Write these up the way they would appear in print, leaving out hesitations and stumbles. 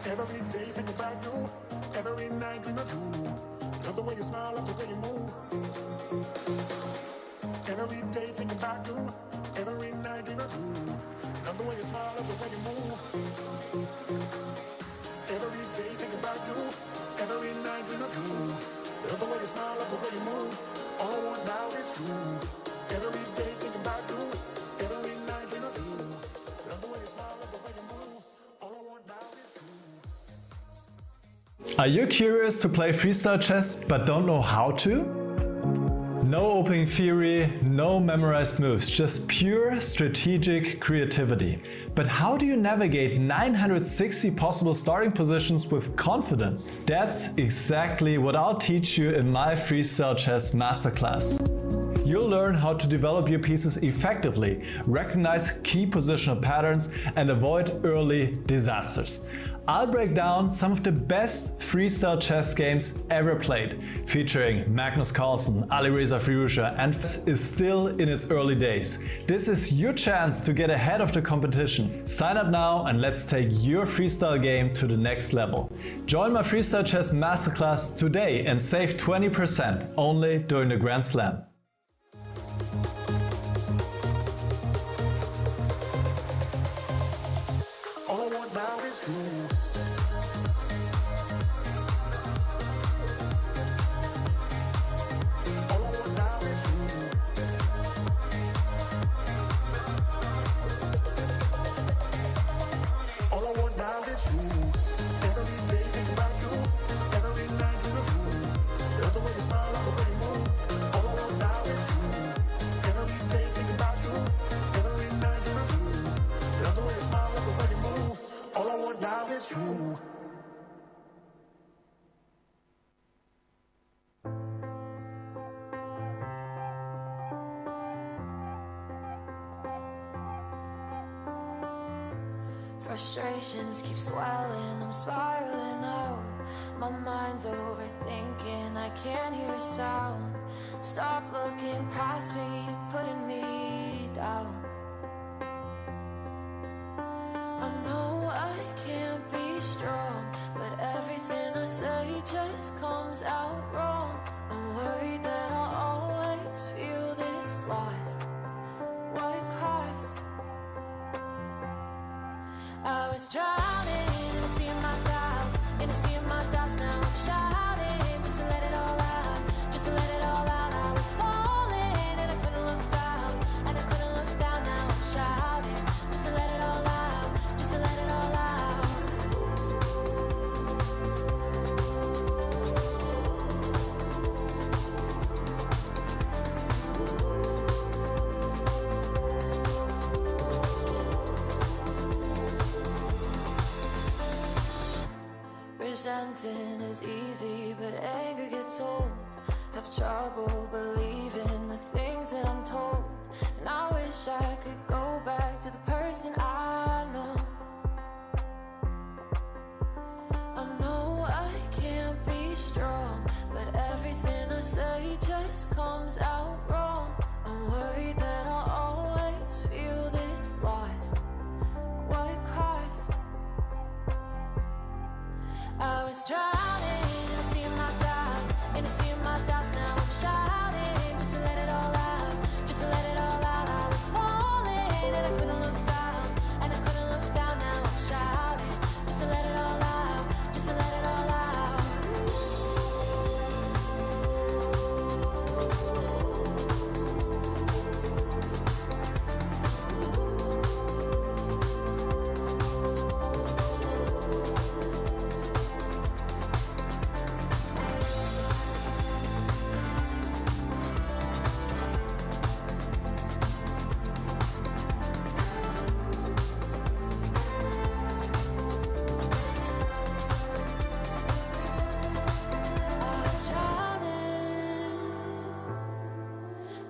Every day think about you. Every night dream of you. Love the way you smile, love the way you move. Every day think about you. Every night dream of you. Love the way you smile, love the way you move. Every day think about you. Every night dream of you. Love the way you smile, love the way you move. All I want now is you. Every day think about you. Every night dream of you. Love the way you smile, love the way you move. All I want now is you. Are you curious to play freestyle chess but don't know how to? No opening theory, no memorized moves, just pure strategic creativity. But how do you navigate 960 possible starting positions with confidence? That's exactly what I'll teach you in my Freestyle Chess Masterclass. You'll learn how to develop your pieces effectively, recognize key positional patterns, and avoid early disasters. I'll break down some of the best freestyle chess games ever played, featuring Magnus Carlsen, Alireza Firouzja, and is still in its early days. This is your chance to get ahead of the competition. Sign up now and let's take your freestyle game to the next level. Join my Freestyle Chess Masterclass today and save 20% only during the Grand Slam. All I want now is you. All I want now is you. All I want now is you. Every day think about you. Every night dream of you. Love the way you smile, love the way you move. All I want now is you. Every day think about you. Every night dream of you. Love the way you smile, love the way you move. All I want now is you. Frustrations keep swelling, I'm spiraling out. My mind's overthinking, I can't hear a sound. Stop looking past me, putting me down. I know I can't be strong, but everything I say just comes out wrong. I'm worried that I'll always feel this lost. What cost? I was drowning in a sea of my doubts, in a sea of my thoughts. Now I'm shouting just to let it all out, just to let it all out. I was falling and I couldn't look down, and I couldn't look down. Now I'm shouting just to let it all out, just to let it all out. Resenting is easy, but anger gets old. Have trouble believing the things that I'm told, and I wish I could go back to the person I know. I know I can't be strong, but everything I say just comes out wrong. I'm worried that I'll always feel this lost. What cost? I was drowning in a sea of my doubts, in a sea of my thoughts. Now I'm shouting just to let it all out, just to let it all out. I was falling and I couldn't look down, and I couldn't look down. Now I'm shouting just to let it all out, just to let it all out. I was drowning,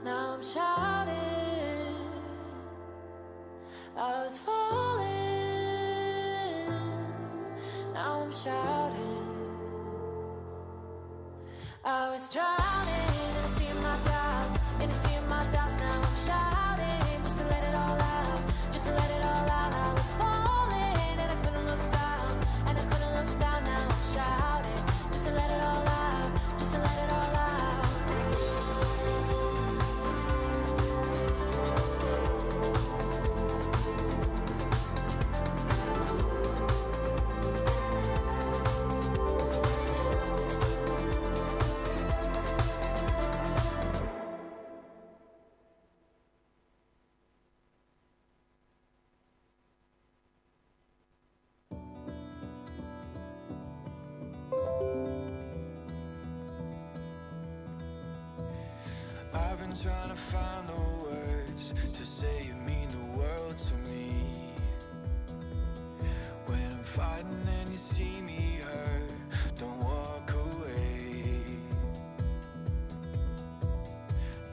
now I'm shouting. I was falling, now I'm shouting. I was drowning in a sea of my doubts, in a sea of my thoughts. Now I'm shouting just to let it all out, just to let it all out. I was falling and I couldn't look down, and I couldn't trying to find the words to say you mean the world to me. When I'm fighting and you see me hurt, don't walk away.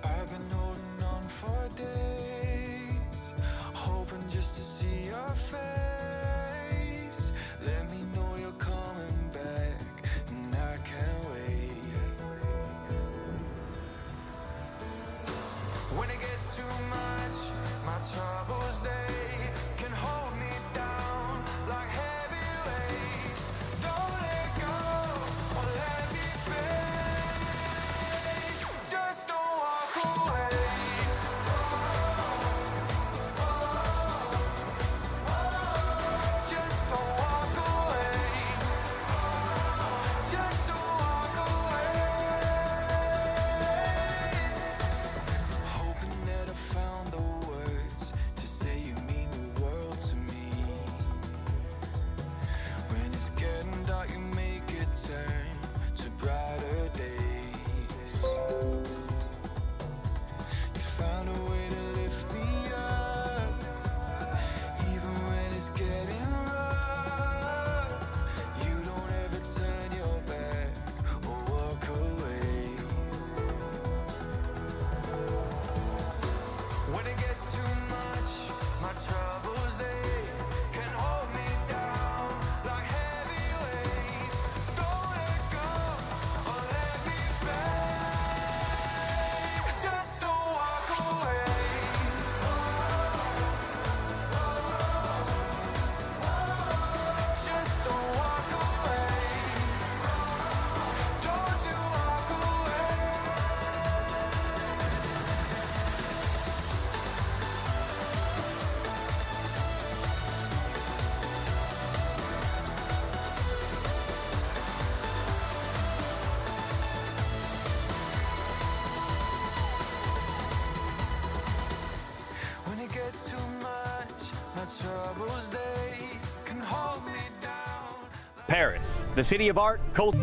I've been holding on for days, hoping just to see your face. Let me know you're coming back, and I can't wait. When it gets too much, my troubles, they can hold me down like heavy weights. Don't let go or let me fade. Just don't walk away. Just don't walk away. Just don't walk away. Hoping that I found the words to say you mean the world to me. When it's getting dark, you make it turn to brighter days. You found a way to lift me up, even when it's getting rough. You don't ever turn your back or walk away. When it gets too much, my troubles, they can hold me down like heavy weights. Don't let go or let me fade. Just don't walk away. Just don't walk away. Don't you walk away. When it gets too much, my troubles, they can hold me down. Paris, the city of art, culture.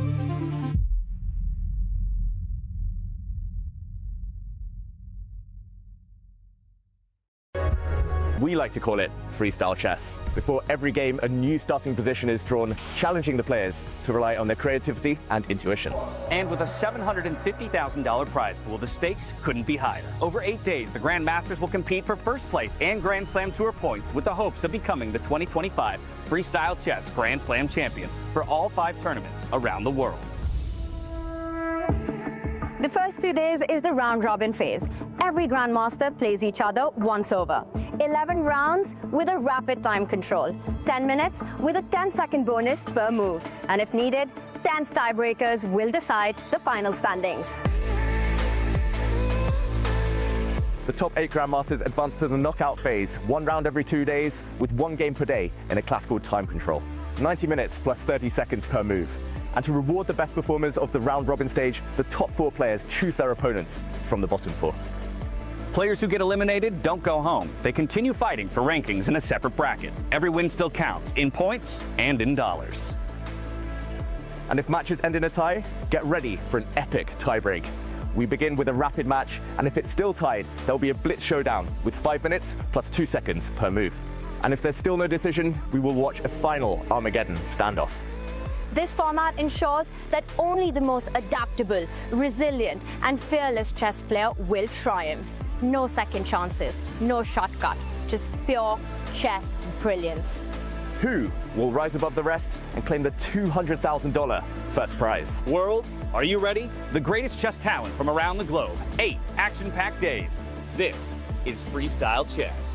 We like to call it freestyle chess. Before every game, a new starting position is drawn, challenging the players to rely on their creativity and intuition. And with a $750,000 prize pool, the stakes couldn't be higher. Over 8 days, the Grandmasters will compete for first place and Grand Slam Tour points with the hopes of becoming the 2025 Freestyle Chess Grand Slam champion for all 5 tournaments around the world. The first 2 days is the round-robin phase. Every Grandmaster plays each other once over. 11 rounds with a rapid time control. 10 minutes with a 10-second bonus per move. And if needed, 10 tiebreakers will decide the final standings. The top 8 Grandmasters advance to the knockout phase, 1 round every 2 days, with 1 game per day in a classical time control. 90 minutes plus 30 seconds per move. And to reward the best performers of the round-robin stage, the top 4 players choose their opponents from the bottom 4. Players who get eliminated don't go home. They continue fighting for rankings in a separate bracket. Every win still counts, in points and in dollars. And if matches end in a tie, get ready for an epic tiebreak. We begin with a rapid match, and if it's still tied, there'll be a blitz showdown with 5 minutes plus 2 seconds per move. And if there's still no decision, we will watch a final Armageddon standoff. This format ensures that only the most adaptable, resilient, and fearless chess player will triumph. No second chances, no shortcut, just pure chess brilliance. Who will rise above the rest and claim the $200,000 first prize? World, are you ready? The greatest chess talent from around the globe. 8 action-packed days. This is Freestyle Chess.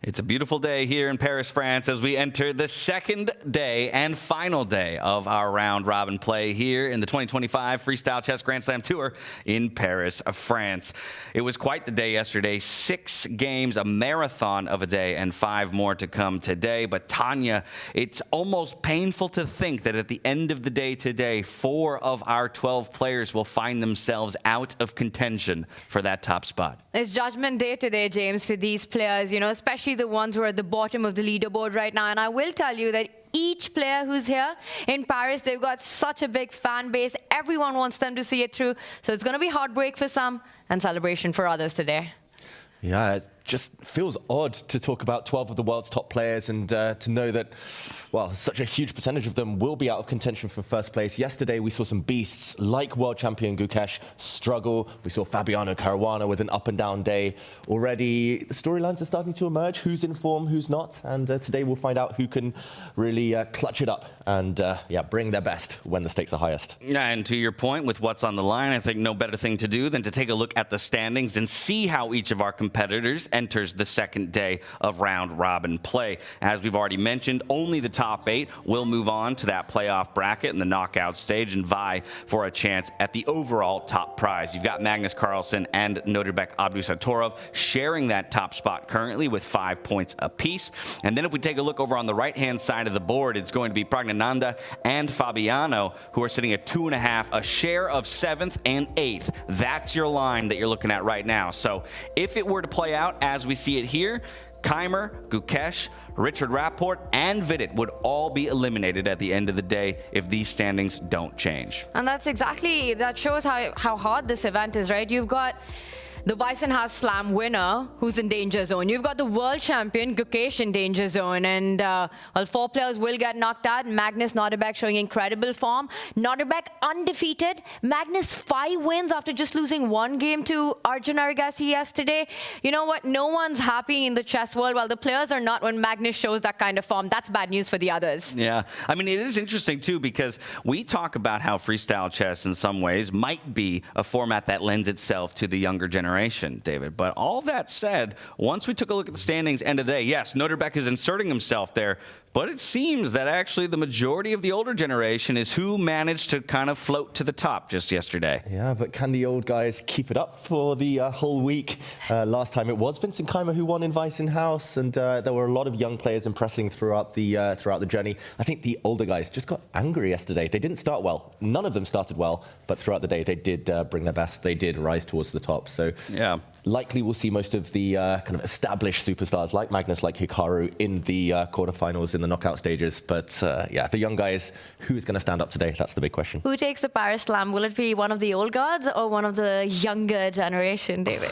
It's a beautiful day here in Paris, France, as we enter the second day and final day of our round-robin play here in the 2025 Freestyle Chess Grand Slam Tour in Paris, France. It was quite the day yesterday. 6 games, a marathon of a day, and 5 more to come today. But Tanya, it's almost painful to think that at the end of the day today, 4 of our 12 players will find themselves out of contention for that top spot. It's judgment day today, James, for these players, especially the ones who are at the bottom of the leaderboard right now. And I will tell you that each player who's here in Paris, they've got such a big fan base. Everyone wants them to see it through. So it's going to be heartbreak for some and celebration for others today. Yeah, it just feels odd to talk about 12 of the world's top players and to know that, well, such a huge percentage of them will be out of contention for first place. Yesterday, we saw some beasts like world champion Gukesh struggle. We saw Fabiano Caruana with an up-and-down day. Already, the storylines are starting to emerge. Who's in form, who's not. And today, we'll find out who can really clutch it up and bring their best when the stakes are highest. And to your point, with what's on the line, I think no better thing to do than to take a look at the standings and see how each of our competitors enters the second day of round robin play. As we've already mentioned, only the top 8 will move on to that playoff bracket in the knockout stage and vie for a chance at the overall top prize. You've got Magnus Carlsen and Nodirbek Abdusattorov sharing that top spot currently with 5 points apiece. And then if we take a look over on the right-hand side of the board, it's going to be Praggnanandhaa and Fabiano who are sitting at 2.5, a share of 7th and 8th. That's your line that you're looking at right now. So if it were to play out as we see it here, Kaymer, Gukesh, Richard Rapport, and Vidit would all be eliminated at the end of the day if these standings don't change. And that shows how hard this event is, right? You've got the Bison House Slam winner who's in danger zone. You've got the world champion Gukesh in danger zone. And 4 players will get knocked out. Magnus Nodirbek showing incredible form. Nodirbek undefeated. Magnus 5 wins after just losing 1 game to Arjun Agassi yesterday. You know what? No one's happy in the chess world. While the players are not when Magnus shows that kind of form. That's bad news for the others. Yeah. I mean, it is interesting, too, because we talk about how freestyle chess in some ways might be a format that lends itself to the younger generation, David. But all that said, once we took a look at the standings end of the day, yes, Nodirbek is inserting himself there, but it seems that actually the majority of the older generation is who managed to kind of float to the top just yesterday. Yeah, but can the old guys keep it up for the whole week? Last time it was Vincent Kaymer who won in Weissen House, and there were a lot of young players impressing throughout the journey. I think the older guys just got angry yesterday. They didn't start well. None of them started well, but throughout the day they did bring their best. They did rise towards the top. So yeah, likely we'll see most of the kind of established superstars like Magnus, like Hikaru in the quarterfinals, in the knockout stages. But the young guys, who is going to stand up today? That's the big question. Who takes the Paris Slam? Will it be one of the old guards or one of the younger generation, David?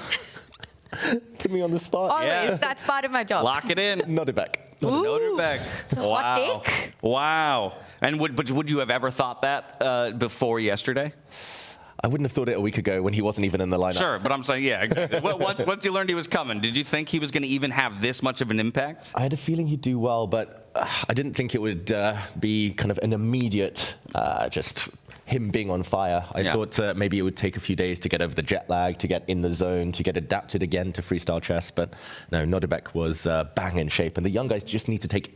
Put me on the spot. Always. Yeah. That's part of my job. Lock it in. Nodirbek. Nodirbek. It's a hot take. Wow. And would you have ever thought that before yesterday? I wouldn't have thought it a week ago when he wasn't even in the lineup. Sure, but I'm saying, yeah. Exactly. Once you learned he was coming, did you think he was going to even have this much of an impact? I had a feeling he'd do well, but I didn't think it would be kind of an immediate just him being on fire. I thought maybe it would take a few days to get over the jet lag, to get in the zone, to get adapted again to freestyle chess. But no, Nodirbek was bang in shape, and the young guys just need to take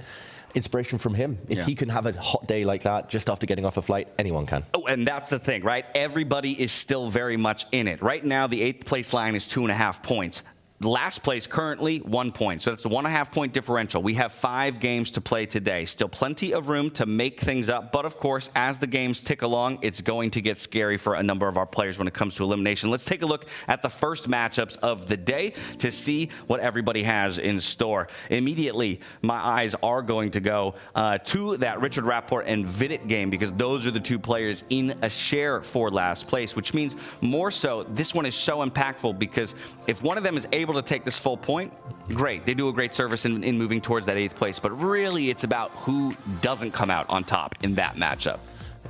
inspiration from him. If he can have a hot day like that just after getting off a flight, anyone can. Oh, and that's the thing, right? Everybody is still very much in it. Right now, the 8th place line is 2.5 points. Last place currently 1 point. So that's the 1.5 point differential. We have 5 games to play today. Still plenty of room to make things up. But of course, as the games tick along, it's going to get scary for a number of our players when it comes to elimination. Let's take a look at the first matchups of the day to see what everybody has in store. Immediately, my eyes are going to go to that Richard Rapport and Vidit game, because those are the 2 players in a share for last place, which means more so this one is so impactful, because if one of them is able to take this full point, great. They do a great service in moving towards that 8th place, but really it's about who doesn't come out on top in that matchup.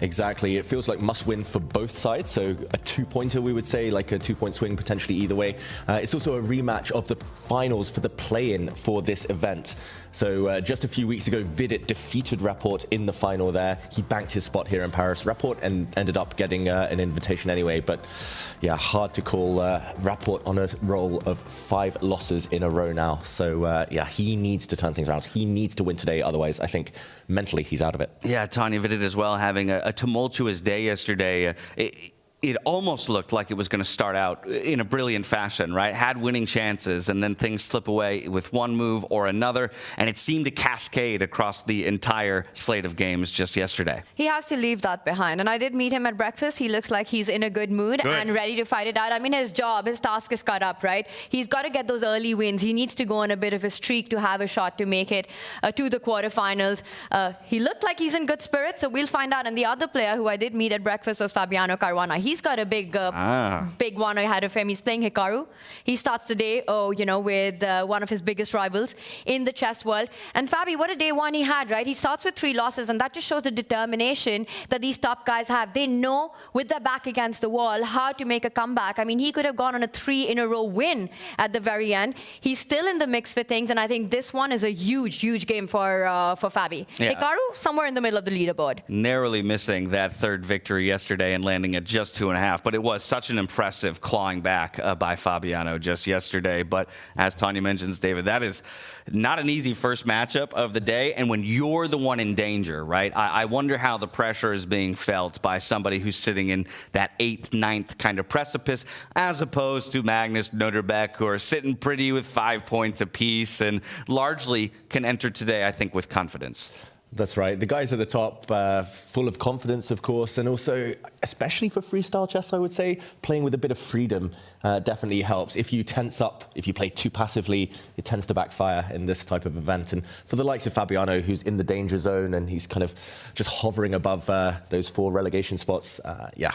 Exactly. It feels like must win for both sides. So a 2-pointer, we would say, like a 2-point swing potentially either way. It's also a rematch of the finals for the play-in for this event. So just a few weeks ago, Vidit defeated Rapport in the final there. He banked his spot here in Paris. Rapport ended up getting an invitation anyway. But yeah, hard to call Rapport on a roll of 5 losses in a row now. So he needs to turn things around. He needs to win today. Otherwise, I think mentally he's out of it. Yeah, Tanya Vidit as well, having a tumultuous day yesterday. it almost looked like it was going to start out in a brilliant fashion, right? Had winning chances, and then things slip away with one move or another, and it seemed to cascade across the entire slate of games just yesterday. He has to leave that behind. And I did meet him at breakfast. He looks like he's in a good mood and ready to fight it out. I mean, his task is cut up, right? He's got to get those early wins. He needs to go on a bit of a streak to have a shot to make it to the quarterfinals. He looked like he's in good spirits, so we'll find out. And the other player who I did meet at breakfast was Fabiano Caruana. He's got a big one ahead of him. He's playing Hikaru. He starts the day, with one of his biggest rivals in the chess world. And Fabi, what a day one he had, right? He starts with 3 losses, and that just shows the determination that these top guys have. They know with their back against the wall how to make a comeback. I mean, he could have gone on a 3-in-a-row win at the very end. He's still in the mix for things, and I think this one is a huge, huge game for Fabi. Yeah. Hikaru, somewhere in the middle of the leaderboard. Narrowly missing that third victory yesterday and landing at just 2.5. But it was such an impressive clawing back by Fabiano just yesterday. But as Tanya mentions, David, that is not an easy first matchup of the day. And when you're the one in danger, right, I wonder how the pressure is being felt by somebody who's sitting in that 8th, 9th kind of precipice, as opposed to Magnus, Noterbeck, who are sitting pretty with 5 points apiece and largely can enter today, I think, with confidence. That's right. The guys at the top, full of confidence, of course, and also, especially for freestyle chess, I would say, playing with a bit of freedom definitely helps. If you tense up, if you play too passively, it tends to backfire in this type of event. And for the likes of Fabiano, who's in the danger zone and he's kind of just hovering above those 4 relegation spots,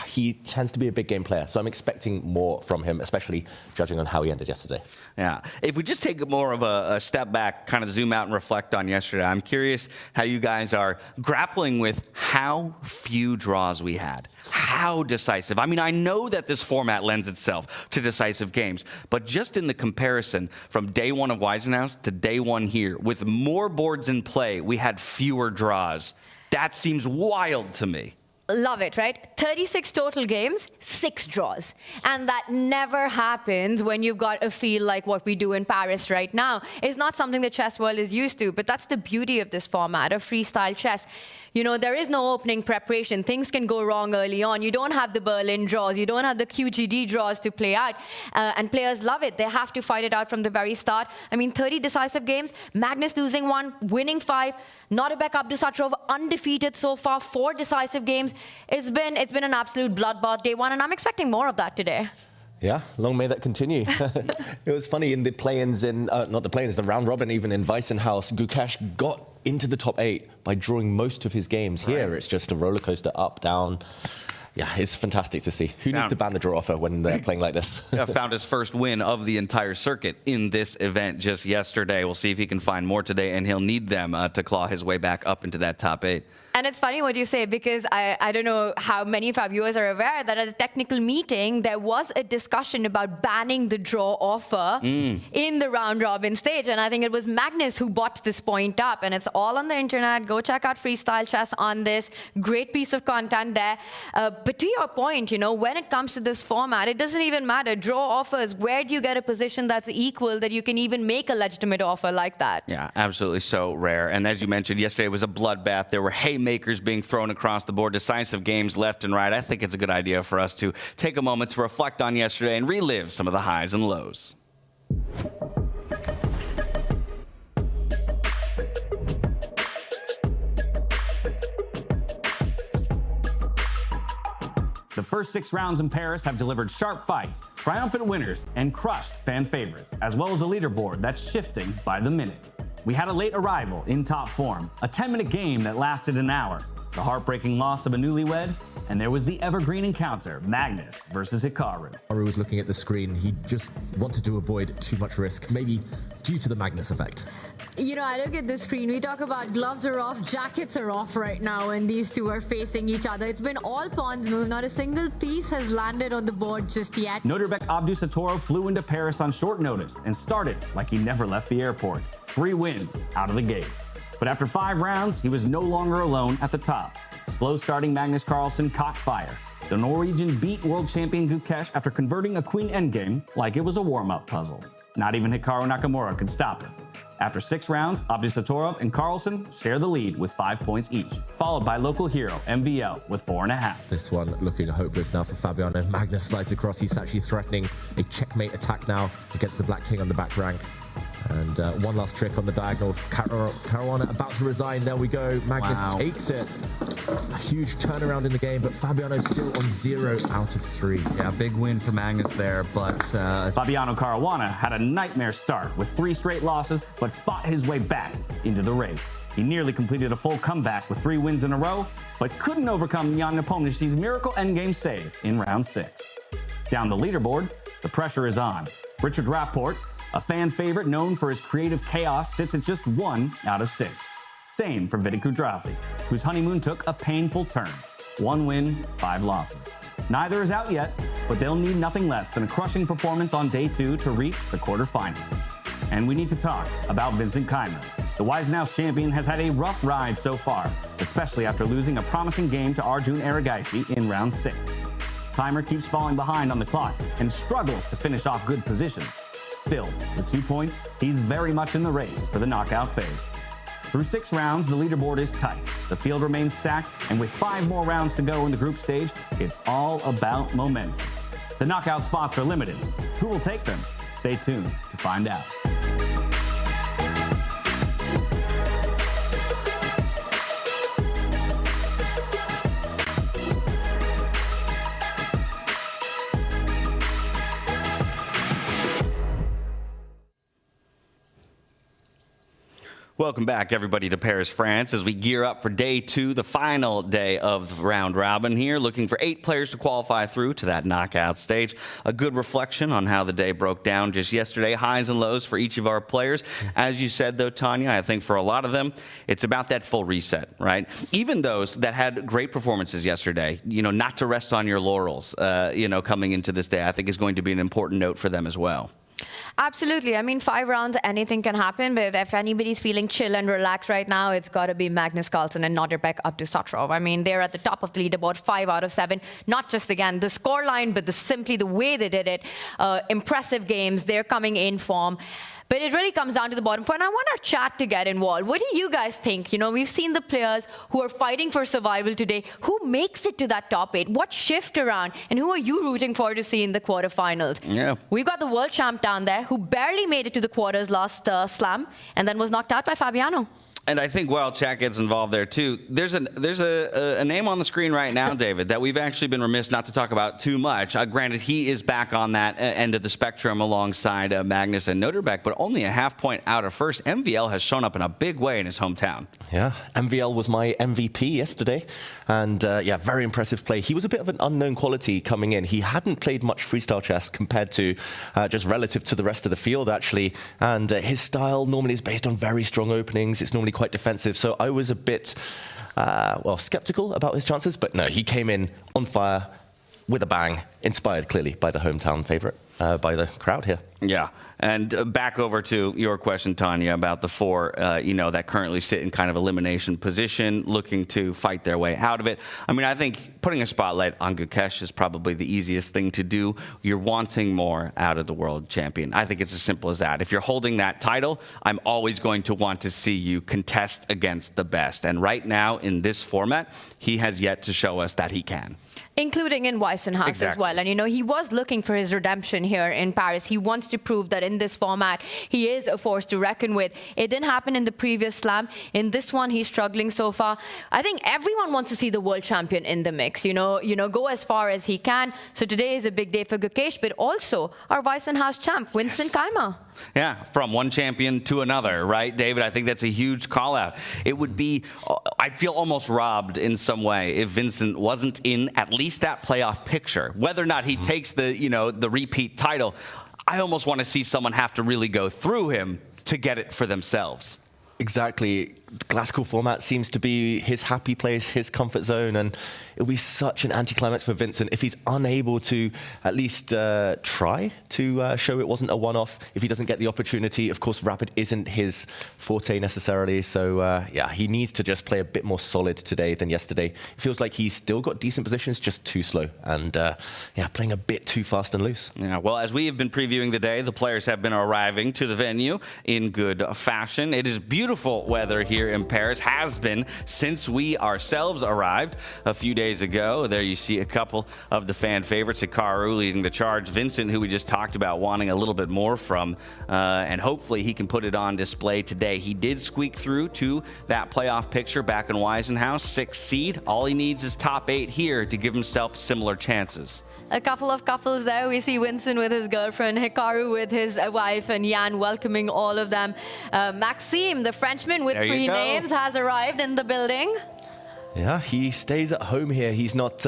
he tends to be a big game player. So I'm expecting more from him, especially judging on how he ended yesterday. Yeah. If we just take more of a step back, kind of zoom out and reflect on yesterday, I'm curious how you guys are grappling with how few draws we had, how decisive. I mean, I know that this format lends itself to decisive games, but just in the comparison from day one of Waisenhaus to day one here, with more boards in play, we had fewer draws. That seems wild to me. Love it, right? 36 total games, 6 draws. And that never happens when you've got a field like what we do in Paris right now. It's not something the chess world is used to, but that's the beauty of this format of freestyle chess. You know, there is no opening preparation. Things can go wrong early on. You don't have the Berlin draws. You don't have the QGD draws to play out. And players love it. They have to fight it out from the very start. I mean, 30 decisive games, Magnus losing 1, winning 5, Noterbeck Abdusattorov undefeated so far, 4 decisive games. It's been an absolute bloodbath day one, and I'm expecting more of that today. Yeah, long may that continue. It was funny in the play-ins, the round robin, even in Waisenhaus, Gukesh got into the top 8 by drawing most of his games. Here, it's just a roller coaster, up, down. Yeah, it's fantastic to see. Who needs to ban the draw offer when they're playing like this? Found his first win of the entire circuit in this event just yesterday. We'll see if he can find more today, and he'll need them to claw his way back up into that top 8. And it's funny what you say, because I don't know how many of our viewers are aware that at a technical meeting, there was a discussion about banning the draw offer in the round robin stage. And I think it was Magnus who brought this point up. And it's all on the internet. Go check out Freestyle Chess on this. Great piece of content there. But to your point, you know, when it comes to this format, it doesn't even matter. Draw offers, where do you get a position that's equal that you can even make a legitimate offer like that? Yeah, absolutely so rare. And as you mentioned, yesterday was a bloodbath. There were haymakers being thrown across the board, decisive games left and right. I think it's a good idea for us to take a moment to reflect on yesterday and relive some of the highs and lows. The first 6 rounds in Paris have delivered sharp fights, triumphant winners, and crushed fan favorites, as well as a leaderboard that's shifting by the minute. We had a late arrival in top form, a 10-minute game that lasted an hour, the heartbreaking loss of a newlywed, and there was the evergreen encounter, Magnus versus Hikaru. Hikaru was looking at the screen. He just wanted to avoid too much risk, maybe due to the Magnus effect. You know, I look at the screen, we talk about gloves are off, jackets are off right now, and these two are facing each other. It's been all pawns move, not a single piece has landed on the board just yet. Noterbeck Abdusattorov flew into Paris on short notice and started like he never left the airport. 3 wins out of the gate. But after 5 rounds, he was no longer alone at the top. Slow starting Magnus Carlsen caught fire. The Norwegian beat world champion Gukesh after converting a queen endgame like it was a warm-up puzzle. Not even Hikaru Nakamura could stop him. After 6 rounds, Abdusatorov and Carlsen share the lead with 5 points each, followed by local hero MVL with 4.5. This one looking hopeless now for Fabiano. Magnus slides across. He's actually threatening a checkmate attack now against the Black King on the back rank. And one last trick on the diagonal. Caruana about to resign. There we go. Magnus takes it. A huge turnaround in the game, but Fabiano still on 0 out of 3. Yeah, big win for Magnus there, but... Fabiano Caruana had a nightmare start with 3 straight losses, but fought his way back into the race. He nearly completed a full comeback with 3 wins in a row, but couldn't overcome Jan Nepomniachtchi's miracle endgame save in round 6. Down the leaderboard, the pressure is on. Richard Rapport, a fan favorite known for his creative chaos, sits at just 1 out of 6. Same for Vitek Kudrafi, whose honeymoon took a painful turn. 1 win, 5 losses. Neither is out yet, but they'll need nothing less than a crushing performance on day 2 to reach the quarterfinals. And we need to talk about Vincent Keimer. The Weisenhaus champion has had a rough ride so far, especially after losing a promising game to Arjun Erigaisi in round 6. Keimer keeps falling behind on the clock and struggles to finish off good positions. Still, with 2 points, he's very much in the race for the knockout phase. Through 6 rounds, the leaderboard is tight. The field remains stacked, and with 5 more rounds to go in the group stage, it's all about momentum. The knockout spots are limited. Who will take them? Stay tuned to find out. Welcome back, everybody, to Paris, France, as we gear up for day 2, the final day of the round robin here, looking for 8 players to qualify through to that knockout stage. A good reflection on how the day broke down just yesterday, highs and lows for each of our players. As you said, though, Tanya, I think for a lot of them, it's about that full reset, right? Even those that had great performances yesterday, not to rest on your laurels, coming into this day, I think is going to be an important note for them as well. Absolutely. I mean, 5 rounds, anything can happen. But if anybody's feeling chill and relaxed right now, it's got to be Magnus Carlsen and Nodirbek Abdusatorov. I mean, they're at the top of the leaderboard, 5 out of 7. Not just, again, the scoreline, but simply the way they did it. Impressive games. They're coming in form. But it really comes down to the bottom four, and I want our chat to get involved. What do you guys think? We've seen the players who are fighting for survival today. Who makes it to that top 8? What shift around? And who are you rooting for to see in the quarterfinals? Yeah. We've got the world champ down there who barely made it to the quarters last slam and then was knocked out by Fabiano. And I think while chat gets involved there too, there's a name on the screen right now, David, that we've actually been remiss not to talk about too much. Granted, he is back on that end of the spectrum alongside Magnus and Nodirbek, but only a half point out of first. MVL has shown up in a big way in his hometown. Yeah, MVL was my MVP yesterday, and very impressive play. He was a bit of an unknown quality coming in. He hadn't played much freestyle chess compared to just relative to the rest of the field, actually, and his style normally is based on very strong openings. It's normally quite defensive, so I was a bit skeptical about his chances, but no, he came in on fire with a bang, inspired clearly by the hometown favorite, by the crowd here. Yeah. And back over to your question, Tanya, about the 4, that currently sit in kind of elimination position, looking to fight their way out of it. I mean, I think putting a spotlight on Gukesh is probably the easiest thing to do. You're wanting more out of the world champion. I think it's as simple as that. If you're holding that title, I'm always going to want to see you contest against the best. And right now, in this format, he has yet to show us that he can. Including in Weisenhaus as well. And, he was looking for his redemption here in Paris. He wants to prove that in this format, he is a force to reckon with. It didn't happen in the previous slam. In this one, he's struggling so far. I think everyone wants to see the world champion in the mix, go as far as he can. So today is a big day for Gukesh, but also our Weisenhaus champ, Vincent Keimer. Yeah, from one champion to another, right, David? I think that's a huge call out. It would be, I'd feel almost robbed in some way if Vincent wasn't in at least that playoff picture. Whether or not he takes the repeat title, I almost want to see someone have to really go through him to get it for themselves. Exactly. The classical format seems to be his happy place, his comfort zone, and it'll be such an anticlimax for Vincent if he's unable to at least try to show it wasn't a one-off. If he doesn't get the opportunity, of course, Rapid isn't his forte necessarily. So yeah, he needs to just play a bit more solid today than yesterday. It feels like he's still got decent positions, just too slow, and yeah, playing a bit too fast and loose. Yeah, well, as we have been previewing the day, the players have been arriving to the venue in good fashion. It is beautiful weather here in Paris, has been since we ourselves arrived a few days ago. There you see a couple of the fan favorites, Hikaru leading the charge, Vincent, who we just talked about wanting a little bit more from, and hopefully he can put it on display today. He did squeak through to that playoff picture back in Weisenhaus, 6th seed. All he needs is top 8 here to give himself similar chances. A couple of couples there. We see Vincent with his girlfriend, Hikaru with his wife, and Jan welcoming all of them. Maxime, the Frenchman with 3 names, has arrived in the building. Yeah, he stays at home here. He's not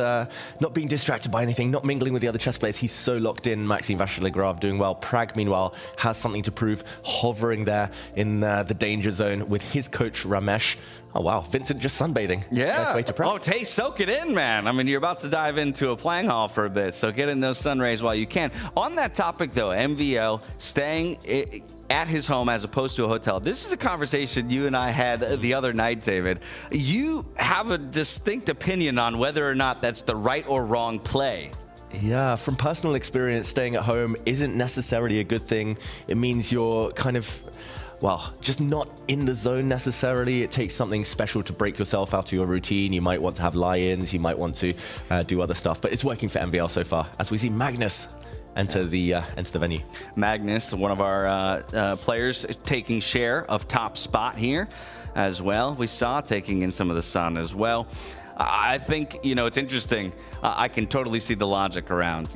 being distracted by anything, not mingling with the other chess players. He's so locked in. Maxime Vachier-Lagrave doing well. Prag, meanwhile, has something to prove, hovering there in the danger zone with his coach, Ramesh. Oh, wow. Vincent just sunbathing. Yeah. Nice way to prep. Oh, soak it in, man. I mean, you're about to dive into a playing hall for a bit, so get in those sun rays while you can. On that topic, though, MVL staying at his home as opposed to a hotel. This is a conversation you and I had the other night, David. You have a distinct opinion on whether or not that's the right or wrong play. Yeah, from personal experience, staying at home isn't necessarily a good thing. It means you're kind of, well, just not in the zone necessarily. It takes something special to break yourself out of your routine. You might want to have lie-ins, you might want to do other stuff, but it's working for MVL so far. As we see Magnus enter the venue. Magnus, one of our players, taking share of top spot here as well. We saw taking in some of the sun as well. I think, it's interesting. I can totally see the logic around,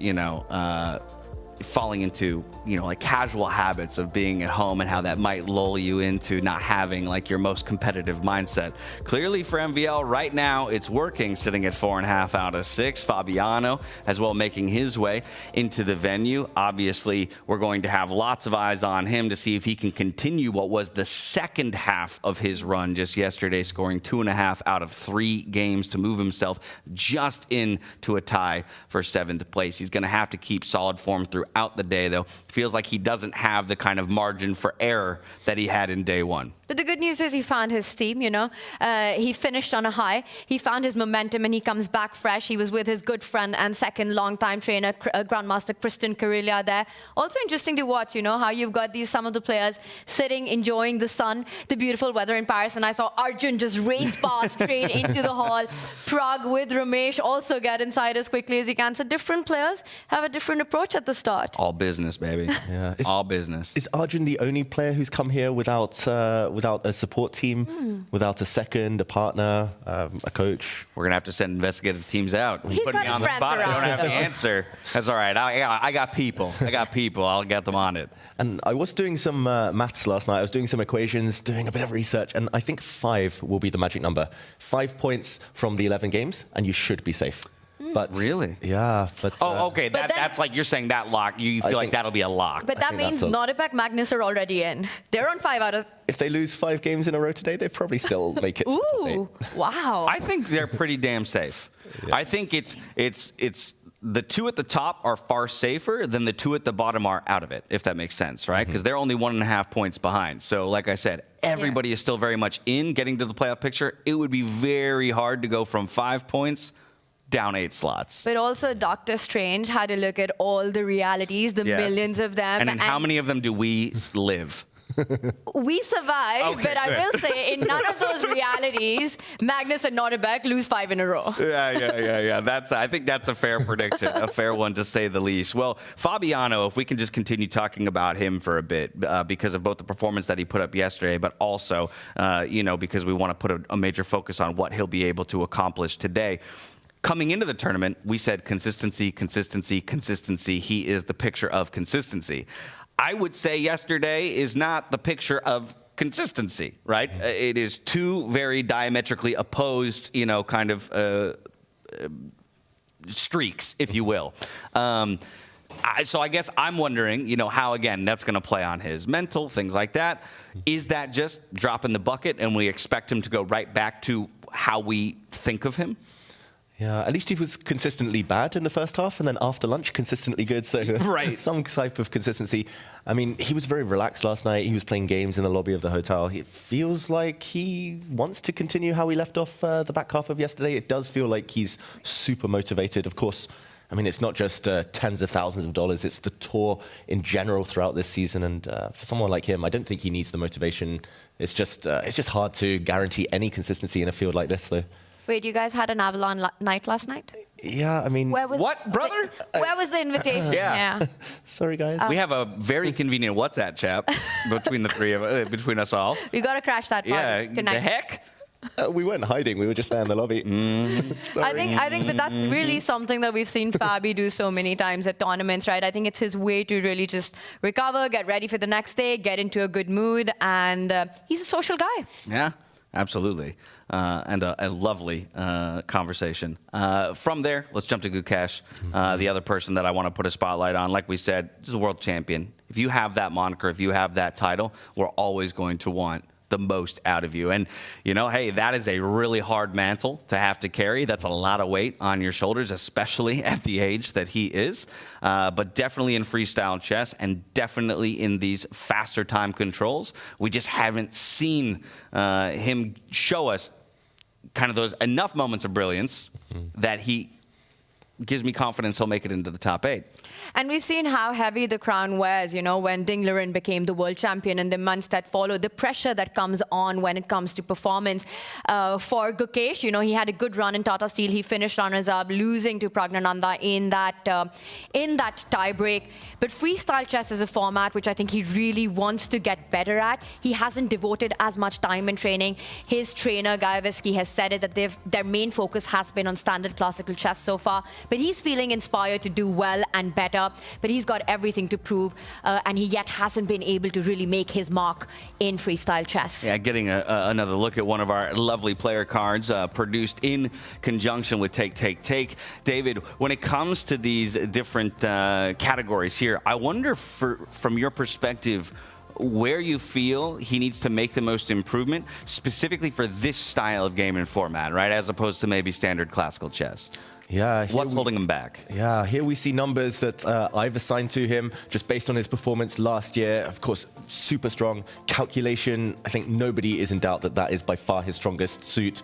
falling into, like casual habits of being at home and how that might lull you into not having like your most competitive mindset. Clearly for MVL right now, it's working, sitting at 4.5 out of 6. Fabiano as well making his way into the venue. Obviously, we're going to have lots of eyes on him to see if he can continue what was the second half of his run just yesterday, scoring 2.5 out of 3 games to move himself just into a tie for 7th place. He's going to have to keep solid form throughout the day, though. Feels like he doesn't have the kind of margin for error that he had in day one. But the good news is he found his steam, He finished on a high. He found his momentum and he comes back fresh. He was with his good friend and second long-time trainer, Grandmaster Kristen Karelia there. Also interesting to watch, how you've got some of the players sitting, enjoying the sun, the beautiful weather in Paris. And I saw Arjun just race past straight into the hall. Prag with Ramesh also get inside as quickly as he can. So different players have a different approach at the start. All business, baby. Yeah, all business. Is Arjun the only player who's come here without a support team, without a second, a partner, a coach? We're gonna have to send investigative teams out. He's Put got me his on the friends spot. I don't around, have the though. answer. That's all right. I got people. I'll get them on it. And I was doing some maths last night. I was doing some equations, doing a bit of research, and I think 5 will be the magic number. 5 points from the 11 games, and you should be safe. But really? Yeah. But okay. That's like you're saying that lock. You feel like that'll be a lock. But that means Nordebek, Magnus are already in. They're on 5 out of... If they lose 5 games in a row today, they probably still make it. Ooh, wow. I think they're pretty damn safe. Yeah. I think it's the 2 at the top are far safer than the 2 at the bottom are out of it, if that makes sense, right? Because they're only 1.5 points behind. So like I said, everybody is still very much in getting to the playoff picture. It would be very hard to go from 5 points down 8 slots. But also Doctor Strange had to look at all the realities, the millions of them. And how many of them do we live? We survived, Okay, but I will say in none of those realities, Magnus and Nordebek lose 5 in a row. Yeah. I think that's a fair prediction, a fair one to say the least. Well, Fabiano, if we can just continue talking about him for a bit, because of both the performance that he put up yesterday, but also, because we want to put a major focus on what he'll be able to accomplish today. Coming into the tournament, we said consistency. He is the picture of consistency. I would say yesterday is not the picture of consistency, right? It is 2 very diametrically opposed, kind of streaks, if you will. So I guess I'm wondering, how, again, that's going to play on his mental, things like that. Is that just drop in the bucket and we expect him to go right back to how we think of him? Yeah, at least he was consistently bad in the first half, and then after lunch, consistently good. So Right. some type of consistency. I mean, he was very relaxed last night. He was playing games in the lobby of the hotel. It feels like he wants to continue how he left off the back half of yesterday. It does feel like he's super motivated. Of course, I mean, it's not just tens of thousands of dollars. It's the tour in general throughout this season. And for someone like him, I don't think he needs the motivation. It's just hard to guarantee any consistency in a field like this, though. Wait, you guys had an Avalon night last night? Yeah, I mean... Where was What, brother? Where was the invitation? Yeah. Sorry, guys. We have a very convenient WhatsApp chat between the three of between us all. We got to crash that party Yeah, tonight. the heck? We weren't hiding. We were just there in the lobby. I think that that's really something that we've seen Fabi do so many times at tournaments, right? I think it's his way to really just recover, get ready for the next day, get into a good mood, and he's a social guy. Yeah, absolutely. And a lovely conversation. From there, let's jump to Gukesh, the other person that I want to put a spotlight on. Like we said, he's a world champion. If you have that moniker, if you have that title, we're always going to want the most out of you. And, you know, hey, that is a really hard mantle to have to carry. That's a lot of weight on your shoulders, especially at the age that he is. But definitely in freestyle chess and definitely in these faster time controls, we just haven't seen him show us kind of those enough moments of brilliance that he gives me confidence he'll make it into the top 8. And we've seen how heavy the crown wears, you know, when Ding Liren became the world champion in the months that followed, the pressure that comes on when it comes to performance. For Gukesh, you know, he had a good run in Tata Steel. He finished runners-up, losing to Praggnanandhaa in that tie break. But freestyle chess is a format which I think he really wants to get better at. He hasn't devoted as much time in training. His trainer, Gajewski, has said it that their main focus has been on standard classical chess so far. But he's feeling inspired to do well and better. But he's got everything to prove, and he yet hasn't been able to really make his mark in freestyle chess. Yeah, getting another look at one of our lovely player cards produced in conjunction with Take. David, when it comes to these different categories here, I wonder from your perspective, where you feel he needs to make the most improvement, specifically for this style of game and format, right, as opposed to maybe standard classical chess. Yeah. What's holding him back? Yeah, here we see numbers that I've assigned to him just based on his performance last year. Of course, super strong. Calculation, I think nobody is in doubt that that is by far his strongest suit.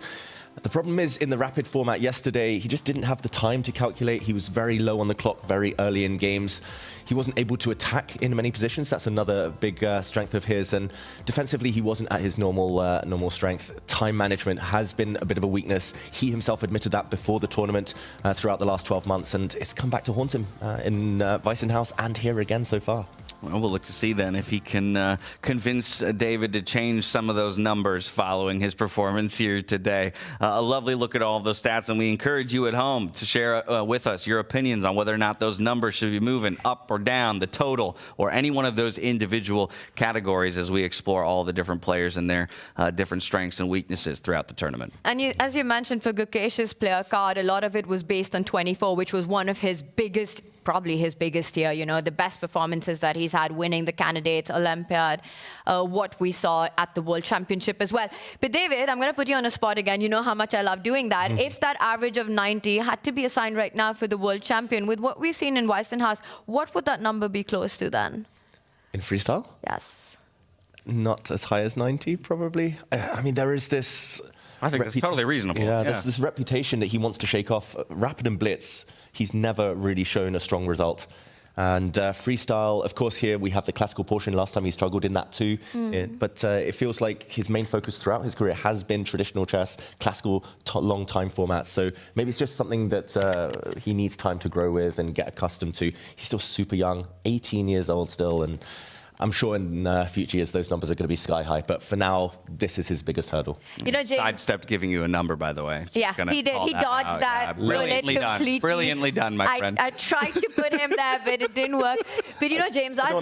The problem is, in the rapid format yesterday, he just didn't have the time to calculate. He was very low on the clock very early in games. He wasn't able to attack in many positions. That's another big strength of his. And defensively, he wasn't at his normal strength. Time management has been a bit of a weakness. He himself admitted that before the tournament throughout the last 12 months. And it's come back to haunt him in Weissenhaus and here again so far. Well, we'll look to see then if he can convince David to change some of those numbers following his performance here today. A lovely look at all of those stats, and we encourage you at home to share with us your opinions on whether or not those numbers should be moving up or down, the total, or any one of those individual categories as we explore all the different players and their different strengths and weaknesses throughout the tournament. And as you mentioned, for Gukesh's player card, a lot of it was based on 24, which was one of his biggest, probably his biggest year, you know, the best performances that he's had, winning the candidates, Olympiad, what we saw at the World Championship as well. But David, I'm going to put you on a spot again. You know how much I love doing that. If that average of 90 had to be assigned right now for the World Champion, with what we've seen in Weissenhaus, what would that number be close to then? In freestyle? Yes. Not as high as 90, probably. I mean, there is this... I think that's totally reasonable. Yeah, there's this reputation that he wants to shake off. Rapid and Blitz, he's never really shown a strong result. And freestyle, of course, here we have the classical portion. Last time he struggled in that too. But it feels like his main focus throughout his career has been traditional chess, classical long time formats. So maybe it's just something that he needs time to grow with and get accustomed to. He's still super young, 18 years old still. And I'm sure in future years those numbers are going to be sky high, but for now, this is his biggest hurdle. You know, James, sidestepped giving you a number, by the way. Yeah, he did. He dodged that. Yeah, brilliantly done. Completely. Brilliantly done, my friend. I tried to put him there, but it didn't work. But you know, James, I'd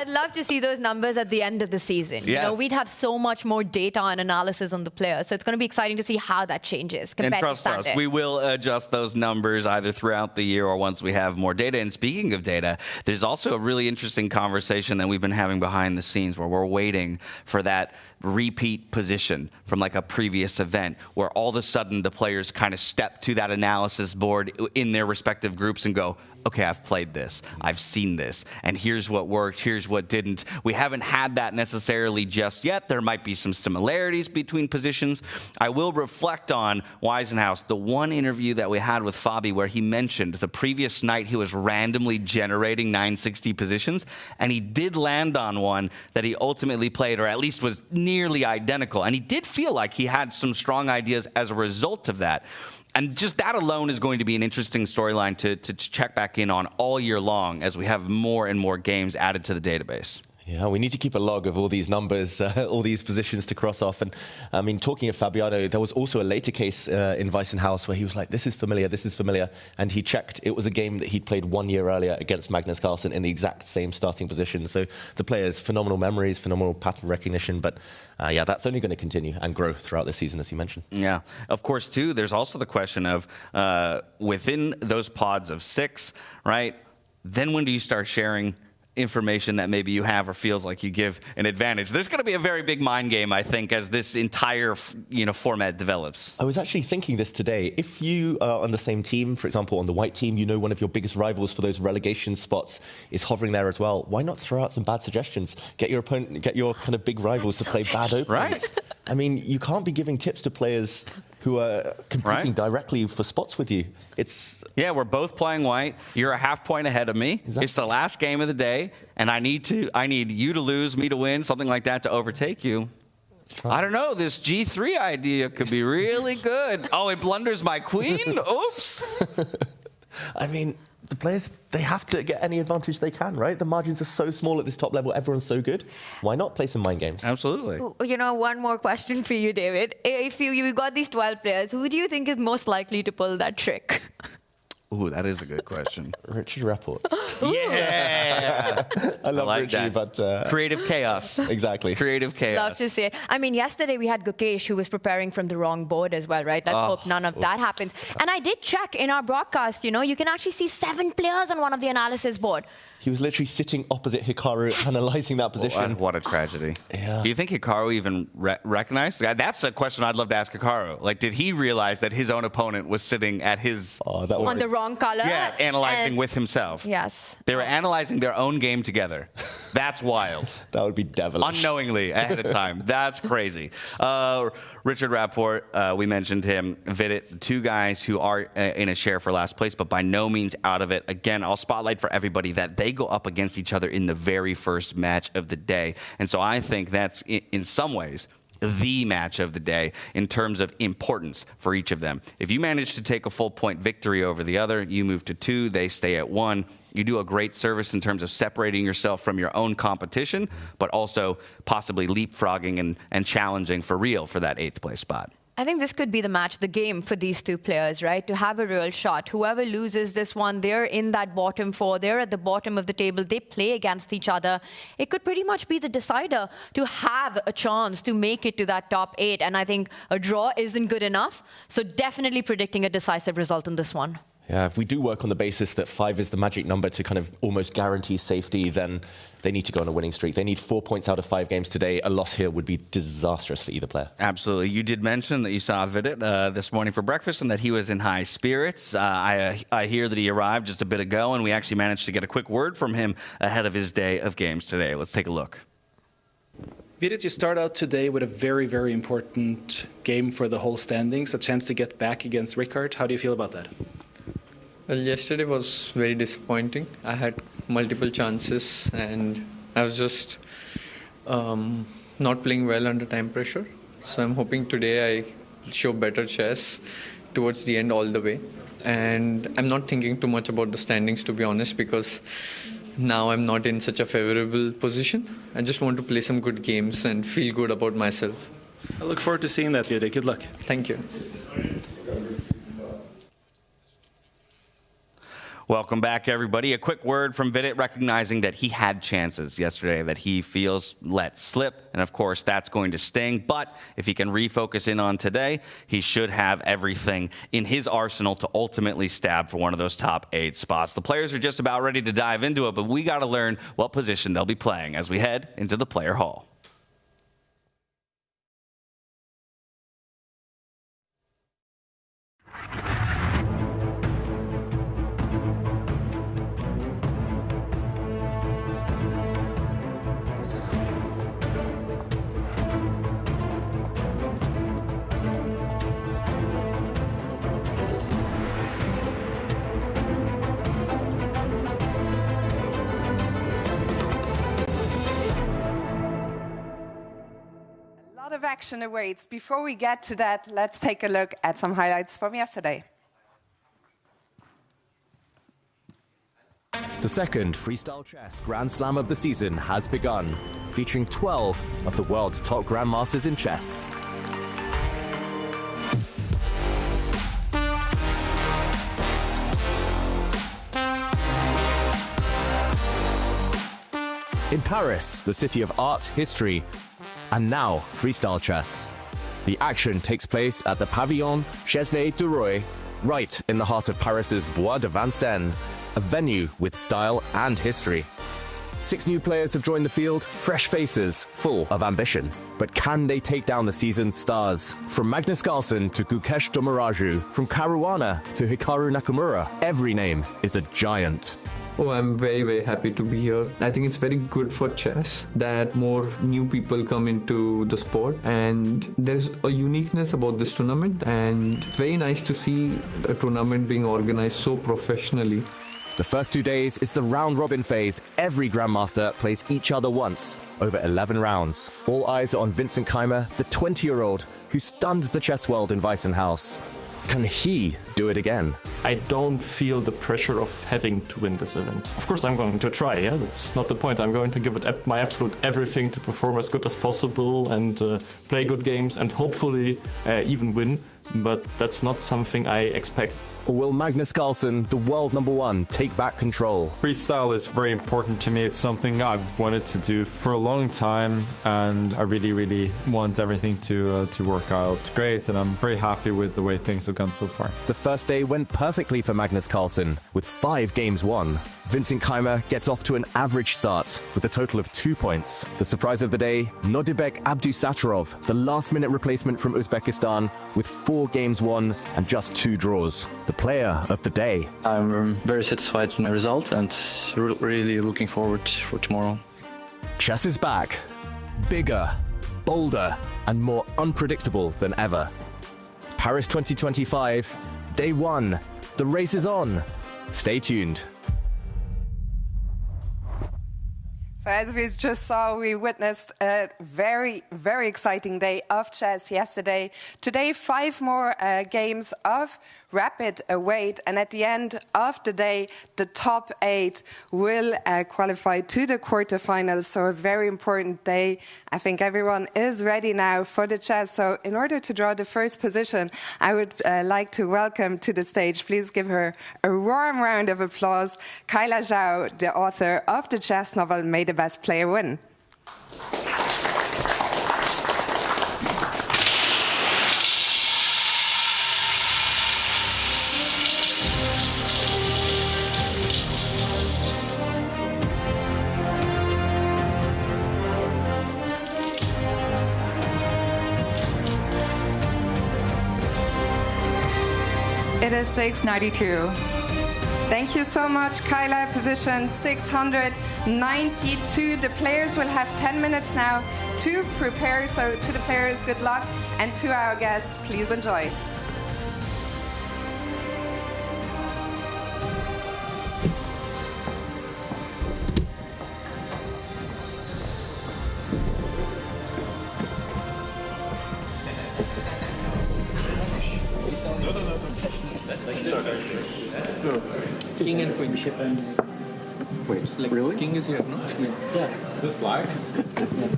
love to see those numbers at the end of the season. Yes. You know, we'd have so much more data and analysis on the players, so it's going to be exciting to see how that changes compared and trust to standard. us, we will adjust those numbers either throughout the year or once we have more data. And speaking of data, there's also a really interesting interesting conversation that we've been having behind the scenes where we're waiting for that repeat position from like a previous event where all of a sudden the players kind of step to that analysis board in their respective groups and go, okay, I've played this, I've seen this, and here's what worked, here's what didn't. We haven't had that necessarily just yet. There might be some similarities between positions. I will reflect on Weisenhaus, the one interview that we had with Fabi where he mentioned the previous night he was randomly generating 960 positions, and he did land on one that he ultimately played, or at least was nearly identical. And he did feel like he had some strong ideas as a result of that. And just that alone is going to be an interesting storyline to check back in on all year long as we have more and more games added to the database. Yeah, we need to keep a log of all these numbers, all these positions to cross off. And I mean, talking of Fabiano, there was also a later case in Weisenhaus where he was like, this is familiar. And he checked. It was a game that he'd played 1 year earlier against Magnus Carlsen in the exact same starting position. So the player's phenomenal memories, phenomenal pattern recognition. But yeah, that's only going to continue and grow throughout the season, as you mentioned. Yeah, of course, too, there's also the question of within those pods of 6, right? Then when do you start sharing information that maybe you have or feels like you give an advantage? There's going to be a very big mind game, I think, as this entire format develops. I was actually thinking this today. If you are on the same team, for example, on the white team, you know one of your biggest rivals for those relegation spots is hovering there as well. Why not throw out some bad suggestions? Get your opponent, get your kind of big rivals to play bad openings. Right. I mean, you can't be giving tips to players who are competing directly for spots with you. Yeah, we're both playing white. You're a half point ahead of me. Exactly. It's the last game of the day, and I need you to lose, me to win, something like that to overtake you. I don't know. This G3 idea could be really good. Oh, it blunders my queen? Oops. I mean, the players, they have to get any advantage they can, right? The margins are so small at this top level. Everyone's so good. Why not play some mind games? Absolutely. You know, one more question for you, David. If you've got these 12 players, who do you think is most likely to pull that trick? Ooh, that is a good question. Richard Rapport. Yeah! I love like Richie, that. but... creative chaos. Exactly. Creative chaos. Love to see it. I mean, yesterday we had Gukesh, who was preparing from the wrong board as well, right? Let's hope none of that happens. And I did check in our broadcast, you can actually see 7 players on one of the analysis board. He was literally sitting opposite Hikaru, analysing that position. What a tragedy. Yeah. Do you think Hikaru even recognized? That's a question I'd love to ask Hikaru. Like, did he realize that his own opponent was sitting at his... on the wrong color? Yeah, analyzing with himself. Yes. They were analyzing their own game together. That's wild. That would be devilish. Unknowingly, ahead of time. That's crazy. Richard Rapport, we mentioned him. Vidit, 2 guys who are in a share for last place, but by no means out of it. Again, I'll spotlight for everybody that they go up against each other in the very first match of the day. And so I think that's, in some ways, the match of the day in terms of importance for each of them. If you manage to take a full point victory over the other, you move to 2, they stay at 1. You do a great service in terms of separating yourself from your own competition, but also possibly leapfrogging and challenging for real for that 8th place spot. I think this could be the match, the game for these 2 players, right? To have a real shot. Whoever loses this one, they're in that bottom 4. They're at the bottom of the table. They play against each other. It could pretty much be the decider to have a chance to make it to that top 8. And I think a draw isn't good enough. So definitely predicting a decisive result in this one. Yeah, if we do work on the basis that 5 is the magic number to kind of almost guarantee safety, then they need to go on a winning streak. They need 4 points out of 5 games today. A loss here would be disastrous for either player. Absolutely. You did mention that you saw Vidit this morning for breakfast and that he was in high spirits. I hear that he arrived just a bit ago, and we actually managed to get a quick word from him ahead of his day of games today. Let's take a look. Vidit, you start out today with a very, very important game for the whole standings, a chance to get back against Rickard. How do you feel about that? Well, yesterday was very disappointing. I had multiple chances and I was just not playing well under time pressure. So I'm hoping today I show better chess towards the end all the way. And I'm not thinking too much about the standings, to be honest, because now I'm not in such a favorable position. I just want to play some good games and feel good about myself. I look forward to seeing that, Vidit. Good luck. Thank you. Welcome back, everybody. A quick word from Vidit recognizing that he had chances yesterday that he feels let slip. And of course, that's going to sting. But if he can refocus in on today, he should have everything in his arsenal to ultimately stab for one of those top 8 spots. The players are just about ready to dive into it, but we got to learn what position they'll be playing as we head into the player hall. A lot of action awaits. Before we get to that, let's take a look at some highlights from yesterday. The second Freestyle Chess Grand Slam of the season has begun, featuring 12 of the world's top grandmasters in chess. In Paris, the city of art, history, and now freestyle chess. The action takes place at the Pavillon Chesnay-Duroy, right in the heart of Paris's Bois de Vincennes, a venue with style and history. 6 new players have joined the field, fresh faces, full of ambition. But can they take down the season's stars? From Magnus Carlsen to Gukesh Dommaraju, from Caruana to Hikaru Nakamura, every name is a giant. Oh, I'm very, very happy to be here. I think it's very good for chess that more new people come into the sport, and there's a uniqueness about this tournament, and it's very nice to see a tournament being organized so professionally. The first 2 days is the round-robin phase. Every grandmaster plays each other once, over 11 rounds. All eyes are on Vincent Keimer, the 20-year-old who stunned the chess world in Weissenhaus. Can he do it again? I don't feel the pressure of having to win this event. Of course, I'm going to try, yeah? That's not the point. I'm going to give it my absolute everything to perform as good as possible and play good games and hopefully even win. But that's not something I expect. Or will Magnus Carlsen, the world #1, take back control? Freestyle is very important to me. It's something I've wanted to do for a long time, and I really, really want everything to work out great, and I'm very happy with the way things have gone so far. The first day went perfectly for Magnus Carlsen, with 5 games won. Vincent Keimer gets off to an average start, with a total of 2 points. The surprise of the day, Nodibek Abdusattorov, the last-minute replacement from Uzbekistan, with 4 games won and just 2 draws. The player of the day. I'm very satisfied with my result and really looking forward for tomorrow. Chess is back. Bigger, bolder, and more unpredictable than ever. Paris 2025, day 1. The race is on. Stay tuned. So as we just saw, we witnessed a very, very exciting day of chess yesterday. Today, 5 more games of rapid await, and at the end of the day, the top 8 will qualify to the quarterfinals. So a very important day. I think everyone is ready now for the chess. So in order to draw the first position, I would like to welcome to the stage, please give her a warm round of applause, Kyla Zhao, the author of the chess novel May the Best Player Win. It is 692. Thank you so much, Kyla. Position 692. The players will have 10 minutes now to prepare. So to the players, good luck. And to our guests, please enjoy. King and queen. Wait, like really? King is here, no? Yeah. Is this black?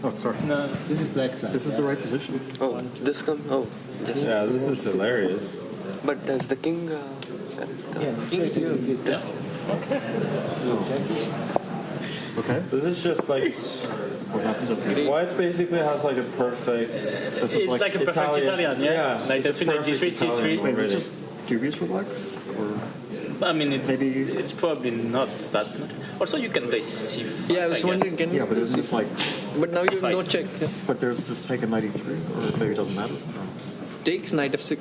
Oh, sorry. No, this is black side. This is the right position. Oh, this come. Oh, Yeah, this is hilarious. But does the king? Okay. This is just like what happens up here. White basically has like a perfect. This It's like a perfect Italian, yeah? Like it's the a perfect G3, C3. Italian Wait, is already. this just dubious for black? Or I mean, it's probably not that much. Also, you can play C5. Yeah, I was wondering, can yeah, but isn't it like? But now you have no check. Yeah. But there's this take a knight e3, or maybe it doesn't matter. Takes knight f6.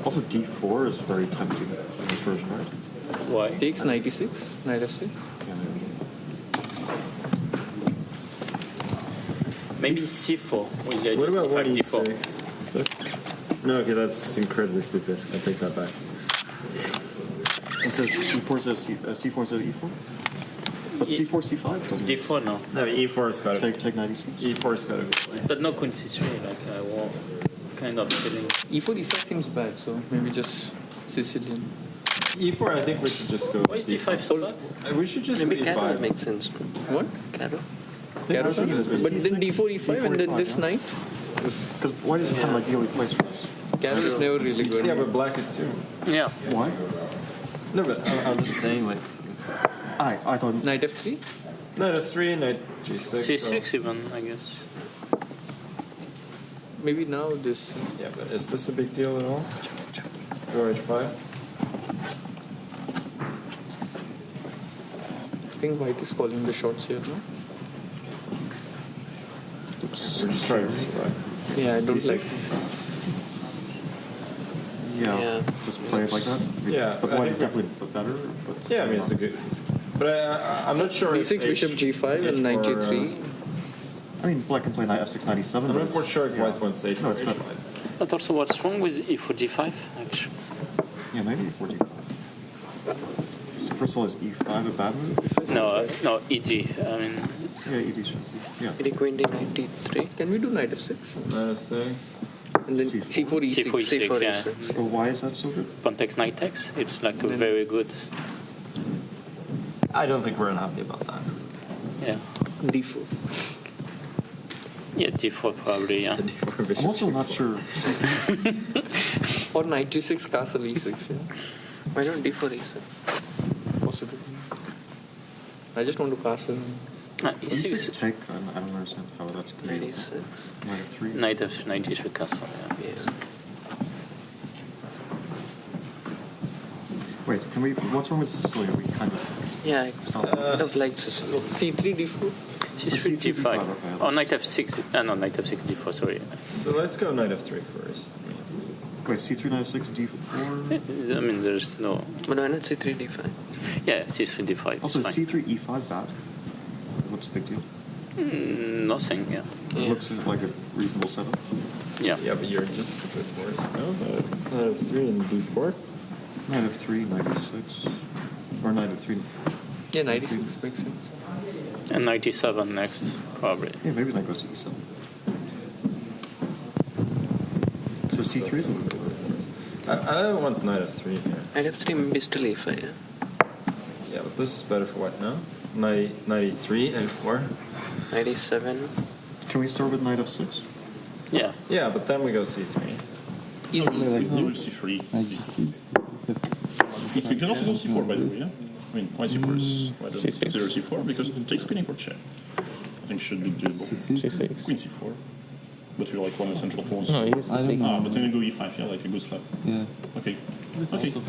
Also, d4 is very tempting in this version, right? Why? Takes knight e6, knight f6. Maybe C4 with the idea What about C5, white D4. e6? Is that... No, okay, that's incredibly stupid. I take that back. It says e4 instead of c4 instead of e4. But c4, c5 doesn't. D4 no. No, e4's got to take knight e6. E4's got to be played. But no queen C3. Like I want kind of feeling. E4, e5 seems bad, so maybe just Sicilian. E4, I think we should just go. Why is D5 so bad? We should just Maybe go Caro E5. makes sense. What? Caro? Yeah, Caro thinking seems it's but then d4, e5, and then this knight. Because why does it have ideally placed for this? Caro is never really good. Yeah, but black is too. Yeah. Why? No, but I'm just saying, like. I thought. Knight f3? Knight f3, knight g6. C6 even, I guess. Maybe now this. Yeah, but is this a big deal at all? Go h5. I think white is calling the shots here, no? Oops. We're just trying to survive. Yeah, I don't D6. like. Yeah, just play it like that. Yeah, but I white is think definitely better. But Yeah, I mean, it's a good. But I'm not sure. D6, if bishop g5, and knight g3. I mean, black can play knight f6, knight e7. I'm but not quite it's- sure if yeah. white wants h4 No, it's not. h5. But also, what's wrong with E4 D5? Actually, Yeah, maybe e4 d5. So first of all, is e5 a bad move? no, no ED. I mean, Yeah, ed should. Yeah. Maybe queen d9 d3. Can we do knight f6? Knight f6. And then c4 e6. C4 E6, yeah. Well, why is that so good? Pawn takes knight takes. It's like a very good. I don't think we're unhappy about that. Yeah. d4. Yeah, D4 probably. Yeah. I'm also not sure. Or knight g6, castle e6. Yeah. Why not d4 e6? Possible. I just want to castle. E6 E6. take, I don't understand how that's good. Knight e6. Knight f3. Knight F, knight G3 castle. Yeah. Yes. Wait, can we? What's wrong with Sicily? Are we kind of Yeah, I stop? kind of like Sicily. c3 d4. C3 D5. okay, Oh, knight F6. No, knight F6 D4. Sorry. So let's go knight f3 first. Wait, c3, knight f6, d4. I mean, there's no. But why not c3 d5? Yeah, C3 D5. Also, is is fine. c3, e5 bad? What's the big deal? Nothing. Yeah. It looks like a reasonable setup. Yeah. Yeah, but you're just a bit worse. No, knight f3 and d4. Knight f3, knight e6, or knight f3. Yeah, knight e6 makes sense. And knight E7 next, probably. Yeah, maybe knight goes to e7. So c3 is a little bit better. I don't want knight f3 here. Knight f3 maybe still e5, yeah? Yeah, but this is better for white now. Knight e3, f4. Knight e7. Can we start with knight f6? Yeah. Yeah, but then we go c3. Like C3. You can also go C4, by the way, yeah? I mean, why C4 is why don't 0 C4? Because it takes queen for check. I think should be doable. C6. Queen C4. But you're like one of the central pawns. No, yes, I don't know. But then you go E5, yeah, like a good slap. Yeah. Okay. This Okay. also-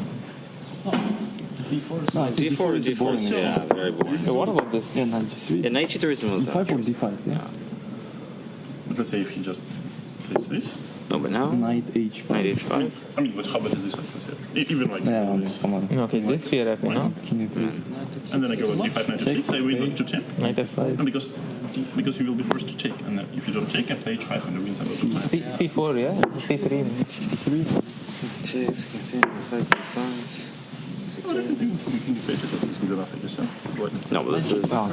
D4 is No, fine. D4 is boring. Yeah, very boring. So what about this? Yeah, knight g3. Yeah, knight g3 is not D5 or d5? Yeah. But let's say if he just plays this. No, but now Knight h5. knight h5. I mean, but how bad is this one? Let's say? Even like. Yeah, come on. Okay, this we are happy now. King f8. And then I go with D5, knight F6, I win to tap. Knight f5. And because you will be forced to take. And if you don't take, I play H5 and the wins about the time. C4, yeah? C3. D3. Takes, f5, d5. Well, I can do king f8 is good enough, I guess. Right. No, but this is. How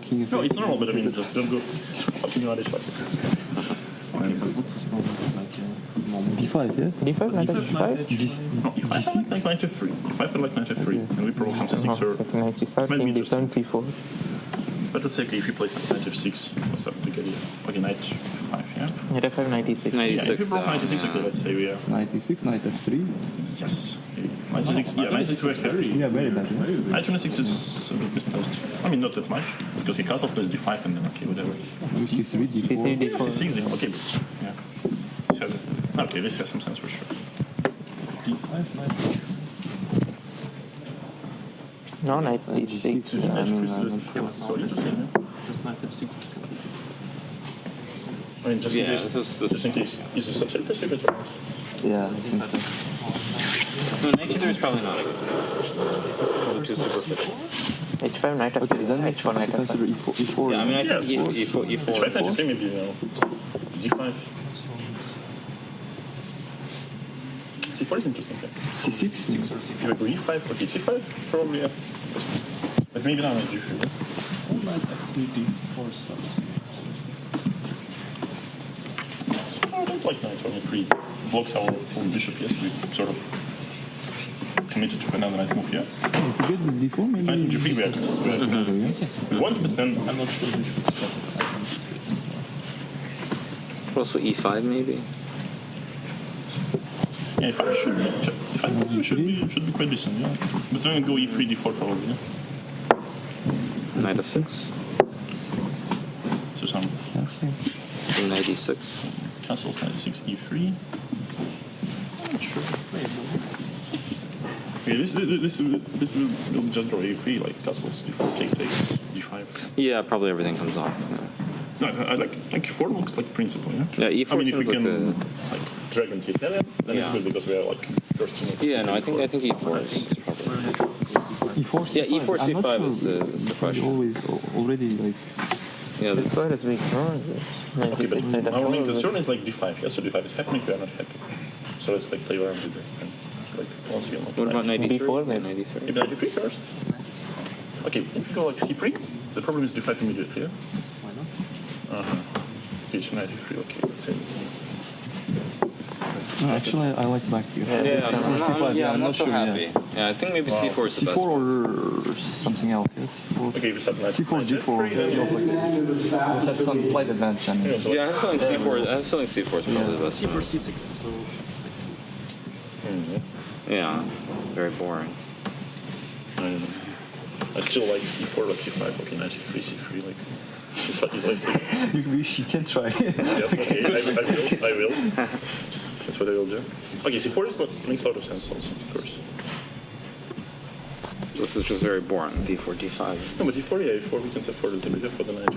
king f8? No, it's normal, but I mean, just don't go fucking on H5. D5, yeah? D5, knight h5? No, F5 like knight F3. F5 like knight F3. And we provoke some C6 or. Knight g5, king d7, c4. But let's say, okay, if you play some knight F6, what's that big idea? Okay, knight F5, yeah? Knight f5, knight e6. Knight Yeah, if you e6. provoke knight E6, okay, let's say we are. Knight e6, knight f3. Yes. Okay, okay. Knight g6, yeah, knight g6 very heavy. Yeah, very bad. Knight g6 is a bit misplaced. I mean, not that much, because he castles plays d5 and then, okay, whatever. c3, d4. Yeah, c6, d4, okay. Yeah. This has, okay, this has some sense for sure. d5, knight. No, knight d6. Yeah, I mean, sorry, just knight f6. I mean, just in case. Just in case. Is this upset this bit or not? yeah, I think so. No, knight e3 is probably not a good move. Too superficial. h5, knight f3. Okay, then h4, knight consider e4. Yeah, I mean, I think Yeah, e4. Knight f3 maybe, d5. c4 is interesting. Okay. c6? If you agree, e5, okay, c5, probably, yeah. But maybe not on g3. Knight f3, d4 stops. I don't like knight on e3. Blocks our own bishop, yes, we sort of committed to another knight move here. If you get this d4, maybe... Knight on g3, we want, but then I'm not sure we should. Also e5 maybe. Yeah, e5 should be quite decent, yeah. But then go e3, d4 probably, yeah. Knight f6. So some knight e6. Castles, knight e6, e3. I'm not sure. Okay, this will just draw e3, like castles, d4 takes, d5. Yeah, probably everything comes off. Yeah. No, I like e4 looks like principle, yeah? Yeah, e4 I mean, if we seems can, like drag and take that, then it's good because we are, like, first to yeah, no, I think e4 is probably... e4, c5. Yeah, e4, c5 is the question. Always, already, like... Yeah, this side is weak, no? Okay, but our main concern is, like, d5, yeah? So d5 is happening, we are not happy. So let's, like, play around with it. And, like, once again, like, what about knight d4? Knight e3. Maybe knight d3 first? Okay, if we go, like, c3, the problem is d5 immediately, yeah? Why not? Okay, so knight d3, okay, let's say. No, actually, I like back here. Yeah, I'm not so sure, happy. Yeah, I think maybe c4 is the best. c4 or something else, yes? C4. Okay, we start knight c4, g4 feels like we'll have some slight advantage. I mean. Yeah, I have a feeling c4 is probably the best. c4, c6, so... Yeah, very boring. I don't know. I still like e4, like c5, okay, knight e3, c3, like... It's like you can try. Yes, okay, I will. That's what I will do. Okay, c4 is makes a lot of sense also, of course. This is just very boring, d4, d5. No, but d4, yeah, e4 we can set 4 a little bit for the knight.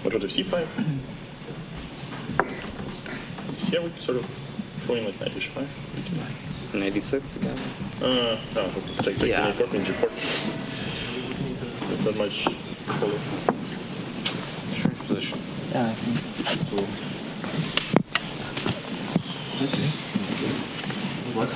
What about c5? Here we sort of throw in like knight h5. Knight e6 again? No, take the e4 and g4. Not much follow. Strange position. Yeah, I think so. What?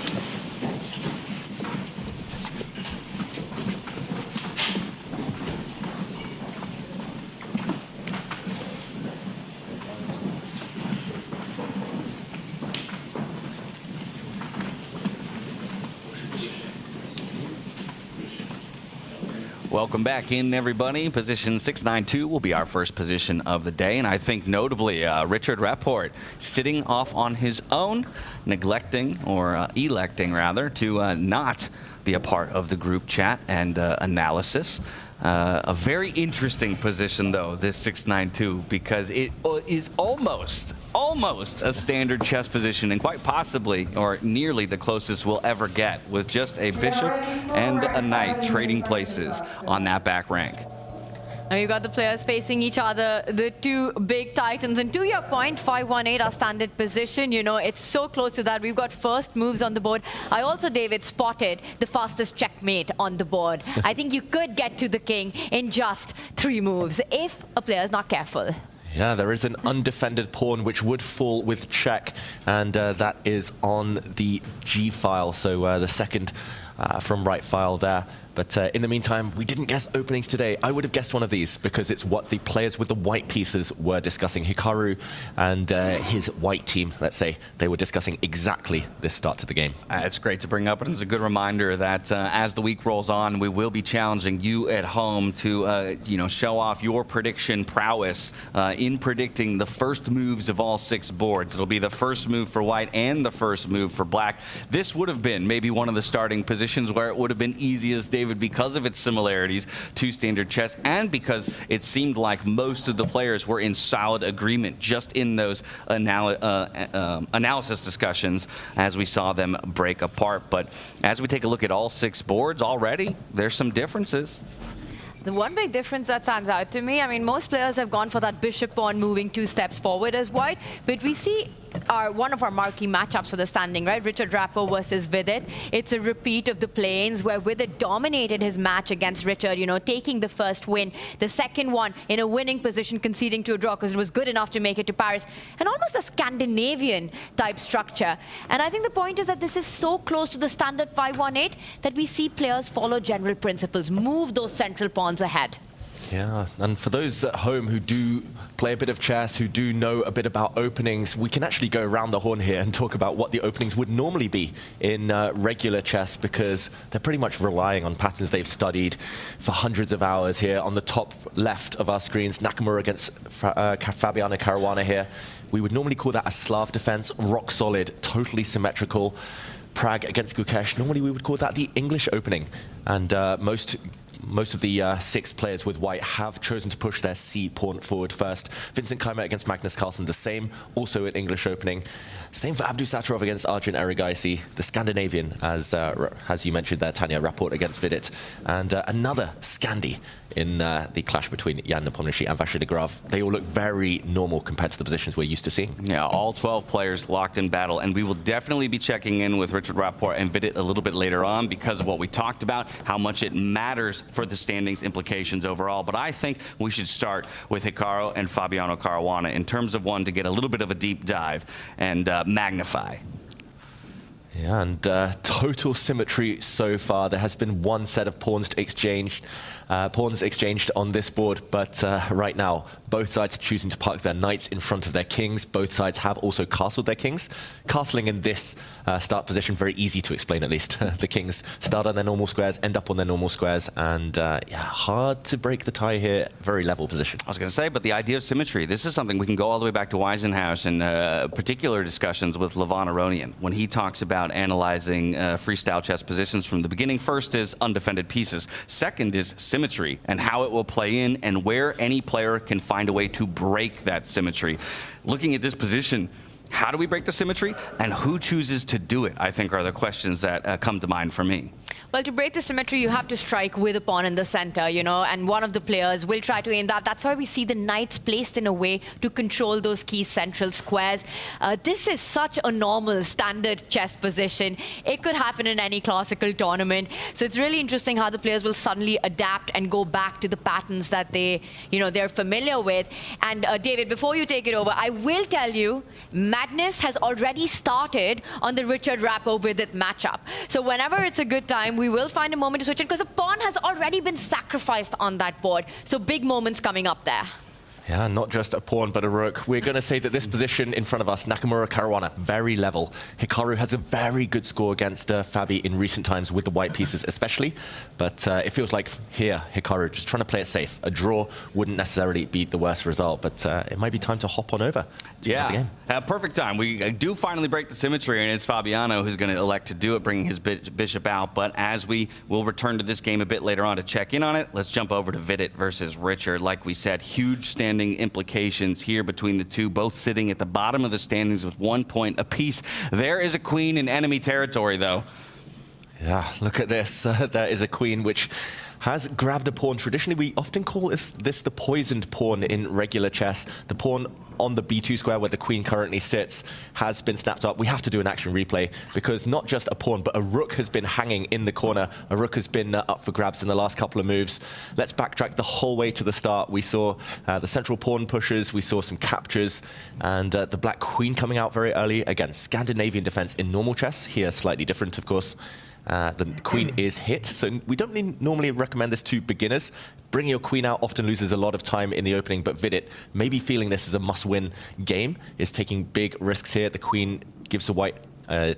Welcome back in, everybody. Position 692 will be our first position of the day, and I think notably Richard Rapport sitting off on his own, neglecting, or electing rather, to not be a part of the group chat and analysis. A very interesting position, though, this 692, because it is almost a standard chess position, and quite possibly, or nearly the closest we'll ever get, with just a bishop and a knight trading places on that back rank. Now you've got the players facing each other, the two big titans. And to your point, 5-1-8, our standard position, you know, it's so close to that. We've got first moves on the board. I also, David, spotted the fastest checkmate on the board. I think you could get to the king in just 3 moves if a player is not careful. Yeah, there is an undefended pawn which would fall with check, and that is on the g file. So the second from right file there. But in the meantime, we didn't guess openings today. I would have guessed one of these because it's what the players with the white pieces were discussing. Hikaru and his white team, let's say, they were discussing exactly this start to the game. It's great to bring up, and it's a good reminder that as the week rolls on, we will be challenging you at home to show off your prediction prowess in predicting the first moves of all 6 boards. It'll be the first move for white and the first move for black. This would have been maybe one of the starting positions where it would have been easiest, David, because of its similarities to standard chess and because it seemed like most of the players were in solid agreement just in those analysis discussions as we saw them break apart. But as we take a look at all 6 boards already, there's some differences. The one big difference that stands out to me, I mean, most players have gone for that bishop pawn moving 2 steps forward as white, but we see one of our marquee matchups for the standing, right? Richard Rapport versus Vidit. It's a repeat of the play-ins where Vidit dominated his match against Richard, taking the first win, the second one in a winning position, conceding to a draw because it was good enough to make it to Paris, and almost a Scandinavian type structure. And I think the point is that this is so close to the standard 5-1-8 that we see players follow general principles, move those central pawns ahead. Yeah, and for those at home who do play a bit of chess, who do know a bit about openings, we can actually go around the horn here and talk about what the openings would normally be in regular chess, because they're pretty much relying on patterns they've studied for hundreds of hours here. On the top left of our screens, Nakamura against Fabiano Caruana here. We would normally call that a Slav defense, rock solid, totally symmetrical. Pragg against Gukesh, normally we would call that the English opening. And most of the 6 players with white have chosen to push their C pawn forward first. Vincent Keymer against Magnus Carlsen, the same, also an English opening. Same for Abdou Sattarov against Arjun Erigaisi, the Scandinavian, as you mentioned there, Tanya, Rapport against Vidit. And another Scandi in the clash between Jan Nepomniachtchi and Vasily de Graaff. They all look very normal compared to the positions we're used to seeing. Yeah, all 12 players locked in battle, and we will definitely be checking in with Richard Rapport and Vidit a little bit later on because of what we talked about, how much it matters for the standings implications overall. But I think we should start with Hikaru and Fabiano Caruana in terms of one to get a little bit of a deep dive and magnify. Yeah, and total symmetry so far. There has been one set of pawns exchanged on this board, but right now both sides are choosing to park their knights in front of their kings. Both sides have also castled their kings. Castling in this start position, very easy to explain at least. The kings start on their normal squares, end up on their normal squares, and yeah, hard to break the tie here. Very level position. I was going to say, but the idea of symmetry, this is something we can go all the way back to Weisenhaus and particular discussions with Levon Aronian when he talks about analyzing freestyle chess positions from the beginning. First is undefended pieces. Second is symmetry and how it will play in and where any player can find a way to break that symmetry. Looking at this position, how do we break the symmetry and who chooses to do it, I think are the questions that come to mind for me. Well, to break the symmetry, you have to strike with a pawn in the center, and one of the players will try to aim that. That's why we see the knights placed in a way to control those key central squares. This is such a normal, standard chess position. It could happen in any classical tournament. So it's really interesting how the players will suddenly adapt and go back to the patterns that they're familiar with. And David, before you take it over, I will tell you, madness has already started on the Richard Rapport Vidit matchup. So whenever it's a good time, we will find a moment to switch in because a pawn has already been sacrificed on that board. So big moments coming up there. Yeah, not just a pawn, but a rook. We're going to say that this position in front of us, Nakamura Caruana, very level. Hikaru has a very good score against Fabi in recent times with the white pieces especially. But it feels like here, Hikaru just trying to play it safe. A draw wouldn't necessarily be the worst result, but it might be time to hop on over. Yeah, perfect time. We do finally break the symmetry, and it's Fabiano who's going to elect to do it, bringing his bishop out. But as we will return to this game a bit later on to check in on it, let's jump over to Vidit versus Richard. Like we said, huge standing implications here between the two, both sitting at the bottom of the standings with 1 point apiece. There is a queen in enemy territory, though. Yeah, look at this. There is a queen which has grabbed a pawn. Traditionally, we often call this the poisoned pawn in regular chess. The pawn on the b2 square where the queen currently sits has been snapped up. We have to do an action replay because not just a pawn, but a rook has been hanging in the corner. A rook has been up for grabs in the last couple of moves. Let's backtrack the whole way to the start. We saw the central pawn pushes, we saw some captures, and the black queen coming out very early. Again, Scandinavian defense in normal chess. Here, slightly different, of course. The queen is hit, so we don't normally recommend this to beginners. Bringing your queen out often loses a lot of time in the opening, but Vidit, maybe feeling this is a must-win game, is taking big risks here. The queen gives the white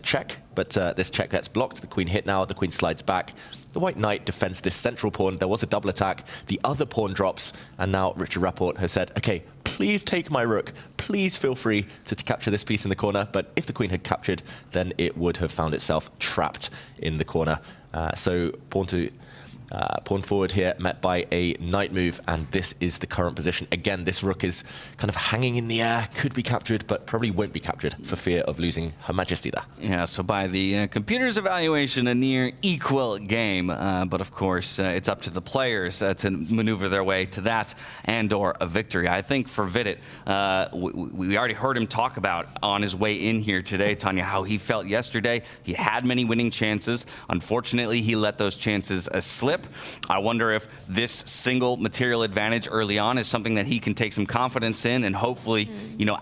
check, but this check gets blocked. The queen hit now, the queen slides back. The white knight defends this central pawn. There was a double attack. The other pawn drops, and now Richard Rapport has said, okay, please take my rook. Please feel free to capture this piece in the corner. But if the queen had captured, then it would have found itself trapped in the corner. So pawn forward here, met by a knight move, and this is the current position. Again, this rook is kind of hanging in the air, could be captured, but probably won't be captured for fear of losing Her Majesty there. Yeah, so by the computer's evaluation, a near equal game. But of course, it's up to the players to maneuver their way to that and/or a victory. I think for Vidit, we already heard him talk about on his way in here today, Tanya, how he felt yesterday. He had many winning chances. Unfortunately, he let those chances slip. I wonder if this single material advantage early on is something that he can take some confidence in and hopefully,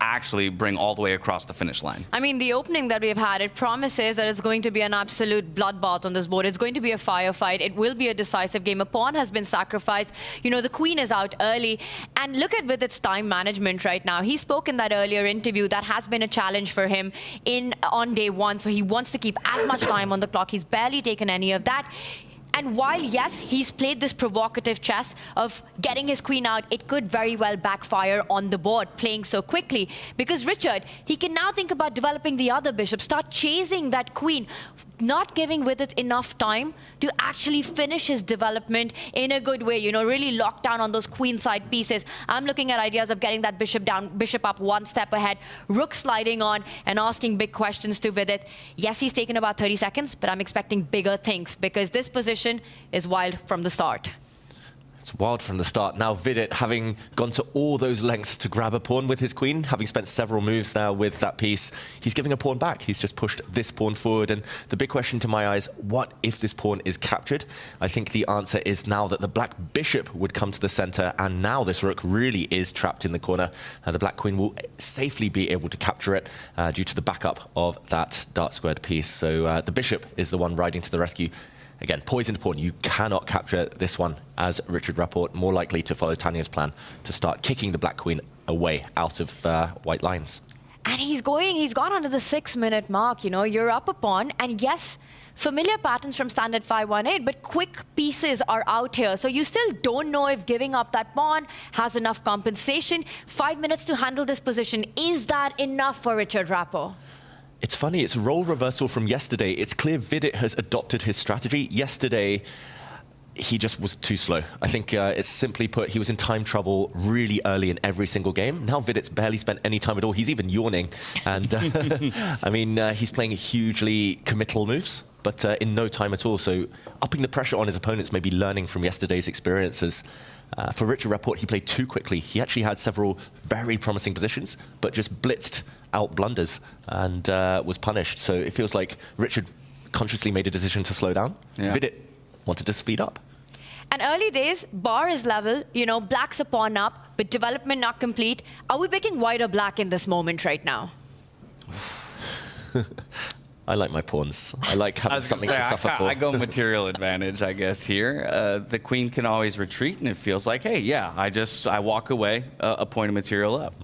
actually bring all the way across the finish line. I mean, the opening that we've had, it promises that it's going to be an absolute bloodbath on this board. It's going to be a firefight. It will be a decisive game. A pawn has been sacrificed. The queen is out early. And look at Vidit's time management right now. He spoke in that earlier interview that has been a challenge for him on day one. So he wants to keep as much time on the clock. He's barely taken any of that. And while, yes, he's played this provocative chess of getting his queen out, it could very well backfire on the board, playing so quickly. Because Richard, he can now think about developing the other bishop, start chasing that queen, not giving Vidit enough time to actually finish his development in a good way, really lock down on those queenside pieces. I'm looking at ideas of getting that bishop down, bishop up one step ahead, rook sliding on and asking big questions to Vidit. Yes, he's taken about 30 seconds, but I'm expecting bigger things because this position is wild from the start. It's wild from the start. Now Vidit, having gone to all those lengths to grab a pawn with his queen, having spent several moves now with that piece, he's giving a pawn back. He's just pushed this pawn forward. And the big question to my eyes, what if this pawn is captured? I think the answer is now that the black bishop would come to the center, and now this rook really is trapped in the corner. The black queen will safely be able to capture it due to the backup of that dark squared piece. So the bishop is the one riding to the rescue. Again, poisoned pawn. You cannot capture this one, as Richard Rapport more likely to follow Tanya's plan to start kicking the black queen away out of white lines. And he's gone under the 6-minute mark. You're up a pawn, and yes, familiar patterns from standard 5-1-8, but quick pieces are out here. So you still don't know if giving up that pawn has enough compensation. 5 minutes to handle this position. Is that enough for Richard Rapport? It's funny, it's role reversal from yesterday. It's clear Vidit has adopted his strategy. Yesterday, he just was too slow. I think it's simply put, he was in time trouble really early in every single game. Now Vidit's barely spent any time at all. He's even yawning. And I mean, he's playing hugely committal moves, but in no time at all. So upping the pressure on his opponents, maybe learning from yesterday's experiences. For Richard Rapport, he played too quickly. He actually had several very promising positions, but just blitzed out blunders and was punished. So it feels like Richard consciously made a decision to slow down. Yeah. Vidit wanted to speed up. And early days, bar is level, black's a pawn up, but development not complete. Are we picking white or black in this moment right now? I like my pawns. I like having something to suffer for. I go material advantage, I guess, here. The queen can always retreat, and it feels like, hey, yeah, I walk away a point of material up.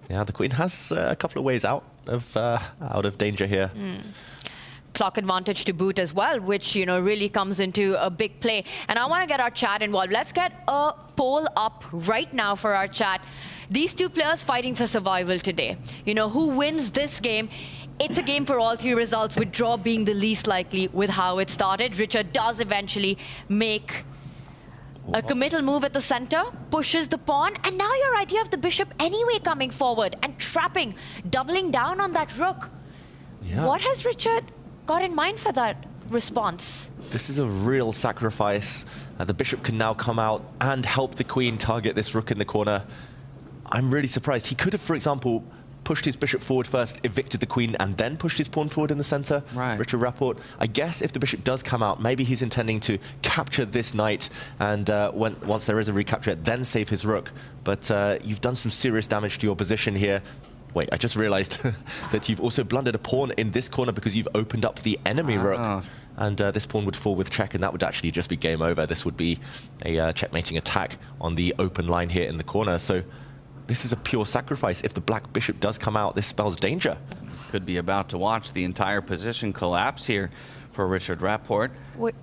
Yeah, the queen has a couple of ways out of danger here. Clock advantage to boot as well, which, really comes into a big play. And I want to get our chat involved. Let's get a poll up right now for our chat. These two players fighting for survival today. Who wins this game? It's a game for all three results, with draw being the least likely with how it started. Richard does eventually make a committal move at the center, pushes the pawn, and now your idea of the bishop anyway coming forward and trapping, doubling down on that rook. Yeah. What has Richard got in mind for that response? This is a real sacrifice. The bishop can now come out and help the queen target this rook in the corner. I'm really surprised. He could have, for example, pushed his bishop forward first, evicted the queen, and then pushed his pawn forward in the center. Right. Richard Rapport, I guess if the bishop does come out, maybe he's intending to capture this knight, and once there is a recapture, then save his rook. But you've done some serious damage to your position here. Wait, I just realized that you've also blundered a pawn in this corner because you've opened up the enemy rook. and this pawn would fall with check, and that would actually just be game over. This would be a checkmating attack on the open line here in the corner. So this is a pure sacrifice. If the black bishop does come out, this spells danger. Could be about to watch the entire position collapse here for Richard Rapport. Wait,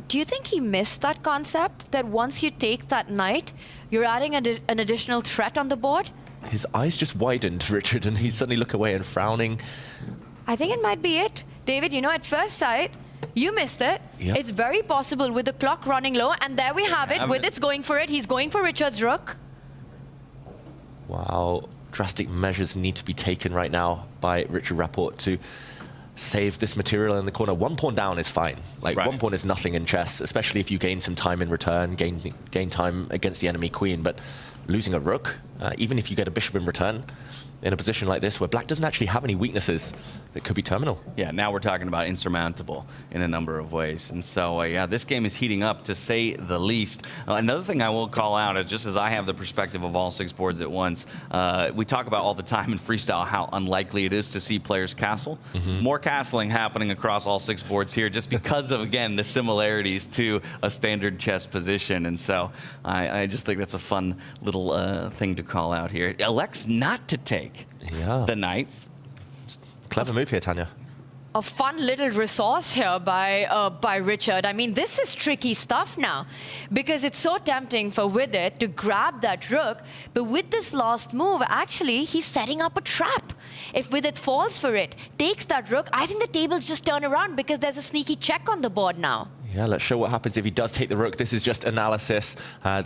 do you think he missed that concept, that once you take that knight, you're adding an additional threat on the board? His eyes just widened, Richard, and he suddenly looked away and frowning. I think it might be it. David, you know, at first sight, you missed it. Yep. It's very possible with the clock running low, and there we have it. With it's going for it. He's going for Richard's rook. Wow. Drastic measures need to be taken right now by Richard Rapport to save this material in the corner. One pawn down is fine. Like, one pawn is nothing in chess, especially if you gain some time in return, gain time against the enemy queen. But losing a rook, even if you get a bishop in return, in a position like this where black doesn't actually have any weaknesses, that could be terminal. Yeah, now we're talking about insurmountable in a number of ways. And so, yeah, this game is heating up, to say the least. Another thing I will call out is, just as I have the perspective of all 6 boards at once, we talk about all the time in freestyle how unlikely it is to see players castle. More castling happening across all 6 boards here, just because of, again, the similarities to a standard chess position. And so I just think that's a fun little thing to call out here. Elects not to take the knight. Clever move here, Tanya. A fun little resource here by Richard. I mean, this is tricky stuff now, because it's so tempting for Vidit to grab that rook, but with this last move, actually, he's setting up a trap. If Vidit falls for it, takes that rook, I think the tables just turn around, because there's a sneaky check on the board now. Yeah, let's show what happens if he does take the rook. This is just analysis.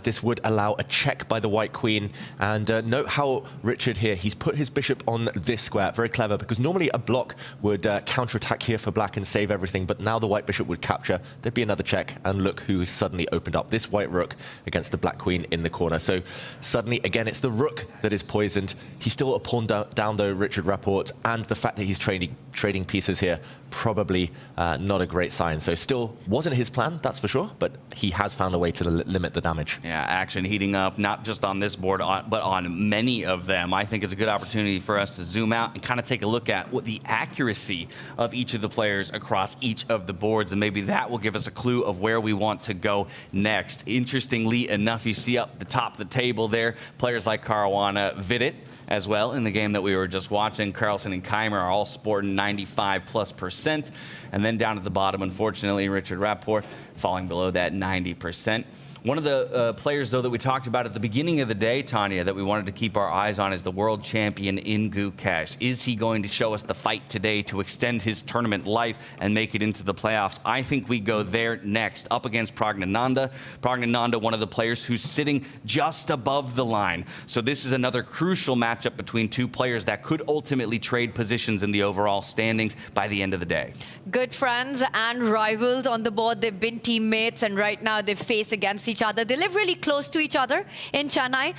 This would allow a check by the white queen. And note how Richard here, he's put his bishop on this square. Very clever, because normally a block would counterattack here for black and save everything. But now the white bishop would capture. There'd be another check. And look who's suddenly opened up. This white rook against the black queen in the corner. So suddenly, again, it's the rook that is poisoned. He's still a pawn down, though, Richard Rapport. And the fact that he's trading pieces here, probably not a great sign. So still wasn't his plan, that's for sure, but he has found a way to limit the damage. Yeah, action heating up, not just on this board, but on many of them. I think it's a good opportunity for us to zoom out and kind of take a look at what the accuracy of each of the players across each of the boards, and maybe that will give us a clue of where we want to go next. Interestingly enough, you see up the top of the table there, players like Caruana, Vidit, as well in the game that we were just watching. Carlsen and Keimer are all sporting 95+%. And then down at the bottom, unfortunately, Richard Rapport falling below that 90%. One of the players, though, that we talked about at the beginning of the day, Tanya, that we wanted to keep our eyes on is the world champion in Gukesh. Is he going to show us the fight today to extend his tournament life and make it into the playoffs? I think we go there next, up against Praggnanandhaa. Praggnanandhaa, one of the players who's sitting just above the line. So this is another crucial matchup between 2 players that could ultimately trade positions in the overall standings by the end of the day. Good friends and rivals on the board. They've been teammates, and right now they face against each other. They live really close to each other in Chennai,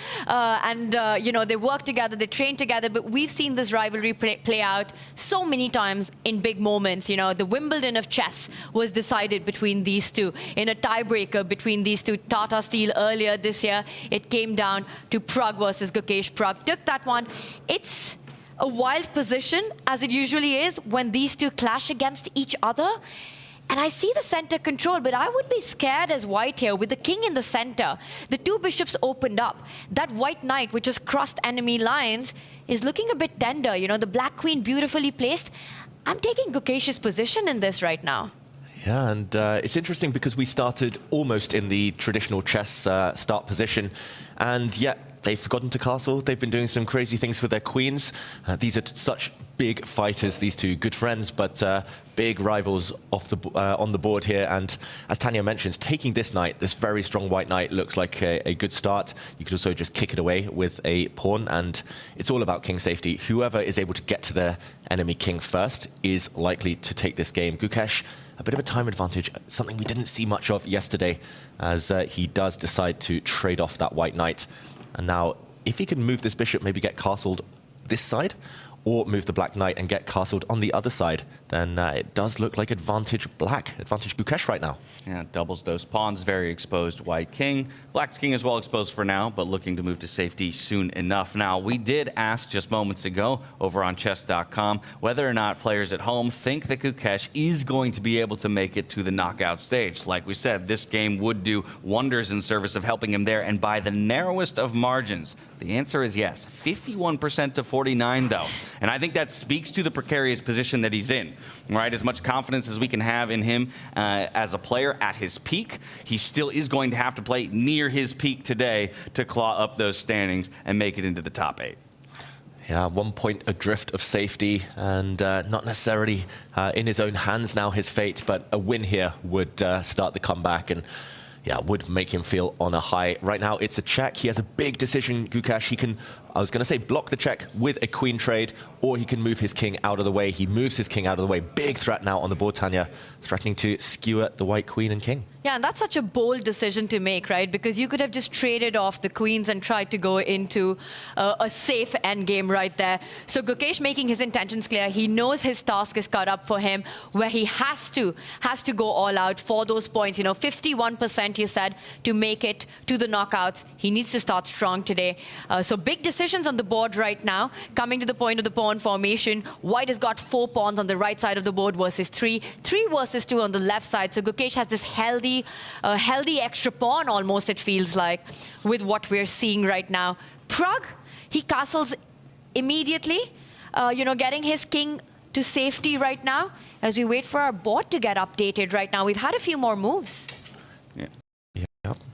you know, they work together, they train together, but we've seen this rivalry play out so many times in big moments. You know, the Wimbledon of chess was decided between these two in a tiebreaker between these two. Tata Steel earlier this year, it came down to Pragg versus Gukesh. Pragg took that one. It's a wild position, as it usually is when these two clash against each other. And I see the center control, but I would be scared as white here with the king in the center. The 2 bishops opened up. That white knight, which has crossed enemy lines, is looking a bit tender. You know, the black queen beautifully placed. I'm taking Gukesh's position in this right now. Yeah, and it's interesting because we started almost in the traditional chess start position, and yet they've forgotten to castle. They've been doing some crazy things with their queens. These are such big fighters, these 2 good friends, but big rivals on the board here. And as Tanya mentions, taking this knight, this very strong white knight, looks like a good start. You could also just kick it away with a pawn, and it's all about king safety. Whoever is able to get to their enemy king first is likely to take this game. Gukesh, a bit of a time advantage, something we didn't see much of yesterday, as he does decide to trade off that white knight. And now, if he can move this bishop, maybe get castled this side, or move the Black Knight and get castled on the other side, then it does look like advantage Black, advantage Gukesh right now. Yeah, doubles those pawns, very exposed White King. Black's King is well exposed for now, but looking to move to safety soon enough. Now, we did ask just moments ago over on chess.com whether or not players at home think that Gukesh is going to be able to make it to the knockout stage. Like we said, this game would do wonders in service of helping him there, and by the narrowest of margins. The answer is yes. 51% to 49, though. And I think that speaks to the precarious position that he's in, right? As much confidence as we can have in him as a player at his peak, he still is going to have to play near his peak today to claw up those standings and make it into the top 8. Yeah, 1 point adrift of safety, and not necessarily in his own hands now, his fate, but a win here would start the comeback and yeah, would make him feel on a high. Right now, it's a check. He has a big decision, Gukesh. He can, I was going to say, block the check with a queen trade, or he can move his king out of the way. He moves his king out of the way. Big threat now on the board, Tanya, threatening to skewer the white queen and king. Yeah, and that's such a bold decision to make, right? Because you could have just traded off the queens and tried to go into a safe endgame right there. So Gukesh making his intentions clear. He knows his task is cut up for him, where he has to go all out for those points. You know, 51%, you said, to make it to the knockouts. He needs to start strong today. So big decisions on the board right now. Coming to the point of the pawn formation, White has got 4 pawns on the right side of the board versus 3. 3 versus 2 on the left side. So Gukesh has this healthy extra pawn almost, it feels like, with what we're seeing right now. Pragg, he castles immediately, you know, getting his king to safety right now as we wait for our board to get updated right now. We've had a few more moves. Yeah,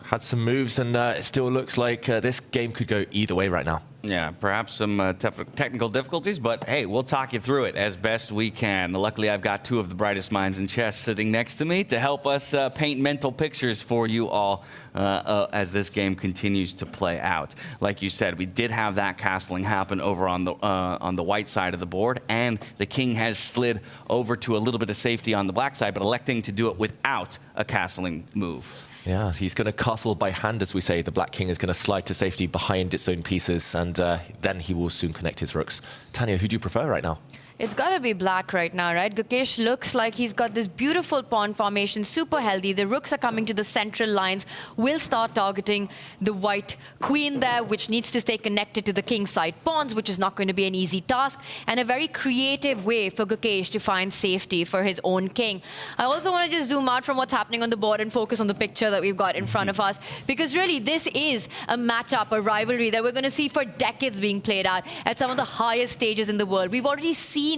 had some moves, and it still looks like this game could go either way right now. Yeah, perhaps some technical difficulties, but hey, we'll talk you through it as best we can. Luckily, I've got 2 of the brightest minds in chess sitting next to me to help us paint mental pictures for you all as this game continues to play out. Like you said, we did have that castling happen over on the white side of the board, and the king has slid over to a little bit of safety on the black side, but electing to do it without a castling move. Yeah, he's going to castle by hand, as we say. The Black King is going to slide to safety behind its own pieces, and then he will soon connect his rooks. Tanya, who do you prefer right now? It's got to be Black right now, right? Gukesh looks like he's got this beautiful pawn formation, super healthy. The rooks are coming to the central lines. Will start targeting the white queen there, which needs to stay connected to the king side pawns, which is not going to be an easy task, and a very creative way for Gukesh to find safety for his own king. I also want to just zoom out from what's happening on the board and focus on the picture that we've got in front of us, because really this is a matchup, a rivalry that we're going to see for decades being played out at some of the highest stages in the world. We've already seen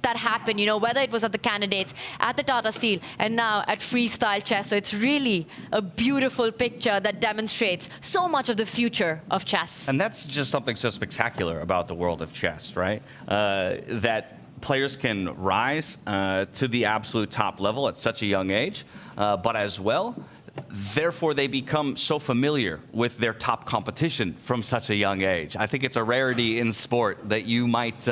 that happen, you know, whether it was at the Candidates, at the Tata Steel, and now at Freestyle Chess. So it's really a beautiful picture that demonstrates so much of the future of chess. And that's just something so spectacular about the world of chess, right? That players can rise to the absolute top level at such a young age, but as well, therefore, they become so familiar with their top competition from such a young age. I think it's a rarity in sport that you might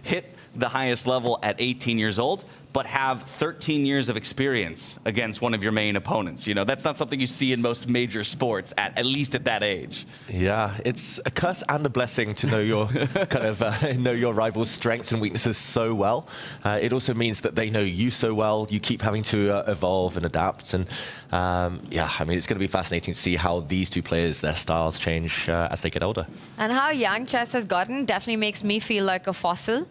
hit the highest level at 18 years old, but have 13 years of experience against one of your main opponents. You know, that's not something you see in most major sports, at least at that age. Yeah, it's a curse and a blessing to know your kind of know your rival's strengths and weaknesses so well. It also means that they know you so well. You keep having to evolve and adapt. And yeah, I mean, it's going to be fascinating to see how these 2 players, their styles change as they get older. And how young chess has gotten definitely makes me feel like a fossil,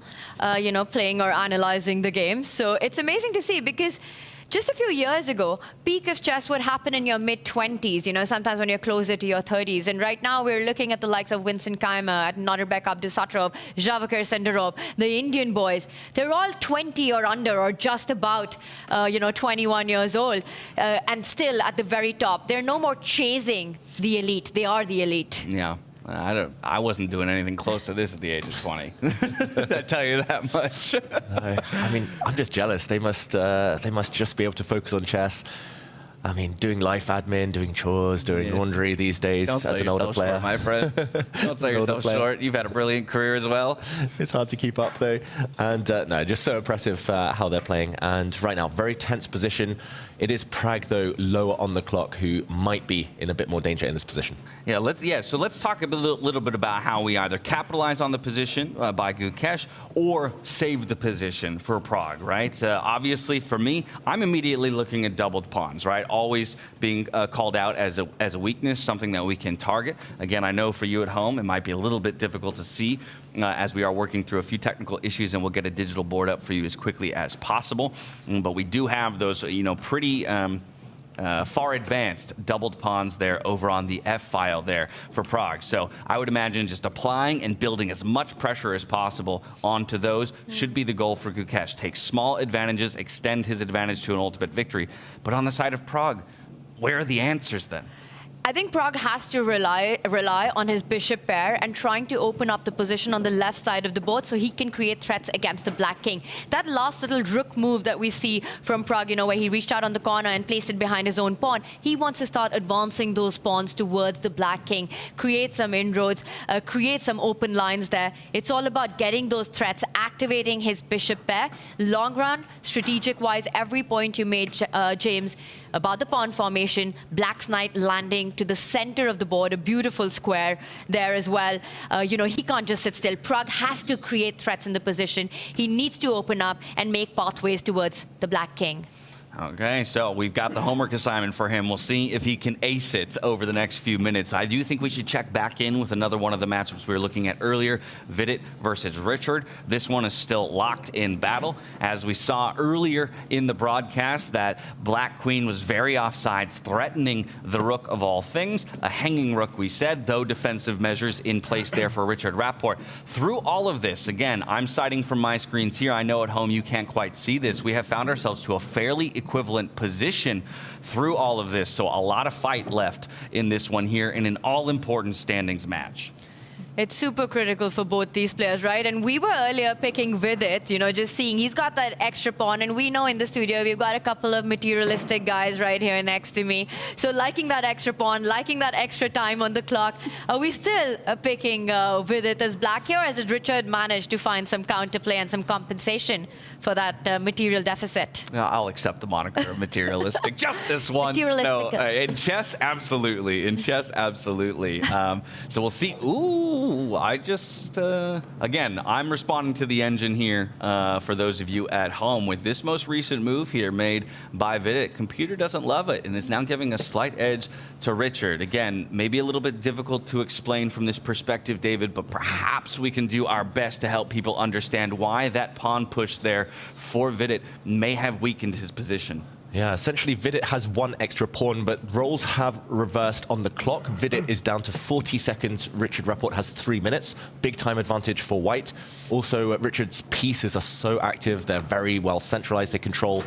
you know, playing or analyzing the game. So it's amazing to see, because just a few years ago, peak of chess would happen in your mid-20s, you know, sometimes when you're closer to your 30s. And right now, we're looking at the likes of Winston Keimer, Nadirbek Abdusattorov, Javakar Senderov, the Indian boys. They're all 20 or under, or just about, you know, 21 years old, and still at the very top. They're no more chasing the elite. They are the elite. Yeah. I wasn't doing anything close to this at the age of 20. I tell you that much. I mean, I'm just jealous. They must just be able to focus on chess. I mean, doing life admin, doing chores, doing laundry these days as an older player. Short, my friend. Don't sell yourself short. You've had a brilliant career as well. It's hard to keep up, though. And no, just so impressive how they're playing. And right now, very tense position It is Pragg, though, lower on the clock, who might be in a bit more danger in this position. So let's talk a little bit about how we either capitalize on the position by Gukesh or save the position for Pragg, right? Obviously, for me, I'm immediately looking at doubled pawns, right? Always being called out as a weakness, something that we can target. Again, I know for you at home, it might be a little bit difficult to see as we are working through a few technical issues, and we'll get a digital board up for you as quickly as possible. But we do have those, pretty far advanced doubled pawns there over on the F file there for Pragg. So I would imagine just applying and building as much pressure as possible onto those should be the goal for Gukesh. Take small advantages, extend his advantage to an ultimate victory. But on the side of Pragg, where are the answers then? I think Pragg has to rely on his bishop pair and trying to open up the position on the left side of the board so he can create threats against the black king. That last little rook move that we see from Pragg, where he reached out on the corner and placed it behind his own pawn, he wants to start advancing those pawns towards the black king, create some inroads, create some open lines there. It's all about getting those threats, activating his bishop pair. Long run, strategic-wise, every point you made, James, about the pawn formation, Black's knight landing to the center of the board, a beautiful square there as well. He can't just sit still. Pragg has to create threats in the position. He needs to open up and make pathways towards the black king. Okay, so we've got the homework assignment for him. We'll see if he can ace it over the next few minutes. I do think we should check back in with another one of the matchups we were looking at earlier, Vidit versus Richard. This one is still locked in battle. As we saw earlier in the broadcast, that Black Queen was very offsides, threatening the rook of all things. A hanging rook, we said, though defensive measures in place there for Richard Rapport. Through all of this, again, I'm citing from my screens here. I know at home you can't quite see this. We have found ourselves to a fairly equivalent position through all of this. So a lot of fight left in this one here in an all-important standings match. It's super critical for both these players, right? And we were earlier picking Vidit, just seeing he's got that extra pawn. And we know in the studio, we've got a couple of materialistic guys right here next to me. So liking that extra pawn, liking that extra time on the clock, are we still picking Vidit as Black here? Or has Richard managed to find some counterplay and some compensation for that material deficit? I'll accept the moniker of materialistic just this once. No, in chess, absolutely. In chess, absolutely. So we'll see. Ooh. I just, again, I'm responding to the engine here for those of you at home with this most recent move here made by Vidit. Computer doesn't love it and is now giving a slight edge to Richard. Again, maybe a little bit difficult to explain from this perspective, David, but perhaps we can do our best to help people understand why that pawn push there for Vidit may have weakened his position. Yeah, essentially Vidit has one extra pawn, but roles have reversed on the clock. Vidit is down to 40 seconds. Richard Rapport has 3 minutes. Big time advantage for white. Also, Richard's pieces are so active. They're very well centralized. They control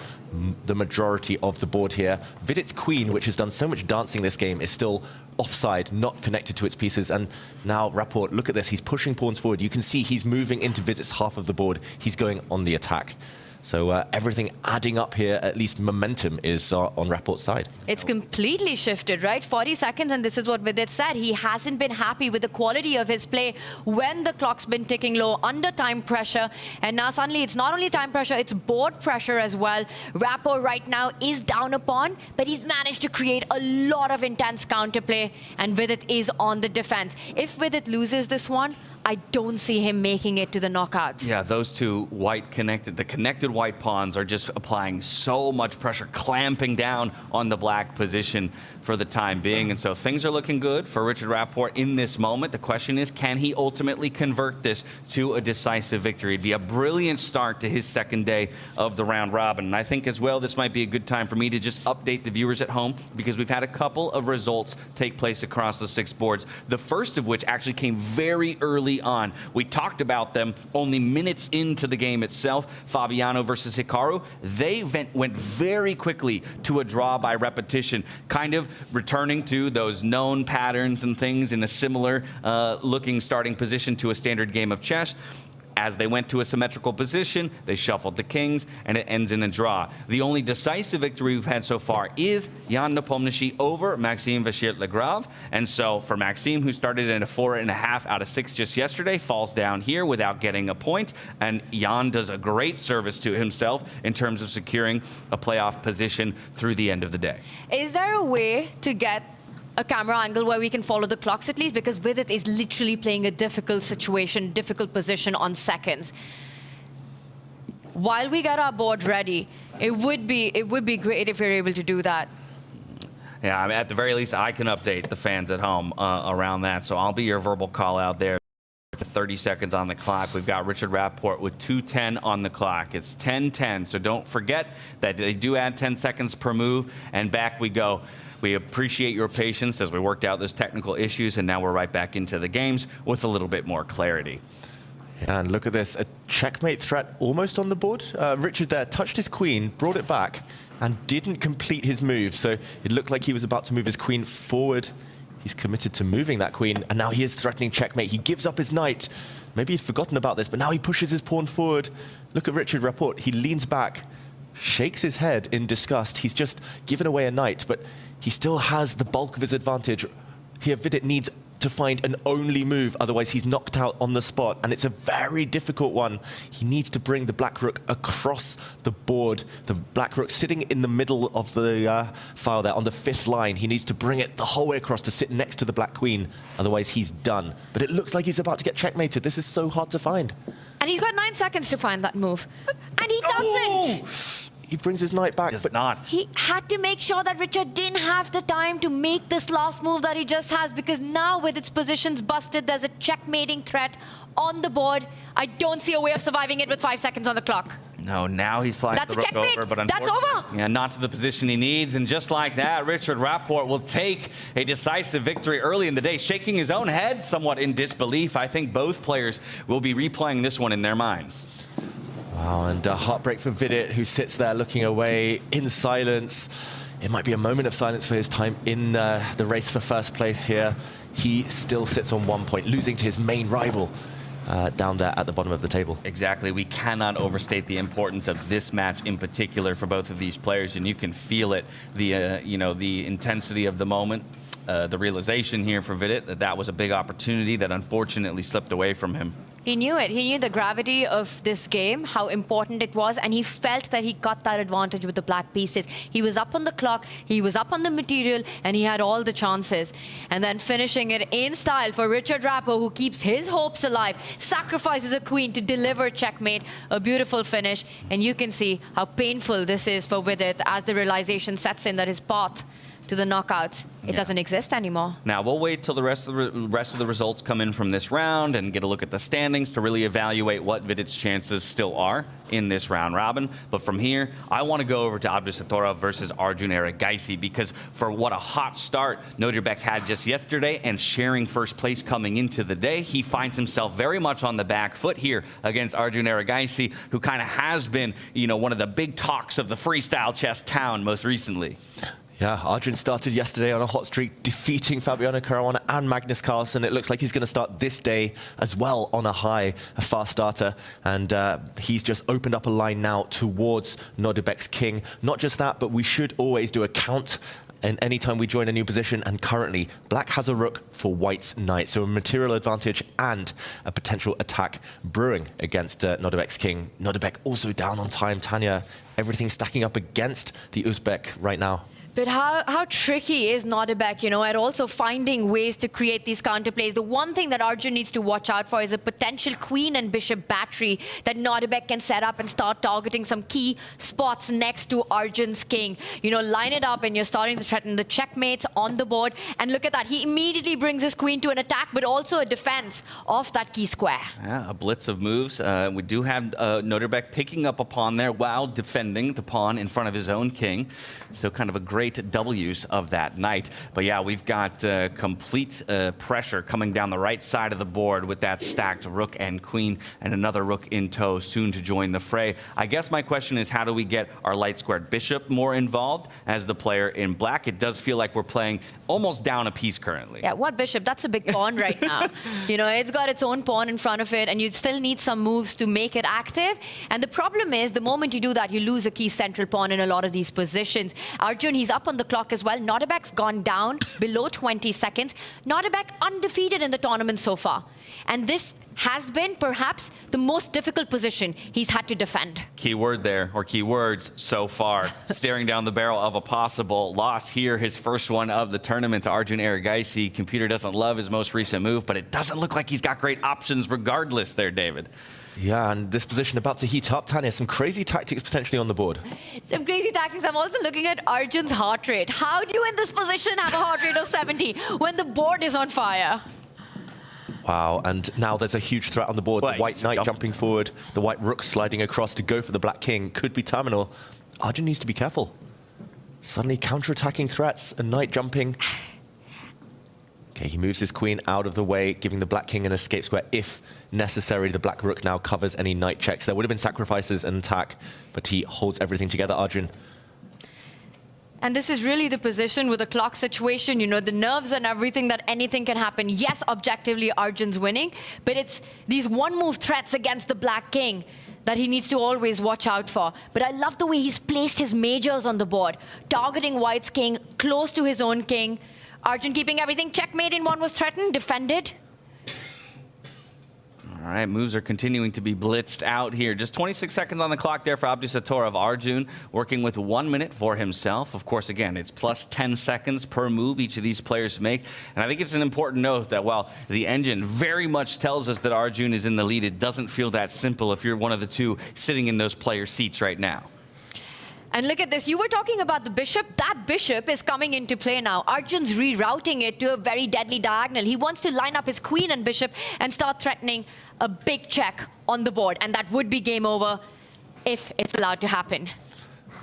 the majority of the board here. Vidit's queen, which has done so much dancing this game, is still offside, not connected to its pieces. And now Rapport, look at this. He's pushing pawns forward. You can see he's moving into Vidit's half of the board. He's going on the attack. So everything adding up here, at least momentum, is on Rapport's side. It's completely shifted, right? 40 seconds, and this is what Vidit said. He hasn't been happy with the quality of his play when the clock's been ticking low, under time pressure. And now suddenly it's not only time pressure, it's board pressure as well. Rapport right now is down a pawn, but he's managed to create a lot of intense counterplay, and Vidit is on the defense. If Vidit loses this one, I don't see him making it to the knockouts. Yeah, those two the connected white pawns are just applying so much pressure, clamping down on the black position for the time being. And so things are looking good for Richard Rapport in this moment. The question is, can he ultimately convert this to a decisive victory? It'd be a brilliant start to his second day of the round robin. And I think as well, this might be a good time for me to just update the viewers at home, because we've had a couple of results take place across the 6 boards. The first of which actually came very early on. We talked about them only minutes into the game itself. Fabiano versus Hikaru. They went very quickly to a draw by repetition, kind of returning to those known patterns and things in a similar looking starting position to a standard game of chess. as they went to a symmetrical position, they shuffled the kings, and it ends in a draw. The only decisive victory we've had so far is Jan Nepomniachtchi over Maxime Vachier-Lagrave. And so for Maxime, who started in a 4.5 out of 6 just yesterday, falls down here without getting a point. And Jan does a great service to himself in terms of securing a playoff position through the end of the day. Is there a way to get a camera angle where we can follow the clocks at least? Because Vidit is literally playing a difficult situation, difficult position on seconds. While we get our board ready, it would be great if you're able to do that. Yeah, I mean, at the very least, I can update the fans at home around that. So I'll be your verbal call out there. 30 seconds on the clock. We've got Richard Rapport with 2:10 on the clock. It's 10:10, so don't forget that they do add 10 seconds per move, and back we go. We appreciate your patience as we worked out those technical issues, and now we're right back into the games with a little bit more clarity. Yeah, and look at this, a checkmate threat almost on the board. Richard there touched his queen, brought it back, and didn't complete his move. So it looked like he was about to move his queen forward. He's committed to moving that queen, and now he is threatening checkmate. He gives up his knight. Maybe he'd forgotten about this, but now he pushes his pawn forward. Look at Richard Rapport. He leans back, shakes his head in disgust. He's just given away a knight, but he still has the bulk of his advantage. Here, Vidit needs to find an only move, otherwise he's knocked out on the spot, and it's a very difficult one. He needs to bring the black rook across the board. The black rook sitting in the middle of the file there on the 5th line. He needs to bring it the whole way across to sit next to the black queen, otherwise he's done. But it looks like he's about to get checkmated. This is so hard to find. And he's got 9 seconds to find that move. And he doesn't! He brings his knight back, but not. He had to make sure that Richard didn't have the time to make this last move that he just has, because now with its positions busted, there's a checkmating threat on the board. I don't see a way of surviving it with 5 seconds on the clock. No, now he slides That's the a rook checkmate. over, but That's over. Yeah, not to the position he needs. And just like that, Richard Rapport will take a decisive victory early in the day, shaking his own head somewhat in disbelief. I think both players will be replaying this one in their minds. Wow, and a heartbreak for Vidit, who sits there looking away in silence. It might be a moment of silence for his time in the race for first place here. He still sits on 1 point, losing to his main rival down there at the bottom of the table. Exactly. We cannot overstate the importance of this match in particular for both of these players, and you can feel it, the intensity of the moment, the realization here for Vidit that was a big opportunity that unfortunately slipped away from him. He knew it. He knew the gravity of this game, how important it was, and he felt that he got that advantage with the black pieces. He was up on the clock, he was up on the material, and he had all the chances. And then finishing it in style for Richard Rapport, who keeps his hopes alive, sacrifices a queen to deliver checkmate. A beautiful finish, and you can see how painful this is for Vidit as the realization sets in that his path to the knockouts, it doesn't exist anymore. Now, we'll wait till the rest of the results come in from this round and get a look at the standings to really evaluate what Vidit's chances still are in this round robin. But from here, I want to go over to Abdusattorov versus Arjun Erigaisi, because for what a hot start Nodirbek had just yesterday and sharing first place coming into the day, he finds himself very much on the back foot here against Arjun Erigaisi, who kind of has been, one of the big talks of the freestyle chess town most recently. Yeah, Arjun started yesterday on a hot streak, defeating Fabiano Caruana and Magnus Carlsen. It looks like he's going to start this day as well on a high, a fast starter. And he's just opened up a line now towards Nodirbek's king. Not just that, but we should always do a count and anytime we join a new position, and currently black has a rook for white's knight, so a material advantage and a potential attack brewing against Nodirbek's king. Nodirbek also down on time. Tanya, everything stacking up against the Uzbek right now. But how tricky is Nodirbek, at also finding ways to create these counterplays? The one thing that Arjun needs to watch out for is a potential queen and bishop battery that Nodirbek can set up and start targeting some key spots next to Arjun's king. Line it up and you're starting to threaten the checkmates on the board. And look at that. He immediately brings his queen to an attack, but also a defense of that key square. Yeah, a blitz of moves. We do have Nodirbek picking up a pawn there while defending the pawn in front of his own king. So kind of a great straight W's of that night. But yeah, we've got complete pressure coming down the right side of the board with that stacked rook and queen and another rook in tow soon to join the fray. I guess my question is, how do we get our light squared bishop more involved as the player in black? It does feel like we're playing almost down a piece currently. Yeah, what bishop? That's a big pawn right now. You know, it's got its own pawn in front of it, and you still need some moves to make it active. And the problem is, the moment you do that, you lose a key central pawn in a lot of these positions. Arjun, he's up on the clock as well. Nordebek's gone down below 20 seconds. Nordebek undefeated in the tournament so far. And this has been perhaps the most difficult position he's had to defend. Key word there, or key words so far. Staring down the barrel of a possible loss here, his first one of the tournament to Arjun Erigaisi. Computer doesn't love his most recent move, but it doesn't look like he's got great options regardless there, David. Yeah, and this position about to heat up. Tanya, some crazy tactics potentially on the board. Some crazy tactics. I'm also looking at Arjun's heart rate. How do you in this position have a heart rate of 70 when the board is on fire? Wow, and now there's a huge threat on the board. The white knight jumping forward, the white rook sliding across to go for the black king. Could be terminal. Arjun needs to be careful. Suddenly counter-attacking threats, a knight jumping. Okay, he moves his queen out of the way, giving the black king an escape square if necessary. The black rook now covers any knight checks. There would have been sacrifices and attack, but he holds everything together, Arjun. And this is really the position with the clock situation, you know, the nerves and everything, that anything can happen. Yes, objectively, Arjun's winning, but it's these one-move threats against the black king that he needs to always watch out for. But I love the way he's placed his majors on the board, targeting white's king, close to his own king. Arjun keeping everything. Checkmate in one was threatened, defended. All right, moves are continuing to be blitzed out here. Just 26 seconds on the clock there for Abdusattorov. Arjun working with 1 minute for himself. Of course, again, it's plus 10 seconds per move each of these players make. And I think it's an important note that while the engine very much tells us that Arjun is in the lead, it doesn't feel that simple if you're one of the two sitting in those player seats right now. And look at this. You were talking about the bishop. That bishop is coming into play now. Arjun's rerouting it to a very deadly diagonal. He wants to line up his queen and bishop and start threatening a big check on the board. And that would be game over if it's allowed to happen.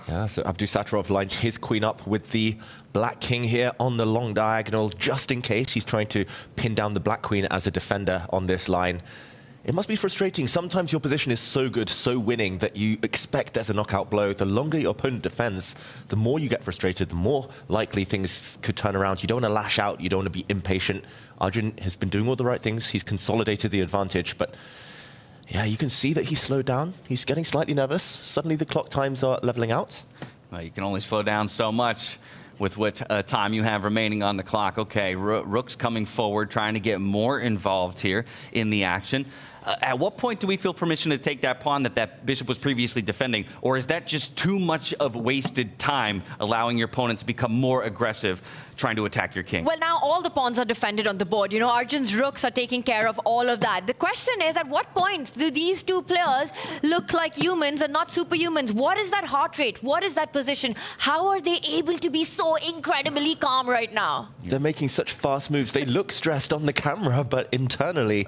Yeah, so Abdusattorov lines his queen up with the black king here on the long diagonal, just in case he's trying to pin down the black queen as a defender on this line. It must be frustrating. Sometimes your position is so good, so winning, that you expect there's a knockout blow. The longer your opponent defends, the more you get frustrated, the more likely things could turn around. You don't want to lash out. You don't want to be impatient. Arjun has been doing all the right things. He's consolidated the advantage. But yeah, you can see that he's slowed down. He's getting slightly nervous. Suddenly the clock times are leveling out. Well, you can only slow down so much with what time you have remaining on the clock. Okay, Rook's coming forward, trying to get more involved here in the action. At what point do we feel permission to take that pawn that bishop was previously defending? Or is that just too much of wasted time, allowing your opponent to become more aggressive, trying to attack your king? Well, now all the pawns are defended on the board. You know, Arjun's rooks are taking care of all of that. The question is, at what points do these two players look like humans and not superhumans? What is that heart rate? What is that position? How are they able to be so incredibly calm right now? They're making such fast moves. They look stressed on the camera, but internally,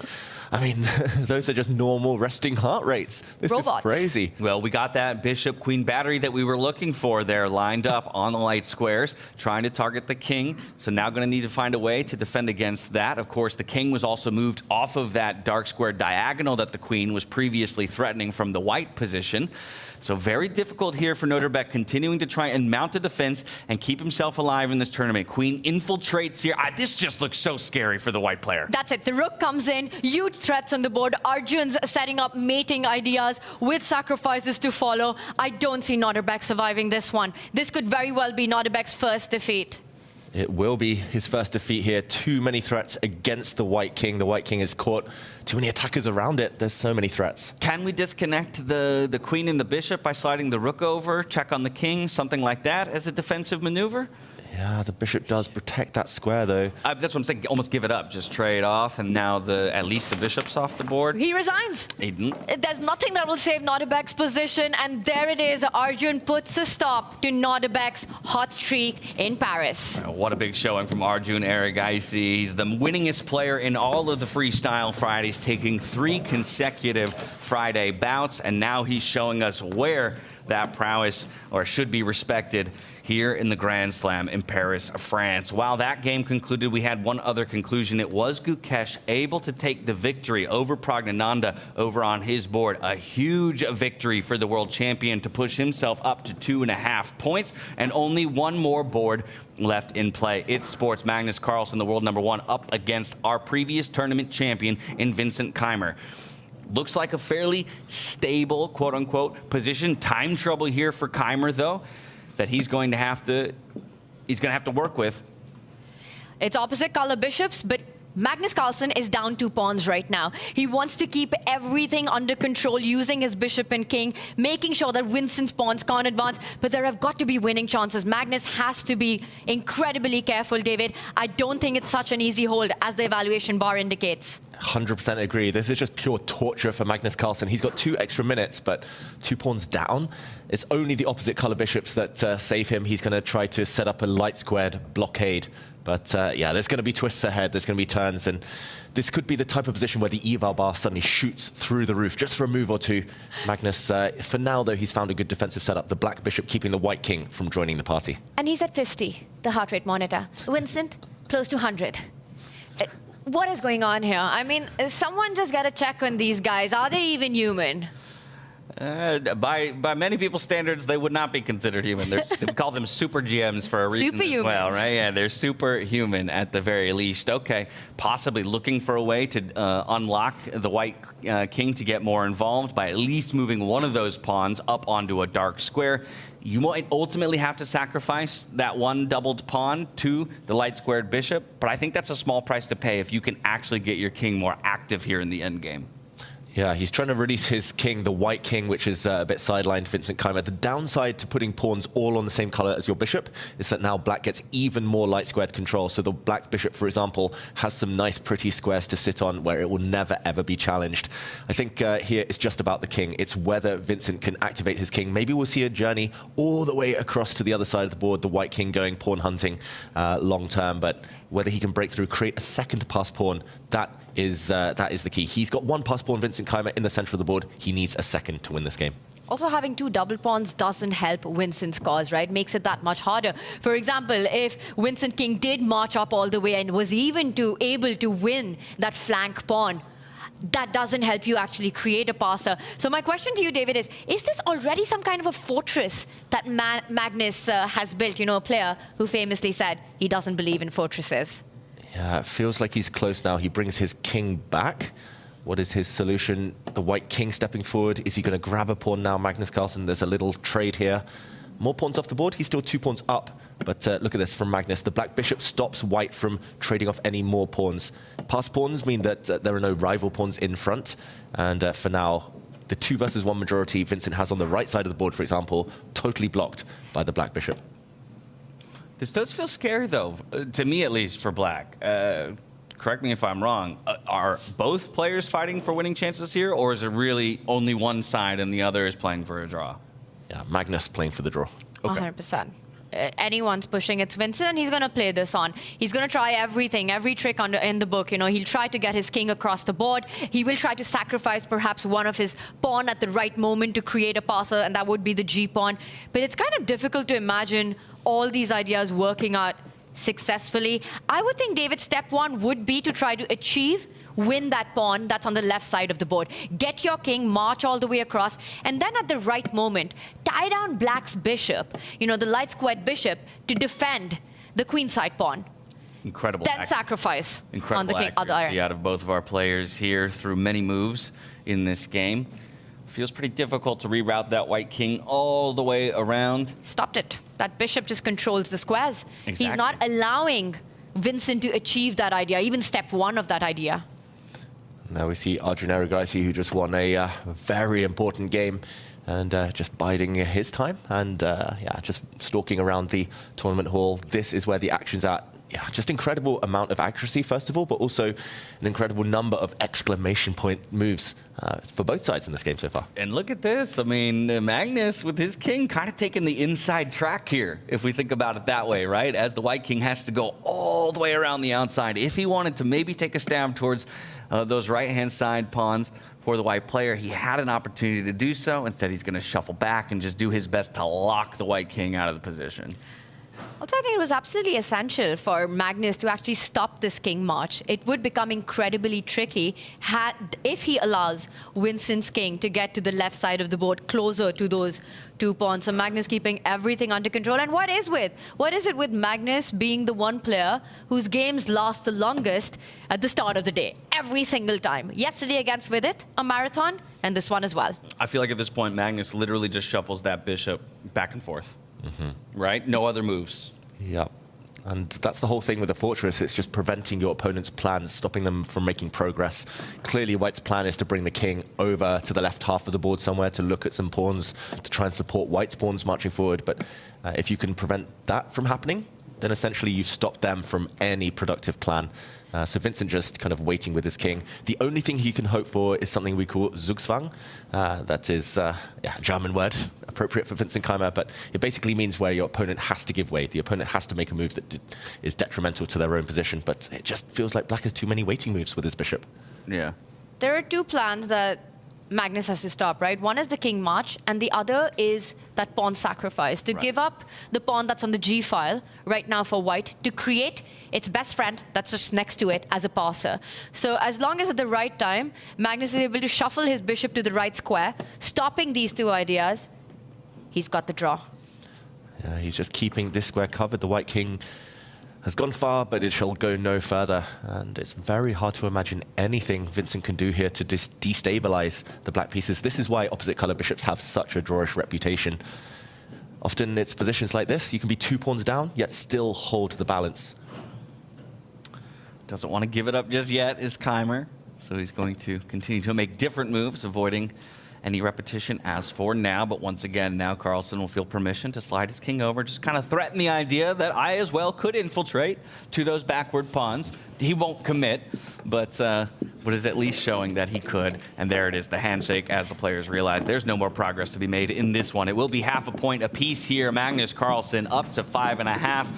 I mean, those are just normal resting heart rates. This is crazy. Well, we got that bishop queen battery that we were looking for there, lined up on the light squares, trying to target the king. So now going to need to find a way to defend against that. Of course, the king was also moved off of that dark square diagonal that the queen was previously threatening from the white position. So very difficult here for Nordebek, continuing to try and mount a defense and keep himself alive in this tournament. Queen infiltrates here. This just looks so scary for the white player. That's it. The rook comes in, huge threats on the board. Arjun's setting up mating ideas with sacrifices to follow. I don't see Nordebek surviving this one. This could very well be Nordebek's first defeat. It will be his first defeat here. Too many threats against the white king. The white king is caught. Too many attackers around it. There's so many threats. Can we disconnect the queen and the bishop by sliding the rook over, check on the king, something like that as a defensive maneuver? Yeah, the bishop does protect that square, though. That's what I'm saying. Almost give it up. Just trade off, and now at least the bishop's off the board. He resigns. There's nothing that will save Nordebek's position, and there it is. Arjun puts a stop to Nordebek's hot streak in Paris. What a big showing from Arjun Erigaisi. He's the winningest player in all of the Freestyle Fridays, taking 3 consecutive Friday bouts, and now he's showing us where that prowess, or should be respected, here in the Grand Slam in Paris, France. While that game concluded, we had one other conclusion. It was Gukesh able to take the victory over Praggnanandhaa over on his board. A huge victory for the world champion to push himself up to 2.5 points, and only one more board left in play. It's Sports Magnus Carlsen, the world #1, up against our previous tournament champion in Vincent Keymer. Looks like a fairly stable, quote-unquote, position. Time trouble here for Keymer, though, that he's going to have to work with. It's opposite color bishops, but Magnus Carlsen is down 2 pawns right now. He wants to keep everything under control, using his bishop and king, making sure that Vincent's pawns can't advance, but there have got to be winning chances. Magnus has to be incredibly careful, David. I don't think it's such an easy hold as the evaluation bar indicates. 100% agree. This is just pure torture for Magnus Carlsen. He's got 2 extra minutes, but 2 pawns down. It's only the opposite color bishops that save him. He's going to try to set up a light squared blockade. But yeah, there's going to be twists ahead. There's going to be turns. And this could be the type of position where the eval bar suddenly shoots through the roof just for a move or two. Magnus, for now, though, he's found a good defensive setup. The black bishop keeping the white king from joining the party. And he's at 50, the heart rate monitor. Vincent, close to 100. What is going on here? I mean, someone just got to check on these guys. Are they even human? By many people's standards, they would not be considered human. We call them super GMs for a reason as well, right? Yeah, they're superhuman at the very least. Okay, possibly looking for a way to unlock the white king to get more involved by at least moving one of those pawns up onto a dark square. You might ultimately have to sacrifice that one doubled pawn to the light squared bishop, but I think that's a small price to pay if you can actually get your king more active here in the endgame. Yeah, he's trying to release his king, the white king, which is a bit sidelined Vincent Keymer. The downside to putting pawns all on the same color as your bishop is that now black gets even more light squared control. So the black bishop, for example, has some nice pretty squares to sit on where it will never, ever be challenged. I think here it's just about the king. It's whether Vincent can activate his king. Maybe we'll see a journey all the way across to the other side of the board, the white king going pawn hunting long term. But whether he can break through, create a second pass pawn, that is the key. He's got 1 pass pawn, Vincent Keymer, in the center of the board. He needs a second to win this game. Also, having 2 double pawns doesn't help Vincent's cause, right? Makes it that much harder. For example, if Vincent King did march up all the way and was even able to win that flank pawn, that doesn't help you actually create a passer. So my question to you, David, is this already some kind of a fortress that Magnus has built? You know, a player who famously said he doesn't believe in fortresses. Yeah, it feels like he's close now. He brings his king back. What is his solution? The white king stepping forward. Is he going to grab a pawn now, Magnus Carlsen? There's a little trade here. More pawns off the board. He's still 2 pawns up. But look at this from Magnus. The black bishop stops white from trading off any more pawns. Pass pawns mean that there are no rival pawns in front. And for now, the 2 versus 1 majority Vincent has on the right side of the board, for example, totally blocked by the black bishop. This does feel scary, though, to me at least, for black. Correct me if I'm wrong. Are both players fighting for winning chances here, or is it really only one side and the other is playing for a draw? Yeah, Magnus playing for the draw. Okay. 100%. Anyone's pushing, it's Vincent, and he's going to play this on. He's going to try everything, every trick in the book. You know, he'll try to get his king across the board. He will try to sacrifice perhaps one of his pawn at the right moment to create a passer, and that would be the G pawn. But it's kind of difficult to imagine all these ideas working out successfully. I would think, David, step 1 would be to try to win that pawn that's on the left side of the board. Get your king, march all the way across, and then at the right moment, tie down black's bishop, you know, the light squared bishop, to defend the queenside pawn. Incredible. Then sacrifice on the king. Accuracy out of both of our players here through many moves in this game. Feels pretty difficult to reroute that white king all the way around. Stopped it. That bishop just controls the squares. Exactly. He's not allowing Vincent to achieve that idea, even step 1 of that idea. Now we see Arjun Erigaisi, who just won a very important game, and just biding his time and yeah, just stalking around the tournament hall. This is where the action's at. yeah, just incredible amount of accuracy, first of all, but also an incredible number of exclamation point moves for both sides in this game so far. And look at this. I mean, Magnus with his king kind of taking the inside track here, if we think about it that way, right? As the white king has to go all the way around the outside. If he wanted to maybe take a stab towards those right-hand side pawns for the white player, he had an opportunity to do so. Instead, he's going to shuffle back and just do his best to lock the white king out of the position. Also, I think it was absolutely essential for Magnus to actually stop this king march. It would become incredibly tricky if he allows Vincent's king to get to the left side of the board, closer to those 2 pawns. So Magnus keeping everything under control. And what is it with Magnus being the one player whose games last the longest at the start of the day, every single time? Yesterday against Vidit, a marathon, and this one as well. I feel like at this point, Magnus literally just shuffles that bishop back and forth. Right? No other moves. Yeah. And that's the whole thing with the fortress. It's just preventing your opponent's plans, stopping them from making progress. Clearly, White's plan is to bring the king over to the left half of the board somewhere to look at some pawns, to try and support White's pawns marching forward. But if you can prevent that from happening, then essentially you've stopped them from any productive plan. So Vincent just kind of waiting with his king. The only thing he can hope for is something we call Zugzwang. That is a German word, appropriate for Vincent Keimer, but it basically means where your opponent has to give way. The opponent has to make a move that is detrimental to their own position, but it just feels like Black has too many waiting moves with his bishop. Yeah. There are 2 plans that Magnus has to stop, right? One is the king march, and the other is that pawn sacrifice, to give up the pawn that's on the G file right now for White, to create its best friend that's just next to it as a passer. So as long as at the right time, Magnus is able to shuffle his bishop to the right square, stopping these 2 ideas, he's got the draw. Yeah, he's just keeping this square covered. The white king has gone far, but it shall go no further. And it's very hard to imagine anything Vincent can do here to destabilize the black pieces. This is why opposite color bishops have such a drawish reputation. Often it's positions like this. You can be 2 pawns down, yet still hold the balance. Doesn't want to give it up just yet is Keimer. So he's going to continue to make different moves, avoiding any repetition as for now. But once again, now Carlsen will feel permission to slide his king over, just kind of threaten the idea that I as well could infiltrate to those backward pawns. He won't commit, but is at least showing that he could. And there it is, the handshake, as the players realize there's no more progress to be made in this one. It will be half a point apiece here. Magnus Carlsen up to 5.5.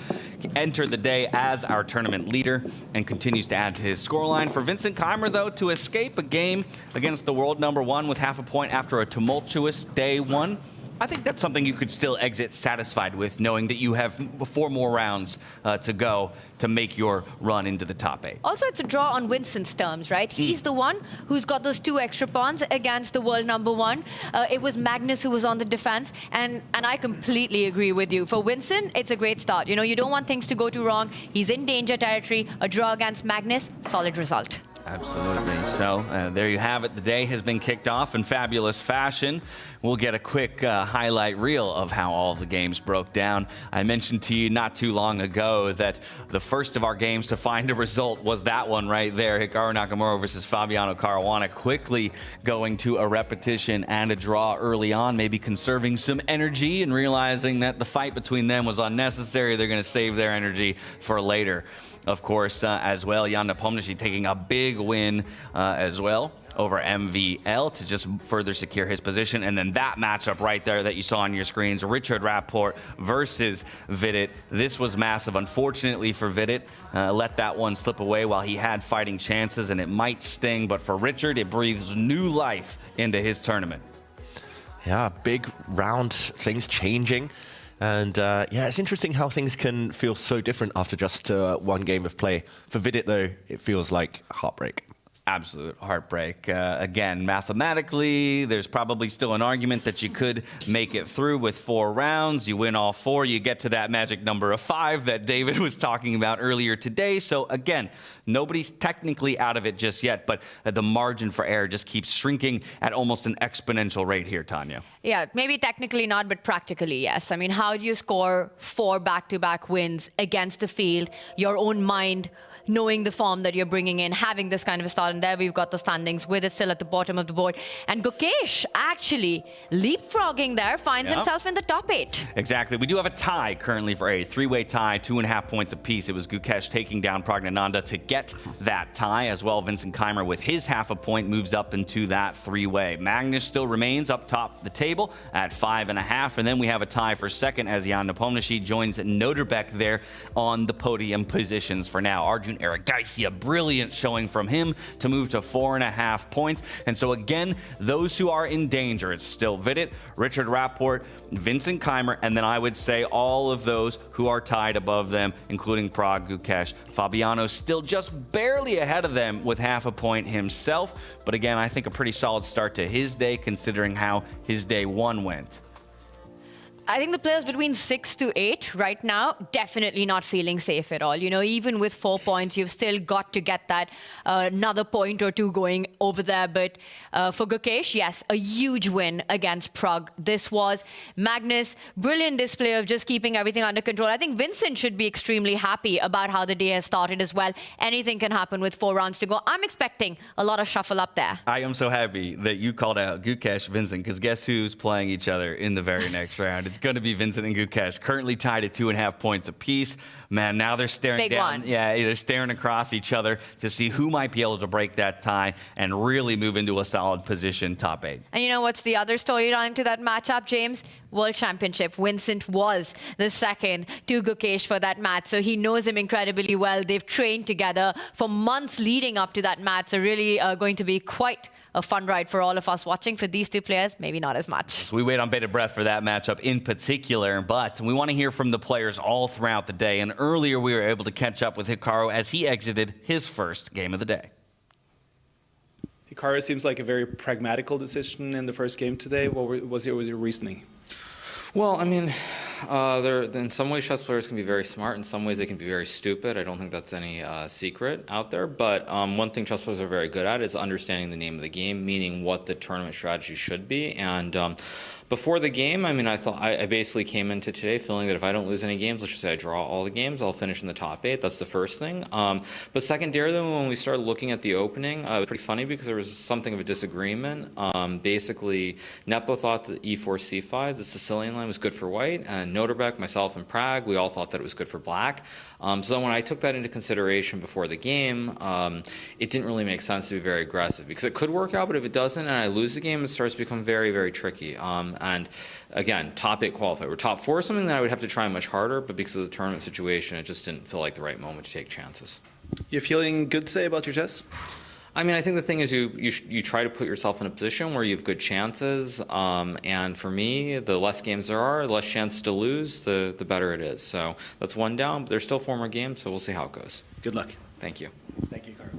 Entered the day as our tournament leader and continues to add to his scoreline. For Vincent Keimer, though, to escape a game against the world #1 with half a point after a tumultuous day 1, I think that's something you could still exit satisfied with, knowing that you have 4 more rounds to go to make your run into the top 8. Also, it's a draw on Vincent's terms, right? He's the one who's got those 2 extra pawns against the world #1. It was Magnus who was on the defense, and I completely agree with you. For Vincent, it's a great start. You know, you don't want things to go too wrong. He's in danger territory. A draw against Magnus, solid result. Absolutely. So there you have it. The day has been kicked off in fabulous fashion. We'll get a quick highlight reel of how all the games broke doon. I mentioned to you not too long ago that the first of our games to find a result was that one right there, Hikaru Nakamura versus Fabiano Caruana, quickly going to a repetition and a draw early on, maybe conserving some energy and realizing that the fight between them was unnecessary. They're going to save their energy for later. Of course, as well, Jan Nepomniachtchi taking a big win as well over MVL to just further secure his position. And then that matchup right there that you saw on your screens, Richard Rapport versus Vidit. This was massive. Unfortunately for Vidit, let that one slip away while he had fighting chances, and it might sting. But for Richard, it breathes new life into his tournament. Yeah, big round, things changing. And yeah, it's interesting how things can feel so different after just 1 game of play. For Vidit, though, it feels like heartbreak. Absolute heartbreak. Again, mathematically, there's probably still an argument that you could make it through with 4 rounds. You win all 4, you get to that magic number of 5 that David was talking about earlier today. So again, nobody's technically out of it just yet, but the margin for error just keeps shrinking at almost an exponential rate here, Tanya. Yeah, maybe technically not, but practically yes. I mean, how do you score 4 back-to-back wins against the field, your own mind knowing the form that you're bringing in, having this kind of a start. And there we've got the standings with it still at the bottom of the board. And Gukesh actually leapfrogging there, finds himself in the top 8. Exactly. We do have a tie currently for a 3-way tie, 2.5 points apiece. It was Gukesh taking down Praggnanandhaa to get that tie as well. Vincent Keimer with his half a point moves up into that 3-way. Magnus still remains up top the table at 5.5. And then we have a tie for second as Jan Nepomniachtchi joins Noterbeck there on the podium positions for now. Arjun Erigaisi, a brilliant showing from him to move to 4.5 points. And so again, those who are in danger, it's still Vidit, Richard Rapport, Vincent Keimer, and then I would say all of those who are tied above them, including Pragg, Gukesh. Fabiano still just barely ahead of them with half a point himself. But again, I think a pretty solid start to his day considering how his day 1 went. I think the players between 6 to 8 right now, definitely not feeling safe at all. You know, even with 4 points, you've still got to get that another point or two going over there. But for Gukesh, yes, a huge win against Pragg. This was Magnus, brilliant display of just keeping everything under control. I think Vincent should be extremely happy about how the day has started as well. Anything can happen with 4 rounds to go. I'm expecting a lot of shuffle up there. I am so happy that you called out Gukesh, Vincent, because guess who's playing each other in the very next round? It's going to be Vincent and Gukesh, currently tied at 2.5 points apiece. Man, now they're staring Big down. one. Yeah, they're staring across each other to see who might be able to break that tie and really move into a solid position, top 8. And you know what's the other storyline to that matchup, James? World Championship. Vincent was the second to Gukesh for that match, so he knows him incredibly well. They've trained together for months leading up to that match, so really going to be quite a fun ride for all of us watching. For these two players, maybe not as much. So we wait on bated breath for that matchup in particular, but we want to hear from the players all throughout the day. And earlier we were able to catch up with Hikaru as he exited his first game of the day. Hikaru seems like a very pragmatical decision in the first game today. What was your reasoning? Well, I mean, in some ways chess players can be very smart. In some ways they can be very stupid. I don't think that's any secret out there. But one thing chess players are very good at is understanding the name of the game, meaning what the tournament strategy should be. And before the game, I mean, I basically came into today feeling that if I don't lose any games, let's just say I draw all the games, I'll finish in the top 8. That's the first thing. But secondarily, when we started looking at the opening, it was pretty funny because there was something of a disagreement. Basically, Nepo thought that e4, c5, the Sicilian line, was good for white, and Noterbeck, myself, and Pragg, we all thought that it was good for black. So then when I took that into consideration before the game, it didn't really make sense to be very aggressive because it could work out, but if it doesn't and I lose the game, it starts to become very, very tricky. And again, top 8 qualifier. We're top 4 is something that I would have to try much harder, but because of the tournament situation, it just didn't feel like the right moment to take chances. You're feeling good today about your chess? I mean, I think the thing is you try to put yourself in a position where you have good chances, and for me, the less games there are, the less chance to lose, the better it is. So that's 1 down, but there's still 4 more games, so we'll see how it goes. Good luck. Thank you. Thank you, Carl.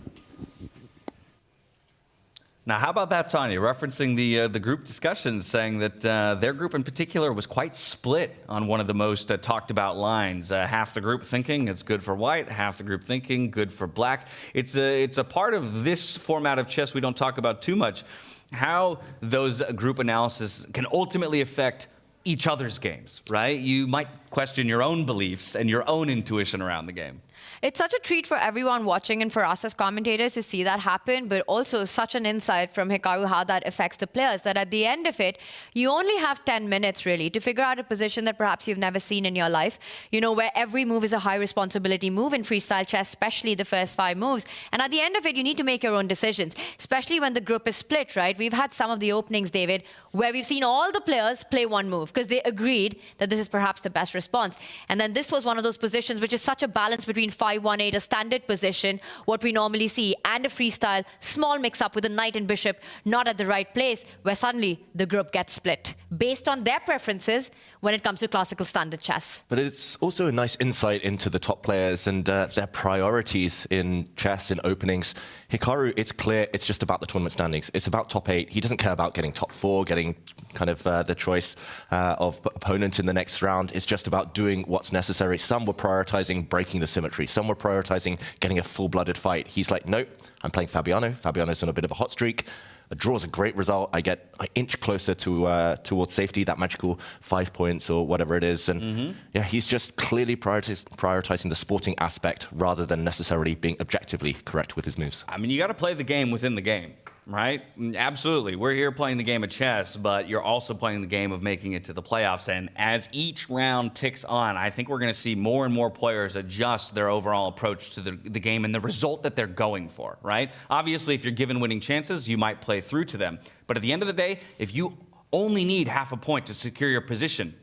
Now, how about that, Tanya, referencing the group discussions, saying that their group in particular was quite split on one of the most talked about lines. Half the group thinking it's good for white, half the group thinking good for black. It's a part of this format of chess we don't talk about too much, how those group analysis can ultimately affect each other's games, right? You might question your own beliefs and your own intuition around the game. It's such a treat for everyone watching and for us as commentators to see that happen, but also such an insight from Hikaru how that affects the players, that at the end of it, you only have 10 minutes really to figure out a position that perhaps you've never seen in your life, you know, where every move is a high responsibility move in freestyle chess, especially the first 5 moves. And at the end of it, you need to make your own decisions, especially when the group is split, right? We've had some of the openings, David, where we've seen all the players play one move because they agreed that this is perhaps the best response. And then this was one of those positions which is such a balance between 5-1-8, a standard position, what we normally see, and a freestyle, small mix-up with a knight and bishop not at the right place, where suddenly the group gets split based on their preferences when it comes to classical standard chess. But it's also a nice insight into the top players and their priorities in chess, in openings. Hikaru, it's clear it's just about the tournament standings. It's about top 8. He doesn't care about getting top 4, getting kind of the choice of opponent in the next round. It's just about doing what's necessary. Some were prioritizing breaking the symmetry. Some were prioritizing getting a full-blooded fight. He's like, nope, I'm playing Fabiano. Fabiano's on a bit of a hot streak. A draw is a great result. I get an inch closer to towards safety, that magical 5 points or whatever it is. And yeah, he's just clearly prioritizing the sporting aspect rather than necessarily being objectively correct with his moves. I mean, you got to play the game within the game, right? Absolutely. We're here playing the game of chess, but you're also playing the game of making it to the playoffs. And as each round ticks on, I think we're going to see more and more players adjust their overall approach to the game and the result that they're going for, right? Obviously, if you're given winning chances, you might play through to them. But at the end of the day, if you only need half a point to secure your position,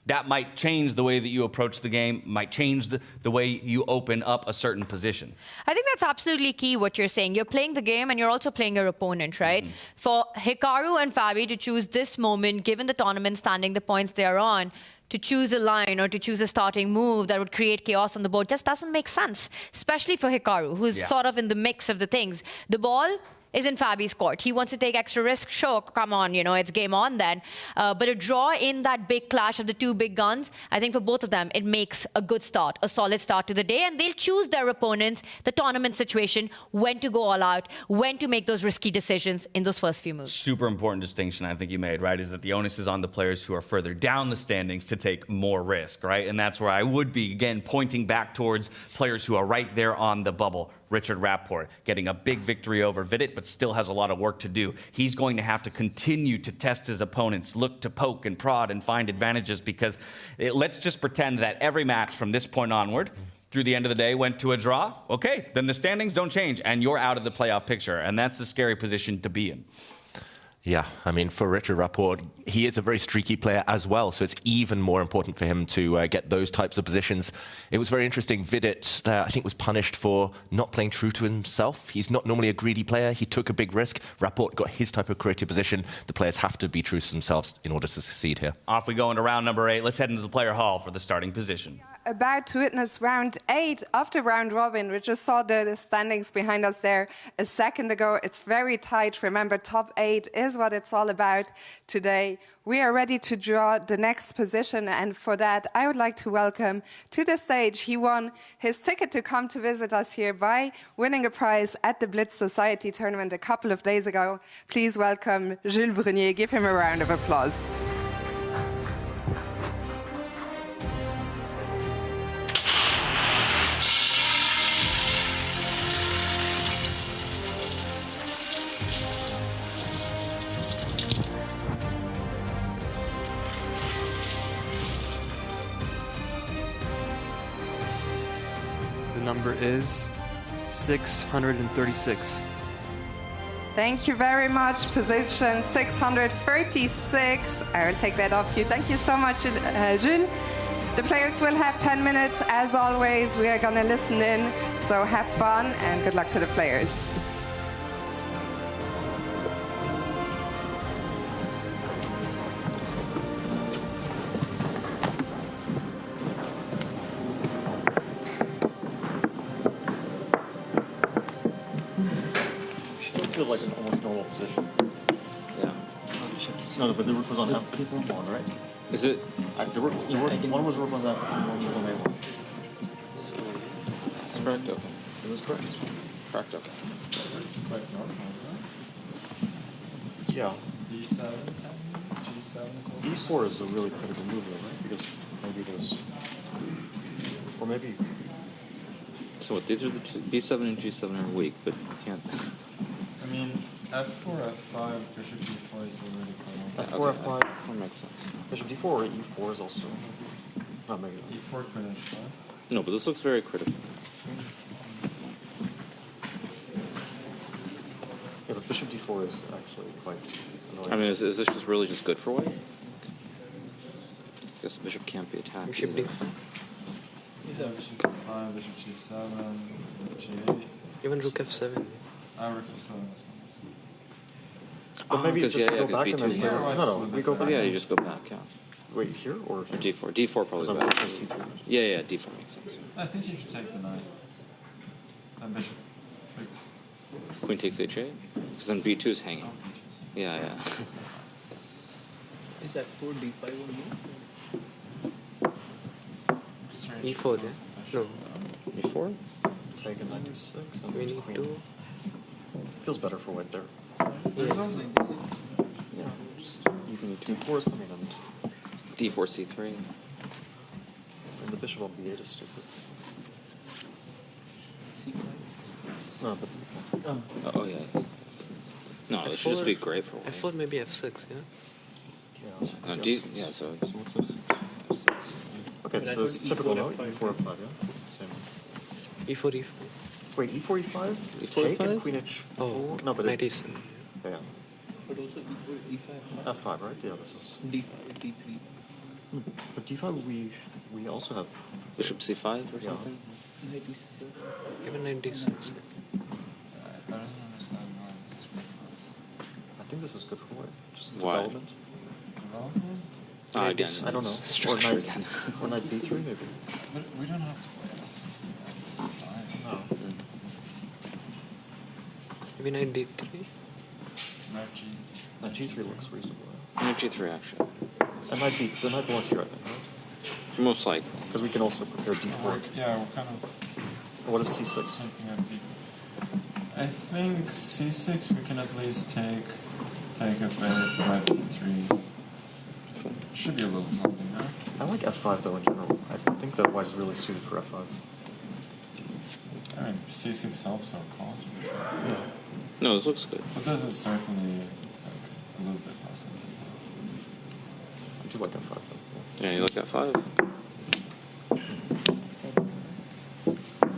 that might change the way that you approach the game, might change the way you open up a certain position. I think that's absolutely key what you're saying. You're playing the game and you're also playing your opponent, right? For Hikaru and Fabi to choose this moment, given the tournament standing, the points they are on, to choose a line or to choose a starting move that would create chaos on the board just doesn't make sense, especially for Hikaru, who's sort of in the mix of the things. The ball is in Fabi's court. He wants to take extra risk. Sure, come on, you know, it's game on then. But a draw in that big clash of the two big guns, I think for both of them, it makes a good start, a solid start to the day. And they'll choose their opponents, the tournament situation, when to go all out, when to make those risky decisions in those first few moves. Super important distinction I think you made, right, is that the onus is on the players who are further down the standings to take more risk, right? And that's where I would be, again, pointing back towards players who are right there on the bubble. Richard Rapport getting a big victory over Vidit, but still has a lot of work to do. He's going to have to continue to test his opponents, look to poke and prod and find advantages, because let's just pretend that every match from this point onward through the end of the day went to a draw. Okay, then the standings don't change and you're out of the playoff picture, and that's a scary position to be in. Yeah, I mean, for Richard Rapport, he is a very streaky player as well, so it's even more important for him to get those types of positions. It was very interesting. Vidit, I think, was punished for not playing true to himself. He's not normally a greedy player. He took a big risk. Rapport got his type of creative position. The players have to be true to themselves in order to succeed here. Off we go into round number 8. Let's head into the player hall for the starting position. About to witness round 8 of the round robin. We just saw the standings behind us there a second ago. It's very tight. Remember, top 8 is what it's all about today. We are ready to draw the next position, and for that, I would like to welcome to the stage. He won his ticket to come to visit us here by winning a prize at the Blitz Society tournament a couple of days ago. Please welcome Jules Brunier. Give him a round of applause. Number is 636. Thank you very much. Position 636. I will take that off you. Thank you so much, Jules. The players will have 10 minutes. As always, we are going to listen in. So have fun and good luck to the players. Feels like an almost normal position. Yeah. No, but the rook was on F1, right? Is it? One was rook on F1, one was on A1. It's correct, okay. Is this correct? Correct, okay. Yeah. B7, G7 is also. B4 is a really critical move, though, right? Because maybe there's. Or maybe. So what, these are the two, B7 and G7 are weak, but you can't. I mean, F4, F5, Bishop D4 is already quite F4, F5. That makes sense. Bishop D4 or E4 is also. Not maybe. E4 queen H5. No, but this looks very critical. Yeah, but Bishop D4 is actually quite annoying. I mean, is this just really just good for white? I guess the bishop can't be attacked. Bishop D5. Yeah, Bishop D5, Bishop G7, G8. Even Rook F7. Rook F7 as But maybe because, just yeah, go back and then B2. play. No, we go back. Yeah, you just go back, yeah. Wait, here or here? D4. D4 probably Because better. I'm C3. Yeah, D4 makes sense. I think you should take the knight. And Bishop. Queen takes H8? Because then B2 is hanging. Yeah, yeah. Is that 4 D5 on me? E4 then? No. E4? Take a knight to 6 and We need queen. to feels better for white there. There's also Yeah, just even d4 is coming and D4, C3. and the bishop on b8 is stupid. No, but Oh, yeah. No, it should just be great for I white. thought maybe F6, yeah? No, D, yeah, so what's f6? Okay, so it's typical now. E4, F5, yeah? Same. E4, E5. Wait, E4, E5? E4, Take and E5? Queen H4? Oh, no, but knight it, E7. yeah. But also E4, E5. F5, right? Yeah, this is. D5, D3. But D5, we also have. Bishop C5 or Yeah. something? Knight E6. Even knight D6. I don't understand why this is good for us. I think this is good for white. Just Why? development. Development? Again, I don't know. Or structure knight, again. or knight B3 maybe. But we don't have to play No. Maybe knight D3. Knight G3. Knight G3 looks reasonable. Knight G3, actually. And knight B, the knight belongs here, I think, right? Most likely. Because we can also prepare D4. Yeah, we're kind of Or what is C6? something on B. I think C6 we can at least take F8, Knight B3. Should be a little something, no? I like F5 though in general. I think that white is really suited for F5. I mean, C6 helps our cause for sure. Yeah. No, this looks good. But this is certainly like a little bit less than I do like F5 though. Yeah, you look at 5.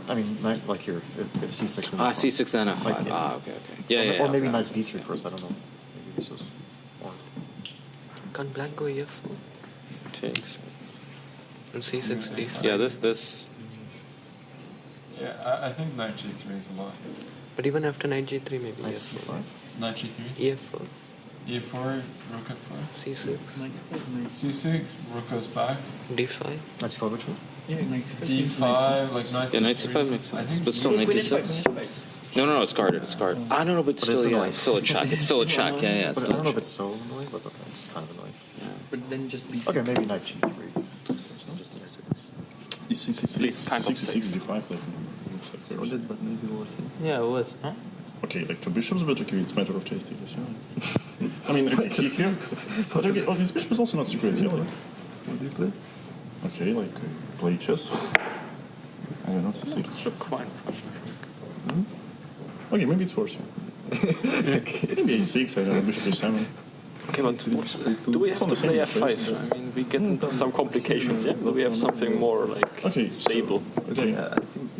I mean, knight, like here, if C6 and C6 then F5. Like, Okay. Yeah, or, yeah. Or maybe okay. knight B3 first, I don't know. Maybe this is. Or, Can't black go E4? Takes. And C6, D5. Yeah, this. Yeah, I think Knight G3 is a lot. But even after knight G3, maybe Knight E4. C5? Knight G3? E4. E4, rook F4. C6. C6, rook goes back. D5. Knight C5 which one? Yeah, knight C5. D5, like knight Yeah, knight C3. C5 makes I sense. think But still, knight D6. No, it's guarded. It's guarded. I don't know, but But still, it's yeah, annoying. it's still a check. It's still a check. Yeah, it's But I still don't a know if check. it's so annoying, but okay, it's kind of annoying. But then just B6. Okay, maybe knight G3. Please, kind of 66, D5, like, Solid, but maybe worth it. Yeah, it was, huh? okay, like two bishops, but okay, it's a matter of taste, I guess, yeah. I mean, okay, here, but okay, oh, this bishop is also not so great, yeah, like, What do you play? okay, like, play chess. I don't know, C6. Okay, maybe it's worse. Maybe A6, I don't know, bishop A7. Okay, but do we have to play F5? I mean, we get into some complications, yeah? Do we have something more, like, stable? Okay. I think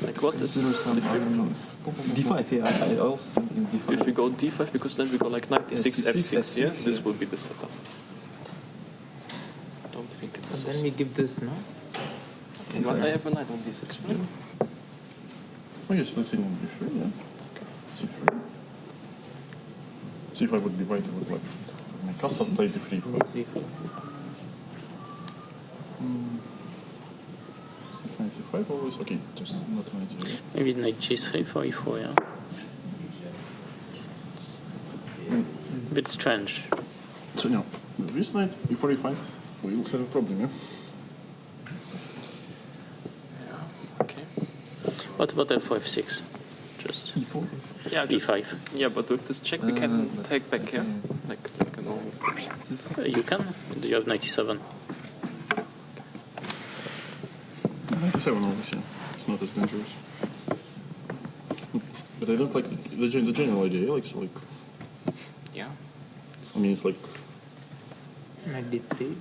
Like, what is... D5, yeah, I also think D5. If we go D5, because then we go like knight D6, F6, yeah? This will be the setup. I don't think it's... And then we give this, no? But I have a knight on D6, right? Oh, yes, let's see on B3, yeah. C3. C5 would be right, I would like. My custom play D3. Knight C5 always, okay, just not knight G. Maybe knight G3 for E4, yeah? Bit strange. So now, this knight E4, E5, we will have a problem, yeah? Okay. What about F4, F6? Just... E4? Yeah, just, D5. yeah, but with this check we can take back here, like a normal person. You can? You have 97. Knight E7 always, yeah. It's not as dangerous. But I don't like the general idea, like, so like... Yeah. I mean, it's like... Knight D3.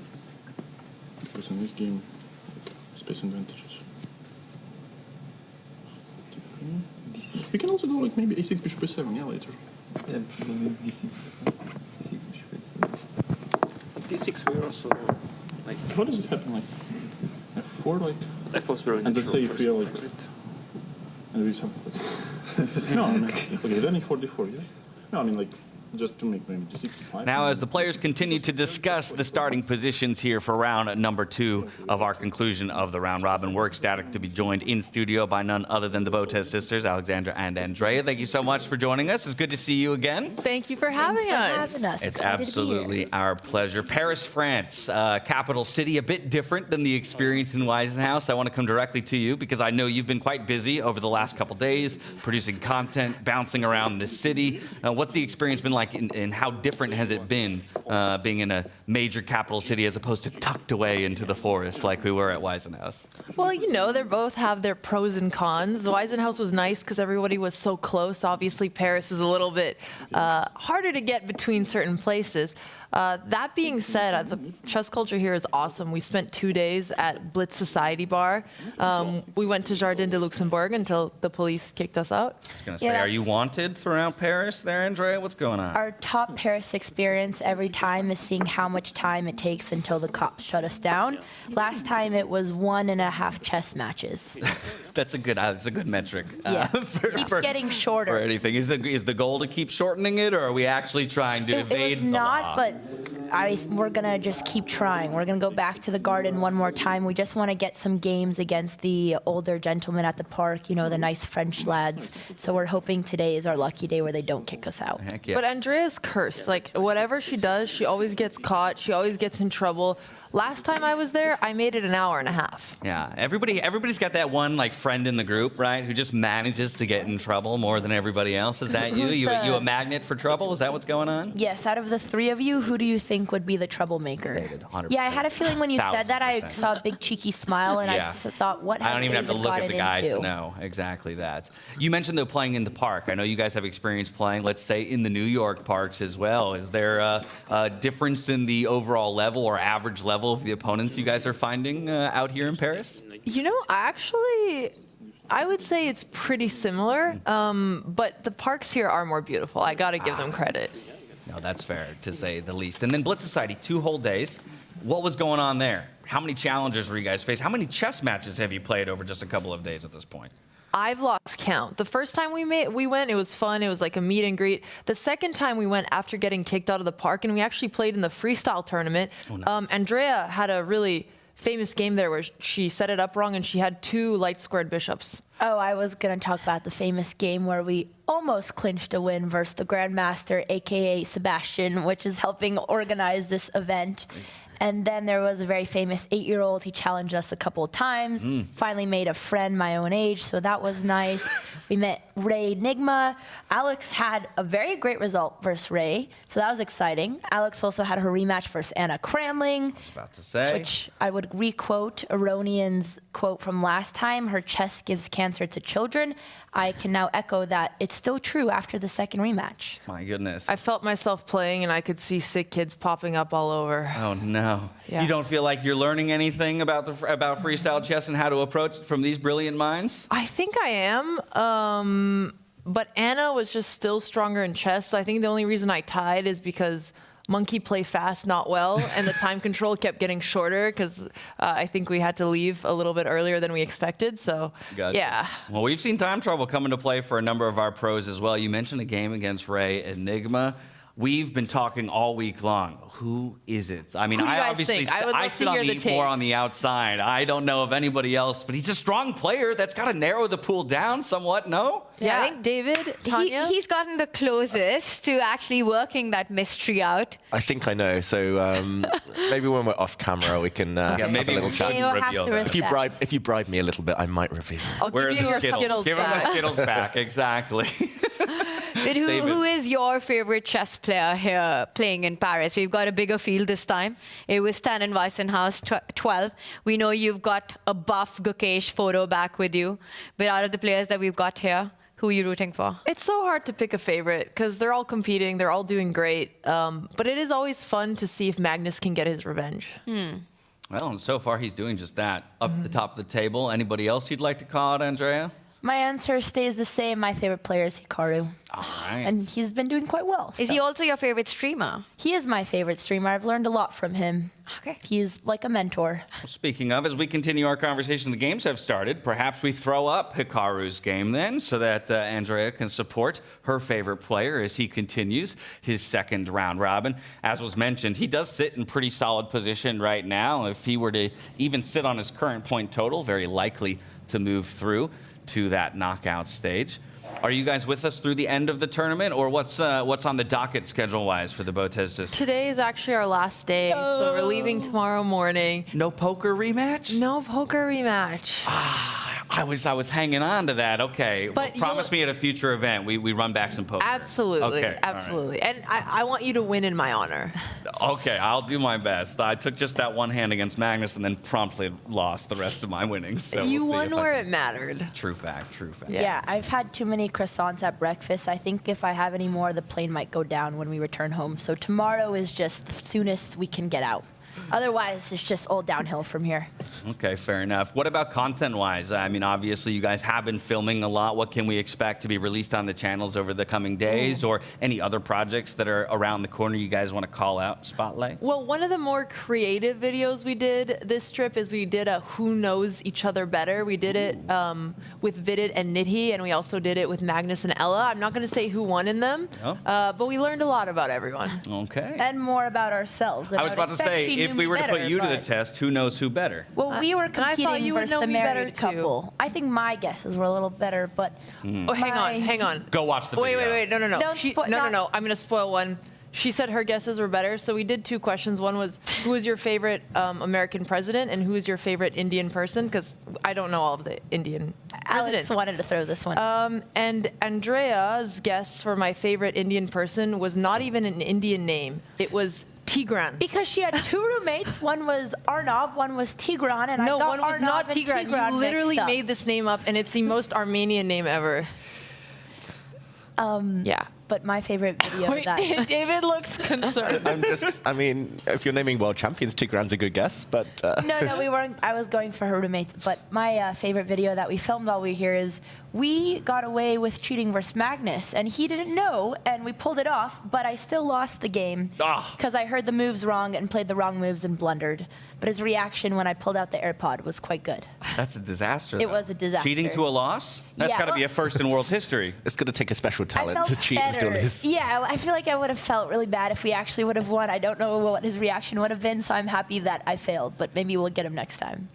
Because in this game, like, space advantages. We can also go like maybe A6 bishop A7, yeah, later. Yeah, maybe D6. D6 bishop A7. At D6 we're also like... How does it happen, like... F4, like... F4 is very and let's say natural if we are first. like... And we have like... no, I mean, okay, then E4, D4, yeah? No, I mean like... Just to make maybe G65. Now, as the players continue to discuss the starting positions here for round number 2 of our conclusion of the round robin, we're ecstatic to be joined in studio by none other than the Botez sisters, Alexandra and Andrea. Thank you so much for joining us. It's good to see you again. Thank you for having us. It's Excited absolutely our pleasure. Paris, France, capital city, a bit different than the experience in Weisenhaus. I want to come directly to you because I know you've been quite busy over the last couple days, producing content, bouncing around the city. What's the experience been like, and how different has it been being in a major capital city as opposed to tucked away into the forest like we were at Weisenhaus? Well, you know, they both have their pros and cons. Weisenhaus was nice because everybody was so close. Obviously, Paris is a little bit harder to get between certain places. That being said, the chess culture here is awesome. We spent 2 days at Blitz Society Bar. We went to Jardin de Luxembourg until the police kicked us out. I was going to say, are you wanted throughout Paris there, Andrea? What's going on? Our top Paris experience every time is seeing how much time it takes until the cops shut us down. Last time it was 1.5 chess matches. That's a good metric. Yeah. Keeps getting shorter. For anything. Is the goal to keep shortening it, or are we actually trying to evade it was not, the law? But we're going to just keep trying. We're going to go back to the garden one more time. We just want to get some games against the older gentlemen at the park, you know, the nice French lads. So we're hoping today is our lucky day where they don't kick us out. Heck yeah. But Andrea's cursed. Like, whatever she does, she always gets caught. She always gets in trouble. Last time I was there, I made it an hour and a half. Yeah, everybody's got that one like friend in the group, right, who just manages to get in trouble more than everybody else. Is that you? You a magnet for trouble? Is that what's going on? Yes, out of the 3 of you, who do you think would be the troublemaker? David, 100%. Yeah, I had a feeling when you said that, I 1000%. saw a big cheeky smile, and Yeah. I thought, what I don't even have to David look at gotten the guy into? to know exactly that. You mentioned, though, playing in the park. I know you guys have experience playing, let's say, in the New York parks as well. Is there a difference in the overall level or average level of the opponents you guys are finding out here in Paris? You know, I would say it's pretty similar, but the parks here are more beautiful. I got to give them credit. No, that's fair, to say the least. And then Blitz Society, 2 whole days. What was going on there? How many challenges were you guys facing? How many chess matches have you played over just a couple of days at this point? I've lost count. The first time we went, it was fun. It was like a meet and greet. The second time we went after getting kicked out of the park, and we actually played in the freestyle tournament. Oh, nice. Andrea had a really famous game there where she set it up wrong, and she had 2 light squared bishops. Oh, I was going to talk about the famous game where we almost clinched a win versus the Grandmaster, a.k.a. Sebastian, which is helping organize this event. And then there was a very famous 8-year-old. He challenged us a couple of times. Finally made a friend my own age, so that was nice. We met Ray Enigma. Alex had a very great result versus Ray, so that was exciting. Alex also had her rematch versus Anna Cranling. I was about to say. Which I would re-quote Aronian's quote from last time, her chess gives cancer to children. I can now echo that. It's still true after the second rematch. My goodness. I felt myself playing, and I could see sick kids popping up all over. Oh, no. Yeah. You don't feel like you're learning anything about freestyle chess and how to approach it from these brilliant minds? I think I am, but Anna was just still stronger in chess. I think the only reason I tied is because Monkey play fast, not well, and the time control kept getting shorter because I think we had to leave a little bit earlier than we expected. So, Gotcha. yeah. Well, we've seen time trouble come into play for a number of our pros as well. You mentioned a game against Ray Enigma. We've been talking all week long. Who is it? I mean, Who do you I guys obviously think? I would love sit to on hear the the more takes. on the outside. I don't know of anybody else, but he's a strong player. That's got to narrow the pool down somewhat. No? Yeah, I think David, Tanya. He's gotten the closest to actually working that mystery out. I think I know. So maybe when we're off camera, we can have maybe a little we chat. shouldn't reveal that. If you bribe me a little bit, I might reveal. Where are the Skittles? Give him the Skittles back. Exactly. But who is your favorite chess player here playing in Paris? We've got a bigger field this time. It was 10 in Weisenhaus, 12. We know you've got a buff Gukesh photo back with you. But out of the players that we've got here, who are you rooting for? It's so hard to pick a favorite because they're all competing. They're all doing great. But it is always fun to see if Magnus can get his revenge. Well, and so far he's doing just that. Up the top of the table. Anybody else you'd like to call out, Andrea? My answer stays the same. My favorite player is Hikaru. All right. And he's been doing quite well. Is he also your favorite streamer? He is my favorite streamer. I've learned a lot from him. Okay. He's like a mentor. Well, speaking of, as we continue our conversation, the games have started. Perhaps we throw up Hikaru's game then so that Andrea can support her favorite player as he continues his second round robin. As was mentioned, he does sit in pretty solid position right now. If he were to even sit on his current point total, very likely to move through to that knockout stage. Are you guys with us through the end of the tournament, or what's on the docket schedule-wise for the Botez sisters? Today is actually our last day, so we're leaving tomorrow morning. No poker rematch? No poker rematch. I was hanging on to that. Okay. But well, promise me at a future event we run back some poker. Absolutely. Okay. Absolutely. And I want you to win in my honor. Okay, I'll do my best. I took just that one hand against Magnus and then promptly lost the rest of my winnings. So You we'll see won if I where can- it mattered. True fact, true fact. Yeah, I've had too many croissants at breakfast. I think if I have any more, the plane might go down when we return home. So tomorrow is just the soonest we can get out. Otherwise, it's just all downhill from here. Okay, fair enough. What about content-wise? I mean, obviously, you guys have been filming a lot. What can we expect to be released on the channels over the coming days, or any other projects that are around the corner you guys want to call out, spotlight? Well, one of the more creative videos we did this trip is we did a Who Knows Each Other Better. We did it with Vidit and Nidhi, and we also did it with Magnus and Ella. I'm not going to say who won in them, but we learned a lot about everyone. Okay. And more about ourselves. And I was about to say, if we were to put you to the test, who knows who better? Well, we were and I thought competing you would versus know the me better, married too. couple. I think my guesses were a little better, but Oh, hang on. Go watch the Wait, video. no. Don't spo- not- No. I'm going to spoil one. She said her guesses were better, so we did two questions. One was, who was your favorite American president, and who is your favorite Indian person? Because I don't know all of the Indian Alex presidents. wanted to throw this one. And Andrea's guess for my favorite Indian person was not even an Indian name. It was Tigran. Because she had two roommates. One was Arnav, one was Tigran, and No, I got one was Arnav not and Tigran. You literally mixed up. made this name up, and it's the most Armenian name ever. Yeah. But my favorite video Wait, that David looks concerned. I mean, if you're naming world champions, Tigran's a good guess, but... No, we weren't. I was going for her roommates. But my favorite video that we filmed while we were here is we got away with cheating versus Magnus, and he didn't know, and we pulled it off, but I still lost the game because I heard the moves wrong and played the wrong moves and blundered. But his reaction when I pulled out the AirPod was quite good. That's a disaster. It though. was a disaster. Cheating to a loss? That's Yeah, got to be well- a first in world history. It's going to take a special I talent felt to cheat and still better. lose. Yeah, I feel like I would have felt really bad if we actually would have won. I don't know what his reaction would have been, so I'm happy that I failed, but maybe we'll get him next time.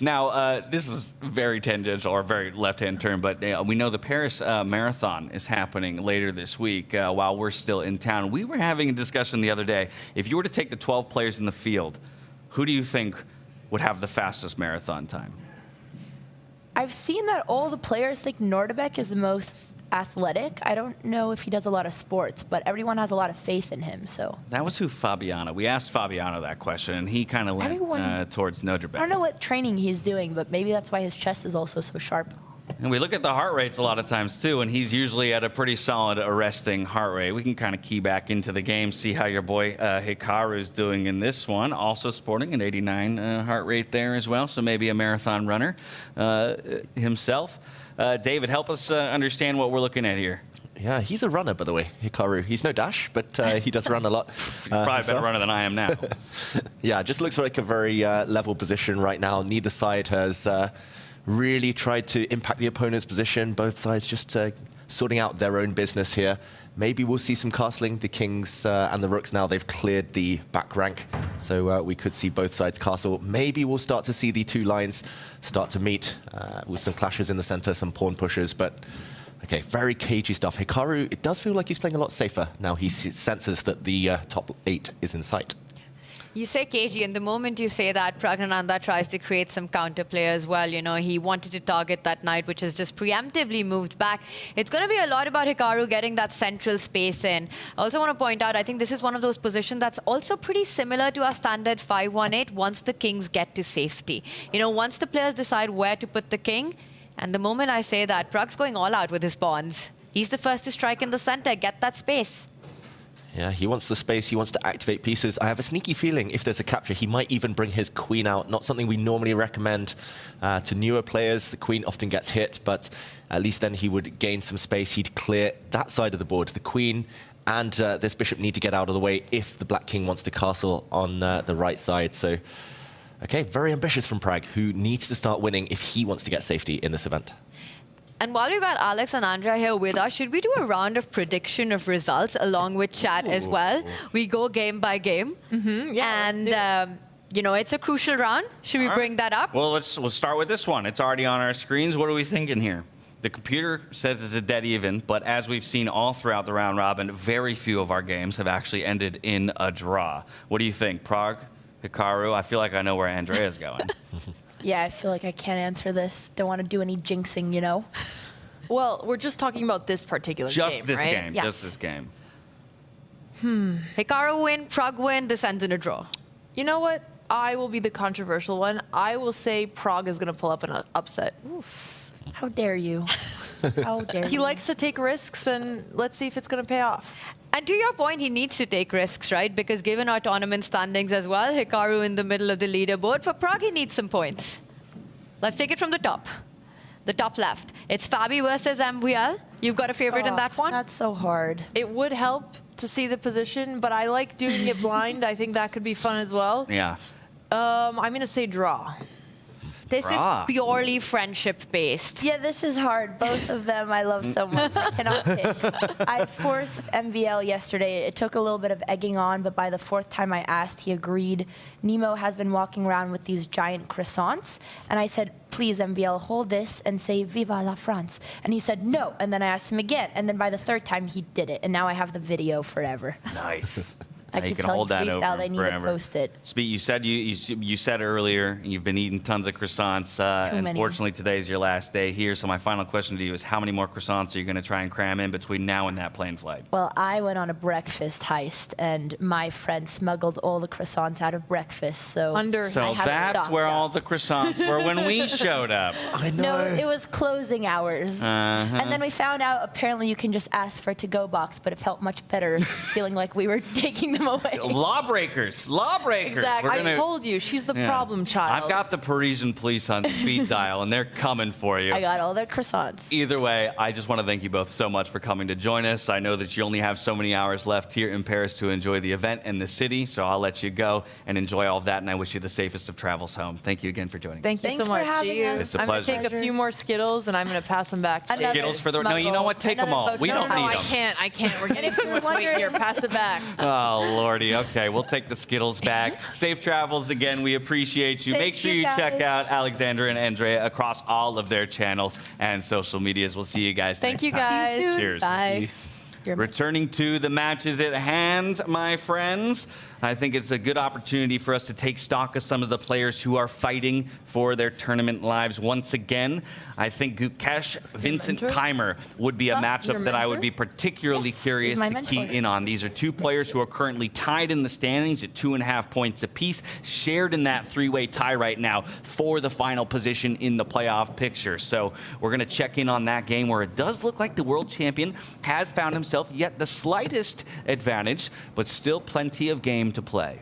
Now, this is very tangential or very left-hand turn, but we know the Paris Marathon is happening later this week while we're still in town. We were having a discussion the other day. If you were to take the 12 players in the field, who do you think would have the fastest marathon time? I've seen that all the players think Nordebek is the most athletic. I don't know if he does a lot of sports, but everyone has a lot of faith in him. So That was who Fabiano. We asked Fabiano that question, and he kind of went Everyone- towards Notre I Dame. don't know what training he's doing, but maybe that's why his chest is also so sharp. And we look at the heart rates a lot of times too, and he's usually at a pretty solid resting heart rate. We can kind of key back into the game, see how your boy Hikaru's doing in this one. Also sporting an 89 heart rate there as well, so maybe a marathon runner himself. David, help us understand what we're looking at here. Yeah, he's a runner, by the way, Hikaru. He's no Dash, but he does run a lot. Probably a better himself. runner than I am now. Yeah, just looks like a very level position right now. Neither side has really tried to impact the opponent's position. Both sides just sorting out their own business here. Maybe we'll see some castling. The kings and the rooks now, they've cleared the back rank. So we could see both sides castle. Maybe we'll start to see the two lines start to meet with some clashes in the center, some pawn pushes. But okay, very cagey stuff. Hikaru, it does feel like he's playing a lot safer now. He senses that the top 8 is in sight. You say cagey, and the moment you say that, Pragnananda tries to create some counterplay as well. You know, he wanted to target that knight, which has just preemptively moved back. It's going to be a lot about Hikaru getting that central space in. I also want to point out, I think this is one of those positions that's also pretty similar to our standard 5-1-8 once the kings get to safety. You know, once the players decide where to put the king, and the moment I say that, Prag's going all out with his pawns. He's the first to strike in the center, get that space. Yeah, he wants the space, he wants to activate pieces. I have a sneaky feeling if there's a capture, he might even bring his queen out. Not something we normally recommend to newer players. The queen often gets hit, but at least then he would gain some space. He'd clear that side of the board. The queen and this bishop need to get out of the way if the black king wants to castle on the right side. So, okay, very ambitious from Pragg, who needs to start winning if he wants to get safety in this event. And while you got Alex and Andrea here with us, should we do a round of prediction of results along with chat as well? We go game by game. Yeah, and, you know, it's a crucial round. Should we bring that up? Well, we'll start with this one. It's already on our screens. What are we thinking here? The computer says it's a dead even, but as we've seen all throughout the round robin, very few of our games have actually ended in a draw. What do you think, Pragg, Hikaru? I feel like I know where Andrea's going. Yeah, I feel like I can't answer this. Don't want to do any jinxing, you know? Well, we're just talking about this particular game, Just this right? game. Yes. Just this game. Hikaru win, Pragg win, this ends in a draw. You know what? I will be the controversial one. I will say Pragg is going to pull up an upset. How dare you? How dare you? He likes to take risks, and let's see if it's going to pay off. And to your point, he needs to take risks, right? Because given our tournament standings as well, Hikaru in the middle of the leaderboard. For Pragg, he needs some points. Let's take it from the top. The top left. It's Fabi versus MVL. You've got a favorite in that one? That's so hard. It would help to see the position, but I like doing it blind. I think that could be fun as well. Yeah. I'm going to say draw. This is purely friendship-based. Yeah, this is hard. Both of them I love so much. I cannot pick. I forced MVL yesterday. It took a little bit of egging on, but by the fourth time I asked, he agreed. Nemo has been walking around with these giant croissants, and I said, please, MVL, hold this and say, Viva la France. And he said, no. And then I asked him again, and then by the third time, he did it. And now I have the video forever. Nice. I Now you keep can telling hold that over Freestyle they need to forever. post it. Speak. You said you said earlier you've been eating tons of croissants. Too many. Unfortunately, today is your last day here. So my final question to you is: how many more croissants are you going to try and cram in between now and that plane flight? Well, I went on a breakfast heist, and my friend smuggled all the croissants out of breakfast. So So I have that's stocked where up. all the croissants were when we showed up. I No, it was closing hours. Uh-huh. And then we found out apparently you can just ask for a to-go box, but it felt much better feeling like we were taking them away. Lawbreakers. Exactly. I told you, she's the Yeah. problem child. I've got the Parisian police on speed dial, and they're coming for you. I got all their croissants. Either way, I just want to thank you both so much for coming to join us. I know that you only have so many hours left here in Paris to enjoy the event and the city, so I'll let you go and enjoy all of that, and I wish you the safest of travels home. Thank you again for joining Thank you Thanks so for much. having us. It's a I'm going to pleasure. take a few more Skittles, and I'm going to pass them back to you. Skittles for the... No, you know what? Take them all. We don't need I them. can't. We're getting too much weight here. Pass it back. Oh, Lordy. Okay, we'll take the Skittles back. Safe travels again. We appreciate you. Thank Make sure you, you check guys. out Alexandra and Andrea across all of their channels and social medias. We'll see you guys Thank next you, time. guys. Cheers. Bye. Returning to the matches at hand, my friends, I think it's a good opportunity for us to take stock of some of the players who are fighting for their tournament lives once again. I think Gukesh, Vincent Keimer would be a matchup that I would be particularly curious he's my to key mentor. in on. These are two players who are currently tied in the standings at 2.5 points apiece, shared in that three-way tie right now for the final position in the playoff picture. So we're going to check in on that game where it does look like the world champion has found himself yet the slightest advantage, but still plenty of game to play.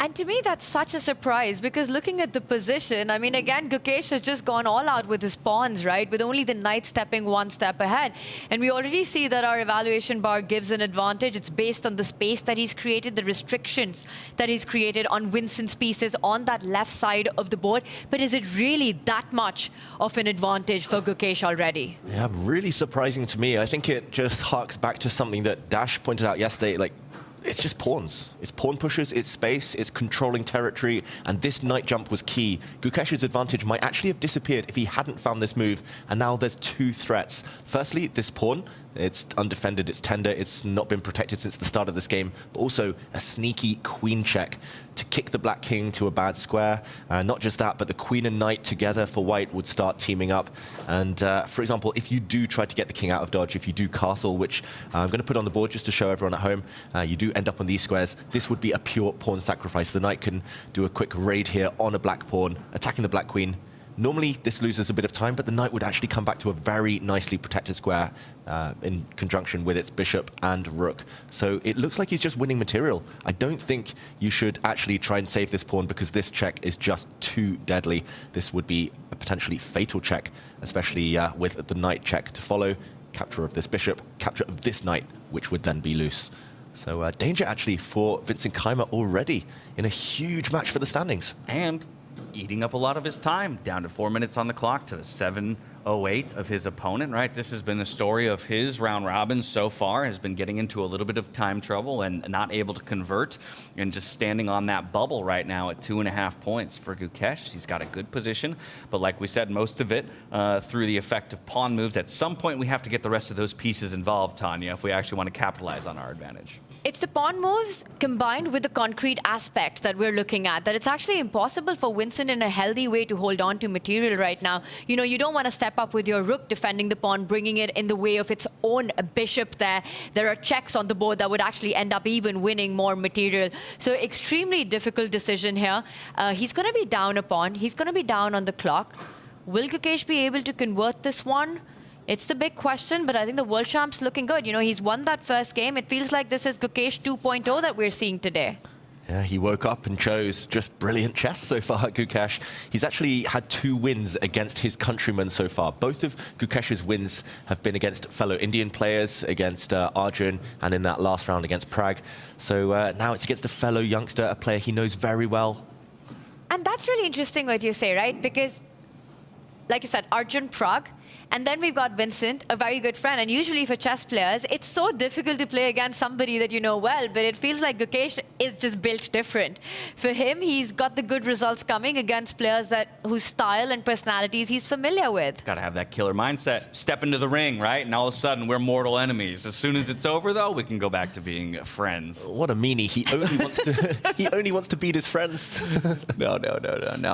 And to me, that's such a surprise because looking at the position, I mean, again, Gukesh has just gone all out with his pawns, right? With only the knight stepping one step ahead. And we already see that our evaluation bar gives an advantage. It's based on the space that he's created, the restrictions that he's created on Vincent's pieces on that left side of the board. But is it really that much of an advantage for Gukesh already? Yeah, really surprising to me. I think it just harks back to something that Dash pointed out yesterday, like, it's just pawns. It's pawn pushes, it's space, it's controlling territory, and this knight jump was key. Gukesh's advantage might actually have disappeared if he hadn't found this move, and now there's two threats. Firstly, this pawn. It's undefended, it's tender, it's not been protected since the start of this game, but also a sneaky queen check to kick the black king to a bad square. Not just that, but the queen and knight together for white would start teaming up. And for example, if you do try to get the king out of dodge, if you do castle, which I'm going to put on the board just to show everyone at home, you do end up on these squares, this would be a pure pawn sacrifice. The knight can do a quick raid here on a black pawn, attacking the black queen. Normally, this loses a bit of time, but the knight would actually come back to a very nicely protected square in conjunction with its bishop and rook. So it looks like he's just winning material. I don't think you should actually try and save this pawn because this check is just too deadly. This would be a potentially fatal check, especially with the knight check to follow. Capture of this bishop, capture of this knight, which would then be loose. So danger actually for Vincent Keymer already in a huge match for the standings. And eating up a lot of his time, down to 4 minutes on the clock to the 7:08 of his opponent, right? This has been the story of his round robin so far, has been getting into a little bit of time trouble and not able to convert, and just standing on that bubble right now at 2.5 points for Gukesh. He's got a good position, but like we said, most of it through the effect of pawn moves. At some point, we have to get the rest of those pieces involved, Tanya, if we actually want to capitalize on our advantage. It's the pawn moves combined with the concrete aspect that we're looking at, that it's actually impossible for Vincent in a healthy way to hold on to material right now. You know, you don't want to step up with your rook defending the pawn, bringing it in the way of its own bishop there. There are checks on the board that would actually end up even winning more material. So extremely difficult decision here. He's going to be down a pawn. He's going to be down on the clock. Will Gukesh be able to convert this one? It's the big question, but I think the world champ's looking good. You know, he's won that first game. It feels like this is Gukesh 2.0 that we're seeing today. Yeah, he woke up and chose just brilliant chess so far at Gukesh. He's actually had 2 wins against his countrymen so far. Both of Gukesh's wins have been against fellow Indian players, against Arjun, and in that last round against Pragg. So now it's against a fellow youngster, a player he knows very well. And that's really interesting what you say, right? Because, like you said, Arjun, Pragg. And then we've got Vincent, a very good friend. And usually for chess players, it's so difficult to play against somebody that you know well. But it feels like Gukesh is just built different. For him, he's got the good results coming against players whose style and personalities he's familiar with. Got to have that killer mindset. Step into the ring, right? And all of a sudden, we're mortal enemies. As soon as it's over, though, we can go back to being friends. What a meanie. He only wants to, he only wants to beat his friends. No.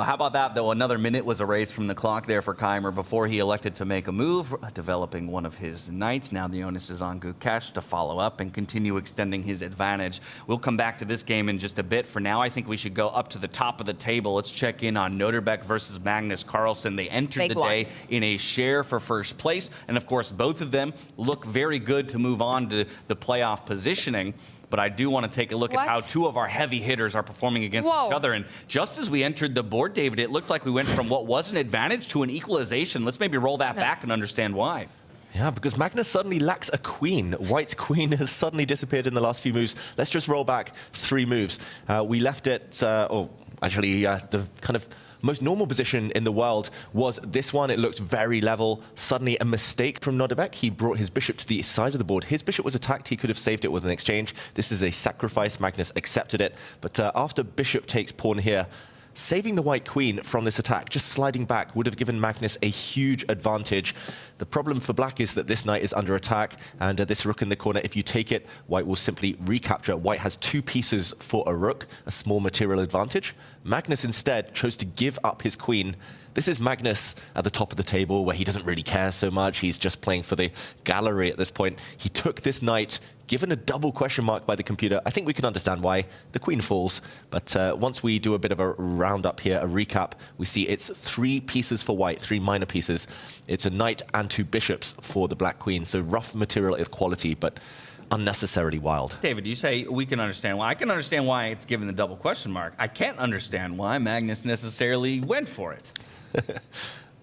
How about that, though? Another minute was erased from the clock there for Keymer before he elected to make a move, developing one of his knights. Now the onus is on Gukesh to follow up and continue extending his advantage. We'll come back to this game in just a bit. For now, I think we should go up to the top of the table. Let's check in on Noterbeck versus Magnus Carlsen. They entered the day in a share for first place, and of course, both of them look very good to move on to the playoff positioning. But I do want to take a look at how 2 of our heavy hitters are performing against each other. And just as we entered the board, David, it looked like we went from what was an advantage to an equalization. Let's maybe roll that back and understand why. Yeah, because Magnus suddenly lacks a queen. White's queen has suddenly disappeared in the last few moves. Let's just roll back 3 moves. We left it, the kind of most normal position in the world was this one. It looked very level. Suddenly a mistake from Noterbeck. He brought his bishop to the side of the board. His bishop was attacked. He could have saved it with an exchange. This is a sacrifice. Magnus accepted it. But after bishop takes pawn here, saving the white queen from this attack, just sliding back, would have given Magnus a huge advantage. The problem for black is that this knight is under attack, and this rook in the corner, if you take it, white will simply recapture. White has 2 pieces for a rook, a small material advantage. Magnus instead chose to give up his queen. This is Magnus at the top of the table, where he doesn't really care so much. He's just playing for the gallery at this point. He took this knight, given a double question mark by the computer. I think we can understand why. The queen falls, but once we do a bit of a roundup here, a recap, we see it's 3 pieces for white, 3 minor pieces. It's a knight and 2 bishops for the black queen, so rough material equality, but unnecessarily wild. David, you say we can understand why. I can understand why it's given the double question mark. I can't understand why Magnus necessarily went for it.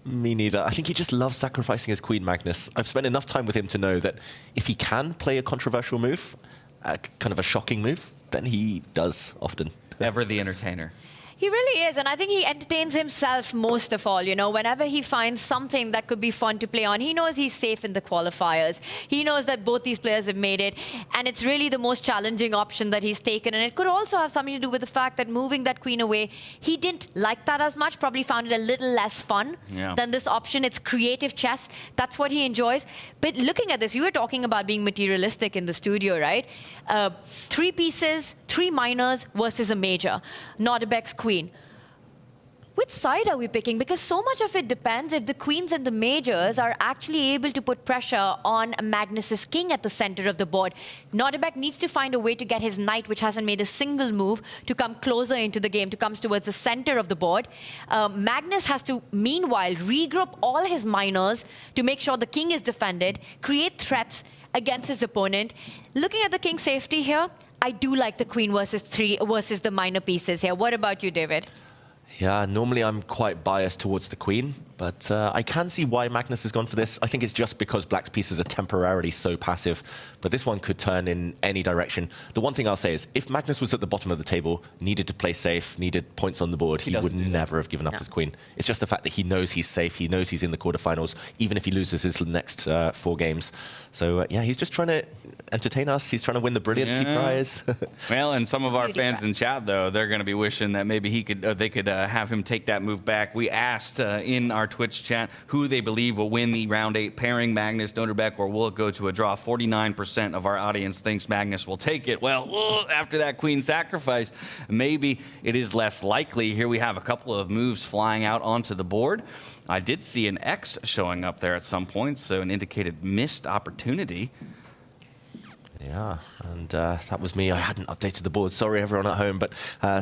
Me neither. I think he just loves sacrificing his queen, Magnus. I've spent enough time with him to know that if he can play a controversial move, kind of a shocking move, then he does often. Ever the entertainer. He really is, and I think he entertains himself most of all. You know, whenever he finds something that could be fun to play on, he knows he's safe in the qualifiers. He knows that both these players have made it, and it's really the most challenging option that he's taken. And it could also have something to do with the fact that moving that queen away, he didn't like that as much, probably found it a little less fun than this option. It's creative chess. That's what he enjoys. But looking at this, we were talking about being materialistic in the studio, right? 3 pieces, 3 minors versus a major. Noterbeck's queen. which side are we picking? Because so much of it depends if the queens and the majors are actually able to put pressure on Magnus's king at the center of the board. Nordebek needs to find a way to get his knight, which hasn't made a single move, to come closer into the game, to come towards the center of the board. Magnus has to, meanwhile, regroup all his minors to make sure the king is defended, create threats against his opponent. Looking at the king's safety here, I do like the queen versus 3 versus the minor pieces here. What about you, David? Yeah, normally I'm quite biased towards the queen, but I can see why Magnus has gone for this. I think it's just because black's pieces are temporarily so passive, but this one could turn in any direction. The one thing I'll say is, if Magnus was at the bottom of the table, needed to play safe, needed points on the board, he would never have given up his queen. It's just the fact that he knows he's safe, he knows he's in the quarterfinals, even if he loses his next 4 games. So yeah, he's just trying to entertain us. He's trying to win the Brilliancy Prize. Well, and some of our fans in chat, though, they're going to be wishing that maybe they could have him take that move back. We asked in our Twitch chat who they believe will win the round 8 pairing, Magnus, Nordebek, or will it go to a draw. 49% of our audience thinks Magnus will take it. Well, after that queen sacrifice, maybe it is less likely. Here we have a couple of moves flying out onto the board. I did see an X showing up there at some point, so an indicated missed opportunity. Yeah, and that was me. I hadn't updated the board. Sorry, everyone at home, but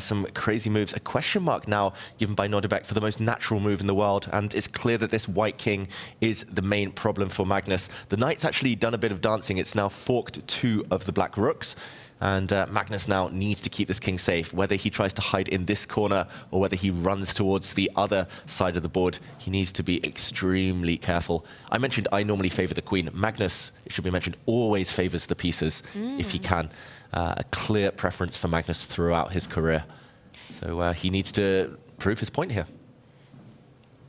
some crazy moves. A question mark now given by Nordebek for the most natural move in the world, and it's clear that this white king is the main problem for Magnus. The knight's actually done a bit of dancing. It's now forked 2 of the black rooks, and Magnus now needs to keep this king safe. Whether he tries to hide in this corner or whether he runs towards the other side of the board, he needs to be extremely careful. I mentioned I normally favor the queen. Magnus, it should be mentioned, always favors the pieces if he can. A clear preference for Magnus throughout his career. So he needs to prove his point here.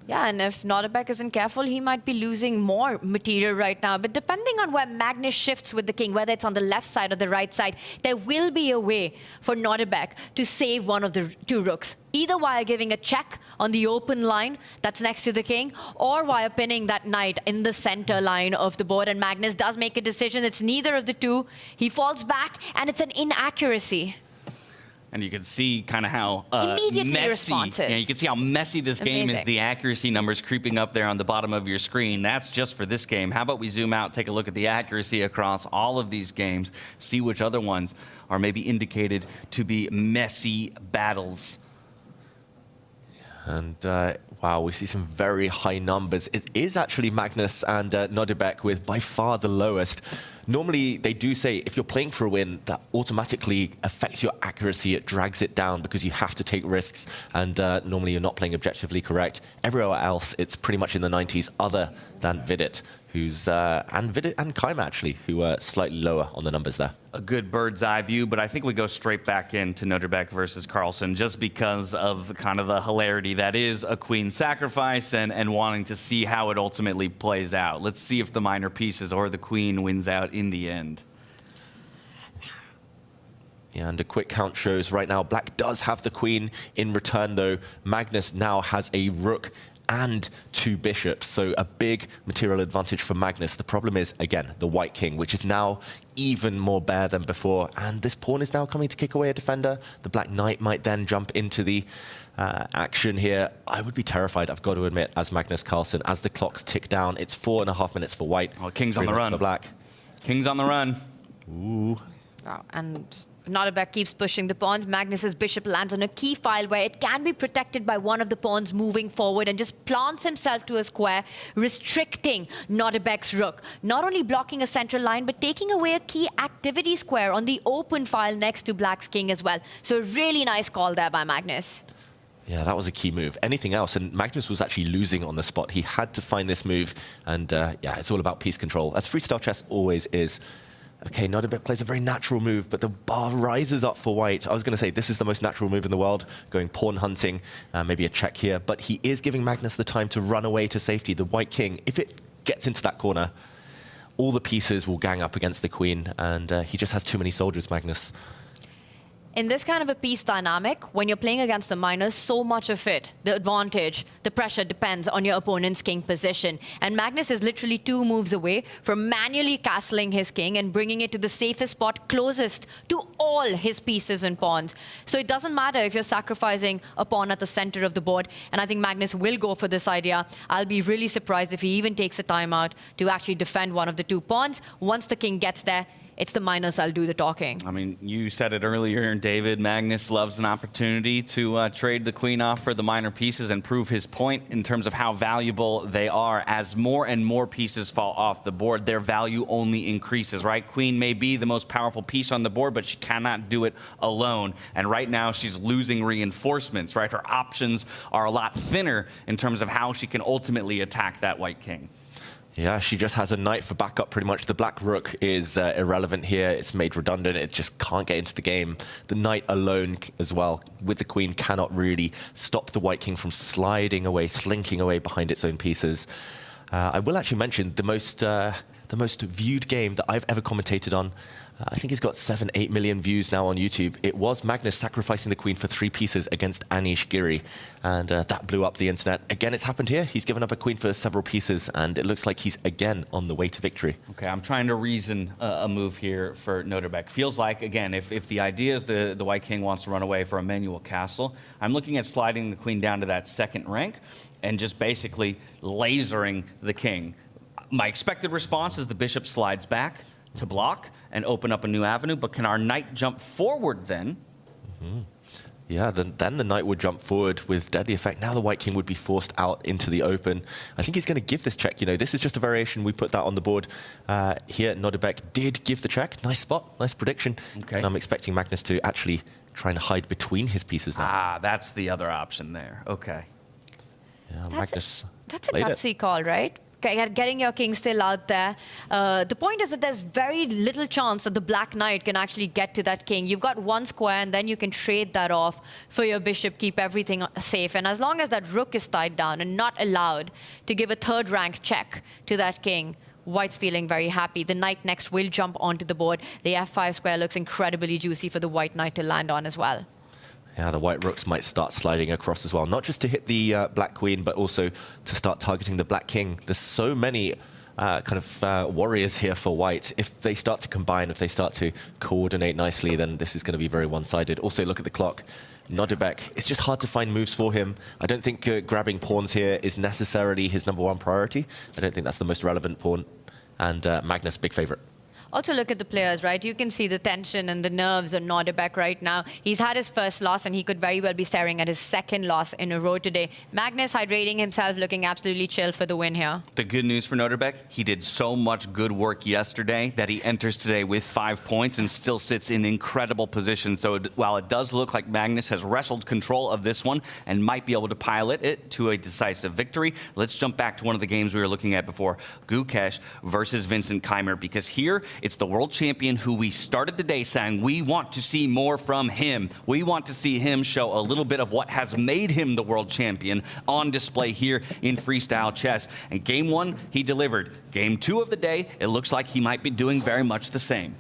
Yeah, and if Nordebek isn't careful, he might be losing more material right now. But depending on where Magnus shifts with the king, whether it's on the left side or the right side, there will be a way for Nordebek to save one of the 2 rooks, either via giving a check on the open line that's next to the king, or via pinning that knight in the center line of the board. And Magnus does make a decision. It's neither of the 2. He falls back, and it's an inaccuracy. And you can see kind of how immediately messy. Responses. Yeah, you can see how messy this game is. The accuracy numbers creeping up there on the bottom of your screen. That's just for this game. How about we zoom out, take a look at the accuracy across all of these games, see which other ones are maybe indicated to be messy battles. And wow, we see some very high numbers. It is actually Magnus and Nordebek with by far the lowest. Normally, they do say if you're playing for a win, that automatically affects your accuracy. It drags it down because you have to take risks. And normally, you're not playing objectively correct. Everywhere else, it's pretty much in the 90s, other than Vidit, who's and Vidit and Kaima, actually, who are slightly lower on the numbers there. A good bird's eye view, but I think we go straight back into Nordebek versus Carlsen just because of kind of the hilarity that is a queen sacrifice and wanting to see how it ultimately plays out. Let's see if the minor pieces or the queen wins out in the end. Yeah, and a quick count shows right now black does have the queen. In return, though, Magnus now has a rook and 2 bishops, so a big material advantage for Magnus. The problem is, again, the white king, which is now even more bare than before, and this pawn is now coming to kick away a defender. The black knight might then jump into the action here. I would be terrified, I've got to admit, as Magnus Carlsen, as the clocks tick down. It's 4.5 minutes for white. Oh, king's on the run. For black. King's on the run. Ooh. Oh, and Nordebek keeps pushing the pawns. Magnus's bishop lands on a key file where it can be protected by one of the pawns moving forward and just plants himself to a square, restricting Nordebek's rook. Not only blocking a central line, but taking away a key activity square on the open file next to black's king as well. So a really nice call there by Magnus. Yeah, that was a key move. Anything else, and Magnus was actually losing on the spot. He had to find this move, and yeah, it's all about piece control, as freestyle chess always is. Okay, Nordebek plays a very natural move, but the bar rises up for white. I was going to say this is the most natural move in the world, going pawn hunting, maybe a check here, but he is giving Magnus the time to run away to safety. The white king, if it gets into that corner, all the pieces will gang up against the queen, and he just has too many soldiers, Magnus. in this kind of a piece dynamic, when you're playing against the minors, so much of it, the advantage, the pressure depends on your opponent's king position. And Magnus is literally 2 moves away from manually castling his king and bringing it to the safest spot closest to all his pieces and pawns. So it doesn't matter if you're sacrificing a pawn at the center of the board. And I think Magnus will go for this idea. I'll be really surprised if he even takes a timeout to actually defend one of the 2 pawns. Once the king gets there, it's the minors that'll do the talking. I mean, you said it earlier, David. Magnus loves an opportunity to trade the queen off for the minor pieces and prove his point in terms of how valuable they are. As more and more pieces fall off the board, their value only increases, right? Queen may be the most powerful piece on the board, but she cannot do it alone. And right now, she's losing reinforcements, right? Her options are a lot thinner in terms of how she can ultimately attack that white king. Yeah, she just has a knight for backup pretty much. The black rook is irrelevant here. It's made redundant. It just can't get into the game. The knight alone as well with the queen cannot really stop the white king from sliding away, slinking away behind its own pieces. I will actually mention the most viewed game that I've ever commentated on. I think he's got 7-8 million views now on YouTube. It was Magnus sacrificing the queen for 3 pieces against Anish Giri, and that blew up the internet. Again, it's happened here. He's given up a queen for several pieces, and it looks like he's again on the way to victory. Okay, I'm trying to reason a move here for Noterbeck. Feels like, again, if the idea is the white king wants to run away for a manual castle, I'm looking at sliding the queen down to that 2nd rank and just basically lasering the king. My expected response is the bishop slides back to block and open up a new avenue, but can our knight jump forward then? Mm-hmm. Yeah, then the knight would jump forward with deadly effect. Now the white king would be forced out into the open. I think he's going to give this check. You know, this is just a variation. We put that on the board. Here, Noterbeck did give the check. Nice spot, nice prediction. Okay. And I'm expecting Magnus to actually try and hide between his pieces now. Ah, that's the other option there. Okay. Yeah, Magnus. That's a gutsy call, right? Getting your king still out there. The point is that there's very little chance that the black knight can actually get to that king. You've got 1 square, and then you can trade that off for your bishop, keep everything safe. And as long as that rook is tied down and not allowed to give a 3rd rank check to that king, white's feeling very happy. The knight next will jump onto the board. The f5 square looks incredibly juicy for the white knight to land on as well. Yeah, the white rooks might start sliding across as well, not just to hit the black queen, but also to start targeting the black king. There's so many warriors here for white. If they start to combine, if they start to coordinate nicely, then this is going to be very one-sided. Also, look at the clock. Noterbeck, it's just hard to find moves for him. I don't think grabbing pawns here is necessarily his #1 priority. I don't think that's the most relevant pawn. And Magnus, big favorite. Also look at the players, right? You can see the tension and the nerves on Noterbeck right now. He's had his 1st loss, and he could very well be staring at his 2nd loss in a row today. Magnus hydrating himself, looking absolutely chill for the win here. The good news for Noterbeck, he did so much good work yesterday that he enters today with 5 points and still sits in incredible position. So while it does look like Magnus has wrestled control of this one and might be able to pilot it to a decisive victory, let's jump back to one of the games we were looking at before, Gukesh versus Vincent Keymer, because here it's the world champion who we started the day saying we want to see more from him. We want to see him show a little bit of what has made him the world champion on display here in freestyle chess. And game 1, he delivered. Game 2 of the day, it looks like he might be doing very much the same.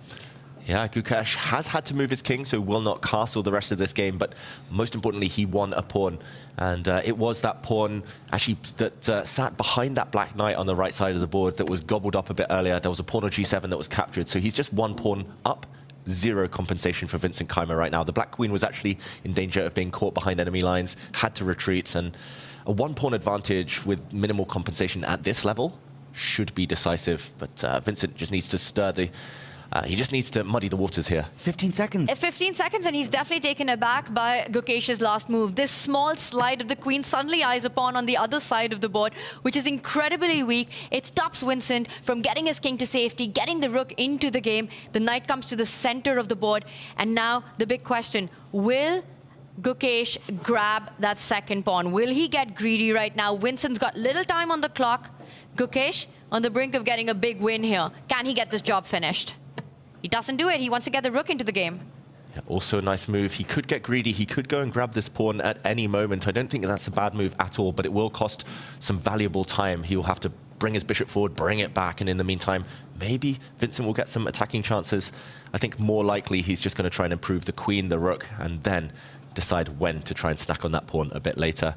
Yeah, Gukesh has had to move his king, so will not castle the rest of this game, but most importantly, he won a pawn. And it was that pawn actually that sat behind that black knight on the right side of the board that was gobbled up a bit earlier. There was a pawn on g7 that was captured, so he's just 1 pawn up. 0 compensation for Vincent Keymer right now. The black queen was actually in danger of being caught behind enemy lines, had to retreat, and a 1 pawn advantage with minimal compensation at this level should be decisive, but Vincent just needs to stir the... he just needs to muddy the waters here. 15 seconds. 15 seconds, and he's definitely taken aback by Gukesh's last move. This small slide of the queen suddenly eyes upon on the other side of the board, which is incredibly weak. It stops Vincent from getting his king to safety, getting the rook into the game. The knight comes to the center of the board, and now the big question, will Gukesh grab that 2nd pawn? Will he get greedy right now? Vincent's got little time on the clock. Gukesh on the brink of getting a big win here. Can he get this job finished? He doesn't do it. He wants to get the rook into the game. Yeah, also a nice move. He could get greedy. He could go and grab this pawn at any moment. I don't think that's a bad move at all, but it will cost some valuable time. He will have to bring his bishop forward, bring it back, and in the meantime, maybe Vincent will get some attacking chances. I think more likely he's just going to try and improve the queen, the rook, and then decide when to try and snack on that pawn a bit later.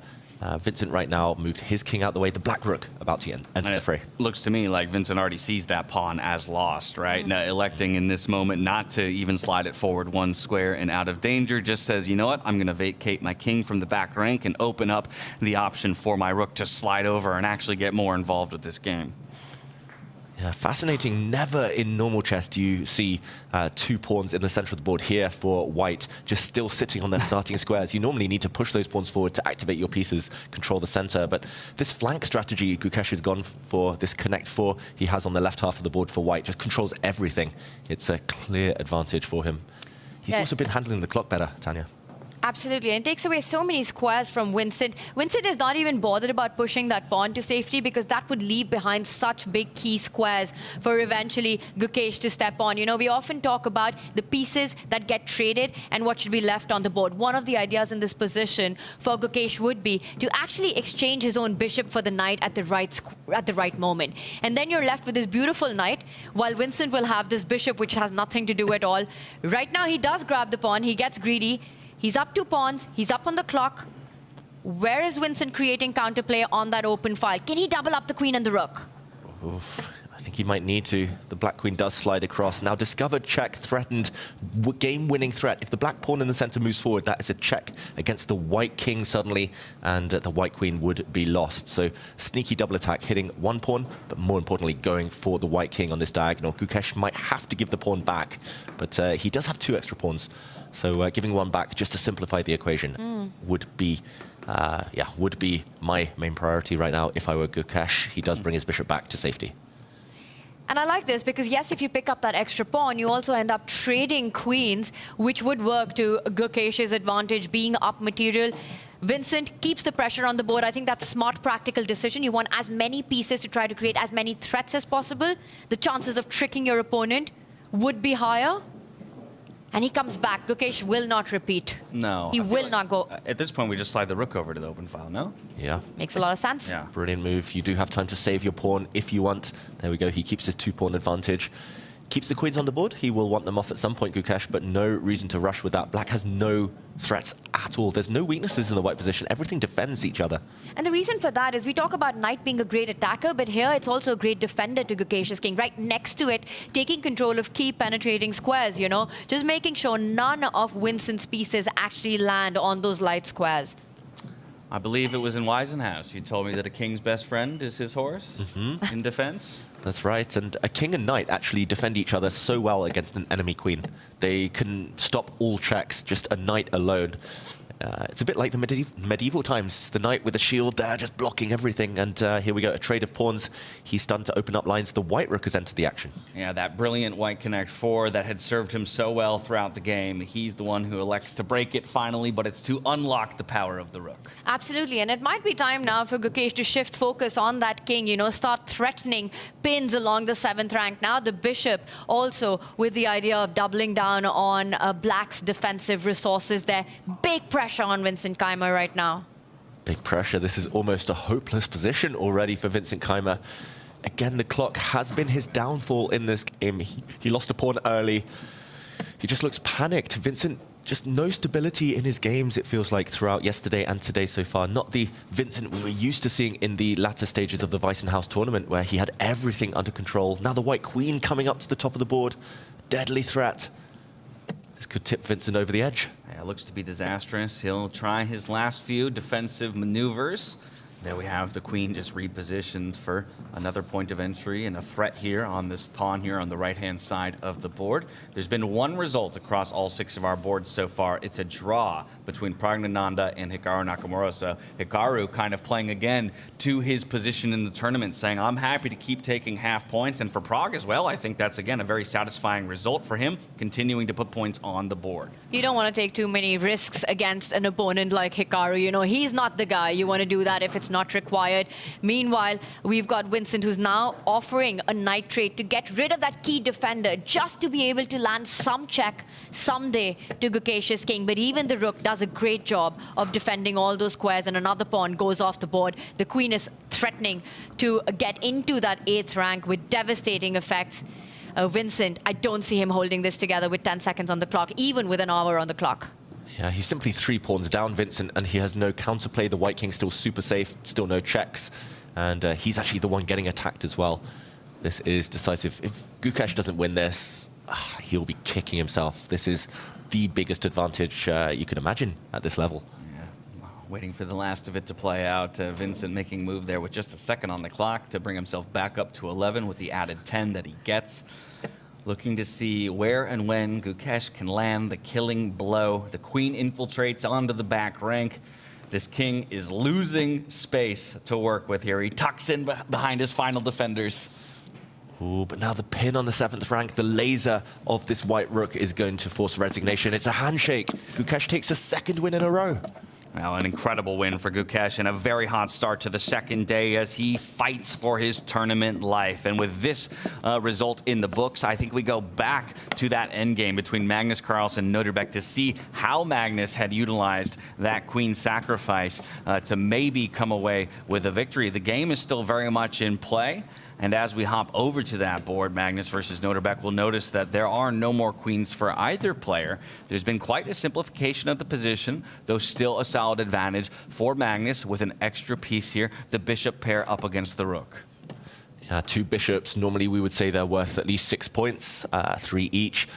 Vincent right now moved his king out the way, the black rook about to enter the fray. Looks to me like Vincent already sees that pawn as lost, right? Now, electing in this moment not to even slide it forward one square and out of danger, just says, you know what, I'm going to vacate my king from the back rank and open up the option for my rook to slide over and actually get more involved with this game. Yeah, fascinating. Never in normal chess do you see 2 pawns in the center of the board here for white, just still sitting on their starting squares. You normally need to push those pawns forward to activate your pieces, control the center. But this flank strategy Gukesh has gone for, this connect 4 he has on the left half of the board for white, just controls everything. It's a clear advantage for him. He's also been handling the clock better, Tanya. Absolutely, and it takes away so many squares from Vincent. Vincent is not even bothered about pushing that pawn to safety because that would leave behind such big key squares for eventually Gukesh to step on. You know, we often talk about the pieces that get traded and what should be left on the board. One of the ideas in this position for Gukesh would be to actually exchange his own bishop for the knight at the right moment. And then you're left with this beautiful knight, while Vincent will have this bishop which has nothing to do at all. Right now he does grab the pawn, he gets greedy. He's up 2 pawns. He's up on the clock. Where is Vincent creating counterplay on that open file? Can he double up the queen and the rook? Oof, I think he might need to. The black queen does slide across. Now discovered check, threatened, game-winning threat. If the black pawn in the center moves forward, that is a check against the white king suddenly, and the white queen would be lost. So sneaky double attack, hitting 1 pawn, but more importantly, going for the white king on this diagonal. Gukesh might have to give the pawn back, but he does have 2 extra pawns. So giving 1 back, just to simplify the equation, would be my main priority right now if I were Gukesh. He does bring his bishop back to safety. And I like this because, yes, if you pick up that extra pawn, you also end up trading queens, which would work to Gukesh's advantage, being up material. Vincent keeps the pressure on the board. I think that's a smart, practical decision. You want as many pieces to try to create as many threats as possible. The chances of tricking your opponent would be higher. And he comes back. Gukesh will not repeat. No. He will not go. At this point, we just slide the rook over to the open file, no? Yeah. Makes a lot of sense. Yeah. Brilliant move. You do have time to save your pawn if you want. There we go. He keeps his 2-pawn advantage. Keeps the queens on the board. He will want them off at some point, Gukesh, but no reason to rush with that. Black has no threats at all. There's no weaknesses in the white position. Everything defends each other. And the reason for that is we talk about knight being a great attacker, but here it's also a great defender to Gukesh's king. Right next to it, taking control of key penetrating squares, you know, just making sure none of Vincent's pieces actually land on those light squares. I believe it was in Weisenhouse. You told me that a king's best friend is his horse in defense. That's right, and a king and knight actually defend each other so well against an enemy queen. They can stop all checks, just a knight alone. It's a bit like the medieval times. The knight with a shield there, just blocking everything. And here we go, a trade of pawns. He's done to open up lines. The white rook has entered the action. Yeah, that brilliant white connect 4 that had served him so well throughout the game. He's the one who elects to break it finally, but it's to unlock the power of the rook. Absolutely, and it might be time now for Gukesh to shift focus on that king, you know, start threatening pins along the 7th rank. Now the bishop also with the idea of doubling down on Black's defensive resources there. Big pressure on Vincent Keymer right now. Big pressure. This is almost a hopeless position already for Vincent Keymer. Again, the clock has been his downfall in this game. He lost a pawn early. He just looks panicked. Vincent, just no stability in his games, it feels like, throughout yesterday and today so far. Not the Vincent we were used to seeing in the latter stages of the Weissenhaus tournament, where he had everything under control. Now the white queen coming up to the top of the board. Deadly threat. This could tip Vincent over the edge. Yeah, it looks to be disastrous. He'll try his last few defensive maneuvers. There we have the queen just repositioned for another point of entry and a threat here on this pawn here on the right-hand side of the board. There's been one result across all 6 of our boards so far. It's a draw between Praggnanandhaa and Hikaru Nakamura. So Hikaru kind of playing again to his position in the tournament, saying, I'm happy to keep taking half points. And for Pragg as well, I think that's, again, a very satisfying result for him, continuing to put points on the board. You don't want to take too many risks against an opponent like Hikaru. You know, he's not the guy you want to do that if it's That's not required. Meanwhile, we've got Vincent, who's now offering a knight trade to get rid of that key defender, just to be able to land some check someday to Gukesh's king. But even the rook does a great job of defending all those squares, and another pawn goes off the board. The queen is threatening to get into that 8th rank with devastating effects. Vincent, I don't see him holding this together with 10 seconds on the clock, even with an hour on the clock. Yeah, he's simply 3 pawns down, Vincent, and he has no counterplay. The white king's still super safe, still no checks, and he's actually the one getting attacked as well. This is decisive. If Gukesh doesn't win this, he'll be kicking himself. This is the biggest advantage you could imagine at this level. Waiting for the last of it to play out. Vincent making move there with just a second on the clock to bring himself back up to 11 with the added 10 that he gets. Looking to see where and when Gukesh can land the killing blow. The queen infiltrates onto the back rank. This king is losing space to work with here. He tucks in behind his final defenders. Ooh, but now the pin on the 7th rank, the laser of this white rook is going to force resignation. It's a handshake. Gukesh takes a 2nd win in a row. Now, an incredible win for Gukesh and a very hot start to the 2nd day as he fights for his tournament life. And with this result in the books, I think we go back to that endgame between Magnus Carlsen and Nordebek to see how Magnus had utilized that queen sacrifice to maybe come away with a victory. The game is still very much in play. And as we hop over to that board, Magnus versus Nordebek, we'll notice that there are no more queens for either player. There's been quite a simplification of the position, though still a solid advantage for Magnus with an extra piece here, the bishop pair up against the rook. Yeah, 2 bishops. Normally we would say they're worth at least 6 points, 3 each.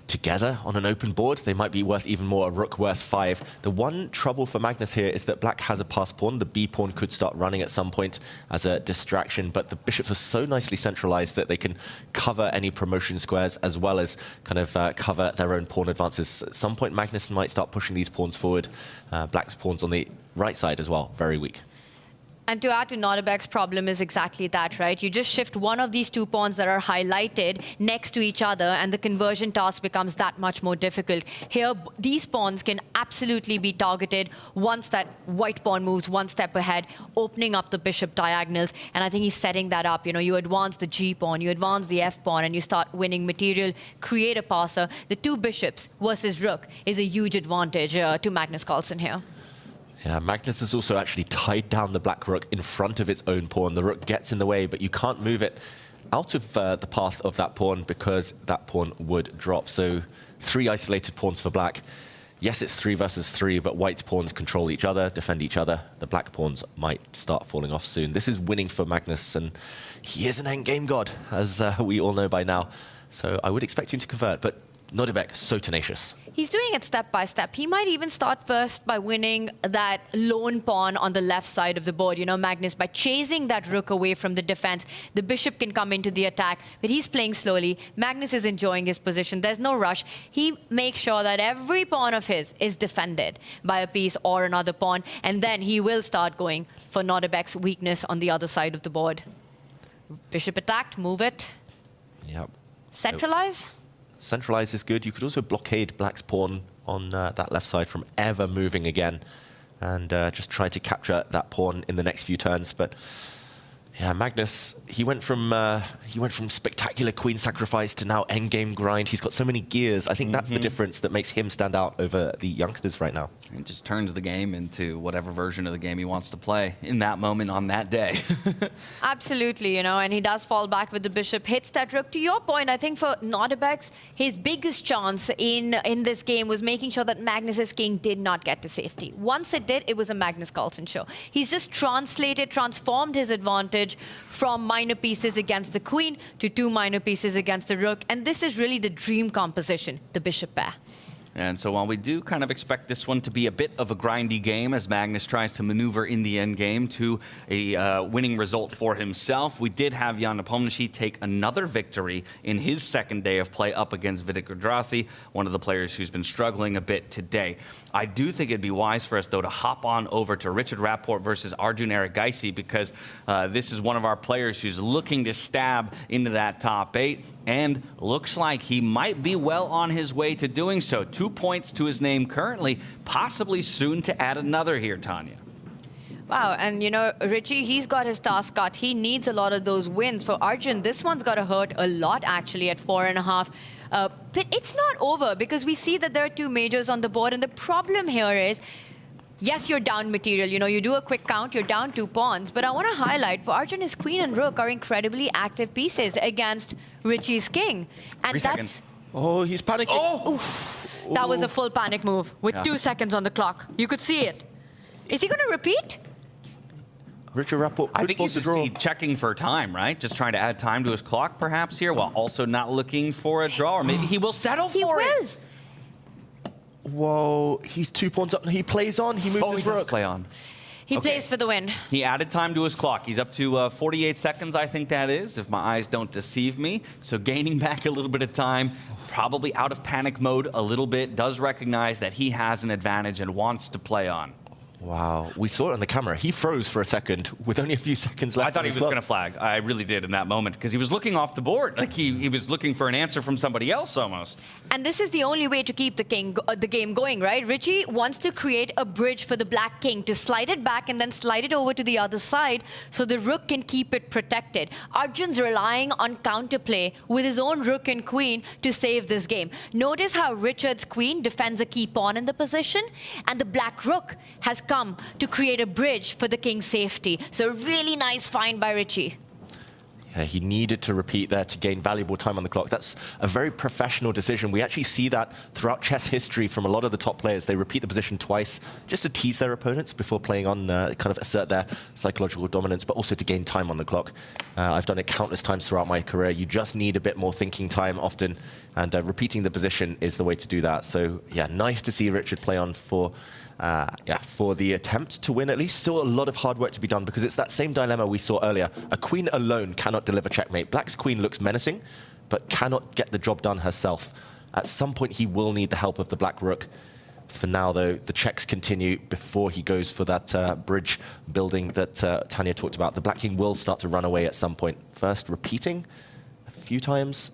Together on an open board, they might be worth even more, a rook worth 5. The one trouble for Magnus here is that black has a pass pawn. The b pawn could start running at some point as a distraction, but the bishops are so nicely centralized that they can cover any promotion squares as well as kind of cover their own pawn advances. At some point, Magnus might start pushing these pawns forward. Black's pawns on the right side as well, very weak. And to add to Nordebek's problem is exactly that, right? You just shift one of these 2 pawns that are highlighted next to each other, and the conversion task becomes that much more difficult. Here, these pawns can absolutely be targeted once that white pawn moves 1 step ahead, opening up the bishop diagonals. And I think he's setting that up. You know, you advance the g pawn, you advance the f pawn, and you start winning material, create a passer. The 2 bishops versus rook is a huge advantage to Magnus Carlsen here. Yeah, Magnus has also actually tied down the black rook in front of its own pawn. The rook gets in the way, but you can't move it out of the path of that pawn because that pawn would drop. So 3 isolated pawns for black. Yes, it's 3 versus 3, but white's pawns control each other, defend each other. The black pawns might start falling off soon. This is winning for Magnus, and he is an endgame god, as we all know by now. So I would expect him to convert, but Nordebek, so tenacious. He's doing it step by step. He might even start first by winning that lone pawn on the left side of the board. You know, Magnus, by chasing that rook away from the defense, the bishop can come into the attack, but he's playing slowly. Magnus is enjoying his position. There's no rush. He makes sure that every pawn of his is defended by a piece or another pawn, and then he will start going for Nordebek's weakness on the other side of the board. Bishop attacked, move it. Yep. Centralize. Centralize is good. You could also blockade black's pawn on that left side from ever moving again, and just try to capture that pawn in the next few turns. But yeah, Magnus, he went from spectacular queen sacrifice to now endgame grind. He's got so many gears. I think that's the difference that makes him stand out over the youngsters right now. It just turns the game into whatever version of the game he wants to play in that moment on that day. Absolutely, you know, and he does fall back with the bishop, hits that rook. To your point, I think for Nordebek, his biggest chance in this game was making sure that Magnus's king did not get to safety. Once it did, it was a Magnus Carlsen show. He's just transformed his advantage from minor pieces against the queen to 2 minor pieces against the rook. And this is really the dream composition, the bishop pair. And so while we do kind of expect this one to be a bit of a grindy game as Magnus tries to maneuver in the end game to a winning result for himself, we did have Jan Nepomniachtchi take another victory in his second day of play up against Vidit Gudrathi, one of the players who's been struggling a bit today. I do think it'd be wise for us, though, to hop on over to Richard Rapport versus Arjun Erigaisi, because this is one of our players who's looking to stab into that top 8 and looks like he might be well on his way to doing so. 2 points to his name currently, possibly soon to add another here, Tanya. Wow, and you know, Richie, he's got his task cut. He needs a lot of those wins. For Arjun, this one's got to hurt a lot, actually, at 4.5. But it's not over, because we see that there are 2 majors on the board, and the problem here is, yes, you're down material. You know, you do a quick count, you're down 2 pawns. But I want to highlight, for Arjun, his queen and rook are incredibly active pieces against Richie's king. And 3 seconds. Oh, he's panicking. Oh! Oof. That was a full panic move with 2 seconds on the clock. You could see it. Is he going to repeat? Richard Rapport I think he's just checking for time, right? Just trying to add time to his clock, perhaps, here, while also not looking for a draw. Or maybe he will settle for it. Whoa, he's 2 pawns up. He plays on. He moves his rook. Play on. He plays for the win. He added time to his clock. He's up to 48 seconds, I think that is, if my eyes don't deceive me. So gaining back a little bit of time, probably out of panic mode a little bit, does recognize that he has an advantage and wants to play on. Wow, we saw it on the camera. He froze for a second with only a few seconds left. I thought he was going to flag. I really did in that moment, because he was looking off the board. Like he was looking for an answer from somebody else almost. And this is the only way to keep the game going, right? Richie wants to create a bridge for the black king to slide it back and then slide it over to the other side so the rook can keep it protected. Arjun's relying on counterplay with his own rook and queen to save this game. Notice how Richard's queen defends a key pawn in the position, and the black rook has come to create a bridge for the king's safety. So really nice find by Richie. Yeah, he needed to repeat there to gain valuable time on the clock. That's a very professional decision. We actually see that throughout chess history from a lot of the top players. They repeat the position twice just to tease their opponents before playing on, kind of assert their psychological dominance, but also to gain time on the clock. I've done it countless times throughout my career. You just need a bit more thinking time often, and repeating the position is the way to do that. So yeah, nice to see Richard play on for the attempt to win at least. Still a lot of hard work to be done, because it's that same dilemma we saw earlier. A queen alone cannot deliver checkmate. Black's queen looks menacing, but cannot get the job done herself. At some point, he will need the help of the black rook. For now, though, the checks continue before he goes for that bridge building that Tanya talked about. The black king will start to run away at some point. First, repeating a few times.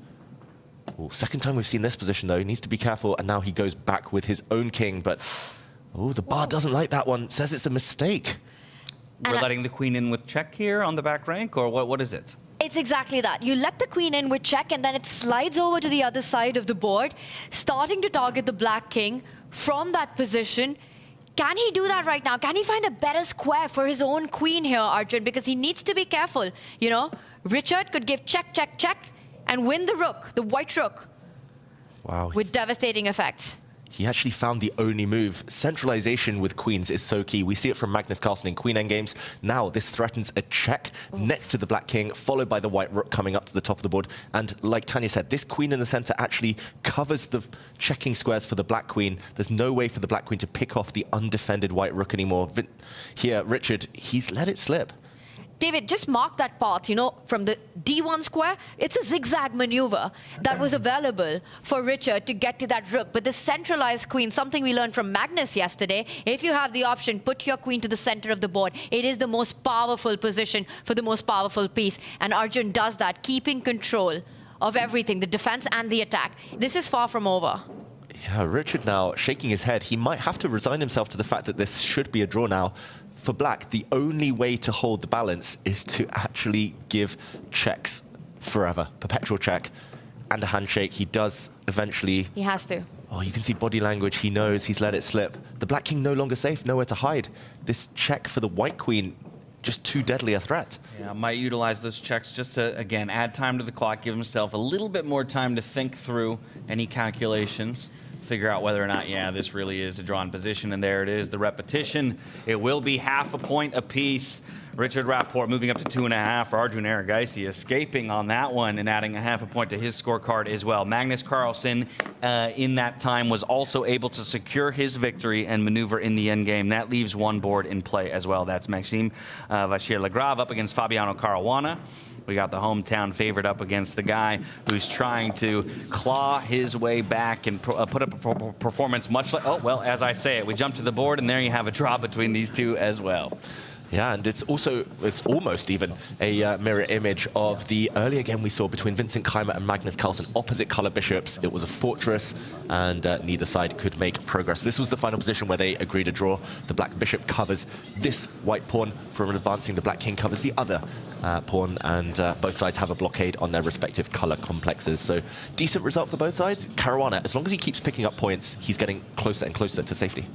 Ooh, second time we've seen this position, though. He needs to be careful, and now he goes back with his own king, but... oh, the bar doesn't like that one. Says it's a mistake. We're letting the queen in with check here on the back rank, or what is it? It's exactly that. You let the queen in with check, and then it slides over to the other side of the board, starting to target the black king from that position. Can he do that right now? Can he find a better square for his own queen here, Arjun? Because he needs to be careful. You know, Richard could give check, check, check, and win the rook, the white rook. Wow. With devastating effects. He actually found the only move. Centralization with queens is so key. We see it from Magnus Carlsen in queen endgames. Now this threatens a check next to the black king, followed by the white rook coming up to the top of the board. And like Tanya said, this queen in the center actually covers the checking squares for the black queen. There's no way for the black queen to pick off the undefended white rook anymore. Here, Richard, he's let it slip. David, just mark that path, you know, from the D1 square. It's a zigzag maneuver that was available for Richard to get to that rook. But the centralized queen, something we learned from Magnus yesterday, if you have the option, put your queen to the center of the board. It is the most powerful position for the most powerful piece. And Arjun does that, keeping control of everything, the defense and the attack. This is far from over. Yeah, Richard now shaking his head. He might have to resign himself to the fact that this should be a draw now. For black, the only way to hold the balance is to actually give checks forever. Perpetual check and a handshake. He does eventually... he has to. Oh, you can see body language. He knows he's let it slip. The black king no longer safe, nowhere to hide. This check for the white queen, just too deadly a threat. Yeah, might utilize those checks just to, again, add time to the clock, give himself a little bit more time to think through any calculations. Figure out whether or not, yeah, this really is a drawn position, and there it is, the repetition. It will be half a point apiece. Richard Rapport moving up to 2.5 for Arjun Erigaisi, escaping on that one and adding a half a point to his scorecard as well. Magnus Carlsen, in that time, was also able to secure his victory and maneuver in the endgame. That leaves one board in play as well. That's Maxime Vachier-Lagrave up against Fabiano Caruana. We got the hometown favorite up against the guy who's trying to claw his way back and put up a performance much like... oh, well, as I say it, we jump to the board, and there you have a draw between these two as well. Yeah, and it's almost even a mirror image of the earlier game we saw between Vincent Keimer and Magnus Carlsen, opposite color bishops. It was a fortress, and neither side could make progress. This was the final position where they agreed a draw. The black bishop covers this white pawn from advancing. The black king covers the other pawn, and both sides have a blockade on their respective color complexes. So decent result for both sides. Caruana, as long as he keeps picking up points, he's getting closer and closer to safety.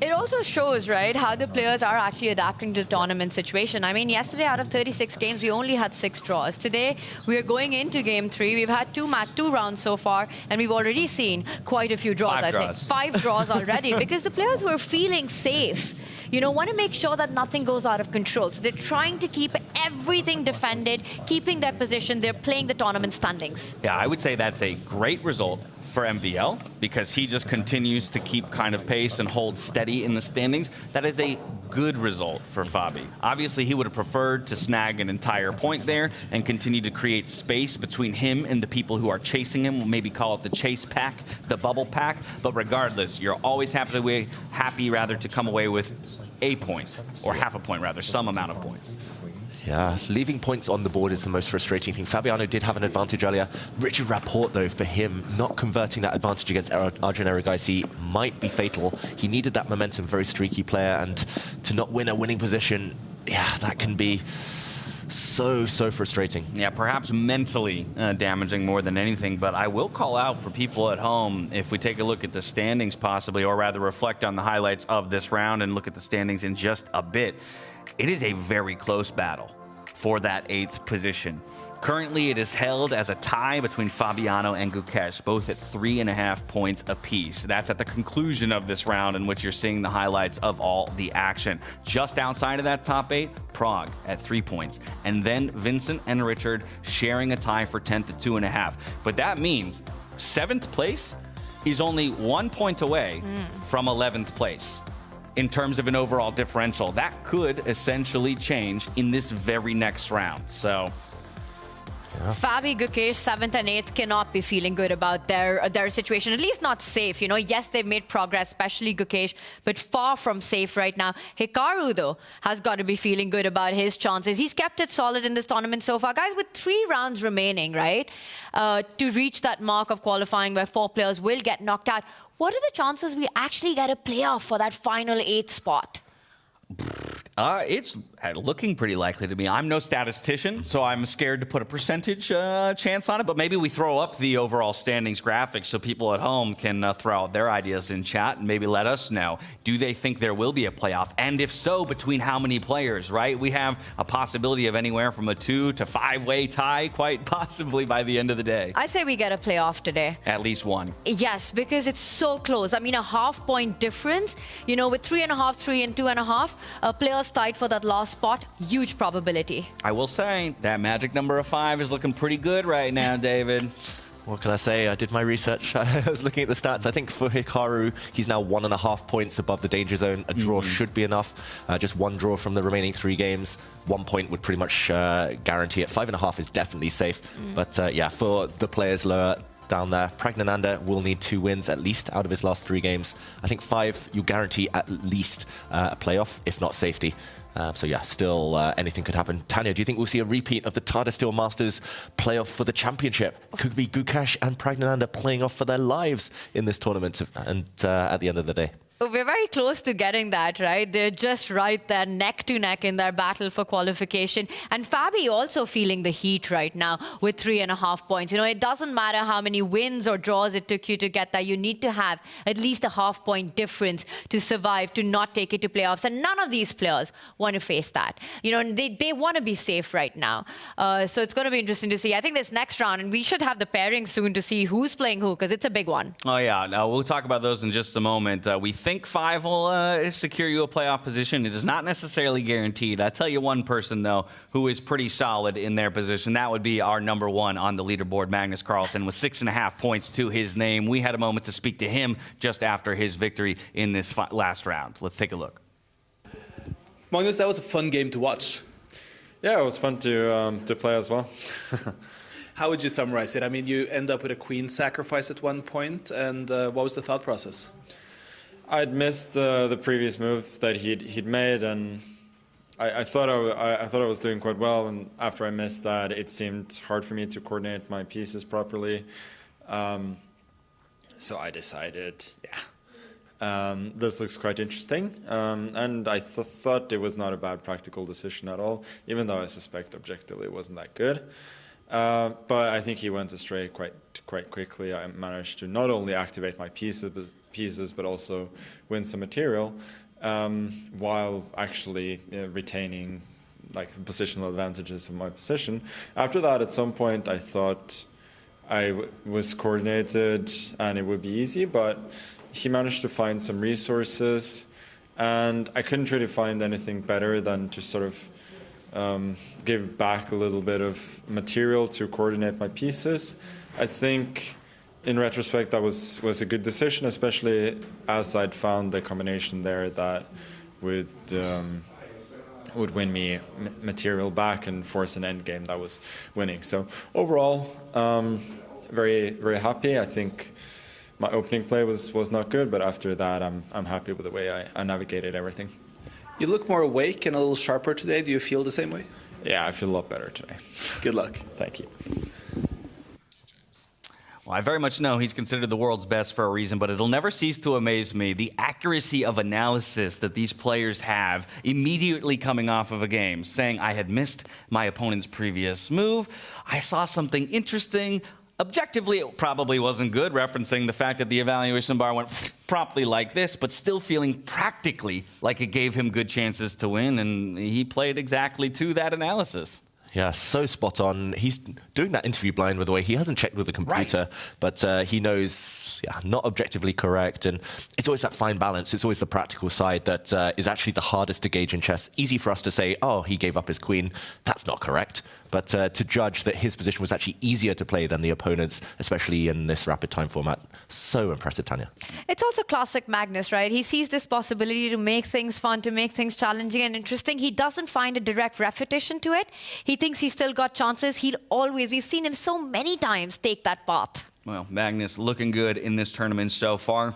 It also shows, right, how the players are actually adapting to the tournament situation. I mean, yesterday out of 36 games, we only had 6 draws. Today, we are going into game 3. We've had 2 rounds so far, and we've already seen quite a few draws, I think. 5 draws already, because the players were feeling safe. You know, want to make sure that nothing goes out of control. So they're trying to keep everything defended, keeping their position. They're playing the tournament standings. Yeah, I would say that's a great result for MVL because he just continues to keep kind of pace and hold steady in the standings. That is a good result for Fabi. Obviously, he would have preferred to snag an entire point there and continue to create space between him and the people who are chasing him. We'll maybe call it the chase pack, the bubble pack. But regardless, you're always happy to come away with a point, or half a point rather, some amount of points. Yeah, leaving points on the board is the most frustrating thing. Fabiano did have an advantage earlier. Richard Rapport, though, for him, not converting that advantage against Arjun Erigaisi might be fatal. He needed that momentum, very streaky player, and to not win a winning position, yeah, that can be so frustrating. Yeah, perhaps mentally damaging more than anything, but I will call out for people at home, if we take a look at the standings possibly, or rather reflect on the highlights of this round and look at the standings in just a bit, it is a very close battle for that 8th position. Currently, it is held as a tie between Fabiano and Gukesh, both at 3.5 points apiece. That's at the conclusion of this round in which you're seeing the highlights of all the action. Just outside of that top 8, Prague at 3 points. And then Vincent and Richard sharing a tie for 10th at 2.5. But that means 7th place is only 1 point away from 11th place. In terms of an overall differential, that could essentially change in this very next round. So, Fabi, Gukesh, 7th and 8th cannot be feeling good about their situation, at least not safe. You know, yes, they've made progress, especially Gukesh, but far from safe right now. Hikaru, though, has got to be feeling good about his chances. He's kept it solid in this tournament so far. Guys, with 3 rounds remaining, right, to reach that mark of qualifying where 4 players will get knocked out, what are the chances we actually get a playoff for that final 8th spot? It's looking pretty likely to me. I'm no statistician, so I'm scared to put a percentage chance on it, but maybe we throw up the overall standings graphic so people at home can throw out their ideas in chat and maybe let us know. Do they think there will be a playoff? And if so, between how many players, right? We have a possibility of anywhere from a 2 to 5-way tie, quite possibly by the end of the day. I say we get a playoff today. At least one. Yes, because it's so close. I mean, a half-point difference, you know, with 3.5, 3 and 2.5, players tied for that last spot, huge probability. I will say that magic number of 5 is looking pretty good right now, David. What can I say? I did my research. I was looking at the stats. I think for Hikaru, he's now 1.5 points above the danger zone. A draw should be enough. Just 1 draw from the remaining 3 games. 1 point would pretty much guarantee it. 5.5 is definitely safe. But yeah, for the players lower down there, Praggnanandhaa will need 2 wins at least out of his last 3 games. I think 5, you guarantee at least a playoff, if not safety. So yeah, still anything could happen. Tanya, do you think we'll see a repeat of the Tata Steel Masters playoff for the championship? Could be Gukesh and Praggnanandhaa playing off for their lives in this tournament and at the end of the day. We're very close to getting that, right? They're just right there, neck to neck in their battle for qualification. And Fabi also feeling the heat right now with 3.5 points. You know, it doesn't matter how many wins or draws it took you to get that. You need to have at least a half-point difference to survive, to not take it to playoffs. And none of these players want to face that. You know, and they want to be safe right now. So it's going to be interesting to see. I think this next round, and we should have the pairing soon to see who's playing who, because it's a big one. Oh, yeah. No, we'll talk about those in just a moment. We think 5 will secure you a playoff position. It is not necessarily guaranteed. I tell you one person, though, who is pretty solid in their position. That would be our number 1 on the leaderboard, Magnus Carlsen, with 6.5 points to his name. We had a moment to speak to him just after his victory in this last round. Let's take a look. Magnus, that was a fun game to watch. Yeah, it was fun to play as well. How would you summarize it? I mean, you end up with a queen sacrifice at one point, and what was the thought process? I'd missed the previous move that he'd made, and I thought I was doing quite well, and after I missed that, it seemed hard for me to coordinate my pieces properly. So I decided, this looks quite interesting, and I thought it was not a bad practical decision at all, even though I suspect objectively it wasn't that good. But I think he went astray quite quickly. I managed to not only activate my pieces, but also win some material, while actually retaining like the positional advantages of my position. After that, at some point, I thought I was coordinated and it would be easy, but he managed to find some resources, and I couldn't really find anything better than to sort of give back a little bit of material to coordinate my pieces. I think, in retrospect, that was a good decision, especially as I'd found the combination there that would win me material back and force an end game that was winning. So overall, very, very happy. I think my opening play was not good, but after that, I'm happy with the way I navigated everything. You look more awake and a little sharper today. Do you feel the same way? Yeah, I feel a lot better today. Good luck. Thank you. Well, I very much know he's considered the world's best for a reason, but it'll never cease to amaze me the accuracy of analysis that these players have immediately coming off of a game, saying, I had missed my opponent's previous move, I saw something interesting. Objectively, it probably wasn't good, referencing the fact that the evaluation bar went promptly like this, but still feeling practically like it gave him good chances to win, and he played exactly to that analysis. Yeah, so spot on. He's doing that interview blind, by the way. He hasn't checked with the computer, but he knows, not objectively correct. And it's always that fine balance. It's always the practical side that is actually the hardest to gauge in chess. Easy for us to say, oh, he gave up his queen. That's not correct. But to judge that his position was actually easier to play than the opponent's, especially in this rapid time format. So impressive, Tanya. It's also classic Magnus, right? He sees this possibility to make things fun, to make things challenging and interesting. He doesn't find a direct repetition to it. He thinks he's still got chances. He'll always, we've seen him so many times take that path. Well, Magnus looking good in this tournament so far.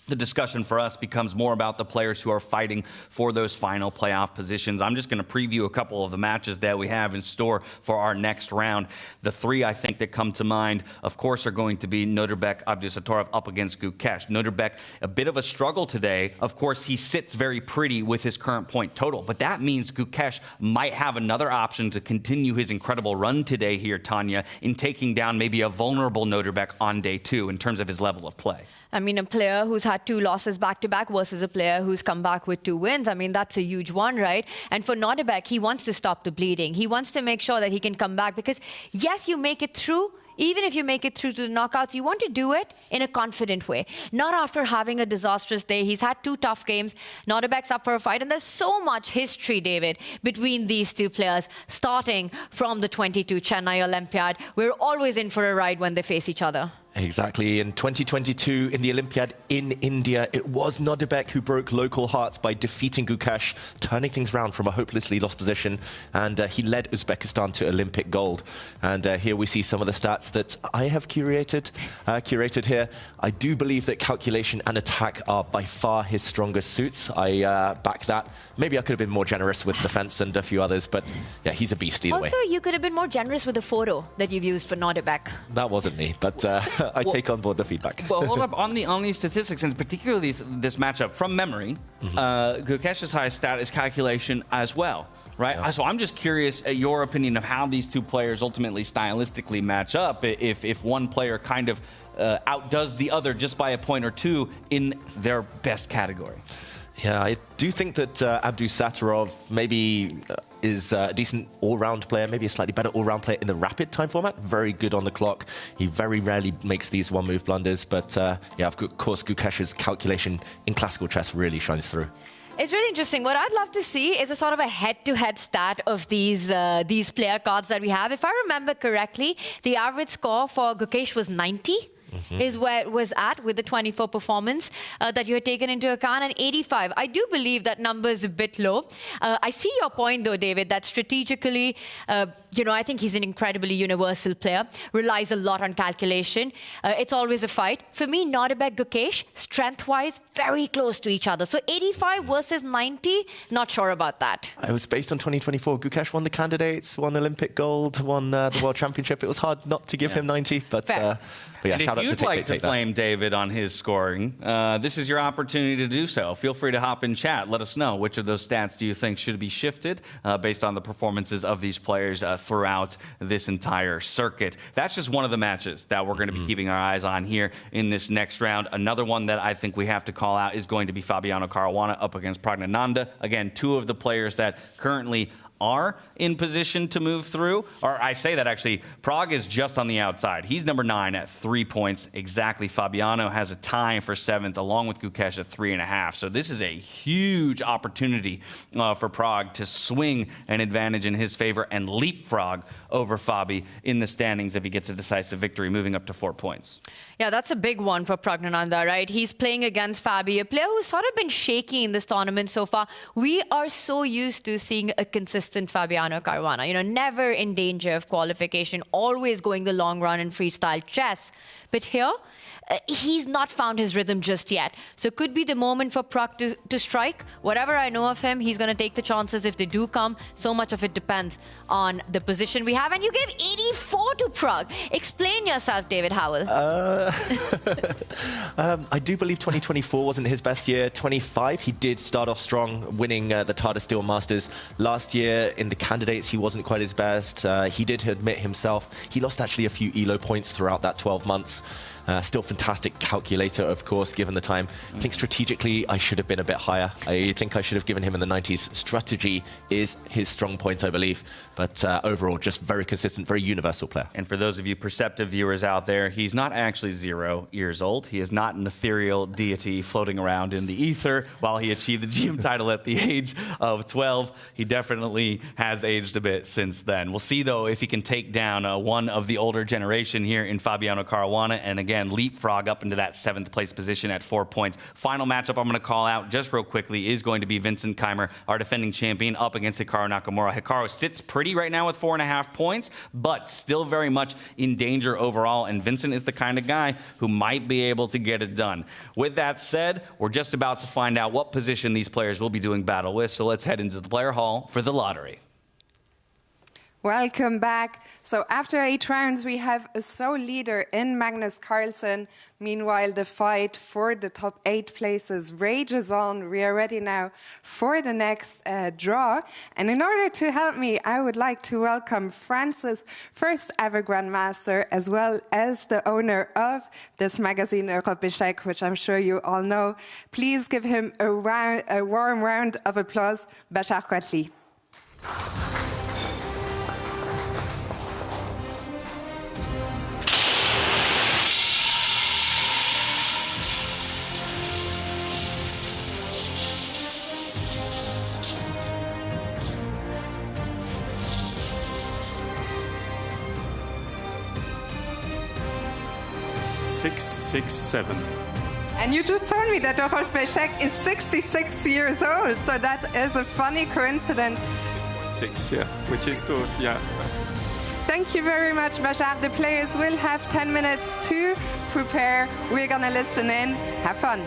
The discussion for us becomes more about the players who are fighting for those final playoff positions. I'm just going to preview a couple of the matches that we have in store for our next round. The three, I think, that come to mind, of course, are going to be Nodirbek Abdusattorov up against Gukesh. Nodirbek, a bit of a struggle today. Of course, he sits very pretty with his current point total, but that means Gukesh might have another option to continue his incredible run today here, Tanya, in taking down maybe a vulnerable Nodirbek on day two in terms of his level of play. I mean, a player who's had 2 losses back-to-back versus a player who's come back with 2 wins. I mean, that's a huge one, right? And for Nodirbek, he wants to stop the bleeding. He wants to make sure that he can come back because, yes, you make it through. Even if you make it through to the knockouts, you want to do it in a confident way. Not after having a disastrous day. He's had 2 tough games. Nodirbek's up for a fight. And there's so much history, David, between these 2 players, starting from the 22 Chennai Olympiad. We're always in for a ride when they face each other. Exactly. In 2022, in the Olympiad in India, it was Nodirbek who broke local hearts by defeating Gukesh, turning things round from a hopelessly lost position, and he led Uzbekistan to Olympic gold. And here we see some of the stats that I have curated here. I do believe that calculation and attack are by far his strongest suits. I back that. Maybe I could have been more generous with defense and a few others, but yeah, he's a beast either way. Also, you could have been more generous with the photo that you've used for Nodirbek. That wasn't me, but I take on board the feedback. Well, hold up. On these statistics, and particularly this matchup, from memory, Gukesh's highest stat is calculation as well, right? Yeah. So I'm just curious your opinion of how these 2 players ultimately stylistically match up, if one player kind of outdoes the other just by a point or 2 in their best category. Yeah, I do think that Abdusattorov maybe is a decent all-round player, maybe a slightly better all-round player in the rapid time format. Very good on the clock. He very rarely makes these one-move blunders, but yeah, of course, Gukesh's calculation in classical chess really shines through. It's really interesting. What I'd love to see is a sort of a head-to-head stat of these player cards that we have. If I remember correctly, the average score for Gukesh was 90. is where it was at with the 24 performance that you had taken into account, and 85. I do believe that number is a bit low. I see your point, though, David, that strategically, I think he's an incredibly universal player, relies a lot on calculation. It's always a fight. For me, Nordebek, Gukesh, strength-wise, very close to each other. So 85 versus 90, not sure about that. It was based on 2024. Gukesh won the candidates, won Olympic gold, won the World Championship. It was hard not to give him 90, but yeah, and shout out if you'd to like to flame David on his scoring, this is your opportunity to do so. Feel free to hop in chat. Let us know which of those stats do you think should be shifted based on the performances of these players throughout this entire circuit. That's just one of the matches that we're going to be keeping our eyes on here in this next round. Another one that I think we have to call out is going to be Fabiano Caruana up against Praggnanandhaa. Again, two of the players that currently are in position to move through. Or I say that actually, Pragg is just on the outside. He's number 9 at 3 points exactly. Fabiano has a tie for 7th along with Gukesh at 3.5. So this is a huge opportunity for Pragg to swing an advantage in his favor and leapfrog over Fabi in the standings if he gets a decisive victory, moving up to 4 points. Yeah, that's a big one for Praggnanandhaa, right? He's playing against Fabi, a player who's sort of been shaky in this tournament so far. We are so used to seeing a consistent Fabiano Caruana, never in danger of qualification, always going the long run in freestyle chess. But here, he's not found his rhythm just yet. So it could be the moment for Pragg to strike. Whatever I know of him, he's going to take the chances if they do come. So much of it depends on the position we have. And you gave 84 to Pragg. Explain yourself, David Howell. I do believe 2024 wasn't his best year. 25, he did start off strong, winning the Tata Steel Masters. Last year, in the candidates, he wasn't quite his best. He did admit himself, he lost actually a few ELO points throughout that 12 months. Still fantastic calculator, of course, given the time. I think strategically, I should have been a bit higher. I think I should have given him in the 90s. Strategy is his strong point, I believe. But overall, just very consistent, very universal player. And for those of you perceptive viewers out there, he's not actually 0 years old. He is not an ethereal deity floating around in the ether while he achieved the GM title at the age of 12. He definitely has aged a bit since then. We'll see, though, if he can take down one of the older generation here in Fabiano Caruana. And again, leapfrog up into that 7th place position at 4 points. Final matchup I'm going to call out just real quickly is going to be Vincent Keymer, our defending champion, up against Hikaru Nakamura. Hikaru sits pretty right now with 4.5 points, but still very much in danger overall, and Vincent is the kind of guy who might be able to get it done. With that said, we're just about to find out what position these players will be doing battle with, so let's head into the player hall for the lottery. Welcome back. So after 8 rounds, we have a sole leader in Magnus Carlsen. Meanwhile, the fight for the top 8 places rages on. We are ready now for the next draw. And in order to help me, I would like to welcome France's first ever Grandmaster, as well as the owner of this magazine, Europe Échecs, which I'm sure you all know. Please give him a warm round of applause, Bachar Quatli. Six, 6, 7. And you just told me that Europe Échecs is 66 years old, so that is a funny coincidence. 6, yeah, which is to, yeah. Thank you very much, Bachar. The players will have 10 minutes to prepare. We're gonna listen in. Have fun.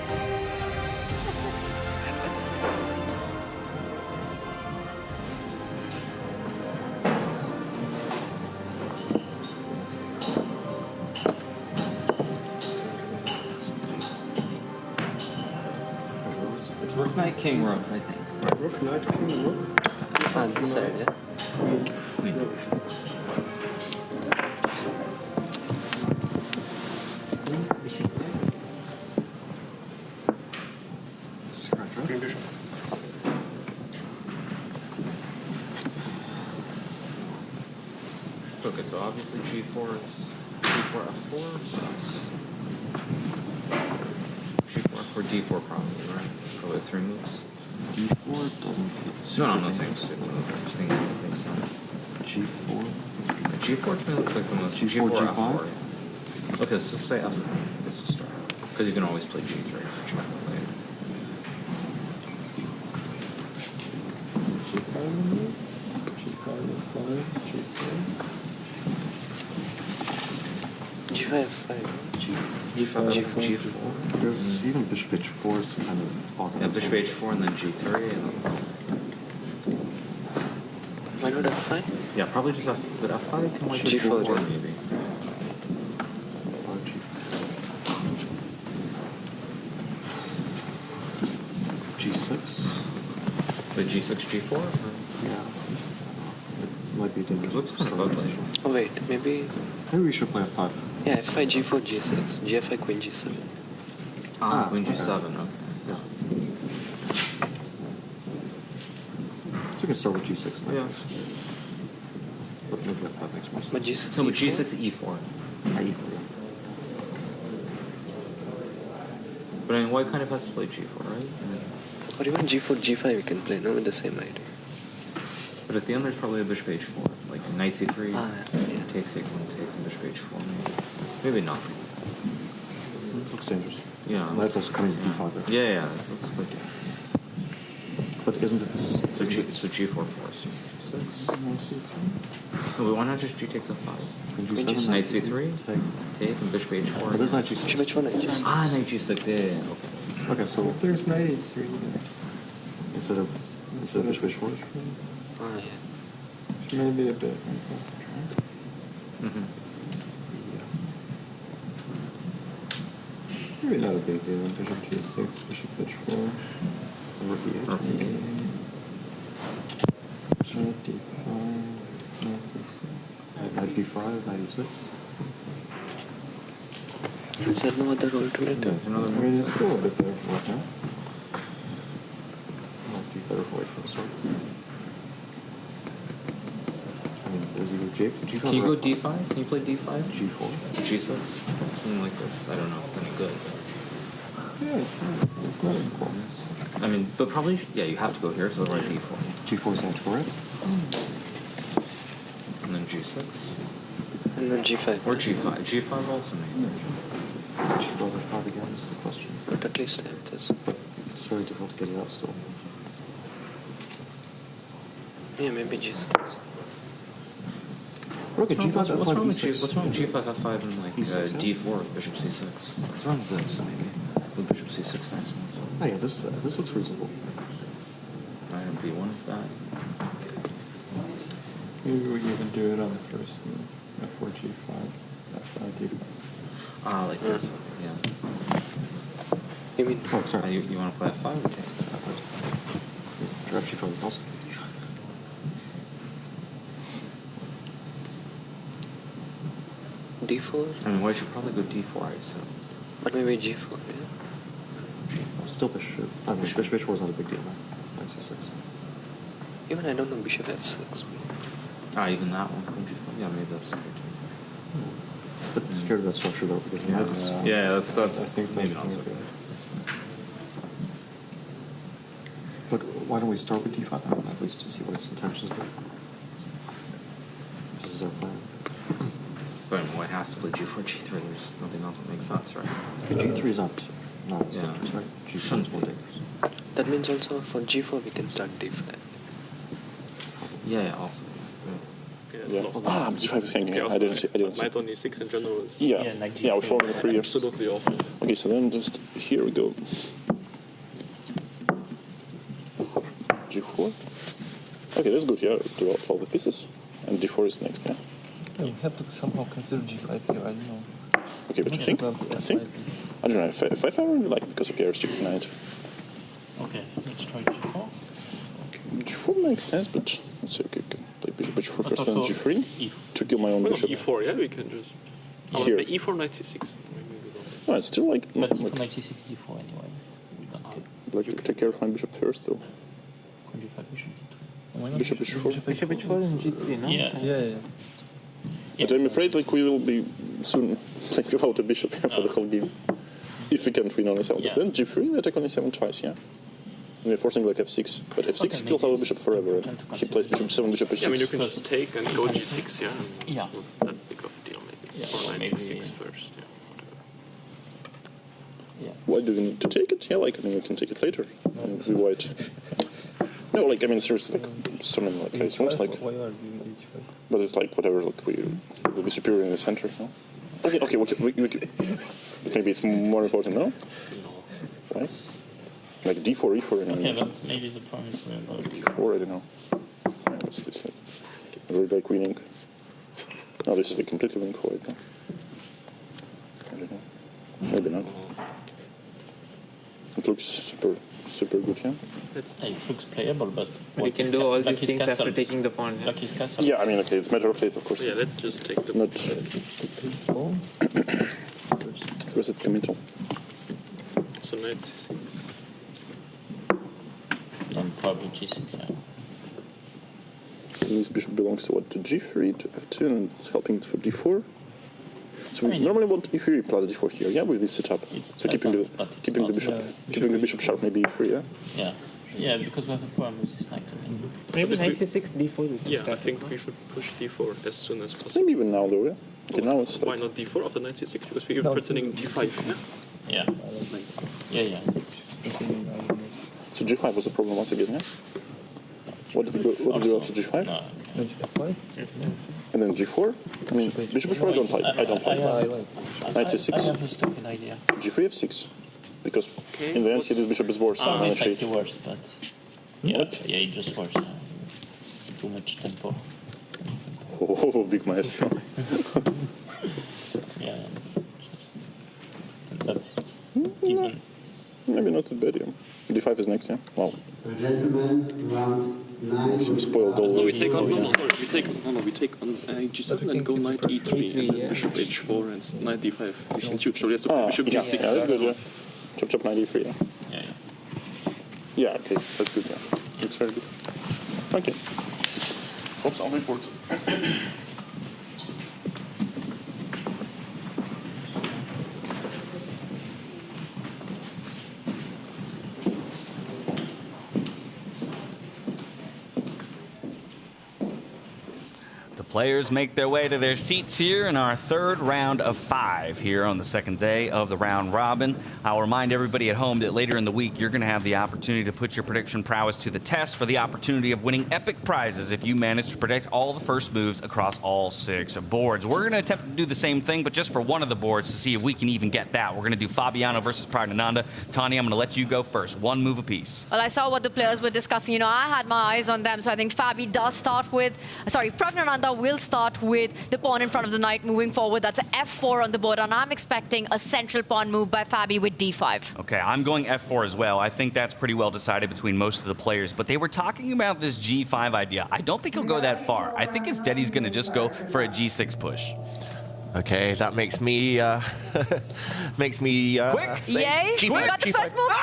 Rook, knight, king, rook, I think. Rook, knight, king, rook. On this side, yeah. Okay, so obviously G4 is G4 F4. G4 F4 D4 probably, right? It's probably 3 moves. D4 doesn't hit. No, I'm not saying it's a good move. I'm just thinking it makes sense. G4. G4 to me looks like the most. G4, G4 G5? F4. Okay, so say F5. This will start. Because you can always play G3 or G4 later. G5, F5. G4. There's even bishop h4 is kind of awkward. Yeah, bishop h4 and then G3. And Why not F5? yeah, probably just F. But F5 can like G4, G4 yeah. maybe. G6. So G6, G4? Yeah. It might be dangerous. Looks kind of ugly. Oh wait, maybe. Maybe we should play F5. Yeah, F5, G4, G6, G5, Queen G7. Queen G7. Okay. Yeah. So we can start with G6. Yeah. But maybe F5 makes more sense. But G6, No, but E4? G6, E4. Yeah, E4. Yeah. But I mean, white kind of has to play G4, right? Or even G4, G5 we can play, no? With the same idea. But at the end, there's probably a bishop h4. Like knight c3, yeah. takes, and takes, and bishop h4 maybe. Maybe not. Looks dangerous. Yeah. Knight's also coming to D5 there. Yeah, this looks quite good. But isn't it this? So G4 forced. G6. No, why not just G takes f5? G7, Knight c3, take, and bishop h4. But there's knight G6. Bishop h4, knight G6. Knight g6, yeah, okay. Okay, so There's knight e3 there. instead of bishop h4. Ah, yeah. Maybe a bit impressive, right? Maybe not a big deal. Bishop g6, bishop h4. Rook e8. Knight d5, knight c6. Knight b5, knight e6. Is there no other alternative? I mean, it's still a bit there for it, huh? Might be better for white for the start. I mean, there's either G5. Can you go d5? Can you play d5? G4. G6? Something like this. I don't know if it's any good. Yeah, it's not important. I mean, but probably, yeah, you have to go here, so otherwise e4. G4 is not correct. And then G6. And then G5. Or G5. G5 also maybe. G5 or 5 again is the question. But at least I have this. But it's very difficult to get it out still. Yeah, maybe G6. Rook at G5, what's F5, wrong with B6. what's wrong with G5, F5, and like E6, yeah? D4 with bishop C6? What's wrong with this, maybe? With bishop C6 nice one. Oh yeah, this looks reasonable. Knight and B1 is bad. Maybe we even do it on the first move. F4, G5, F5, D5. Ah, like this. Yeah. You mean? Oh, sorry. You want to play F5 or takes? Grab G5 also. D4? I mean, white should probably go D4, I assume. But maybe G4, yeah. Still bishop. I mean, bishop h4 is not a big deal, right? Knight c6. Even I don't know bishop f6. Ah, even that one. Yeah, maybe that's good too. But scared of that structure though, because the knight is. Yeah, that's I think maybe that's not so good. good. But why don't we start with d5 at least to see what its intentions are? This is our plan. But I mean, white has to play G4, G3. There's nothing else that makes sense, right? But g3 is not as Yeah. dangerous, right? G7 is Shouldn't more be. dangerous. That means also for G4 we can start D5. Yeah, also. Yeah. Ah, G5 is hanging. I didn't see. Knight on E6 in general is Yeah, we're falling 3 years. absolutely awful. Okay, so then just here we go. G4. Okay, that's good. Yeah, draw all the pieces, and D4 is next. Yeah. You have to somehow consider G5 here, I don't know. Okay, what do you think? I don't know. F5 I really like because okay, restrict knight. Okay, let's try G4. G4 makes sense, but let's see. Okay, play bishop h4 first, then G3 to kill my own Well, bishop. E4, yeah, we can just. Here. E4, knight C6. Maybe we don't. No, it's still like not like. Knight G6, D4 anyway. We don't care. I'd like to take care of my bishop first, though. Queen D5, bishop D2. Bishop h4. Bishop H4 and G3, no? Yeah. But I'm afraid like we will be soon like without a bishop here for the whole game. If we can't win on a7. Yeah. Then G3, attack on a7 twice, yeah. And we're forcing like F6. But F6 kills our bishop forever. He plays bishop 7, bishop h6. Yeah, I mean, you can just take and go G6, yeah. Yeah. It's not that big of a deal, maybe. Yeah, or maybe 6 first. Yeah. Why do we need to take it? Yeah, like, I mean, we can take it later. If we white. No, like, I mean, seriously, like, something like this. Almost like. But it's like, whatever, like, we'll be superior in the center, no? Okay, maybe it's more important, no? Right? Like d4, e4 in okay, but maybe the problem is d4, I don't know. What's this? Really like winning. No, this is like completely winning white, no? I don't know. Maybe not. It looks super good, yeah? It looks playable, but we can do all these things after taking the pawn. Like his castle. Yeah, I mean, okay, it's a matter of fate, of course. Yeah, let's just take the not. First, it's committal. So knight c6. Then probably g6. Yeah. So this bishop belongs to what? To g3, to f2, and it's helping for d4. So we normally want e3 plus d4 here, yeah, with this setup. So keeping the bishop sharp, maybe e3, yeah. Yeah. Yeah, because we have a problem with this knight. Maybe knight c6, d4 is yeah, I think we should push d4 as soon as possible. Maybe even now, though, yeah? Okay, now it's why not d4 after knight c6? Because we're threatening d5, yeah? Yeah. So g5 was the problem once again, yeah? What did we go to g5? No. G5? And then g4? I mean, bishop h4 I don't like. Knight c6. I have a stupid idea. g3 f6. Because in the end, here this bishop is worse. It's slightly worse, but yeah, it just worse. Too much tempo. Oh, big maestro. Yeah, that's even. Maybe not that bad, yeah. d5 is next, yeah? Wow. Gentlemen, round 9. Some spoiled all. No, we take on g7 and go knight e3 and then bishop h4 and knight d5. This is huge. So yes, bishop g6. Yeah, that's good, yeah. Chop knight e3, yeah. Yeah. Yeah, okay, that's good, yeah. Looks very good. Okay. Hope something works. Players make their way to their seats here in our third round of 5 here on the second day of the round robin. I'll remind everybody at home that later in the week you're going to have the opportunity to put your prediction prowess to the test for the opportunity of winning epic prizes if you manage to predict all the first moves across all 6 boards. We're going to attempt to do the same thing, but just for one of the boards to see if we can even get that. We're going to do Fabiano versus Praggnanandhaa. Tanya, I'm going to let you go first. One move apiece. Well, I saw what the players were discussing. You know, I had my eyes on them, so I think Fabi does start with, Praggnanandhaa will start with the pawn in front of the knight moving forward. That's an f4 on the board, and I'm expecting a central pawn move by Fabi with d5. Okay, I'm going f4 as well. I think that's pretty well decided between most of the players, but they were talking about this g5 idea. I don't think he'll go that far. I think instead he's going to just go for a g6 push. Okay, that makes me quick. Yay! We got the first move and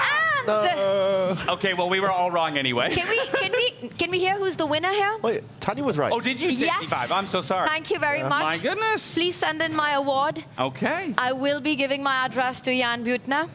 okay, well we were all wrong anyway. Can we hear who's the winner here? Wait, Tanya was right. Oh, did you say d5? I'm so sorry. Thank you very much. My goodness. Please send in my award. Okay. I will be giving my address to Jan Butner.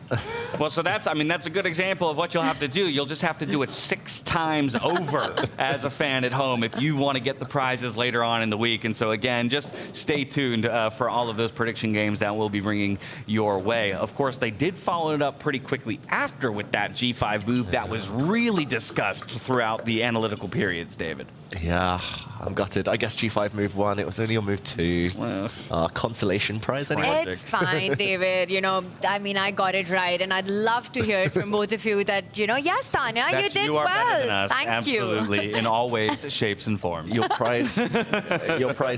Well, so that's a good example of what you'll have to do. You'll just have to do it 6 times over as a fan at home if you want to get the prizes later on in the week. And so again, just stay tuned for all of those prediction games that we'll be bringing your way. Of course, they did follow it up pretty quickly after with that g5 move that was really discussed throughout the analytical periods, David. Yeah, I'm gutted. I guess g5 move 1. It was only on move 2. Consolation prize anyway. It's fine, David. You know, I mean, I got it right, and I'd love to hear it from both of you that, you know, yes, Tanya, you did well. Better than us. Thank Absolutely, in all ways, shapes, and forms. Your prize,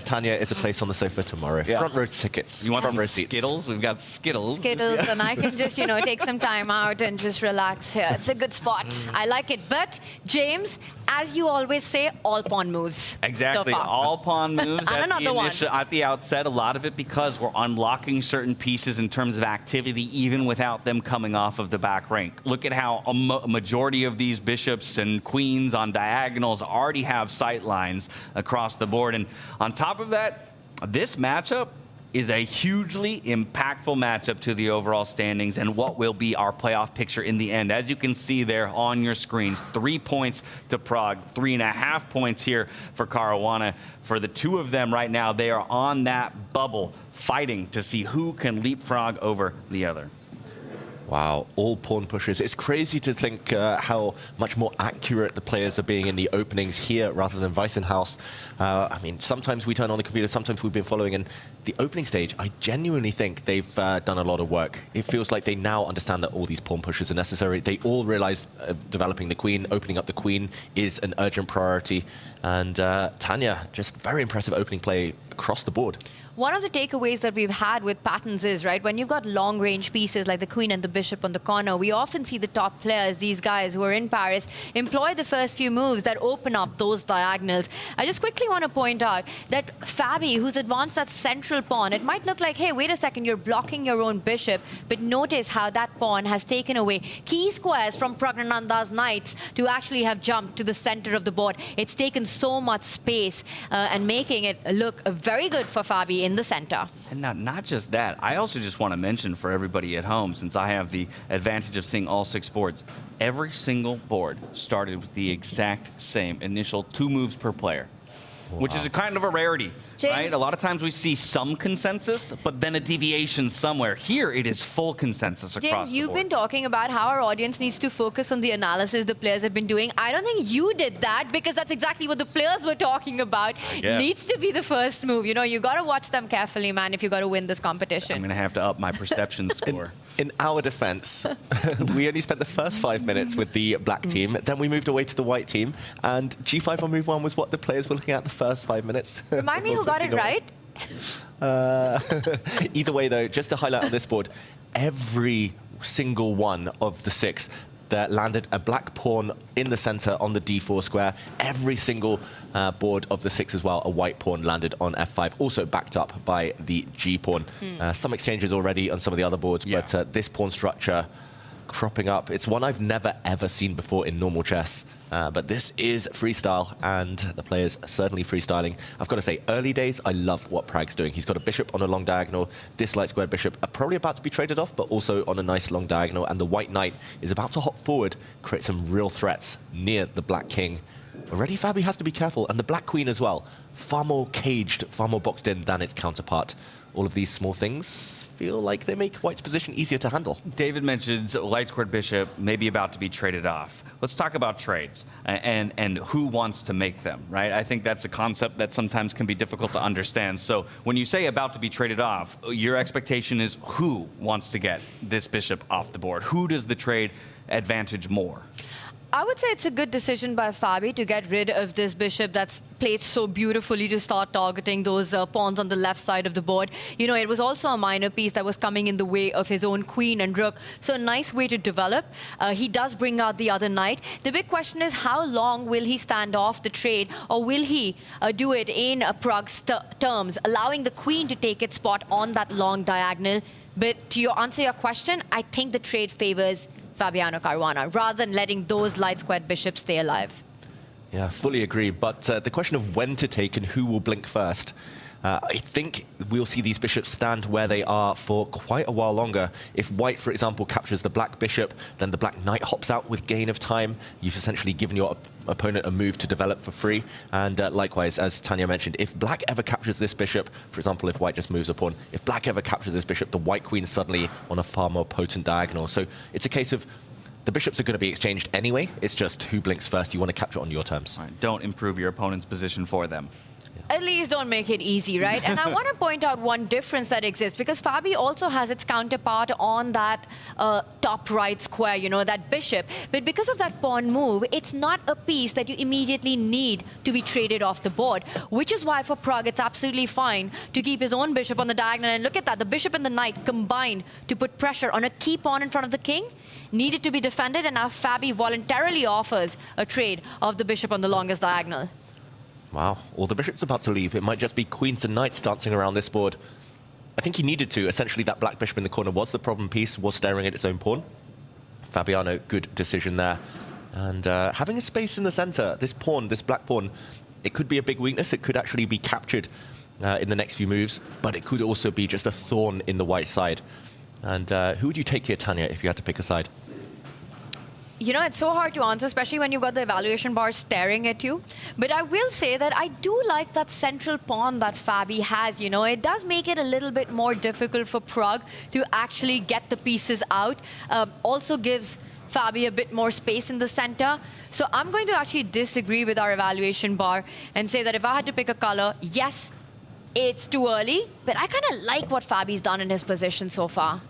Tanya, is a place on the sofa tomorrow. Yeah. Front row tickets. You want some Skittles? We've got Skittles. Skittles, and I can just, you know, take some time out and just relax here. It's a good spot. I like it. But, James, as you always say, all pawn moves. Exactly. So far. All pawn moves and at the outset. A lot of it because we're unlocking certain pieces in terms of activity even without them coming off of the back rank. Look at how a majority of these bishops and queens on diagonals already have sight lines across the board. And on top of that, this matchup is a hugely impactful matchup to the overall standings and what will be our playoff picture in the end. As you can see there on your screens, 3 points to Prague, 3.5 points here for Caruana. For the two of them right now, they are on that bubble, fighting to see who can leapfrog over the other. Wow, all pawn pushes. It's crazy to think how much more accurate the players are being in the openings here rather than Weissenhaus. I mean, sometimes we turn on the computer, sometimes we've been following, and the opening stage, I genuinely think they've done a lot of work. It feels like they now understand that all these pawn pushes are necessary. They all realize developing the queen, opening up the queen is an urgent priority. And Tanya, just very impressive opening play across the board. One of the takeaways that we've had with patterns is, right, when you've got long-range pieces like the queen and the bishop on the corner, we often see the top players, these guys who are in Paris, employ the first few moves that open up those diagonals. I just quickly want to point out that Fabi, who's advanced that central pawn, it might look like, hey, wait a second, you're blocking your own bishop, but notice how that pawn has taken away key squares from Praggnanandha's knights to actually have jumped to the center of the board. It's taken so much space and making it look very good for Fabi in the center. And now, not just that, I also just want to mention for everybody at home, since I have the advantage of seeing all 6 boards, every single board started with the exact same initial 2 moves per player, which is a kind of a rarity. James? Right? A lot of times we see some consensus, but then a deviation somewhere. Here, it is full consensus across James, the you've board. been talking about how our audience needs to focus on the analysis the players have been doing. I don't think you did that, because that's exactly what the players were talking about. Needs to be the first move. You know, you got to watch them carefully, man, if you got to win this competition. I'm going to have to up my perception score. In our defense, we only spent the first 5 minutes with the black team, then we moved away to the white team, and G5 on move 1 was what the players were looking at the first 5 minutes. Remind me who got it right? Either way, though, just to highlight on this board, every single one of the 6 that landed a black pawn in the center on the d4 square, every single board of the 6 as well, a white pawn landed on f5, also backed up by the g pawn. Some exchanges already on some of the other boards, but this pawn structure cropping up. It's one I've never, ever seen before in normal chess. But this is freestyle, and the players are certainly freestyling. I've got to say, early days, I love what Prag's doing. He's got a bishop on a long diagonal. This light square bishop are probably about to be traded off, but also on a nice long diagonal. And the white knight is about to hop forward, create some real threats near the black king. Already, Fabi has to be careful, and the black queen as well. Far more caged, far more boxed in than its counterpart. All of these small things feel like they make white's position easier to handle. David mentions light squared bishop maybe about to be traded off. Let's talk about trades and who wants to make them, right? I think that's a concept that sometimes can be difficult to understand. So when you say about to be traded off, your expectation is who wants to get this bishop off the board? Who does the trade advantage more? I would say it's a good decision by Fabi to get rid of this bishop that's played so beautifully to start targeting those pawns on the left side of the board. You know, it was also a minor piece that was coming in the way of his own queen and rook. So a nice way to develop. He does bring out the other knight. The big question is, how long will he stand off the trade, or will he do it in Prag's terms, allowing the queen to take its spot on that long diagonal? But to answer your question, I think the trade favors Fabiano Caruana, rather than letting those light squared bishops stay alive. Yeah, fully agree. But the question of when to take and who will blink first, I think we'll see these bishops stand where they are for quite a while longer. If white, for example, captures the black bishop, then the black knight hops out with gain of time. You've essentially given your opponent a move to develop for free. And likewise, as Tanya mentioned, if black ever captures this bishop, for example, if white just moves a pawn, if black ever captures this bishop, the white queen's suddenly on a far more potent diagonal. So it's a case of the bishops are going to be exchanged anyway. It's just who blinks first. You want to capture it on your terms. Right, don't improve your opponent's position for them. At least don't make it easy, right? And I want to point out one difference that exists, because Fabi also has its counterpart on that top right square, you know, that bishop. But because of that pawn move, it's not a piece that you immediately need to be traded off the board, which is why for Pragg it's absolutely fine to keep his own bishop on the diagonal. And look at that, the bishop and the knight combined to put pressure on a key pawn in front of the king, needed to be defended, and now Fabi voluntarily offers a trade of the bishop on the longest diagonal. Wow, well, the bishop's about to leave. It might just be queens and knights dancing around this board. I think he needed to. Essentially, that black bishop in the corner was the problem piece, was staring at its own pawn. Fabiano, good decision there. And having a space in the center, this pawn, this black pawn, it could be a big weakness. It could actually be captured in the next few moves, but it could also be just a thorn in the white side. And who would you take here, Tanya, if you had to pick a side? You know, it's so hard to answer, especially when you've got the evaluation bar staring at you. But I will say that I do like that central pawn that Fabi has. You know, it does make it a little bit more difficult for Pragg to actually get the pieces out. Also gives Fabi a bit more space in the center. So I'm going to actually disagree with our evaluation bar and say that if I had to pick a color, yes, it's too early, but I kind of like what Fabi's done in his position so far.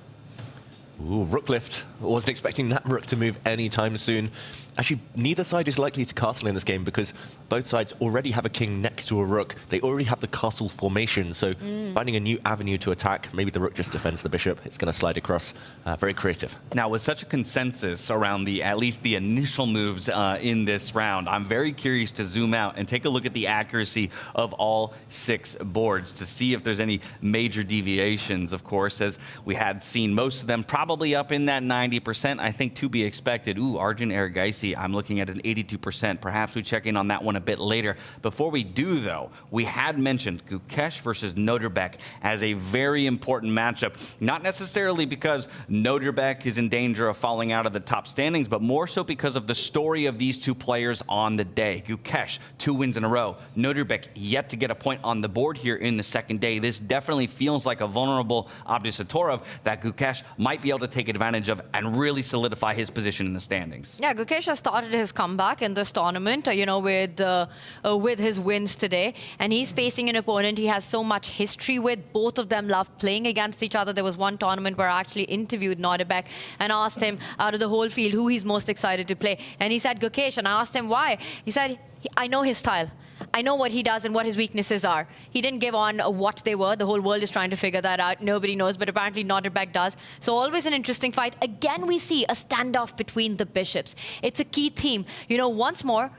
Ooh, rook lift. Wasn't expecting that rook to move anytime soon. Actually, neither side is likely to castle in this game because both sides already have a king next to a rook. They already have the castle formation, so finding a new avenue to attack, maybe the rook just defends the bishop. It's going to slide across. Very creative. Now, with such a consensus around at least the initial moves in this round, I'm very curious to zoom out and take a look at the accuracy of all 6 boards to see if there's any major deviations, of course, as we had seen most of them probably up in that 90%, I think, to be expected. Ooh, Arjun Erigaisi, I'm looking at an 82%. Perhaps we check in on that one a bit later. Before we do, though, we had mentioned Gukesh versus Noterbeck as a very important matchup, not necessarily because Noterbeck is in danger of falling out of the top standings, but more so because of the story of these 2 players on the day. Gukesh, 2 wins in a row. Noterbeck yet to get a point on the board here in the second day. This definitely feels like a vulnerable Abdusattorov that Gukesh might be able to take advantage of and really solidify his position in the standings. Yeah, Gukesh has started his comeback in this tournament, you know, with his wins today. And he's facing an opponent he has so much history with. Both of them love playing against each other. There was one tournament where I actually interviewed Noterbeck and asked him out of the whole field who he's most excited to play. And he said Gukesh, and I asked him why. He said, I know his style. I know what he does and what his weaknesses are. He didn't give on what they were. The whole world is trying to figure that out. Nobody knows, but apparently Noterbeck does. So always an interesting fight. Again, we see a standoff between the bishops. It's a key theme. You know, once more,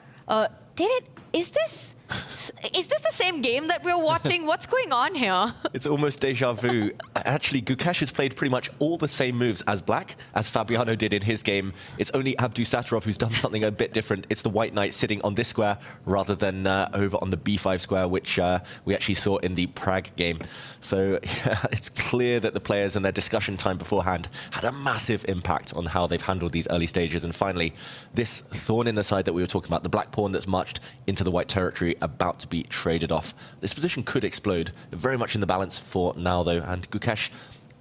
David, is this the same game that we're watching? What's going on here? It's almost deja vu. Actually, Gukesh has played pretty much all the same moves as Black, as Fabiano did in his game. It's only Abdusattorov who's done something a bit different. It's the white knight sitting on this square rather than over on the b5 square, which we actually saw in the Pragg game. So yeah, it's clear that the players in their discussion time beforehand had a massive impact on how they've handled these early stages. And finally, this thorn in the side that we were talking about, the black pawn that's marched into the white territory, about to be traded off. This position could explode. Very much in the balance for now, though. And Gukesh,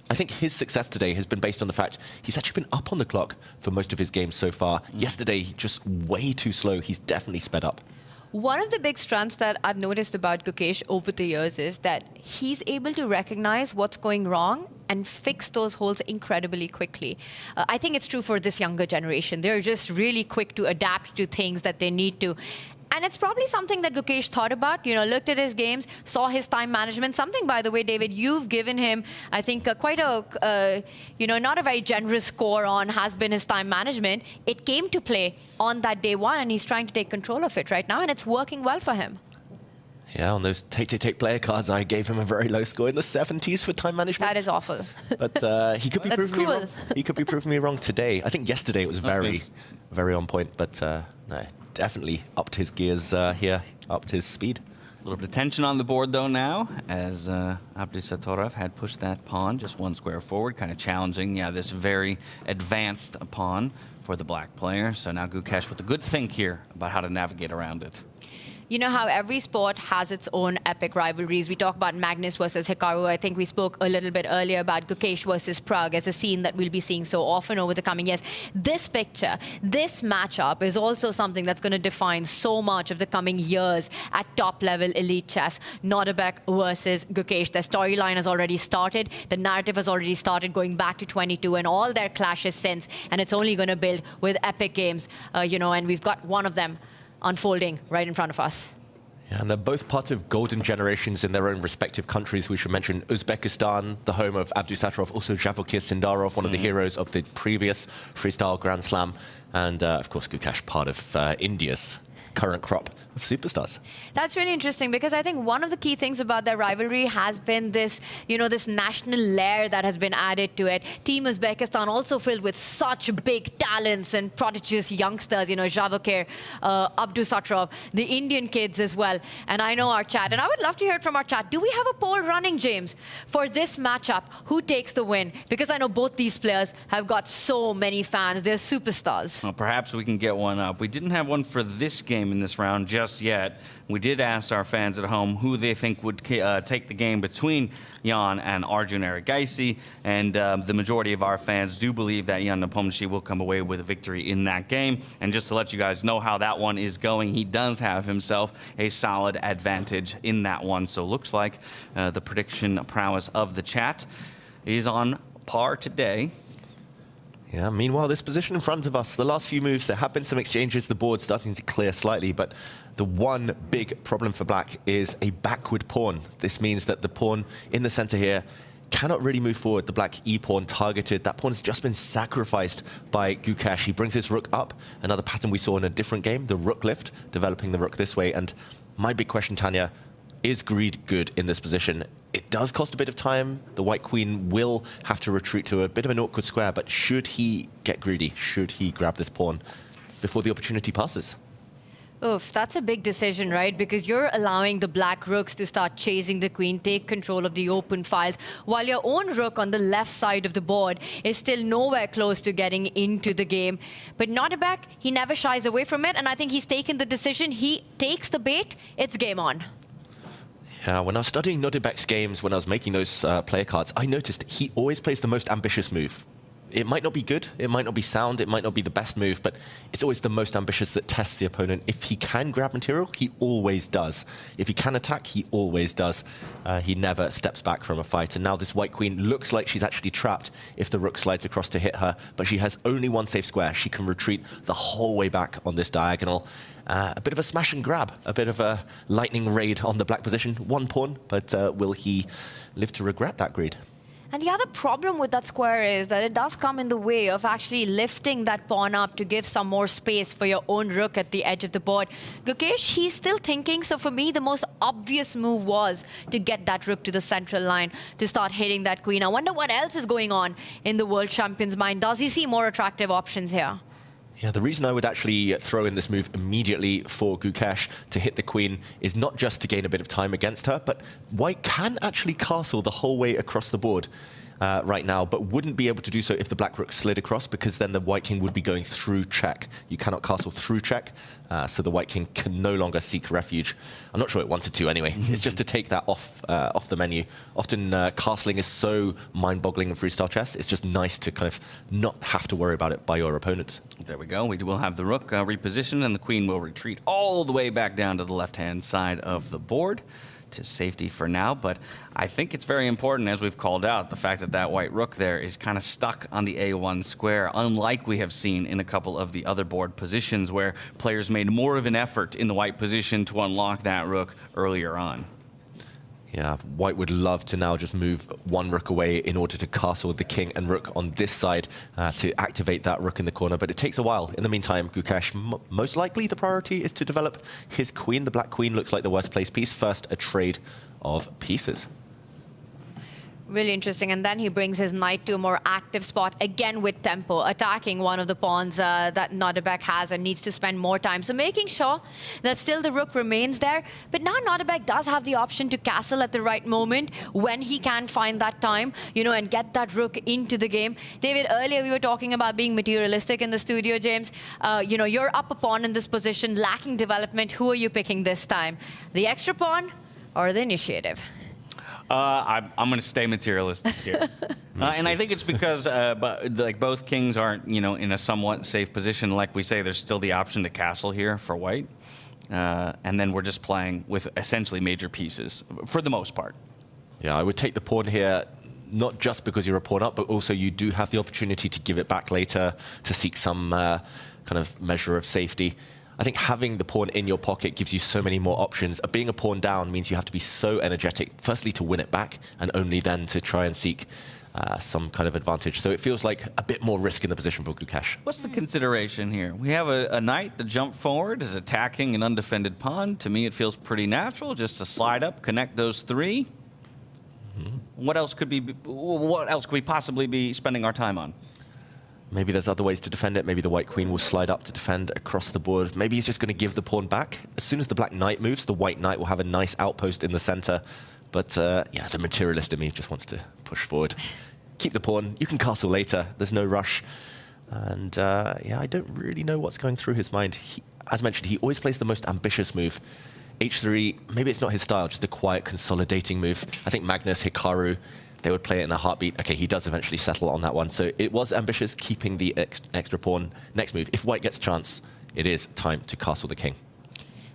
I think his success today has been based on the fact he's actually been up on the clock for most of his games so far. Yesterday, just way too slow. He's definitely sped up. One of the big strengths that I've noticed about Gukesh over the years is that he's able to recognize what's going wrong and fix those holes incredibly quickly. I think it's true for this younger generation. They're just really quick to adapt to things that they need to. And it's probably something that Gukesh thought about, you know, looked at his games, saw his time management. Something, by the way, David, you've given him, I think, quite a, you know, not a very generous score on has been his time management. It came to play on that day one, and he's trying to take control of it right now, and it's working well for him. Yeah, on those take player cards, I gave him a very low score in the 70s for time management. That is awful. But he could be proving me wrong. He could be proving me wrong today. I think yesterday it was very on point, but no. Definitely upped his gears here, upped his speed. A little bit of tension on the board, though, now, as Abdusattorov had pushed that pawn just one square forward, kind of challenging, this very advanced pawn for the black player. So now Gukesh with a good think here about how to navigate around it. You know how every sport has its own epic rivalries. We talk about Magnus versus Hikaru. I think we spoke a little bit earlier about Gukesh versus Pragg as a scene that we'll be seeing so often over the coming years. This picture, this matchup is also something that's going to define so much of the coming years at top-level elite chess. Noterbeck versus Gukesh. Their storyline has already started. The narrative has already started going back to 22 and all their clashes since. And it's only going to build with epic games, you know, and we've got one of them unfolding right in front of us. Yeah, and they're both part of golden generations in their own respective countries. We should mention Uzbekistan, the home of Abdusattorov, also Javokir Sindarov, one of the heroes of the previous freestyle Grand Slam, and of course Gukesh, part of India's current crop of superstars. That's really interesting because I think one of the key things about their rivalry has been this, this national layer that has been added to it. Team Uzbekistan also filled with such big talents and prodigious youngsters, Javakir, Abdusatrov, the Indian kids as well. And I know our chat, and I would love to hear it from our chat. Do we have a poll running, James, for this matchup? Who takes the win? Because I know both these players have got so many fans. They're superstars. Well, perhaps we can get one up. We didn't have one for this game in this round just yet. We did ask our fans at home who they think would take the game between Jan and Arjun Erigaisi, and the majority of our fans do believe that Jan Nepomniachtchi will come away with a victory in that game. And just to let you guys know how that one is going, he does have himself a solid advantage in that one. So looks like the prediction prowess of the chat is on par today. Yeah, meanwhile, this position in front of us, the last few moves, there have been some exchanges, the board starting to clear slightly, but the one big problem for black is a backward pawn. This means that the pawn in the center here cannot really move forward. The black e-pawn targeted. That pawn has just been sacrificed by Gukesh. He brings his rook up, another pattern we saw in a different game, the rook lift, developing the rook this way. And my big question, Tanya, is greed good in this position? It does cost a bit of time. The white queen will have to retreat to a bit of an awkward square, but should he get greedy? Should he grab this pawn before the opportunity passes? Oof, that's a big decision, right? Because you're allowing the black rooks to start chasing the queen, take control of the open files, while your own rook on the left side of the board is still nowhere close to getting into the game. But Nordebak, he never shies away from it, and I think he's taken the decision. He takes the bait, it's game on. When I was studying Nordebak's games, when I was making those player cards, I noticed he always plays the most ambitious move. It might not be good, it might not be sound, it might not be the best move, but it's always the most ambitious that tests the opponent. If he can grab material, he always does. If he can attack, he always does. He never steps back from a fight. And now this white queen looks like she's actually trapped if the rook slides across to hit her, but she has only one safe square. She can retreat the whole way back on this diagonal. A bit of a smash and grab, a bit of a lightning raid on the black position. One pawn, but will he live to regret that greed? And the other problem with that square is that it does come in the way of actually lifting that pawn up to give some more space for your own rook at the edge of the board. Gukesh, he's still thinking, so for me, the most obvious move was to get that rook to the central line, to start hitting that queen. I wonder what else is going on in the world champion's mind. Does he see more attractive options here? Yeah, the reason I would actually throw in this move immediately for Gukesh to hit the queen is not just to gain a bit of time against her, but white can actually castle the whole way across the board right now, but wouldn't be able to do so if the black rook slid across, because then the white king would be going through check. You cannot castle through check, so the white king can no longer seek refuge. I'm not sure it wanted to anyway. It's just to take that off the menu. Often castling is so mind-boggling in freestyle chess. It's just nice to kind of not have to worry about it by your opponent. There we go. We will have the rook repositioned, and the queen will retreat all the way back down to the left-hand side of the board to safety for now. But I think it's very important, as we've called out, the fact that that white rook there is kind of stuck on the A1 square, unlike we have seen in a couple of the other board positions where players made more of an effort in the white position to unlock that rook earlier on. Yeah, white would love to now just move one rook away in order to castle the king and rook on this side to activate that rook in the corner, but it takes a while. In the meantime, Gukesh, most likely the priority is to develop his queen. The black queen looks like the worst placed piece. First, a trade of pieces. Really interesting. And then he brings his knight to a more active spot, again with tempo, attacking one of the pawns that Nordebak has and needs to spend more time. So making sure that still the rook remains there. But now Nordebak does have the option to castle at the right moment when he can find that time, and get that rook into the game. David, earlier we were talking about being materialistic in the studio, James. You're up a pawn in this position, lacking development. Who are you picking this time? The extra pawn or the initiative? I'm going to stay materialistic here. And I think it's because both kings aren't, in a somewhat safe position. Like we say, there's still the option to castle here for white. And then we're just playing with essentially major pieces for the most part. Yeah, I would take the pawn here, not just because you're a pawn up, but also you do have the opportunity to give it back later, to seek some kind of measure of safety. I think having the pawn in your pocket gives you so many more options. Being a pawn down means you have to be so energetic, firstly to win it back, and only then to try and seek some kind of advantage. So it feels like a bit more risk in the position for Gukesh. What's the consideration here? We have a knight that jump forward is attacking an undefended pawn. To me, it feels pretty natural just to slide up, connect those three. What else could we possibly be spending our time on? Maybe there's other ways to defend it. Maybe the white queen will slide up to defend across the board. Maybe he's just going to give the pawn back. As soon as the black knight moves, the white knight will have a nice outpost in the center. But yeah, the materialist in me just wants to push forward. Keep the pawn. You can castle later. There's no rush. And yeah, I don't really know what's going through his mind. As mentioned, he always plays the most ambitious move. H3, maybe it's not his style, just a quiet, consolidating move. I think Magnus, Hikaru, they would play it in a heartbeat. Okay, he does eventually settle on that one. So it was ambitious, keeping the extra pawn. Next move, if white gets a chance, it is time to castle the king.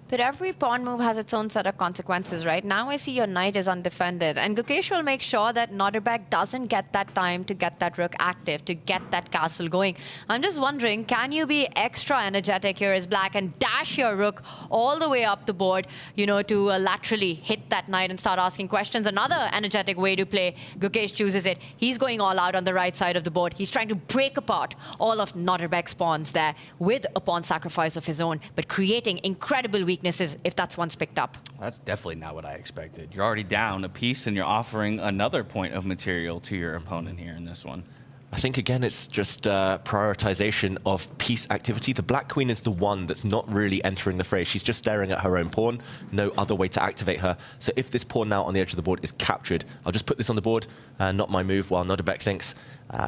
But every pawn move has its own set of consequences, right? Now I see your knight is undefended, and Gukesh will make sure that Nordebek doesn't get that time to get that rook active, to get that castle going. I'm just wondering, can you be extra energetic here as black and dash your rook all the way up the board, you know, to laterally hit that knight and start asking questions? Another energetic way to play, Gukesh chooses it. He's going all out on the right side of the board. He's trying to break apart all of Nordebek's pawns there with a pawn sacrifice of his own, but creating incredible weaknesses if that's once picked up. That's definitely not what I expected. You're already down a piece and you're offering another point of material to your opponent here in this one. I think, again, it's just prioritization of piece activity. The black queen is the one that's not really entering the fray. She's just staring at her own pawn. No other way to activate her. So if this pawn now on the edge of the board is captured, I'll just put this on the board, not my move, while Nordebek thinks.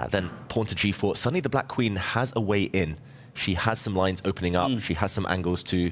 Then pawn to g4. Suddenly the black queen has a way in. She has some lines opening up. She has some angles to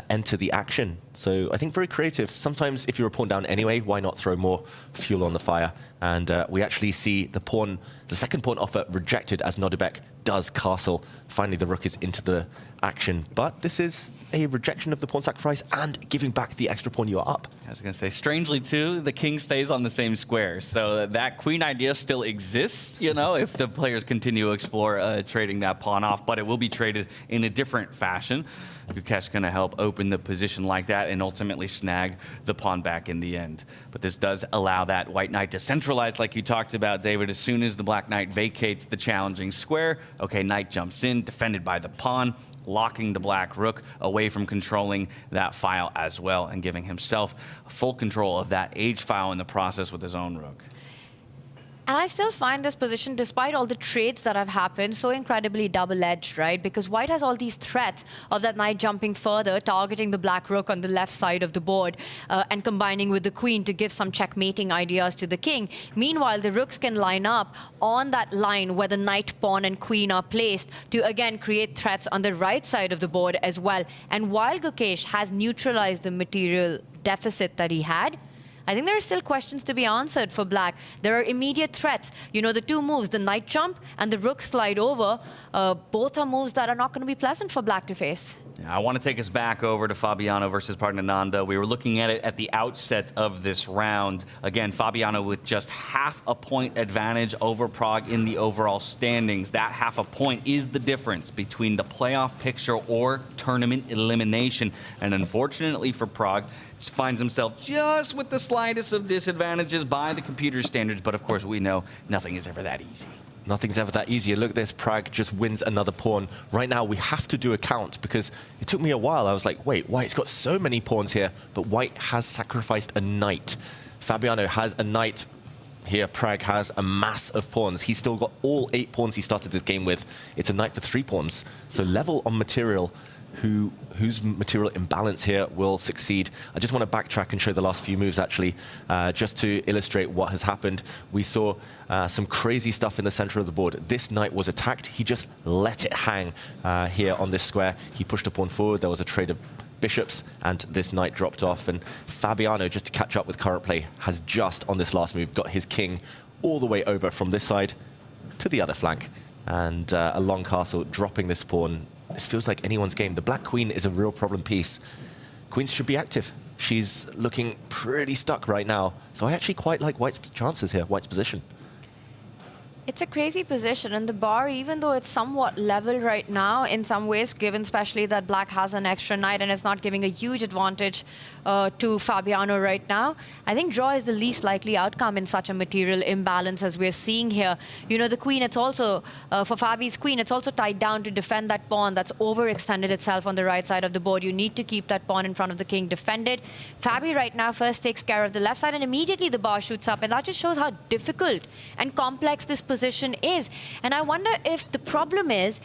enter the action. So I think very creative. Sometimes if you're a pawn down anyway, why not throw more fuel on the fire? And we actually see the pawn, the second pawn offer rejected as Nordebek does castle. Finally, the rook is into the action. But this is a rejection of the pawn sacrifice and giving back the extra pawn you are up. I was going to say, strangely, too, the king stays on the same square. So that queen idea still exists, you know, if the players continue to explore trading that pawn off. But it will be traded in a different fashion. Gukesh going to help open the position like that and ultimately snag the pawn back in the end. But this does allow that white knight to centralize, like you talked about, David. As soon as the black knight vacates the challenging square, okay, knight jumps in, defended by the pawn, locking the black rook away from controlling that file as well and giving himself full control of that H file in the process with his own rook. And I still find this position, despite all the trades that have happened, so incredibly double-edged, right? Because white has all these threats of that knight jumping further, targeting the black rook on the left side of the board, and combining with the queen to give some checkmating ideas to the king. Meanwhile, the rooks can line up on that line where the knight, pawn, and queen are placed to, again, create threats on the right side of the board as well. And while Gukesh has neutralized the material deficit that he had, I think there are still questions to be answered for black. There are immediate threats. You know, the two moves, the knight jump and the rook slide over, both are moves that are not going to be pleasant for black to face. I want to take us back over to Fabiano versus Praggnanandhaa. We were looking at it at the outset of this round. Again, Fabiano with just half a point advantage over Pragg in the overall standings. That half a point is the difference between the playoff picture or tournament elimination. And unfortunately for Pragg, finds himself just with the slightest of disadvantages by the computer standards. But of course, we know nothing is ever that easy. Nothing's ever that easy. Look at this, Pragg just wins another pawn. Right now, we have to do a count because it took me a while. I was like, wait, White's got so many pawns here, but White has sacrificed a knight. Fabiano has a knight. Here, Pragg has a mass of pawns. He's still got all 8 pawns he started this game with. It's a knight for 3 pawns. So level on material. Whose material imbalance here will succeed. I just want to backtrack and show the last few moves, actually, just to illustrate what has happened. We saw some crazy stuff in the center of the board. This knight was attacked. He just let it hang here on this square. He pushed a pawn forward. There was a trade of bishops, and this knight dropped off. And Fabiano, just to catch up with current play, has just, on this last move, got his king all the way over from this side to the other flank. And a long castle, dropping this pawn. This feels like anyone's game. The black queen is a real problem piece. Queens should be active. She's looking pretty stuck right now. So I actually quite like White's chances here, White's position. It's a crazy position, and the bar, even though it's somewhat level right now, in some ways, given especially that black has an extra knight and is not giving a huge advantage to Fabiano right now, I think draw is the least likely outcome in such a material imbalance as we're seeing here. You know, the queen, it's also, for Fabi's queen, it's also tied down to defend that pawn that's overextended itself on the right side of the board. You need to keep that pawn in front of the king defended. Fabi right now first takes care of the left side, and immediately the bar shoots up, and that just shows how difficult and complex this position is. And I wonder if the problem is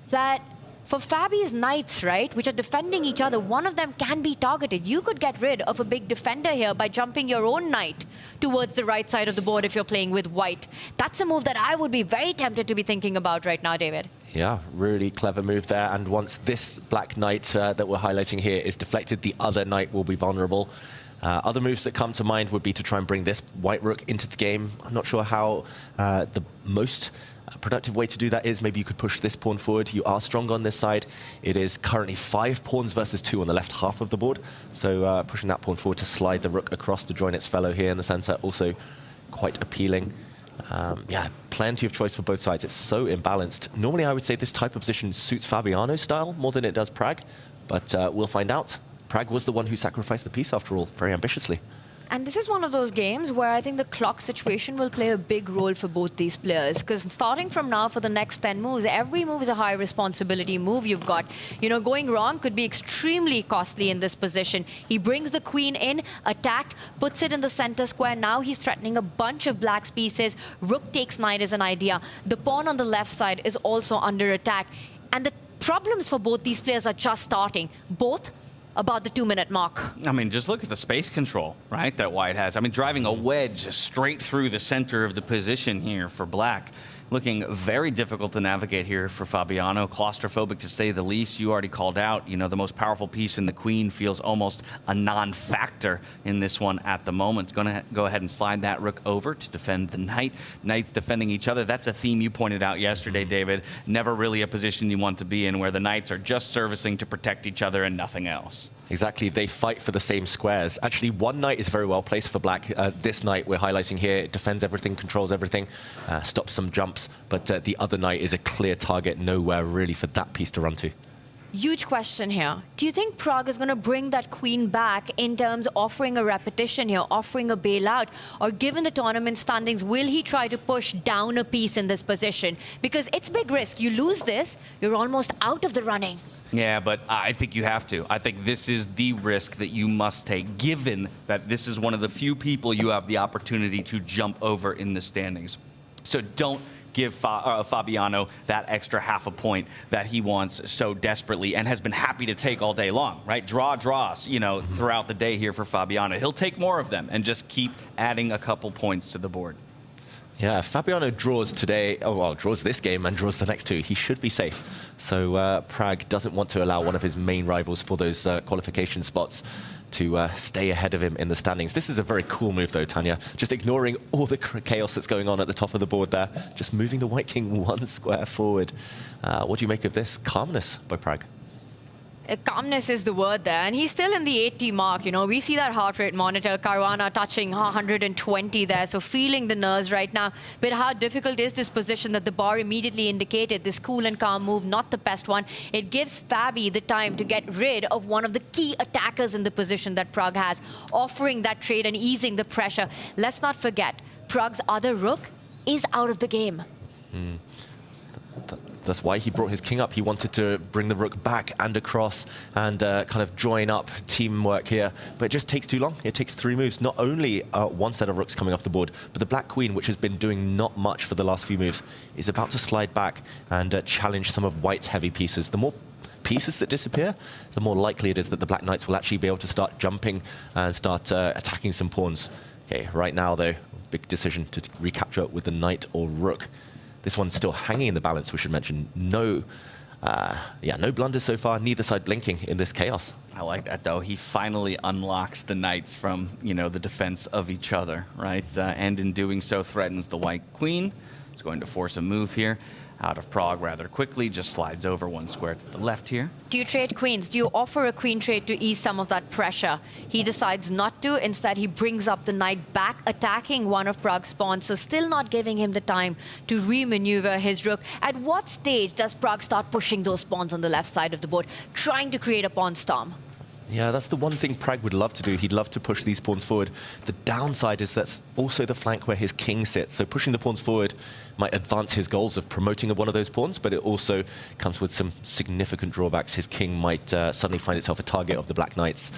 that for Fabi's knights, right, which are defending each other, one of them can be targeted. You could get rid of a big defender here by jumping your own knight towards the right side of the board if you're playing with white. That's a move that I would be very tempted to be thinking about right now, David. Yeah, really clever move there. And once this black knight that we're highlighting here is deflected, the other knight will be vulnerable. Other moves that come to mind would be to try and bring this white rook into the game. I'm not sure how the most productive way to do that is. Maybe you could push this pawn forward. You are strong on this side. It is currently 5 pawns versus 2 on the left half of the board. So pushing that pawn forward to slide the rook across to join its fellow here in the center, also quite appealing. Yeah, plenty of choice for both sides. It's so imbalanced. Normally, I would say this type of position suits Fabiano's style more than it does Pragg, but we'll find out. Pragg was the one who sacrificed the piece, after all, very ambitiously. And this is one of those games where I think the clock situation will play a big role for both these players. Because starting from now for the next 10 moves, every move is a high responsibility move you've got. You know, going wrong could be extremely costly in this position. He brings the queen in, attacked, puts it in the center square. Now he's threatening a bunch of black's pieces. Rook takes knight is an idea. The pawn on the left side is also under attack. And the problems for both these players are just starting. Both about the 2-minute mark. I mean, just look at the space control, right, that white has. I mean, driving a wedge straight through the center of the position here for black. Looking very difficult to navigate here for Fabiano. Claustrophobic, to say the least. You already called out, you know, the most powerful piece in the queen feels almost a non-factor in this one at the moment. It's going to go ahead and slide that rook over to defend the knight. Knights defending each other. That's a theme you pointed out yesterday, David. Never really a position you want to be in where the knights are just servicing to protect each other and nothing else. Exactly, they fight for the same squares. Actually, one knight is very well placed for black. This knight we're highlighting here, it defends everything, controls everything, stops some jumps, but the other knight is a clear target, nowhere really for that piece to run to. Huge question here. Do you think Pragg is going to bring that queen back in terms of offering a repetition here, offering a bailout? Or given the tournament standings, will he try to push down a piece in this position? Because it's big risk. You lose this, you're almost out of the running. Yeah, but I think you have to. I think this is the risk that you must take, given that this is one of the few people you have the opportunity to jump over in the standings. So don't give Fabiano that extra half a point that he wants so desperately and has been happy to take all day long, right? Draws, you know, throughout the day here for Fabiano. He'll take more of them and just keep adding a couple points to the board. Yeah, Fabiano draws today, draws this game and draws the next 2. He should be safe. So Pragg doesn't want to allow one of his main rivals for those qualification spots to stay ahead of him in the standings. This is a very cool move, though, Tanya. Just ignoring all the chaos that's going on at the top of the board there. Just moving the white king 1 square forward. What do you make of this? Calmness by Pragg. Calmness is the word there, and he's still in the 80 mark. You know, we see that heart rate monitor, Caruana touching 120 there, so feeling the nerves right now. But how difficult is this position that the bar immediately indicated? This cool and calm move, not the best one. It gives Fabi the time to get rid of one of the key attackers in the position that Pragg has, offering that trade and easing the pressure. Let's not forget, Pragg's other rook is out of the game. That's why he brought his king up. He wanted to bring the rook back and across and kind of join up teamwork here. But it just takes too long. It takes 3 moves. Not only one set of rooks coming off the board, but the black queen, which has been doing not much for the last few moves, is about to slide back and challenge some of white's heavy pieces. The more pieces that disappear, the more likely it is that the black knights will actually be able to start jumping and start attacking some pawns. Okay, right now, though, big decision to recapture with the knight or rook. This one's still hanging in the balance, we should mention. No blunders so far, neither side blinking in this chaos. I like that, though. He finally unlocks the knights from, you know, the defense of each other, right? And in doing so, threatens the white queen. He's going to force a move here. out of Pragg rather quickly, just slides over one square to the left here. Do you trade queens? Do you offer a queen trade to ease some of that pressure? He decides not to. Instead, he brings up the knight back, attacking one of Pragg's pawns, so still not giving him the time to re-maneuver his rook. At what stage does Pragg start pushing those pawns on the left side of the board, trying to create a pawn storm? Yeah, that's the one thing Pragg would love to do. He'd love to push these pawns forward. The downside is that's also the flank where his king sits. So pushing the pawns forward might advance his goals of promoting one of those pawns, but it also comes with some significant drawbacks. His king might suddenly find itself a target of the Black Knights.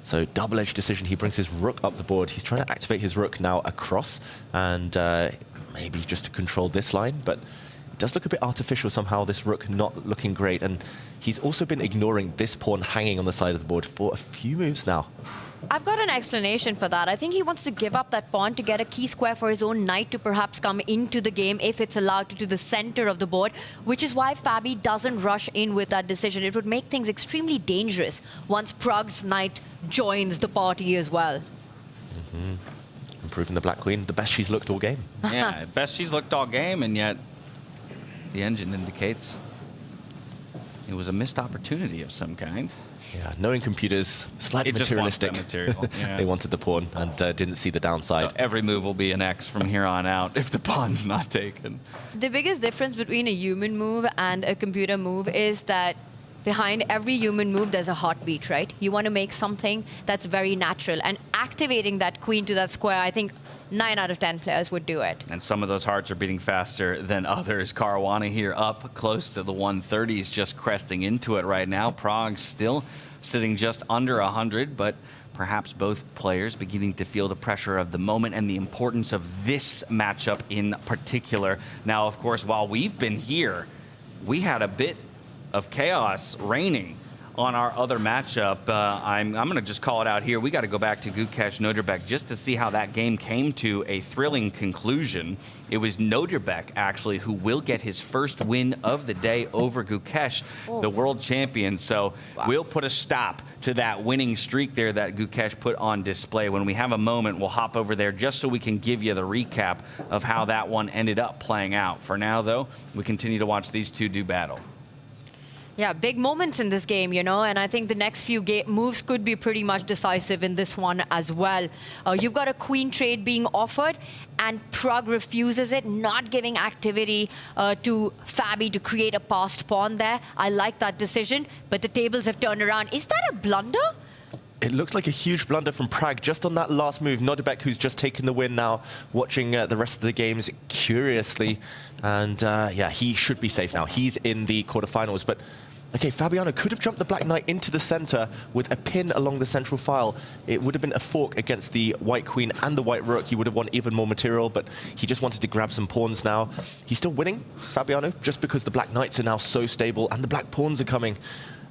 So double-edged decision. He brings his rook up the board. He's trying to activate his rook now across and maybe just to control this line, but it does look a bit artificial somehow, this rook not looking great. And he's also been ignoring this pawn hanging on the side of the board for a few moves now. I've got an explanation for that. I think he wants to give up that pawn to get a key square for his own knight to perhaps come into the game if it's allowed to the center of the board, which is why Fabi doesn't rush in with that decision. It would make things extremely dangerous once Pragg's knight joins the party as well. Improving the Black Queen, the best she's looked all game. Yeah, best she's looked all game, and yet the engine indicates it was a missed opportunity of some kind. Yeah, knowing computers, slightly materialistic. Material, yeah. They wanted the pawn and didn't see the downside. So every move will be an X from here on out if the pawn's not taken. The biggest difference between a human move and a computer move is that behind every human move, there's a heartbeat, right? You want to make something that's very natural. And activating that queen to that square, I think 9 out of 10 players would do it. And some of those hearts are beating faster than others. Caruana here up close to the 130s, just cresting into it right now. Pragg still sitting just under 100, but perhaps both players beginning to feel the pressure of the moment and the importance of this matchup in particular. Now, of course, while we've been here, we had a bit of chaos reigning on our other matchup. I'm going to just call it out here. We got to go back to Gukesh Nödrbeck just to see how that game came to a thrilling conclusion. It was Nödrbeck, actually, who will get his first win of the day over Gukesh, the world champion. So we'll put a stop to that winning streak there that Gukesh put on display. When we have a moment, we'll hop over there just so we can give you the recap of how that one ended up playing out. For now, though, we continue to watch these two do battle. Yeah, big moments in this game, you know, and I think the next few moves could be pretty much decisive in this one as well. You've got a queen trade being offered, and Pragg refuses it, not giving activity to Fabi to create a passed pawn there. I like that decision, but the tables have turned around. Is that a blunder? It looks like a huge blunder from Pragg just on that last move. Nödrbeck, who's just taken the win now, watching the rest of the games curiously. And yeah, he should be safe now. He's in the quarterfinals, but okay, Fabiano could have jumped the Black Knight into the center with a pin along the central file. It would have been a fork against the White Queen and the White Rook. He would have won even more material, but he just wanted to grab some pawns now. He's still winning, Fabiano, just because the Black Knights are now so stable and the Black Pawns are coming.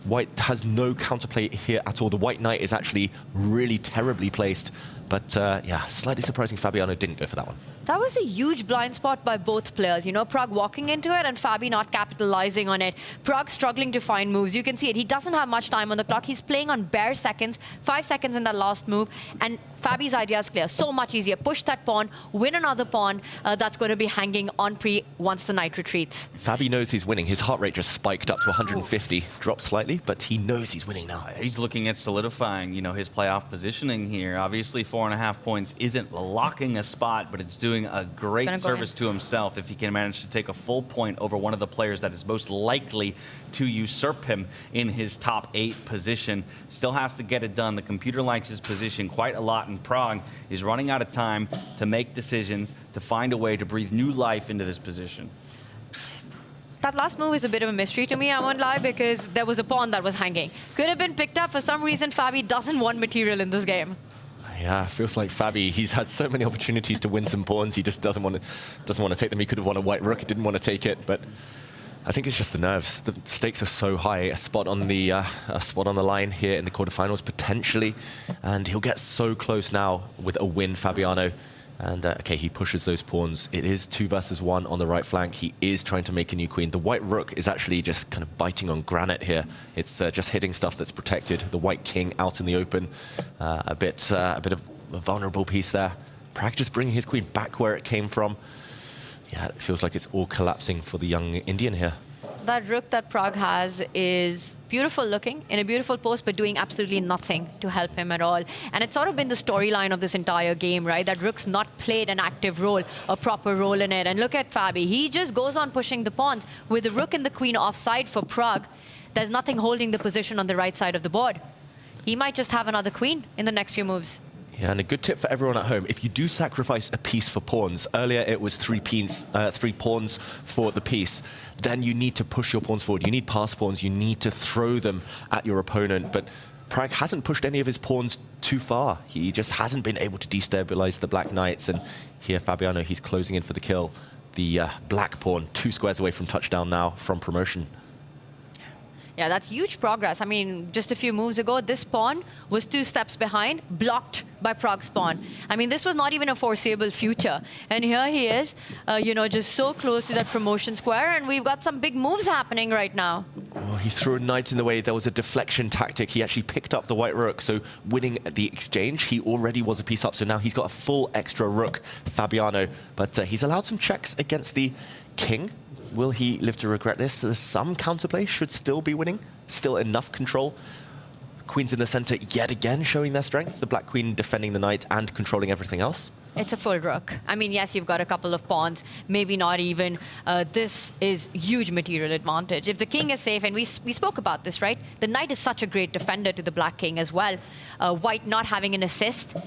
White has no counterplay here at all. The White Knight is actually really terribly placed. But yeah, slightly surprising Fabiano didn't go for that one. That was a huge blind spot by both players. You know, Pragg walking into it and Fabi not capitalizing on it. Pragg struggling to find moves. You can see it. He doesn't have much time on the clock. He's playing on bare seconds, 5 seconds in that last move. And Fabi's idea is clear. So much easier. Push that pawn, win another pawn that's going to be hanging on pre once the knight retreats. Fabi knows he's winning. His heart rate just spiked up to 150. Dropped slightly, but he knows he's winning now. He's looking at solidifying, you know, his playoff positioning here. Obviously, 4.5 points isn't locking a spot, but it's doing a great service to himself if he can manage to take a full point over one of the players that is most likely to usurp him in his top 8 position. Still has to get it done. The computer likes his position quite a lot, and Pragg is running out of time to make decisions, to find a way to breathe new life into this position. That last move is a bit of a mystery to me, I won't lie, because there was a pawn that was hanging. Could have been picked up. For some reason, Fabi doesn't want material in this game. Yeah, it feels like Fabi, he's had so many opportunities to win some pawns. He just doesn't want to take them. He could have won a White Rook. He didn't want to take it, but I think it's just the nerves. The stakes are so high. A spot on the line here in the quarterfinals potentially, and he'll get so close now with a win, Fabiano. And okay, he pushes those pawns. It is 2 versus 1 on the right flank. He is trying to make a new queen. The White Rook is actually just kind of biting on granite here. It's just hitting stuff that's protected. The White King out in the open, a bit of a vulnerable piece there. Pragg just bringing his queen back where it came from. Yeah, it feels like it's all collapsing for the young Indian here. That rook that Pragg has is beautiful looking, in a beautiful post, but doing absolutely nothing to help him at all. And it's sort of been the storyline of this entire game, right? That rook's not played an active role, a proper role in it. And look at Fabi. He just goes on pushing the pawns. With the rook and the queen offside for Pragg, there's nothing holding the position on the right side of the board. He might just have another queen in the next few moves. Yeah, and a good tip for everyone at home, if you do sacrifice a piece for pawns, earlier it was three pawns for the piece, then you need to push your pawns forward. You need pass pawns, you need to throw them at your opponent. But Pragg hasn't pushed any of his pawns too far. He just hasn't been able to destabilize the Black Knights. And here, Fabiano, he's closing in for the kill. The black pawn, 2 squares away from touchdown now from promotion. Yeah, that's huge progress. I mean, just a few moves ago, this pawn was 2 steps behind, blocked by Pragg's pawn. I mean, this was not even a foreseeable future. And here he is, you know, just so close to that promotion square, and we've got some big moves happening right now. Oh, he threw a knight in the way. There was a deflection tactic. He actually picked up the white rook, so winning the exchange, he already was a piece up, so now he's got a full extra rook, Fabiano. But he's allowed some checks against the king. Will he live to regret this? Some counterplay should still be winning. Still enough control. Queens in the center yet again showing their strength. The black queen defending the knight and controlling everything else. It's a full rook. I mean, yes, you've got a couple of pawns, maybe not even. This is huge material advantage. If the king is safe, and we spoke about this, right? The knight is such a great defender to the black king as well. White not having an assist.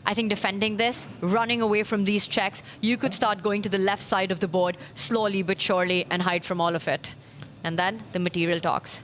I think defending this, running away from these checks, you could start going to the left side of the board slowly but surely and hide from all of it. And then the material talks.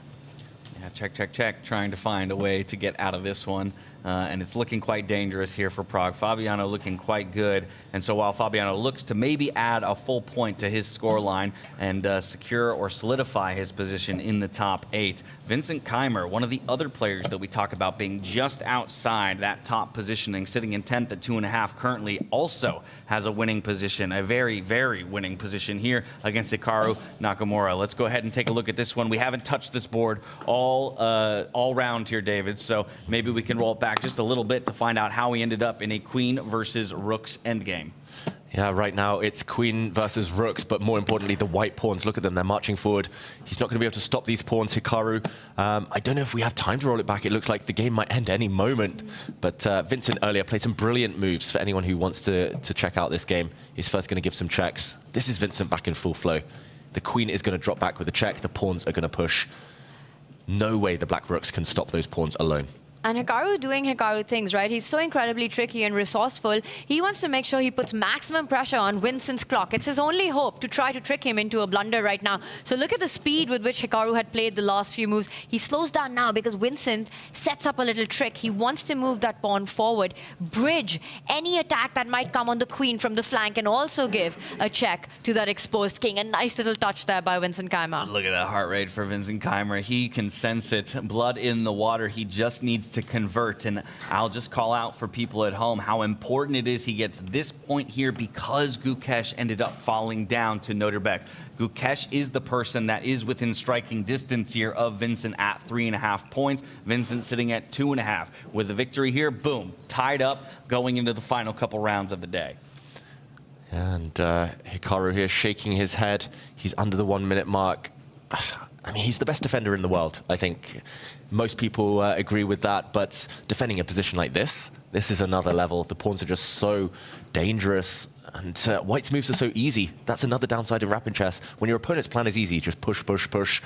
Yeah, check, check, check, trying to find a way to get out of this one. And it's looking quite dangerous here for Pragg. Fabiano looking quite good. And so while Fabiano looks to maybe add a full point to his scoreline and secure or solidify his position in the top 8, Vincent Keymer, one of the other players that we talk about being just outside that top positioning, sitting in 10th at 2.5 currently, also has a winning position, a very, very winning position here against Hikaru Nakamura. Let's go ahead and take a look at this one. We haven't touched this board all round here, David, so maybe we can roll it back just a little bit to find out how he ended up in a queen versus rooks endgame. Yeah, right now it's queen versus rooks, but more importantly, the white pawns. Look at them, they're marching forward. He's not going to be able to stop these pawns, Hikaru. I don't know if we have time to roll it back. It looks like the game might end any moment. But Vincent earlier played some brilliant moves for anyone who wants to check out this game. He's first going to give some checks. This is Vincent back in full flow. The queen is going to drop back with a check. The pawns are going to push. No way the black rooks can stop those pawns alone. And Hikaru doing Hikaru things, right? He's so incredibly tricky and resourceful. He wants to make sure he puts maximum pressure on Vincent's clock. It's his only hope to try to trick him into a blunder right now. So look at the speed with which Hikaru had played the last few moves. He slows down now because Vincent sets up a little trick. He wants to move that pawn forward, bridge any attack that might come on the queen from the flank, and also give a check to that exposed king. A nice little touch there by Vincent Keymer. Look at that heart rate for Vincent Keymer. He can sense it. Blood in the water. He just needs to convert. And I'll just call out for people at home how important it is he gets this point here because Gukesh ended up falling down to Noterbeck. Gukesh is the person that is within striking distance here of Vincent at 3.5 points. Vincent sitting at 2.5. With the victory here, boom, tied up going into the final couple rounds of the day. And Hikaru here shaking his head. He's under the 1 minute mark. I mean, he's the best defender in the world, I think. Most people agree with that, but defending a position like this is another level. The pawns are just so dangerous, and White's moves are so easy. That's another downside of rapid chess. When your opponent's plan is easy, just push, push, push.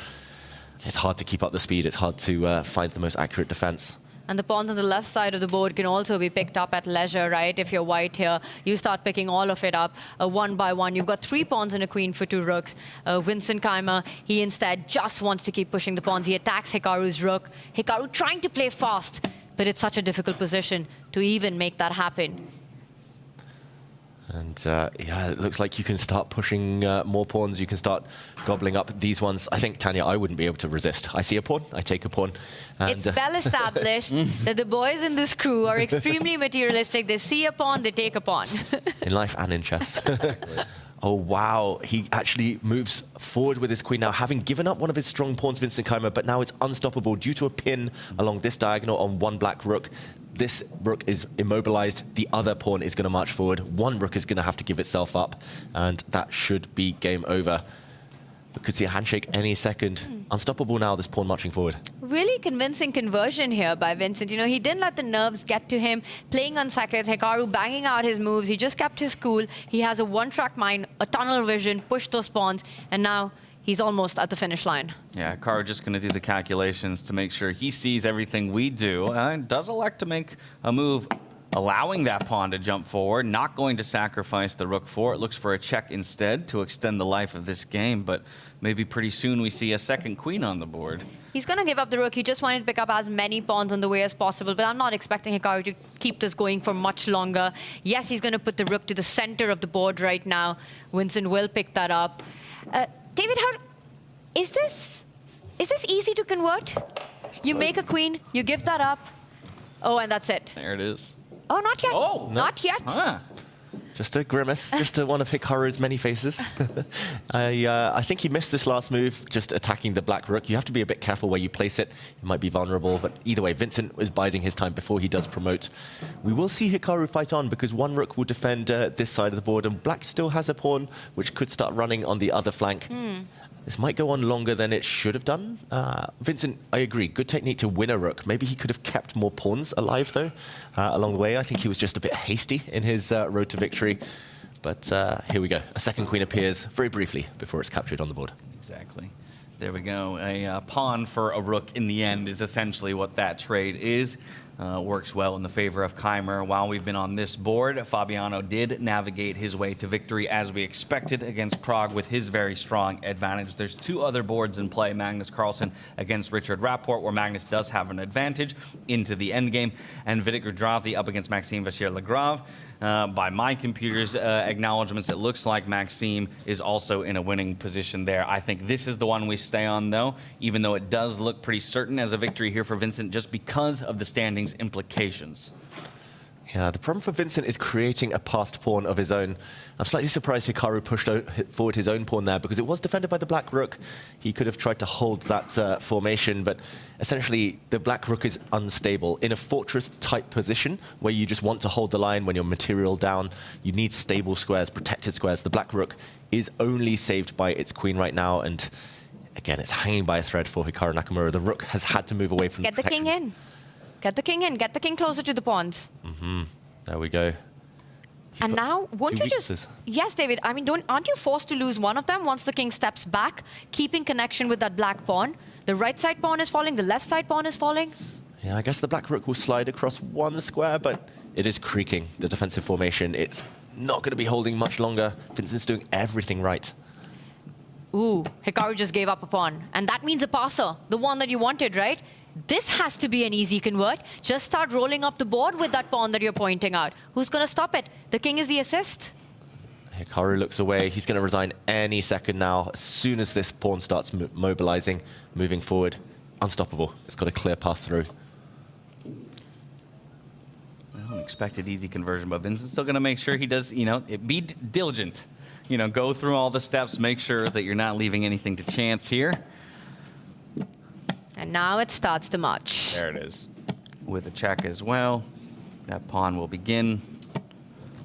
It's hard to keep up the speed. It's hard to find the most accurate defense. And the pawns on the left side of the board can also be picked up at leisure, right? If you're white here, you start picking all of it up one by one. You've got 3 pawns and a queen for 2 rooks. Vincent Keymer, he instead just wants to keep pushing the pawns. He attacks Hikaru's rook. Hikaru trying to play fast, but it's such a difficult position to even make that happen. And yeah, it looks like you can start pushing more pawns. You can start gobbling up these ones. I think, Tanya, I wouldn't be able to resist. I see a pawn, I take a pawn. And it's well established that the boys in this crew are extremely materialistic. They see a pawn, they take a pawn. In life and in chess. Oh, wow. He actually moves forward with his queen now, having given up one of his strong pawns, Vincent Keymer, but now it's unstoppable due to a pin along this diagonal on one black rook. this rook is immobilized, the other pawn is going to march forward. One rook is going to have to give itself up, and that should be game over. We could see a handshake any second. Unstoppable now, this pawn marching forward. Really convincing conversion here by Vincent. You know, he didn't let the nerves get to him, playing unsecured, Hikaru banging out his moves. He just kept his cool. He has a one-track mind, a tunnel vision, pushed those pawns, and now he's almost at the finish line. Yeah, Hikaru just going to do the calculations to make sure he sees everything we do, and does elect to make a move allowing that pawn to jump forward, not going to sacrifice the rook for it. Looks for a check instead to extend the life of this game, but maybe pretty soon we see a second queen on the board. He's going to give up the rook. He just wanted to pick up as many pawns on the way as possible, but I'm not expecting Hikaru to keep this going for much longer. Yes, he's going to put the rook to the center of the board right now. Vincent will pick that up. David, is this easy to convert? You make a queen, you give that up. Oh, and that's it. There it is. Oh, not yet. Oh, no. Not yet. Ah. Just a grimace, just one of Hikaru's many faces. I think he missed this last move, just attacking the black rook. You have to be a bit careful where you place it. It might be vulnerable, but either way, Vincent is biding his time before he does promote. We will see Hikaru fight on because one rook will defend this side of the board, and black still has a pawn which could start running on the other flank. This might go on longer than it should have done. Vincent, I agree, good technique to win a rook. Maybe he could have kept more pawns alive, though, along the way. I think he was just a bit hasty in his road to victory. But here we go. A second queen appears very briefly before it's captured on the board. Exactly. There we go. A pawn for a rook in the end is essentially what that trade is. Works well in the favor of Keimer. While we've been on this board, Fabiano did navigate his way to victory as we expected against Pragg with his very strong advantage. There's two other boards in play, Magnus Carlsen against Richard Rapport, where Magnus does have an advantage into the endgame, and Vidit Gurdrathi up against Maxime Vachier-Lagrave. By my computer's acknowledgements, it looks like Maxime is also in a winning position there. I think this is the one we stay on, though, even though it does look pretty certain as a victory here for Vincent just because of the standings implications. Yeah, the problem for Vincent is creating a passed pawn of his own. I'm slightly surprised Hikaru pushed forward his own pawn there because it was defended by the black rook. He could have tried to hold that formation, but essentially the black rook is unstable. In a fortress-type position where you just want to hold the line when you're material down, you need stable squares, protected squares. The black rook is only saved by its queen right now, and again, it's hanging by a thread for Hikaru Nakamura. The rook has had to move away from Get the king in. Get the king in. Get the king closer to the pawns. There we go. And now, won't you just... weaknesses. Yes, David. I mean, aren't you forced to lose one of them once the king steps back, keeping connection with that black pawn? The right side pawn is falling, the left side pawn is falling. Yeah, I guess the black rook will slide across one square, but it is creaking, the defensive formation. It's not going to be holding much longer. Vincent's doing everything right. Ooh, Hikaru just gave up a pawn. And that means a passer, the one that you wanted, right? This has to be an easy convert. Just start rolling up the board with that pawn that you're pointing out. Who's going to stop it? The king is the assist. Hikaru looks away. He's going to resign any second now. As soon as this pawn starts mobilizing, moving forward, unstoppable. It's got a clear path through. Unexpected easy conversion, but Vincent's still going to make sure he does, be diligent. Go through all the steps, make sure that you're not leaving anything to chance here. And now it starts the march. There it is. With a check as well. That pawn will begin.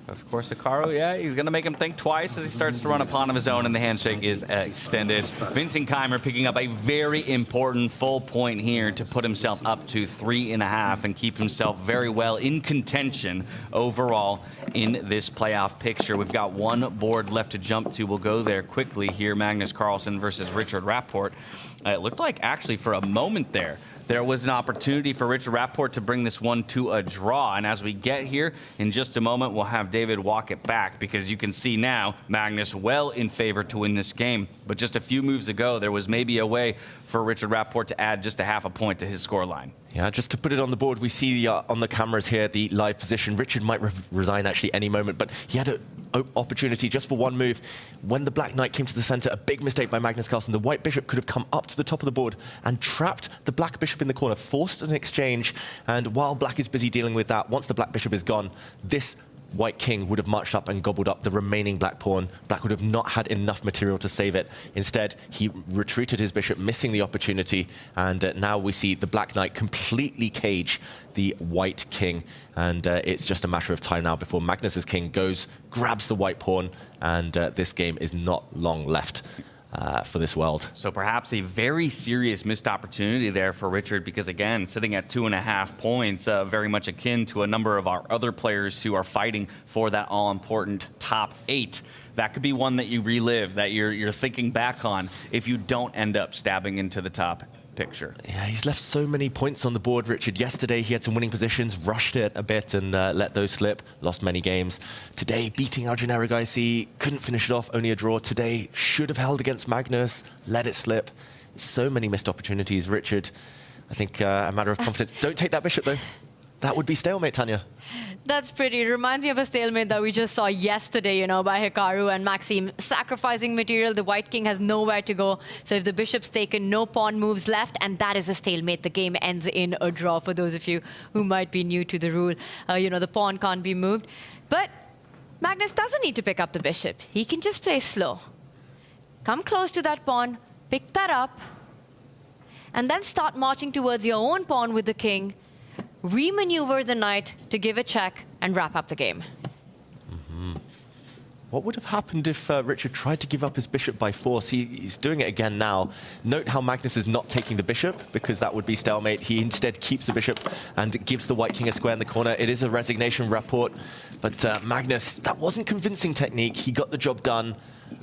Of course, Hikaru, yeah, he's going to make him think twice as he starts to run a pawn of his own, and the handshake is extended. Vincent Keimer picking up a very important full point here to put himself up to 3.5 and keep himself very well in contention overall in this playoff picture. We've got one board left to jump to. We'll go there quickly here. Magnus Carlsen versus Richard Rapport. It looked like actually for a moment there was an opportunity for Richard Rapport to bring this one to a draw. And as we get here, in just a moment, we'll have David walk it back because you can see now Magnus well in favor to win this game. But just a few moves ago, there was maybe a way for Richard Rapport to add just a half a point to his scoreline. Yeah, just to put it on the board, we see on the cameras here the live position. Richard might resign actually any moment, but he had an opportunity just for one move. When the black knight came to the center, a big mistake by Magnus Carlsen. The white bishop could have come up to the top of the board and trapped the black bishop in the corner, forced an exchange. And while black is busy dealing with that, once the black bishop is gone, this White king would have marched up and gobbled up the remaining black pawn. Black would have not had enough material to save it. Instead, he retreated his bishop, missing the opportunity. And now we see the black knight completely cage the white king. And it's just a matter of time now before Magnus's king goes, grabs the white pawn, and this game is not long left. For this world. So perhaps a very serious missed opportunity there for Richard, because again, sitting at 2.5 points, very much akin to a number of our other players who are fighting for that all-important top 8. That could be one that you relive, that you're thinking back on if you don't end up stabbing into the top picture. Yeah, he's left so many points on the board, Richard. Yesterday, he had some winning positions, rushed it a bit and let those slip, lost many games. Today, beating Arjun Erigaisi, couldn't finish it off, only a draw. Today, should have held against Magnus, let it slip. So many missed opportunities, Richard. I think a matter of confidence. Don't take that bishop, though. That would be stalemate, Tanya. That's pretty. It reminds me of a stalemate that we just saw yesterday, you know, by Hikaru and Maxime. Sacrificing material, the white king has nowhere to go. So if the bishop's taken, no pawn moves left, and that is a stalemate. The game ends in a draw for those of you who might be new to the rule. You know, the pawn can't be moved. But Magnus doesn't need to pick up the bishop. He can just play slow. Come close to that pawn, pick that up, and then start marching towards your own pawn with the king. Remaneuver the knight to give a check and wrap up the game. What would have happened if Richard tried to give up his bishop by force? He's doing it again now. Note how Magnus is not taking the bishop, because that would be stalemate. He instead keeps the bishop and gives the white king a square in the corner. It is a resignation rapport, but Magnus, that wasn't convincing technique. He got the job done.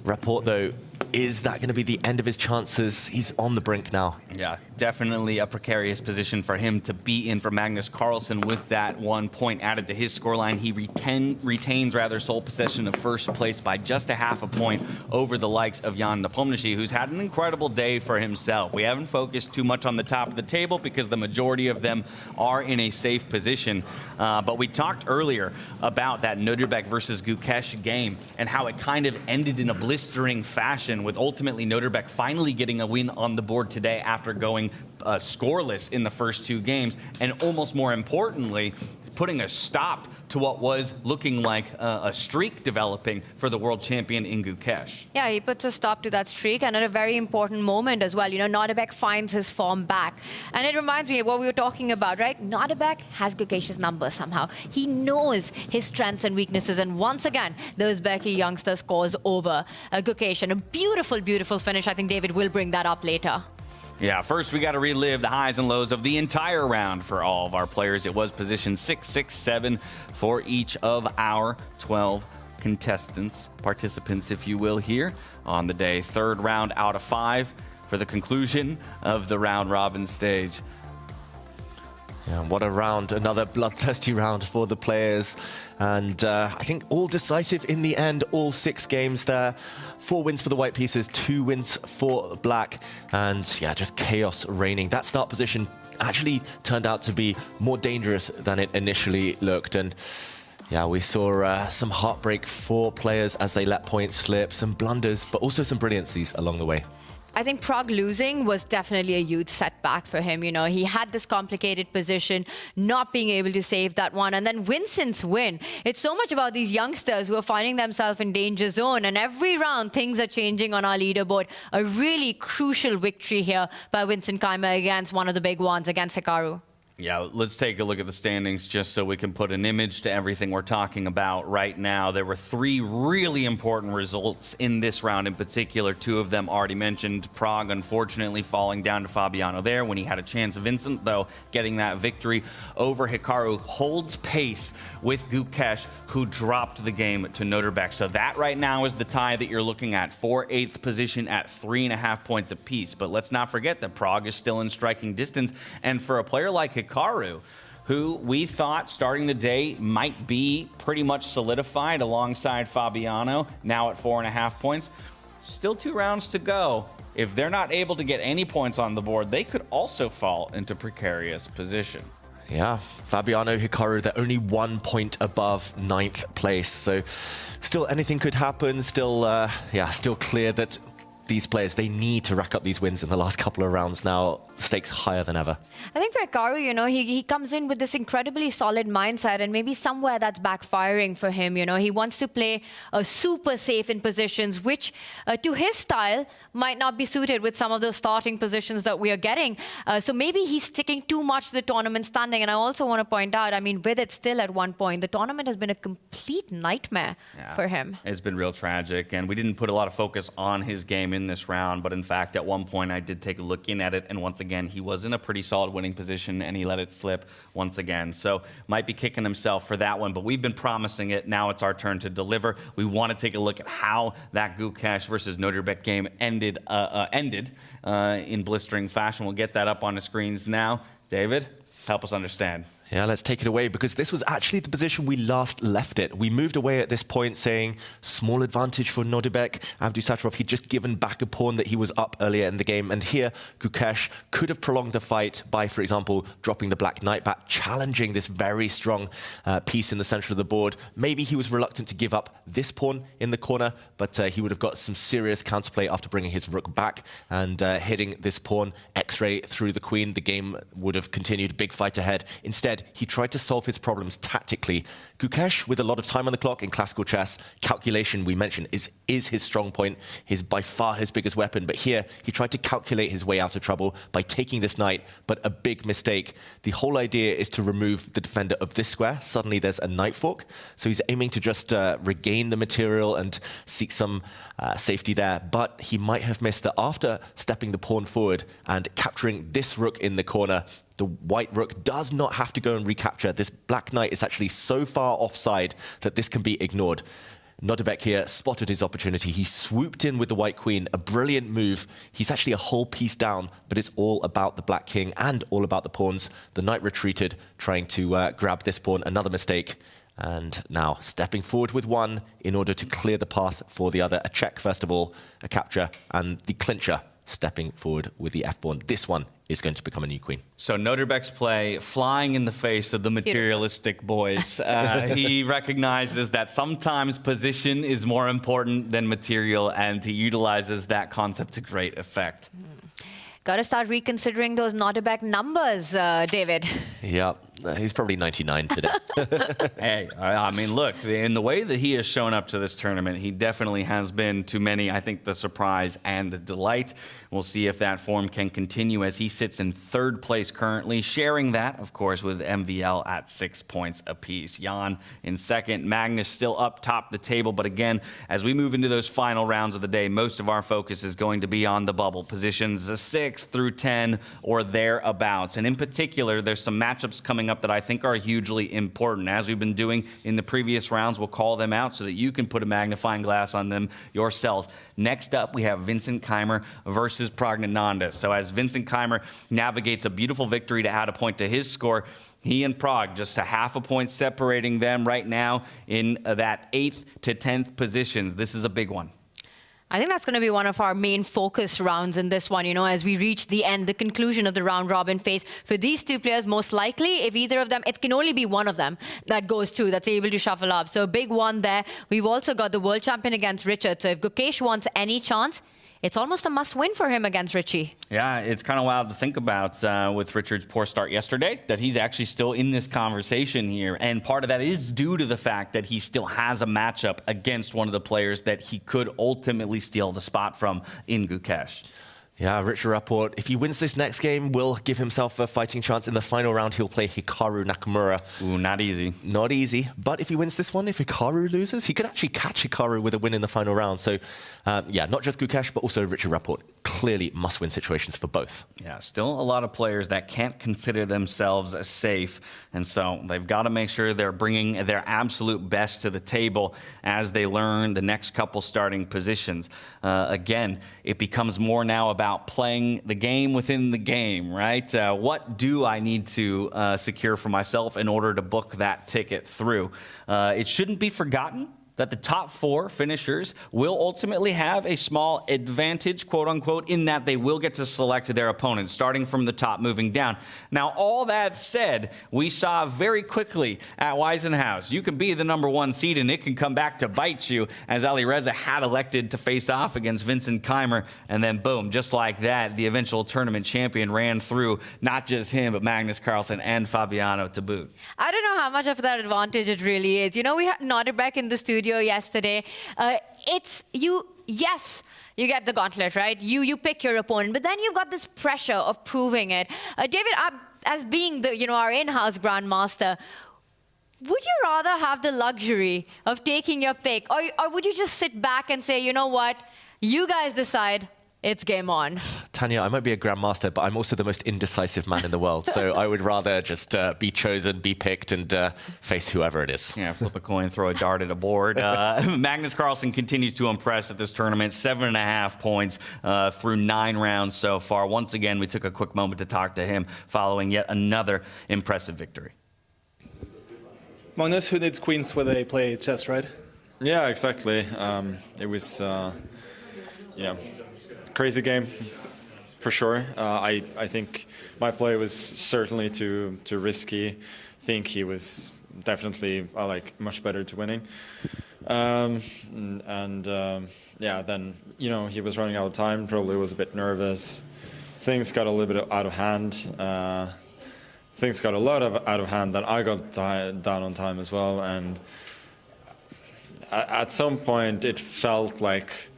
Rapport, though, is that going to be the end of his chances? He's on the brink now. Yeah, definitely a precarious position for him to be in for Magnus Carlsen with that 1 point added to his scoreline. He retains sole possession of first place by just a half a point over the likes of Jan Nepomniachtchi, who's had an incredible day for himself. We haven't focused too much on the top of the table because the majority of them are in a safe position. But we talked earlier about that Nöterbäck versus Gukesh game and how it kind of ended in a blistering fashion, with ultimately Nöterbäck finally getting a win on the board today after going scoreless in the first 2 games, and almost more importantly, putting a stop to what was looking like a streak developing for the world champion in Gukesh. Yeah, he puts a stop to that streak, and at a very important moment as well. You know, Nöterbäck finds his form back. And it reminds me of what we were talking about, right? Nöterbäck has Gukesh's number somehow. He knows his strengths and weaknesses, and once again, the Uzbeki youngster scores over Gukesh. And a beautiful, beautiful finish. I think David will bring that up later. Yeah, first we got to relive the highs and lows of the entire round for all of our players. It was position 6, 6, 7 for each of our 12 contestants, participants, if you will, here on the day. 3rd round out of 5 for the conclusion of the round robin stage. Yeah, what a round, another bloodthirsty round for the players. And I think all decisive in the end, all 6 games there. 4 wins for the white pieces, 2 wins for black. And yeah, just chaos reigning. That start position actually turned out to be more dangerous than it initially looked. And yeah, we saw some heartbreak for players as they let points slip, some blunders, but also some brilliancies along the way. I think Pragg losing was definitely a huge setback for him. You know, he had this complicated position, not being able to save that one. And then Vincent's win. It's so much about these youngsters who are finding themselves in danger zone. And every round, things are changing on our leaderboard. A really crucial victory here by Vincent Keymer against one of the big ones, against Hikaru. Yeah, let's take a look at the standings just so we can put an image to everything we're talking about right now. There were 3 really important results in this round in particular. 2 of them already mentioned. Pragg, unfortunately, falling down to Fabiano there when he had a chance. Vincent, though, getting that victory over Hikaru, holds pace with Gukesh, who dropped the game to Nöterbäck. So that right now is the tie that you're looking at for 8th position at 3.5 points apiece. But let's not forget that Pragg is still in striking distance. And for a player like Hikaru, who we thought starting the day might be pretty much solidified alongside Fabiano, now at 4.5 points, still 2 rounds to go. If they're not able to get any points on the board, they could also fall into precarious position. Yeah, Fabiano, Hikaru, they're only 1 point above 9th place. So still anything could happen. Still, still clear that these players, they need to rack up these wins in the last couple of rounds now. Stakes higher than ever. I think for Hikaru, you know, he comes in with this incredibly solid mindset, and maybe somewhere that's backfiring for him. You know, he wants to play super safe in positions, which to his style might not be suited with some of those starting positions that we are getting. So maybe he's sticking too much to the tournament standing. And I also want to point out, I mean, with it still at one point, the tournament has been a complete nightmare for him. It's been real tragic, and we didn't put a lot of focus on his game in this round, but in fact, at one point, I did take a look in at it, and once again, he was in a pretty solid winning position, and he let it slip once again. So might be kicking himself for that one, but we've been promising it. Now it's our turn to deliver. We want to take a look at how that Gukesh versus Nördebek game ended in blistering fashion. We'll get that up on the screens now. David, help us understand. Yeah, let's take it away, because this was actually the position we last left it. We moved away at this point saying small advantage for Nördebek. Abdusattorov, he'd just given back a pawn that he was up earlier in the game. And here, Gukesh could have prolonged the fight by, for example, dropping the black knight back, challenging this very strong piece in the center of the board. Maybe he was reluctant to give up this pawn in the corner, but he would have got some serious counterplay after bringing his rook back and hitting this pawn X-ray through the queen. The game would have continued, big fight ahead. Instead, he tried to solve his problems tactically. Gukesh, with a lot of time on the clock in classical chess, calculation, we mentioned, is his strong point, by far his biggest weapon. But here, he tried to calculate his way out of trouble by taking this knight, but a big mistake. The whole idea is to remove the defender of this square. Suddenly, there's a knight fork. So he's aiming to just regain the material and seek some safety there. But he might have missed that after stepping the pawn forward and capturing this rook in the corner, the white rook does not have to go and recapture. This black knight is actually so far offside that this can be ignored. Nördebek here spotted his opportunity. He swooped in with the white queen, a brilliant move. He's actually a whole piece down, but it's all about the black king and all about the pawns. The knight retreated, trying to grab this pawn, another mistake. And now stepping forward with one in order to clear the path for the other. A check, first of all, a capture, and the clincher stepping forward with the f-pawn. This one is going to become a new queen. So Nördebek's play flying in the face of the materialistic boys. He recognizes that sometimes position is more important than material, and he utilizes that concept to great effect. Got to start reconsidering those Nördebek numbers, David. Yeah, he's probably 99 today. Hey, I mean, look, in the way that he has shown up to this tournament, he definitely has been, to many, I think, the surprise and the delight. We'll see if that form can continue as he sits in third place currently, sharing that, of course, with MVL at 6 points apiece. Jan in second, Magnus still up top the table. But again, as we move into those final rounds of the day, most of our focus is going to be on the bubble, positions 6 through 10 or thereabouts. And in particular, there's some matchups coming up that I think are hugely important. As we've been doing in the previous rounds, we'll call them out so that you can put a magnifying glass on them yourselves. Next up, we have Vincent Keymer versus Praggnanandhaa. So as Vincent Keymer navigates a beautiful victory to add a point to his score, he and Pragg just a half a point separating them right now in that 8th to 10th positions. This is a big one. I think that's going to be one of our main focus rounds in this one, you know, as we reach the end, the conclusion of the round-robin phase. For these two players, most likely, if either of them, it can only be one of them that goes through, that's able to shuffle up. So a big one there. We've also got the world champion against Richard. So if Gukesh wants any chance, it's almost a must-win for him against Richie. Yeah, it's kind of wild to think about with Richard's poor start yesterday, that he's actually still in this conversation here. And part of that is due to the fact that he still has a matchup against one of the players that he could ultimately steal the spot from in Gukesh. Yeah, Richard Rapport, if he wins this next game, will give himself a fighting chance. In the final round, he'll play Hikaru Nakamura. Ooh, not easy. Not easy. But if he wins this one, if Hikaru loses, he could actually catch Hikaru with a win in the final round. So, yeah, not just Gukesh, but also Richard Rapport. Clearly must-win situations for both. Yeah, still a lot of players that can't consider themselves as safe. And so they've got to make sure they're bringing their absolute best to the table as they learn the next couple starting positions. Again, it becomes more now about playing the game within the game, right? What do I need to secure for myself in order to book that ticket through? It shouldn't be forgotten that the top 4 finishers will ultimately have a small advantage, quote unquote, in that they will get to select their opponent, starting from the top, moving down. Now, all that said, we saw very quickly at Waisenhaus, you can be the number 1 seed and it can come back to bite you, as Alireza had elected to face off against Vincent Keimer, and then boom, just like that, the eventual tournament champion ran through not just him, but Magnus Carlsen and Fabiano to boot. I don't know how much of that advantage it really is. You know, we had Nordebrecht in the studio yesterday. Yes, you get the gauntlet, right? You pick your opponent, but then you've got this pressure of proving it. David, as being the our in-house grandmaster, would you rather have the luxury of taking your pick, or would you just sit back and say, you know what, you guys decide, it's game on? Tanya, I might be a grandmaster, but I'm also the most indecisive man in the world. So I would rather just be chosen, be picked, and face whoever it is. Yeah, flip a coin, throw a dart at a board. Magnus Carlsen continues to impress at this tournament. 7.5 points through 9 rounds so far. Once again, we took a quick moment to talk to him following yet another impressive victory. Magnus, who needs queens when they play chess, right? Yeah, exactly. It was, crazy game, for sure. I think my play was certainly too risky. I think he was definitely much better to winning. Then he was running out of time. Probably was a bit nervous. Things got a little bit out of hand. Things got a lot out of hand. Then I got down on time as well. And at some point, it felt like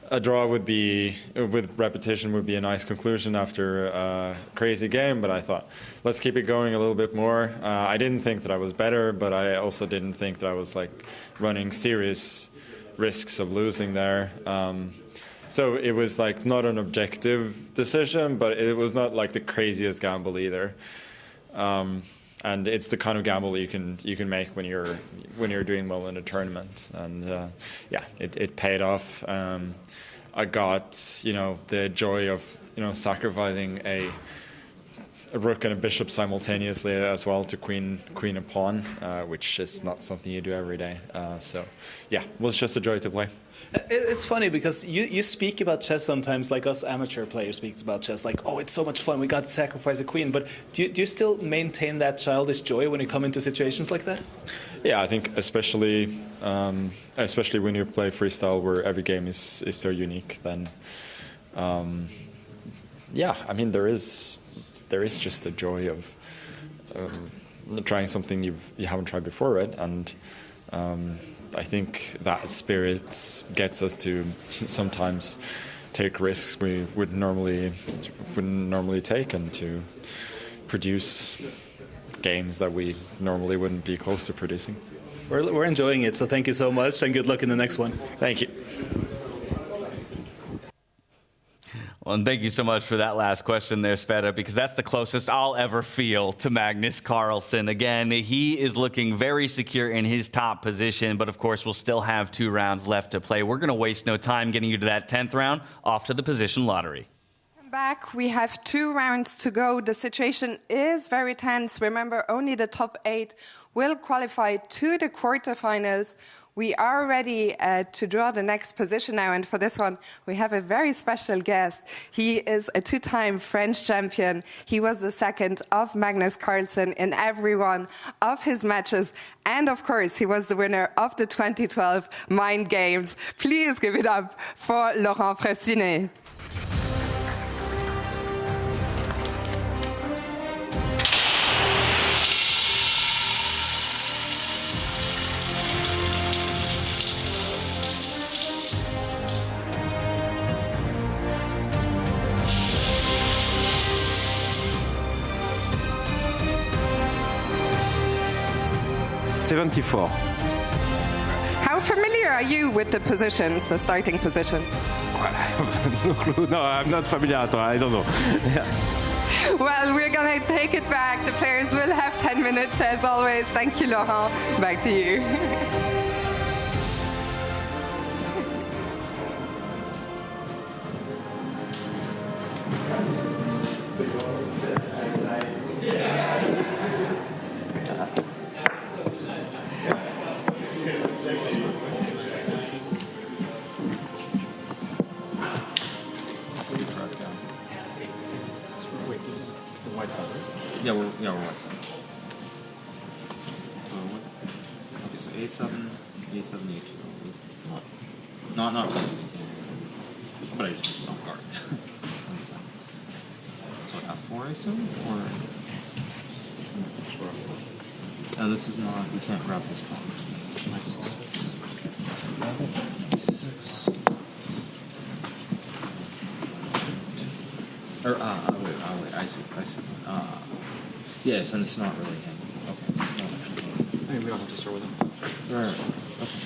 a draw would be, with repetition, would be a nice conclusion after a crazy game, but I thought, let's keep it going a little bit more. I didn't think that I was better, but I also didn't think that I was running serious risks of losing there. So it was not an objective decision, but it was not the craziest gamble either. And it's the kind of gamble you can make when you're doing well in a tournament, and it paid off. I got the joy of sacrificing a rook and a bishop simultaneously as well to queen and pawn, which is not something you do every day. So yeah, it was just a joy to play. It's funny because you speak about chess sometimes like us amateur players speak about chess, oh, it's so much fun, we got to sacrifice a queen. But do you still maintain that childish joy when you come into situations like that? Yeah, I think especially when you play freestyle where every game is so unique, then there is just a joy of trying something you haven't tried before, right? And I think that spirit gets us to sometimes take risks we wouldn't normally take, and to produce games that we normally wouldn't be close to producing. We're enjoying it, so thank you so much, and good luck in the next one. Thank you. Well, and thank you so much for that last question there, Sveta, because that's the closest I'll ever feel to Magnus Carlsen. Again, he is looking very secure in his top position, but of course we'll still have 2 rounds left to play. We're going to waste no time getting you to that 10th round. Off to the position lottery. Back, we have 2 rounds to go. The situation is very tense. Remember, only the top 8 will qualify to the quarterfinals. We are ready to draw the next position now, and for this one, we have a very special guest. He is a 2-time French champion. He was the second of Magnus Carlsen in every one of his matches, and of course, he was the winner of the 2012 Mind Games. Please give it up for Laurent Fressinet. How familiar are you with the positions, the starting positions? No, I'm not familiar at all. I don't know. Yeah. Well, we're going to take it back. The players will have 10 minutes as always. Thank you, Laurent. Back to you. white side, right? Yeah, we're white side. So what? Okay, so A7, A7, A2. Not really. But I just need some guard. So F4, I assume, or this is not. We can't grab this pawn. C6. Or wait. I see. Yes, and it's not really him. Okay, so it's not actually him. Hey, we don't have to start with him. Right. Okay.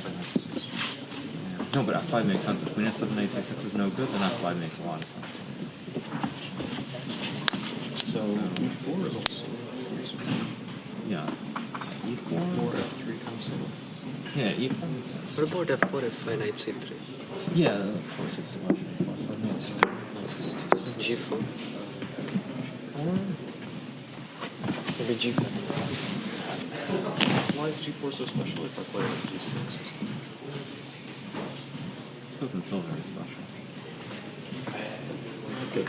No, but F5 makes sense. If Queen S7, Knight C6 is no good, then F5 makes a lot of sense. So E4 is also. Yeah. E4. E4, F3 comes in. Yeah, E4 makes sense. What about F4, F5, Knight C3? Yeah, of course it's a question. E4, F5, Knight C3. G4? G4? Maybe G4. Why is G4 so special if I play like G6 or something? It doesn't feel very special. Okay.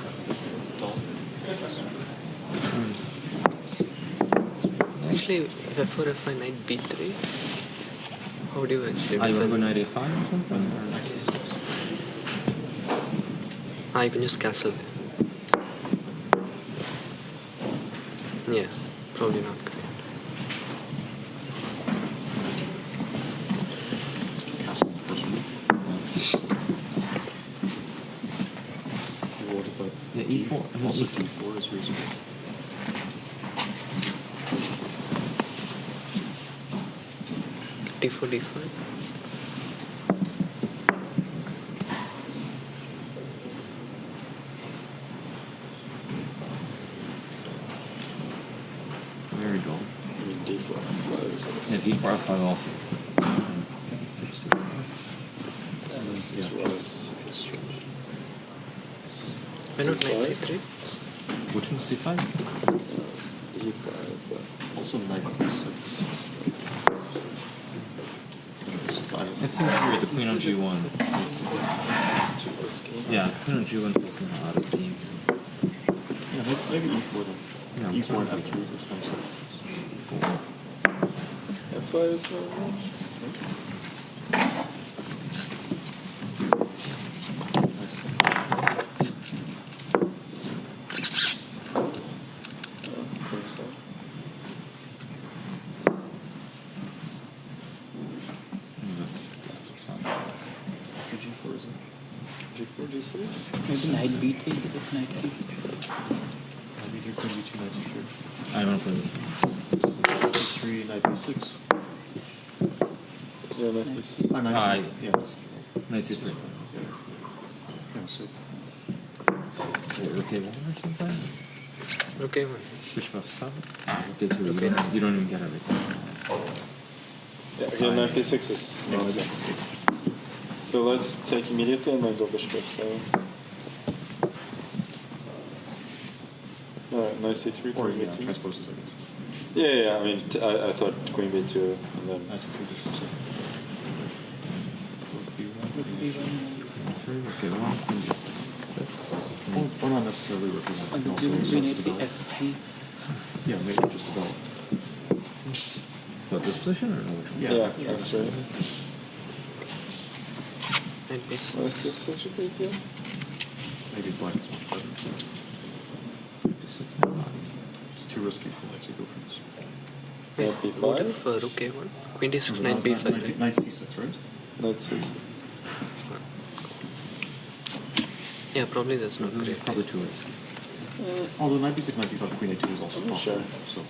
Actually, F4, F5, Knight B3. How do you actually You want to go Knight A5 or something? Or Knight C6. You can just castle. Yeah, probably not great. Castle first move. What about E4? Also D4 is reasonable. D4, D5. Very dull. I mean D4, F5 is Yeah, D4, F5 also. Why not Knight C3? Which one? C5? D5, but also Knight B6. It feels weird. The Queen on G1. It's too risky. Yeah, the Queen on G1 feels somehow out of the game. Yeah, maybe E4 then. Yeah, E4 and F3 this time. E4. F5 is not much. G4, G6? Maybe Knight B3 because Knight C3. Knight B3, Queen B2, Knight C3. I want to play this one. Knight B3, Knight B6. Yeah, Knight B6. Knight yeah. Knight C3. Yeah, so. Rook A1 or something? Rook A1. Bishop F7? Rook A2. You don't even get everything. Yeah, again, Knight B6 is. No, so let's take immediately and then go Bishop F7. Alright, Knight C3, Queen B2. Transposes, I guess. Yeah, I mean, I thought Queen B2 and then. Knight C3, Bishop C3. Rook A1, Queen B6. Or not necessarily Rook A1. And Also we need the develop. F3. Yeah, maybe just develop. What, this position or no? Which one? Yeah, that's right. Knight B6. Why is this such a big deal? Maybe black is much better. It's too risky for white to go for this. Wait, Knight B5? what if Rook A1? Queen D6, Knight B5. Knight C6, right? Knight C6. Yeah, probably that's not great. Probably too risky. Although Knight B6, Knight B5, Queen A2 is also possible. Sure. So.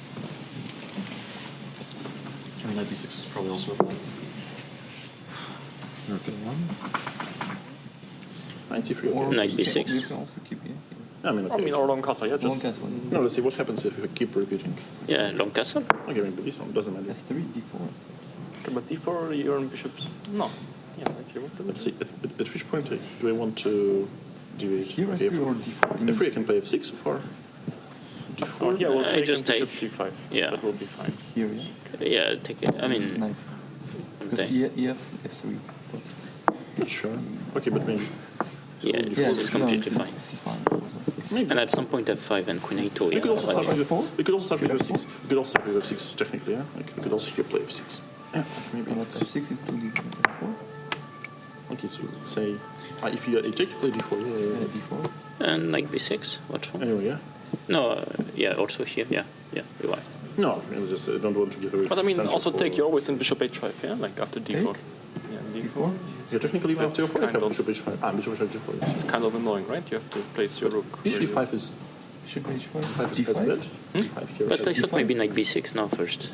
I mean, Knight B6 is probably also a fine. Rook A1? Knight C3. Or Knight B6. We can also keep I mean, okay. Or long castle, yeah. Just, long castle. No, let's see what happens if we keep repeating. Yeah, long castle. Okay, maybe this one doesn't matter. F3, D4. Okay, but D4, you earn bishops. No. Yeah, actually, let's see. At which point do I want to do it? Here, F3 or D4? F3, I can play F6 so far. D4, Yeah, we'll take just take. C5. Yeah. That will be fine. Here, yeah. Yeah, take it. I mean, Knight. Because thanks. EF, F3. Not sure. Okay, but maybe. Yeah, it's completely fine. This is fine. And at some point f5 and queen a2. We could also start with f4. we could also start with f6. We could also start with f6 technically. Yeah, like we could also here play f6. Yeah, maybe not. f6 is to d4. Okay, so let's say if you take, play d4. Yeah, d4. And knight b6. What's wrong? Anyway, yeah. No, yeah, also here. Yeah, you're right. No, I mean, just don't want to give away. But I mean, also take. You're always in bishop h5. Yeah, like after d4. Yeah, d4. Yeah, technically you have to kind of bishop h5. Bishop h5 d4. Yes. It's kind of annoying, right? You have to place your rook. Bishop d5 is. Bishop h5. D5. But I thought maybe knight b6 now first.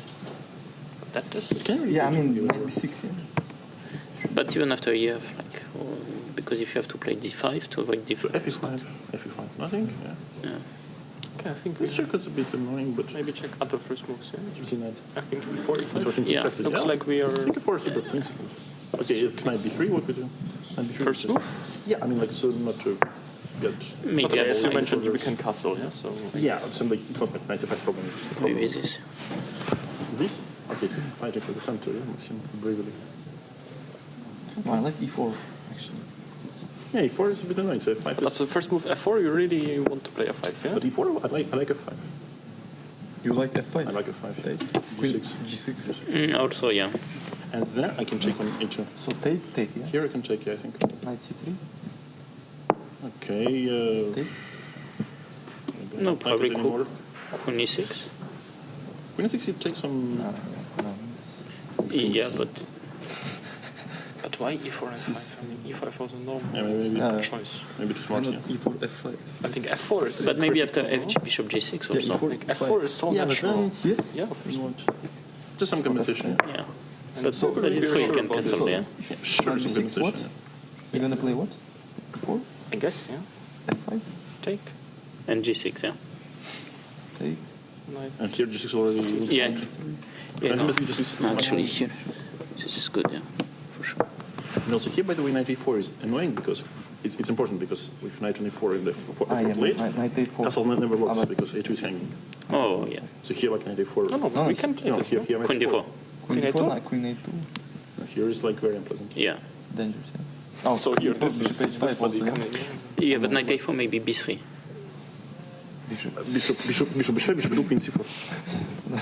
That is. Yeah, I mean knight b6. Yeah. But even after you have like, because if you have to play d5 to avoid d4. f5. f5. Nothing. Yeah. Okay, I think this check is a bit annoying, but maybe check other first moves. Yeah, using that. I think before e5. Yeah, looks like we are. I think f4 is super principled. Okay, knight b3. What we do? First move. Yeah, I mean like so not to get. Maybe as you mentioned, we can castle. Yeah, so. Yeah, something. It's not like knight f5 problem. It's just a problem. Maybe this. This? Okay, so fighting for the center. Yeah, Maxim bravely. No, I like e4 actually. Yeah, e4 is a bit annoying. So f5 That's the first move f4. You really want to play f5, yeah? But e4, I like f5. You like f5? I like f5. Take. G6. G6. Also, yeah. And there I can take on e2. So take, yeah? Here I can take, yeah, I think. Knight c3. Okay. Take. No, probably queen e6. Queen e6, it takes some. No. Yeah, but why e4 and 5? I mean, e5 was a normal choice. Maybe too smart, yeah. e4, f5. I think f4 is. But maybe after bishop g6 or something. f4 is so natural. Here? Yeah, first one. Just some compensation. Yeah. But this way you can cancel, yeah? Sure, some compensation. What? You're gonna play what? e4? I guess, yeah. f5? Take. And g6, yeah. Take. And here g6 already. Yeah. Yeah, no. Just Actually, here. This is good, yeah. For sure. And also here, by the way, knight e4 is annoying because it's important because with knight on e4 in the front late, knight a4. castle never works because a2 is hanging. Oh, yeah. So here, like knight a4. No, we can play this. Here, Queen d4. Queen a2? Queen a2. Here is like very unpleasant. Yeah. Dangerous, yeah. Oh, so here, this is h5 body also, coming in. Yeah, but knight a4 maybe b3. Bishop b2, queen c4. No.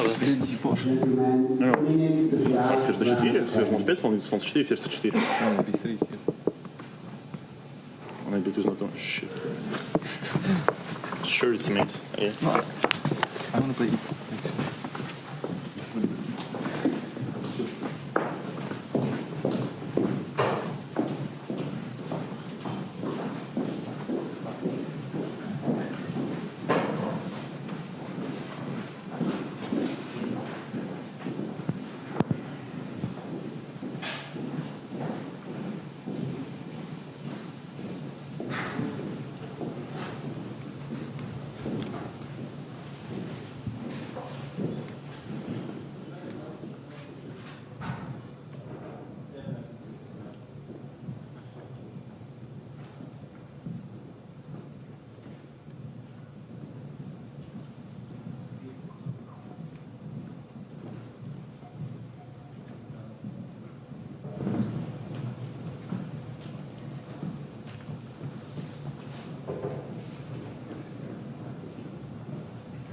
Ферзь d4, ферзь b5, слон c4, ферзь c4. b3 here. Knight b2 is not on. Shit. Sure, it's a mate. Yeah. No, I want to play e4.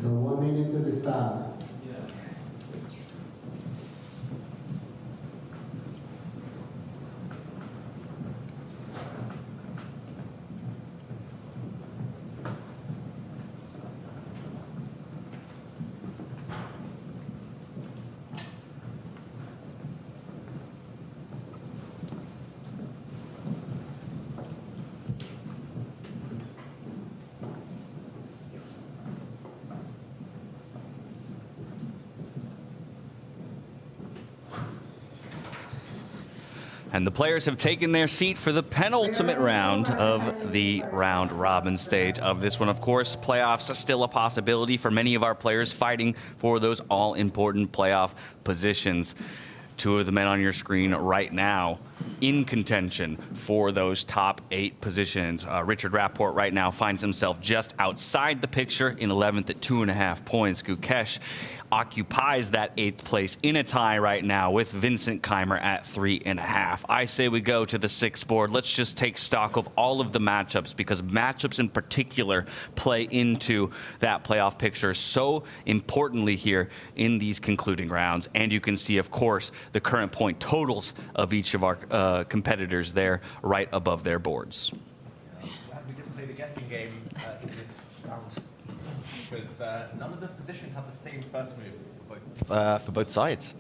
So 1 minute to the start. And the players have taken their seat for the penultimate round of the round robin stage of this one. Of course, playoffs are still a possibility for many of our players fighting for those all-important playoff positions. Two of the men on your screen right now in contention for those top 8 positions. Richard Rapport right now finds himself just outside the picture in 11th at 2.5 points. Gukesh occupies that 8th place in a tie right now with Vincent Keimer at 3.5. I say we go to the 6th board. Let's just take stock of all of the matchups, because matchups in particular play into that playoff picture so importantly here in these concluding rounds. And you can see, of course, the current point totals of each of our competitors there right above their boards. Glad we didn't play the guessing game in this round, because none of the positions have the same first move for both sides.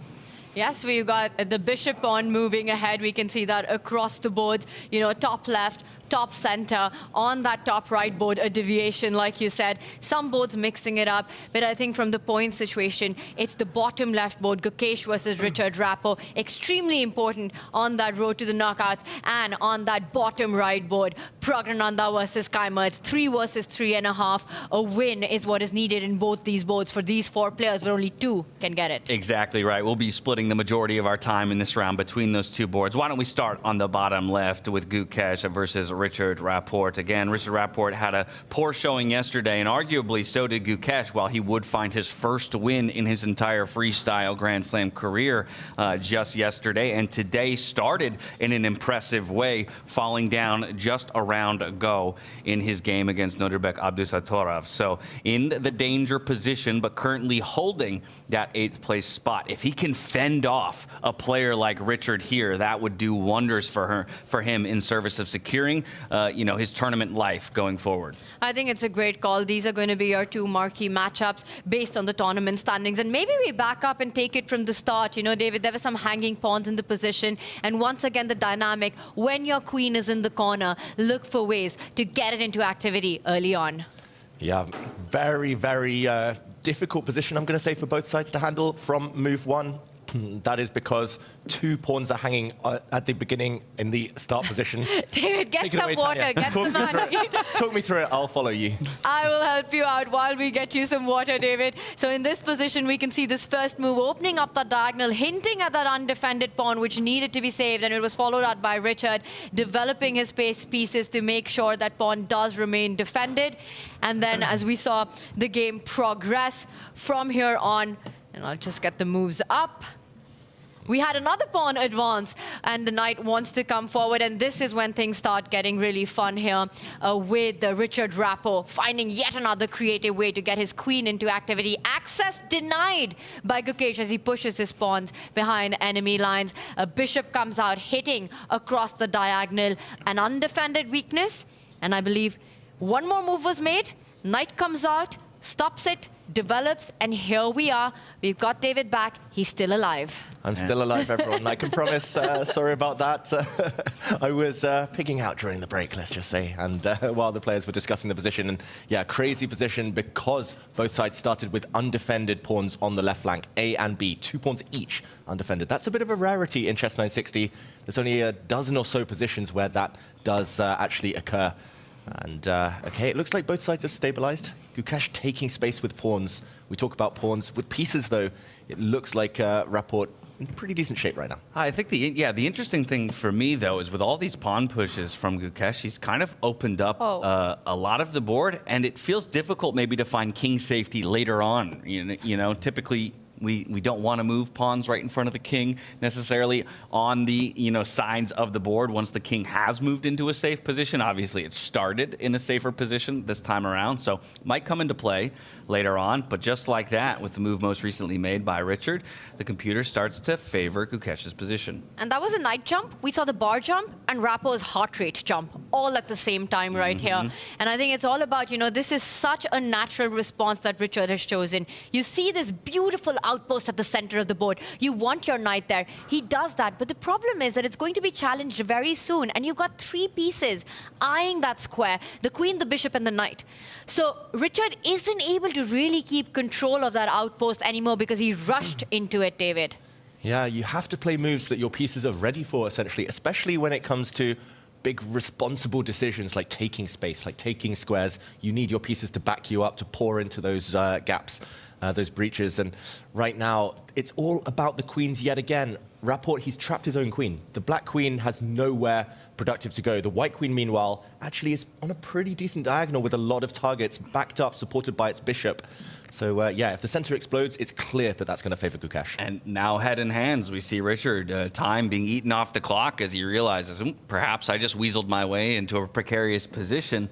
Yes, we've got the bishop pawn moving ahead. We can see that across the board, you know, top left, top center, on that top right board, a deviation, like you said. Some boards mixing it up, but I think from the point situation, it's the bottom left board, Gukesh versus Richard Rapport, extremely important on that road to the knockouts, and on that bottom right board, Praggnanandhaa versus Keimer. It's 3 versus 3.5. A win is what is needed in both these boards for these 4 players, but only 2 can get it. Exactly right. We'll be splitting the majority of our time in this round between those 2 boards. Why don't we start on the bottom left with Gukesh versus Richard Rapport. Again, Richard Rapport had a poor showing yesterday, and arguably so did Gukesh, while he would find his first win in his entire freestyle Grand Slam career just yesterday, and today started in an impressive way, falling down just a round ago in his game against Nodirbek Abdusattorov. So in the danger position, but currently holding that 8th place spot. If he can fend off a player like Richard here, that would do wonders for him in service of securing his tournament life going forward. I think it's a great call. These are going to be your 2 marquee matchups based on the tournament standings. And maybe we back up and take it from the start. You know, David, there were some hanging pawns in the position. And once again, the dynamic, when your queen is in the corner, look for ways to get it into activity early on. Yeah, very, very difficult position, I'm going to say, for both sides to handle from move 1. That is because 2 pawns are hanging at the beginning in the start position. David, get some water. Get some honey. Talk me through it. I'll follow you. I will help you out while we get you some water, David. So in this position, we can see this first move opening up the diagonal, hinting at that undefended pawn, which needed to be saved. And it was followed out by Richard, developing his space pieces to make sure that pawn does remain defended. And then, as we saw the game progress from here on, and I'll just get the moves up. We had another pawn advance, and the knight wants to come forward, and this is when things start getting really fun here with Richard Rapport finding yet another creative way to get his queen into activity. Access denied by Gukesh as he pushes his pawns behind enemy lines. A bishop comes out, hitting across the diagonal, an undefended weakness, and I believe one more move was made. Knight comes out, stops it, develops, and here we are. We've got David back. He's still alive. I'm still alive, everyone. I can promise. Sorry about that. I was pigging out during the break, let's just say, and while the players were discussing the position. And yeah, crazy position because both sides started with undefended pawns on the left flank, A and B, 2 pawns each undefended. That's a bit of a rarity in Chess 960. There's only a dozen or so positions where that does actually occur. And, okay, it looks like both sides have stabilized. Gukesh taking space with pawns. We talk about pawns. With pieces, though, it looks like Rapport in pretty decent shape right now. I think the interesting thing for me, though, is with all these pawn pushes from Gukesh, he's kind of opened up a lot of the board, and it feels difficult maybe to find king safety later on. You know, typically we don't want to move pawns right in front of the king necessarily on the sides of the board once the king has moved into a safe position. Obviously, it started in a safer position this time around, so might come into play later on. But just like that, with the move most recently made by Richard, the computer starts to favor Gukesh's position. And that was a knight jump. We saw the bar jump and Rapport's heart rate jump all at the same time right here. And I think it's all about, this is such a natural response that Richard has chosen. You see this beautiful outpost at the center of the board. You want your knight there. He does that. But the problem is that it's going to be challenged very soon. And you've got 3 pieces eyeing that square, the queen, the bishop, and the knight. So Richard isn't able to really keep control of that outpost anymore because he rushed into it, David. Yeah, you have to play moves that your pieces are ready for, essentially, especially when it comes to big responsible decisions like taking space, like taking squares. You need your pieces to back you up, to pour into those gaps, those breaches. And right now, it's all about the queens yet again. Rapport, he's trapped his own queen. The black queen has nowhere productive to go. The white queen, meanwhile, actually is on a pretty decent diagonal with a lot of targets backed up, supported by its bishop. So, yeah, if the center explodes, it's clear that that's going to favor Gukesh. And now head in hands, we see Richard, time being eaten off the clock as he realizes, perhaps I just weaseled my way into a precarious position.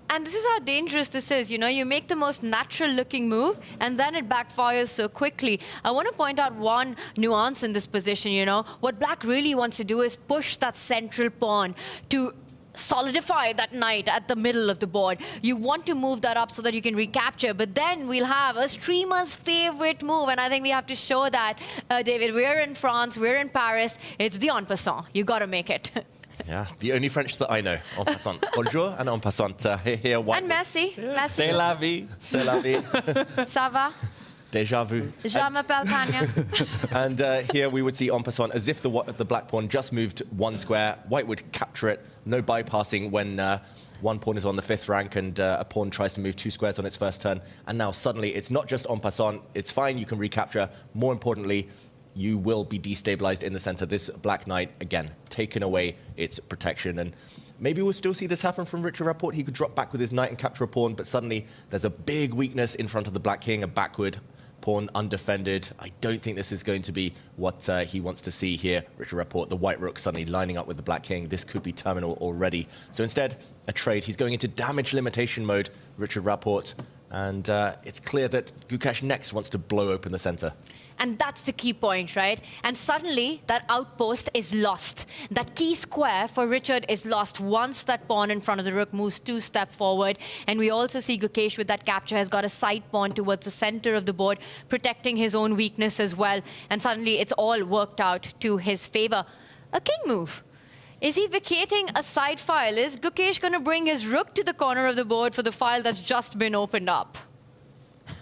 And this is how dangerous this is. You know, you make the most natural-looking move, and then it backfires so quickly. I want to point out one nuance in this position, you know. What black really wants to do is push that central pawn to solidify that knight at the middle of the board. You want to move that up so that you can recapture, but then we'll have a streamer's favorite move, and I think we have to show that, David. We're in France, we're in Paris. It's the en passant. You got to make it. Yeah, the only French that I know. En passant. Bonjour and en passant. Here, white. And merci. Merci. C'est la vie. C'est la vie. Ça va? Déjà vu. Je m'appelle Tanya. And here we would see en passant as if the black pawn just moved one square. White would capture it. No bypassing when one pawn is on the 5th rank and a pawn tries to move 2 squares on its first turn. And now suddenly it's not just en passant. It's fine. You can recapture. More importantly, you will be destabilized in the center. This black knight, again, taken away its protection. And maybe we'll still see this happen from Richard Rapport. He could drop back with his knight and capture a pawn, but suddenly there's a big weakness in front of the black king, a backward pawn, undefended. I don't think this is going to be what he wants to see here. Richard Rapport, the white rook suddenly lining up with the black king. This could be terminal already. So instead, a trade. He's going into damage limitation mode, Richard Rapport. And it's clear that Gukesh next wants to blow open the center. And that's the key point, right? And suddenly, that outpost is lost. That key square for Richard is lost once that pawn in front of the rook moves 2 steps forward. And we also see Gukesh with that capture has got a side pawn towards the center of the board, protecting his own weakness as well. And suddenly, it's all worked out to his favor. A king move. Is he vacating a side file? Is Gukesh going to bring his rook to the corner of the board for the file that's just been opened up?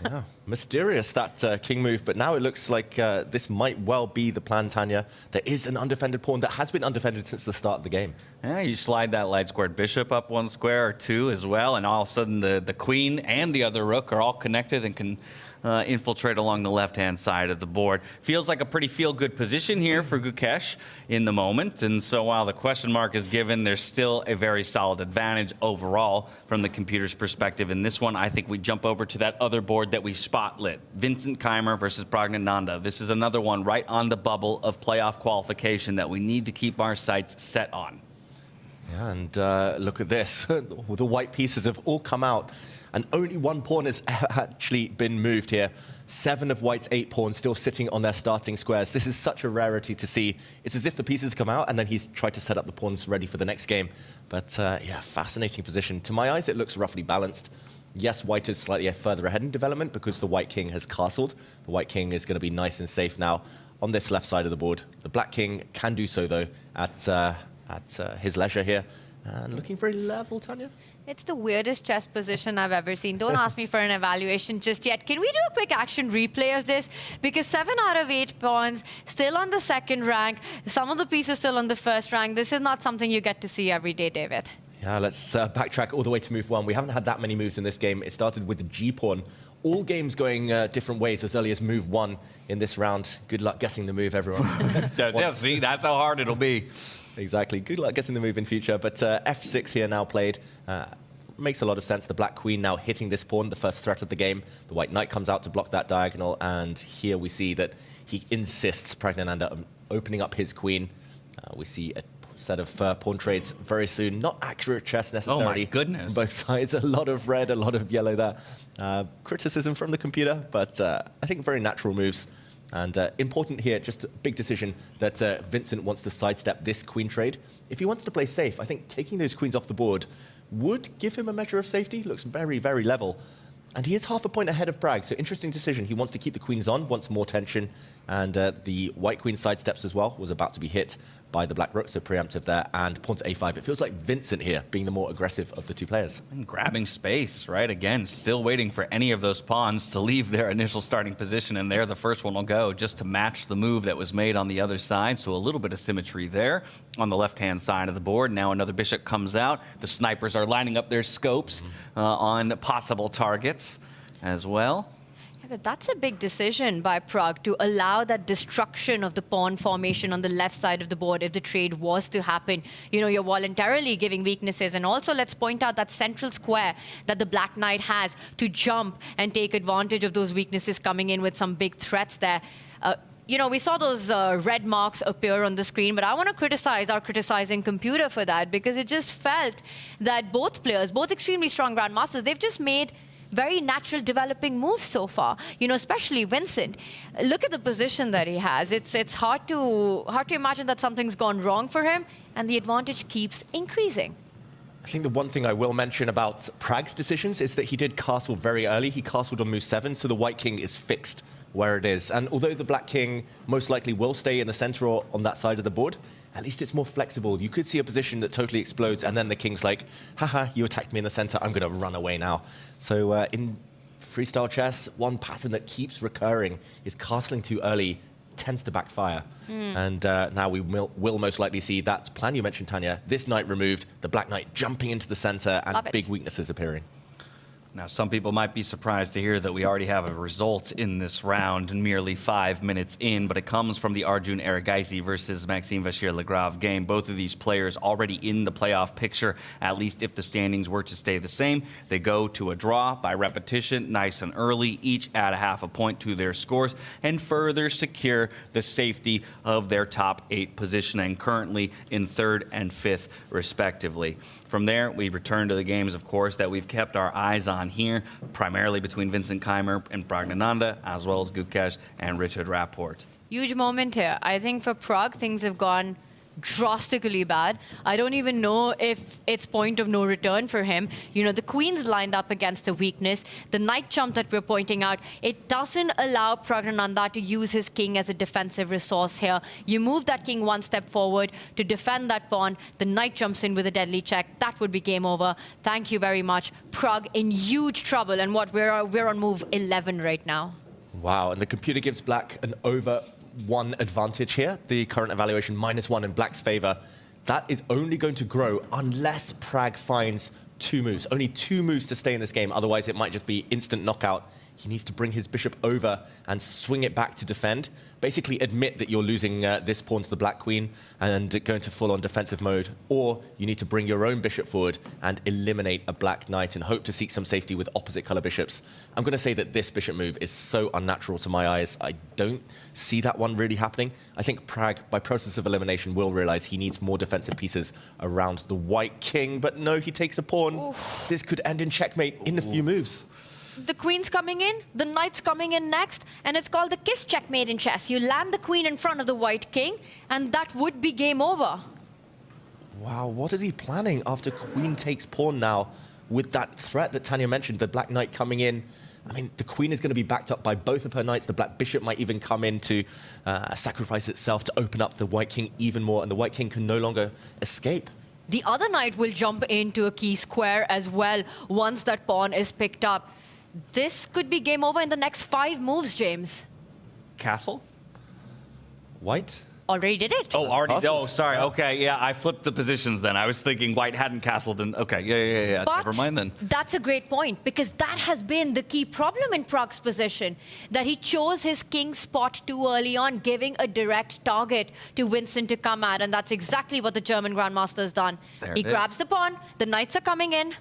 Yeah, mysterious, that king move, but now it looks like this might well be the plan, Tanya. There is an undefended pawn that has been undefended since the start of the game. Yeah, you slide that light squared bishop up 1 square or 2 as well, and all of a sudden the queen and the other rook are all connected and can infiltrate along the left-hand side of the board. Feels like a pretty feel-good position here for Gukesh in the moment, and so while the question mark is given, there's still a very solid advantage overall from the computer's perspective. In this one, I think we jump over to that other board that we spotlit. Vincent Keymer versus Praggnanandhaa. This is another one right on the bubble of playoff qualification that we need to keep our sights set on. Yeah, and look at this. The white pieces have all come out, and only 1 pawn has actually been moved here. 7 of white's 8 pawns still sitting on their starting squares. This is such a rarity to see. It's as if the pieces come out, and then he's tried to set up the pawns ready for the next game. But yeah, fascinating position. To my eyes, it looks roughly balanced. Yes, white is slightly further ahead in development because the white king has castled. The white king is going to be nice and safe now on this left side of the board. The black king can do so, though, at his leisure here. And looking very level, Tanya. It's the weirdest chess position I've ever seen. Don't ask me for an evaluation just yet. Can we do a quick action replay of this? Because 7 out of 8 pawns still on the 2nd rank. Some of the pieces still on the 1st rank. This is not something you get to see every day, David. Yeah, let's backtrack all the way to move 1. We haven't had that many moves in this game. It started with the G-pawn. All games going different ways as early as move 1 in this round. Good luck guessing the move, everyone. Yeah, see, that's how hard it'll be. Exactly. Good luck guessing the move in future. But F6 here now played. Makes a lot of sense. The black queen now hitting this pawn, the first threat of the game. The white knight comes out to block that diagonal. And here we see that he insists, Praggnanandhaa, on opening up his queen. We see a set of pawn trades very soon. Not accurate chess necessarily. Oh my goodness. From both sides. A lot of red, a lot of yellow there. Criticism from the computer, but I think very natural moves. And important here, just a big decision that Vincent wants to sidestep this queen trade. If he wants to play safe, I think taking those queens off the board would give him a measure of safety. Looks very, very level. And he is half a point ahead of Pragg, so interesting decision. He wants to keep the queens on, wants more tension. And the white queen sidesteps as well, was about to be hit by the black rook, so preemptive there, and pawn to a5. It feels like Vincent here being the more aggressive of the 2 players. And grabbing space, right? Again, still waiting for any of those pawns to leave their initial starting position, and there the first one will go just to match the move that was made on the other side. So a little bit of symmetry there on the left-hand side of the board. Now another bishop comes out. The snipers are lining up their scopes on possible targets as well. But that's a big decision by Prague to allow that destruction of the pawn formation on the left side of the board if the trade was to happen. You know, you're voluntarily giving weaknesses. And also, let's point out that central square that the Black Knight has to jump and take advantage of those weaknesses coming in with some big threats there. You know, we saw those red marks appear on the screen, but I want to criticize our criticizing computer for that, because it just felt that both players, both extremely strong grandmasters, they've just made very natural developing moves so far. You know, especially Vincent. Look at the position that he has. It's hard to imagine that something's gone wrong for him, and the advantage keeps increasing. I think the one thing I will mention about Prague's decisions is that he did castle very early. He castled on move 7, so the white king is fixed where it is. And although the black king most likely will stay in the center or on that side of the board, at least it's more flexible. You could see a position that totally explodes, and then the king's like, haha, you attacked me in the center, I'm going to run away now. So in freestyle chess, one pattern that keeps recurring is castling too early tends to backfire. And now we will most likely see that plan you mentioned, Tanya, this knight removed, the black knight jumping into the center, and big weaknesses appearing. Now, some people might be surprised to hear that we already have a result in this round merely 5 minutes in, but it comes from the Arjun Erigaisi versus Maxime Vachier-Lagrave game. Both of these players already in the playoff picture, at least if the standings were to stay the same. They go to a draw by repetition, nice and early, each add ½ a point to their scores, and further secure the safety of their top 8 positioning, currently in 3rd and 5th, respectively. From there, we return to the games, of course, that we've kept our eyes on here, primarily between Vincent Keimer and Praggnanandhaa, as well as Gukesh and Richard Rapport. Huge moment here. I think for Prague, things have gone drastically bad. I don't even know if it's point of no return for him. You know, the queen's lined up against the weakness. The knight jump that we're pointing out, it doesn't allow Praggnanandhaa to use his king as a defensive resource here. You move that king one step forward to defend that pawn. The knight jumps in with a deadly check. That would be game over. Thank you very much. Prague in huge trouble. And what, we're on move 11 right now. Wow, and the computer gives black an over 1 advantage here. The current evaluation -1 in black's favor. That is only going to grow unless Prague finds 2 moves. Only 2 moves to stay in this game. Otherwise, it might just be instant knockout. He needs to bring his bishop over and swing it back to defend. Basically admit that you're losing this pawn to the black queen and go into full-on defensive mode. Or you need to bring your own bishop forward and eliminate a black knight and hope to seek some safety with opposite color bishops. I'm going to say that this bishop move is so unnatural to my eyes. I don't see that one really happening. I think Prague, by process of elimination, will realize he needs more defensive pieces around the white king. But no, he takes a pawn. Oof. This could end in checkmate in a few moves. The queen's coming in, the knight's coming in next, and it's called the kiss checkmate in chess. You land the queen in front of the white king, and that would be game over. Wow, what is he planning after queen takes pawn now with that threat that Tanya mentioned, the black knight coming in? I mean, the queen is going to be backed up by both of her knights. The black bishop might even come in to sacrifice itself to open up the white king even more, and the white king can no longer escape. The other knight will jump into a key square as well once that pawn is picked up. This could be game over in the next 5 moves, James. Castle? White? Already did it. Oh, already. Oh, sorry. Okay, yeah, I flipped the positions then. I was thinking white hadn't castled. And okay, yeah. But never mind then. That's a great point, because that has been the key problem in Prague's position, that he chose his king spot too early on, giving a direct target to Vincent to come at, and that's exactly what the German Grandmaster has done. He grabs the pawn, the knights are coming in.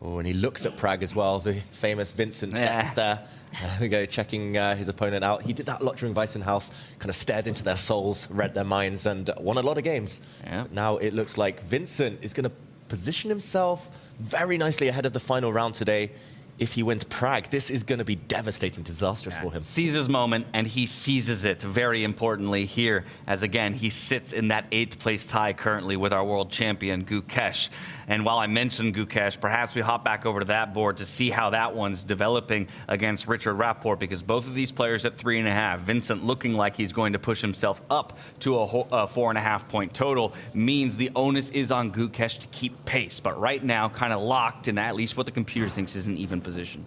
Oh, and he looks at Prague as well, the famous Vincent Dexter. There we go, checking his opponent out. He did that a lot during Weissenhaus, kind of stared into their souls, read their minds, and won a lot of games. Yeah. Now it looks like Vincent is going to position himself very nicely ahead of the final round today. If he wins Prague, this is going to be devastating, disastrous for him. Sees his moment, and he seizes it very importantly here, as again, he sits in that 8th place tie currently with our world champion, Gukesh. And while I mentioned Gukesh, perhaps we hop back over to that board to see how that one's developing against Richard Rapport, because both of these players at 3.5, Vincent looking like he's going to push himself up to a 4.5 point total, means the onus is on Gukesh to keep pace. But right now, kind of locked in at least what the computer thinks is an even position.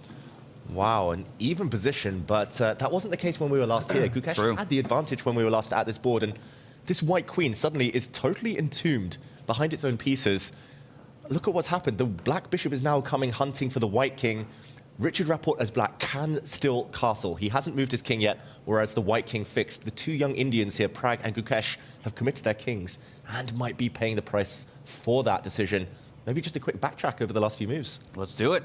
Wow, an even position, but that wasn't the case when we were last here. Gukesh had the advantage when we were last at this board, and this white queen suddenly is totally entombed behind its own pieces. Look at what's happened. The black bishop is now coming hunting for the white king. Richard Rapport as black can still castle. He hasn't moved his king yet, whereas the white king fixed. The two young Indians here, Pragg and Gukesh, have committed their kings and might be paying the price for that decision. Maybe just a quick backtrack over the last few moves. Let's do it.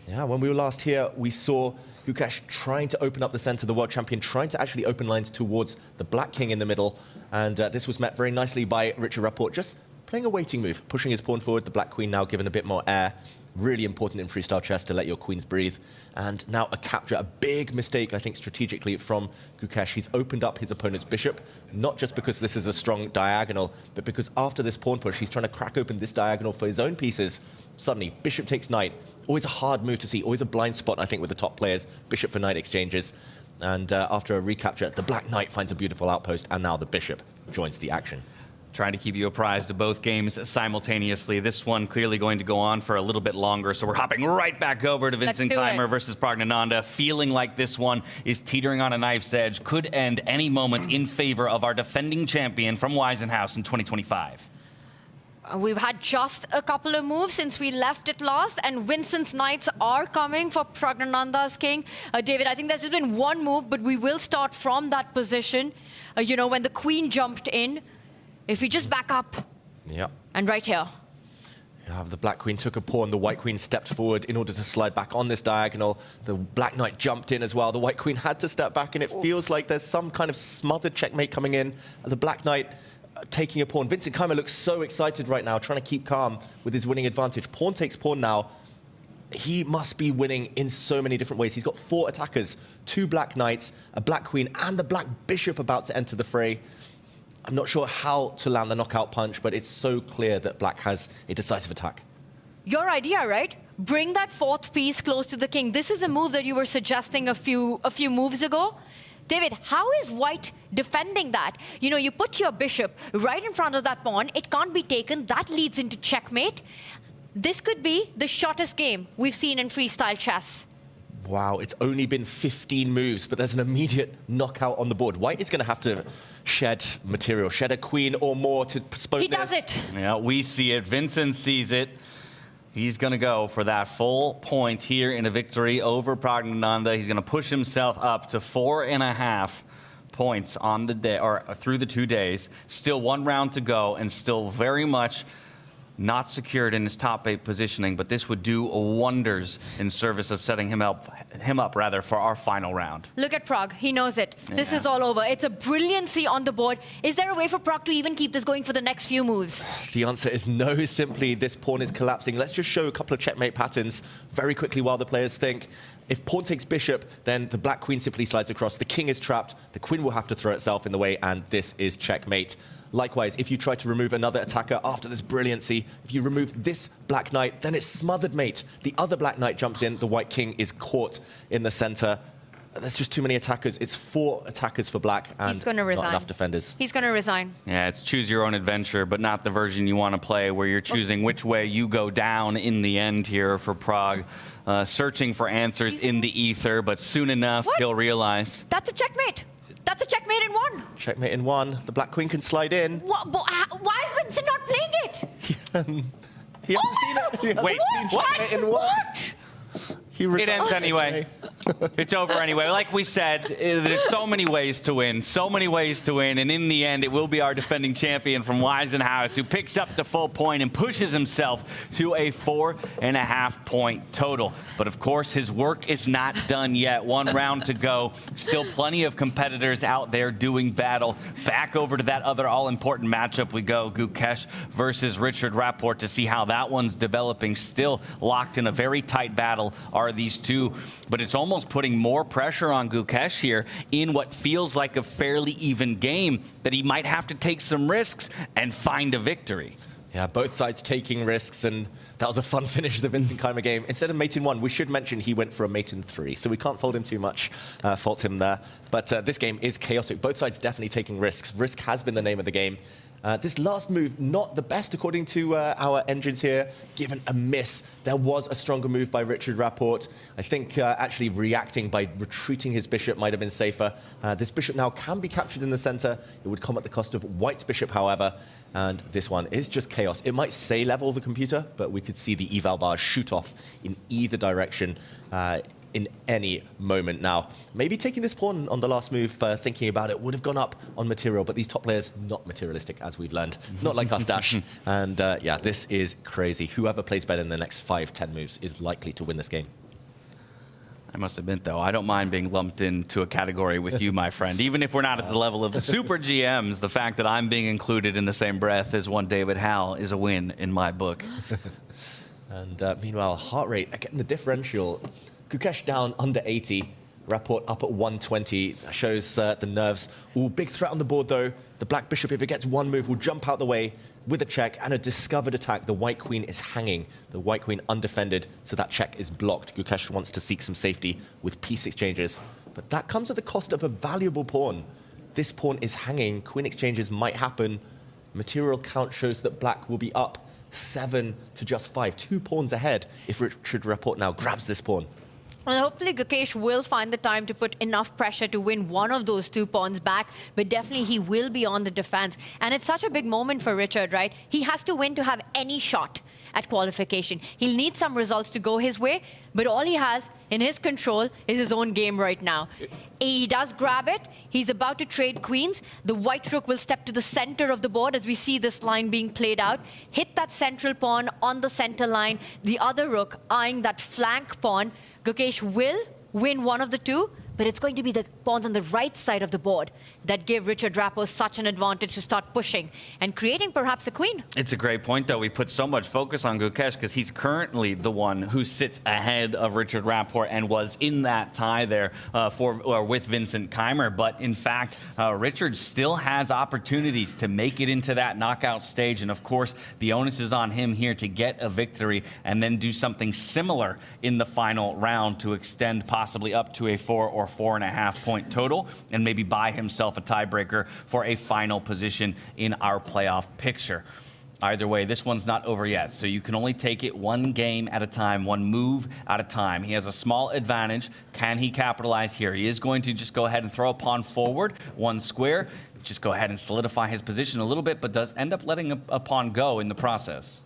Yeah, when we were last here, we saw Gukesh trying to open up the center, the world champion, trying to actually open lines towards the black king in the middle. And this was met very nicely by Richard Rapport, just playing a waiting move, pushing his pawn forward. The black queen now given a bit more air. Really important in freestyle chess to let your queens breathe. And now a capture, a big mistake, I think, strategically from Gukesh. He's opened up his opponent's bishop, not just because this is a strong diagonal, but because after this pawn push, he's trying to crack open this diagonal for his own pieces. Suddenly, bishop takes knight. Always a hard move to see, always a blind spot, I think, with the top players. Bishop for knight exchanges. And after a recapture, the black knight finds a beautiful outpost, and now the bishop joins the action. Trying to keep you apprised of both games simultaneously. This one clearly going to go on for a little bit longer, so we're hopping right back over to Vincent Keymer versus Praggnanandhaa, feeling like this one is teetering on a knife's edge, could end any moment in favor of our defending champion from Waisenhaus in 2025. We've had just a couple of moves since we left it last, and Vincent's knights are coming for Praggnanandhaa's king. David, I think there's just been one move, but we will start from that position. You know, when the queen jumped in, if we just back up. Yep. And right here. Yeah, the black queen took a pawn. The white queen stepped forward in order to slide back on this diagonal. The black knight jumped in as well. The white queen had to step back, and it feels like there's some kind of smothered checkmate coming in. The black knight taking a pawn. Vincent Keymer looks so excited right now, trying to keep calm with his winning advantage. Pawn takes pawn now. He must be winning in so many different ways. He's got 4 attackers, 2 black knights, a black queen, and the black bishop about to enter the fray. I'm not sure how to land the knockout punch, but it's so clear that black has a decisive attack. Your idea, right? Bring that 4th piece close to the king. This is a move that you were suggesting a few moves ago. David, how is white defending that? You know, you put your bishop right in front of that pawn. It can't be taken. That leads into checkmate. This could be the shortest game we've seen in freestyle chess. Wow, it's only been 15 moves, but there's an immediate knockout on the board. White is going to have to shed material, shed a queen or more to postpone this. He does it. Yeah, we see it. Vincent sees it. He's going to go for that full point here in a victory over Praggnanandhaa. He's going to push himself up to 4.5 points on the day, or through the 2 days. Still 1 round to go, and still very much not secured in his top 8 positioning, but this would do wonders in service of setting him up for our final round. Look at Pragg. He knows it. This is all over. It's a brilliancy on the board. Is there a way for Pragg to even keep this going for the next few moves? The answer is no. Simply, this pawn is collapsing. Let's just show a couple of checkmate patterns very quickly while the players think. If pawn takes bishop, then the black queen simply slides across. The king is trapped. The queen will have to throw itself in the way, and this is checkmate. Likewise, if you try to remove another attacker after this brilliancy, if you remove this black knight, then it's smothered mate. The other black knight jumps in. The white king is caught in the center. There's just too many attackers. It's 4 attackers for black and not enough defenders. He's going to resign. Yeah, it's choose your own adventure, but not the version you want to play where you're choosing which way you go down in the end here for Pragg. Searching for answers in the ether, but soon enough he'll realize. That's a checkmate. That's a checkmate in 1. Checkmate in 1. The black queen can slide in. Why is Vincent not playing it? He hasn't seen it. He hasn't seen checkmate in 1. What? It ends anyway. It's over anyway. Like we said, there's so many ways to win, and in the end, it will be our defending champion from Waisenhaus who picks up the full point and pushes himself to a 4.5 point total. But of course, his work is not done yet. 1 round to go. Still plenty of competitors out there doing battle. Back over to that other all-important matchup we go, Gukesh versus Richard Rapport, to see how that one's developing. Still locked in a very tight battle are these two, but it's almost putting more pressure on Gukesh here in what feels like a fairly even game, that he might have to take some risks and find a victory. Yeah, both sides taking risks, and that was a fun finish of the Vincent Keymer game. Instead of mate in 1, we should mention he went for a mate in 3, so we can't fault him too much, fault him there. But this game is chaotic. Both sides definitely taking risks. Risk has been the name of the game. This last move, not the best according to our engines here, given a miss. There was a stronger move by Richard Rapport. I think actually reacting by retreating his bishop might have been safer. This bishop now can be captured in the center. It would come at the cost of white's bishop, however. And this one is just chaos. It might say level the computer, but we could see the eval bars shoot off in either direction in any moment now. Maybe taking this pawn on the last move, thinking about it, would have gone up on material, but these top players, not materialistic, as we've learned. Not like us, Dash. And yeah, this is crazy. Whoever plays better in the next 5-10 moves is likely to win this game. I must admit, though, I don't mind being lumped into a category with you, my friend. Even if we're not at the level of the super GMs, the fact that I'm being included in the same breath as one David Howell is a win in my book. And meanwhile, heart rate, again, the differential. Gukesh down under 80, Rapport up at 120. That shows the nerves. Ooh, big threat on the board, though. The black bishop, if it gets one move, will jump out the way with a check and a discovered attack. The white queen is hanging. The white queen undefended, so that check is blocked. Gukesh wants to seek some safety with piece exchanges. But that comes at the cost of a valuable pawn. This pawn is hanging. Queen exchanges might happen. Material count shows that black will be up 7 to just 5. 2 pawns ahead if Richard Rapport now grabs this pawn. Well, hopefully Gukesh will find the time to put enough pressure to win one of those 2 pawns back, but definitely he will be on the defense. And it's such a big moment for Richard, right? He has to win to have any shot at qualification. He'll need some results to go his way, but all he has in his control is his own game right now. He does grab it. He's about to trade queens. The white rook will step to the center of the board as we see this line being played out. Hit that central pawn on the center line. The other rook eyeing that flank pawn. Gukesh will win one of the 2, but it's going to be the pawns on the right side of the board that give Richard Rapport such an advantage to start pushing and creating perhaps a queen. It's a great point, though. We put so much focus on Gukesh because he's currently the one who sits ahead of Richard Rapport and was in that tie there with Vincent Keimer. But in fact, Richard still has opportunities to make it into that knockout stage. And of course, the onus is on him here to get a victory and then do something similar in the final round to extend possibly up to a 4 or 4.5 point total and maybe buy himself a tiebreaker for a final position in our playoff picture. Either way, this one's not over yet, so you can only take it one game at a time, one move at a time. He has a small advantage. Can he capitalize here? He is going to just go ahead and throw a pawn forward, 1 square, just go ahead and solidify his position a little bit, but does end up letting a pawn go in the process.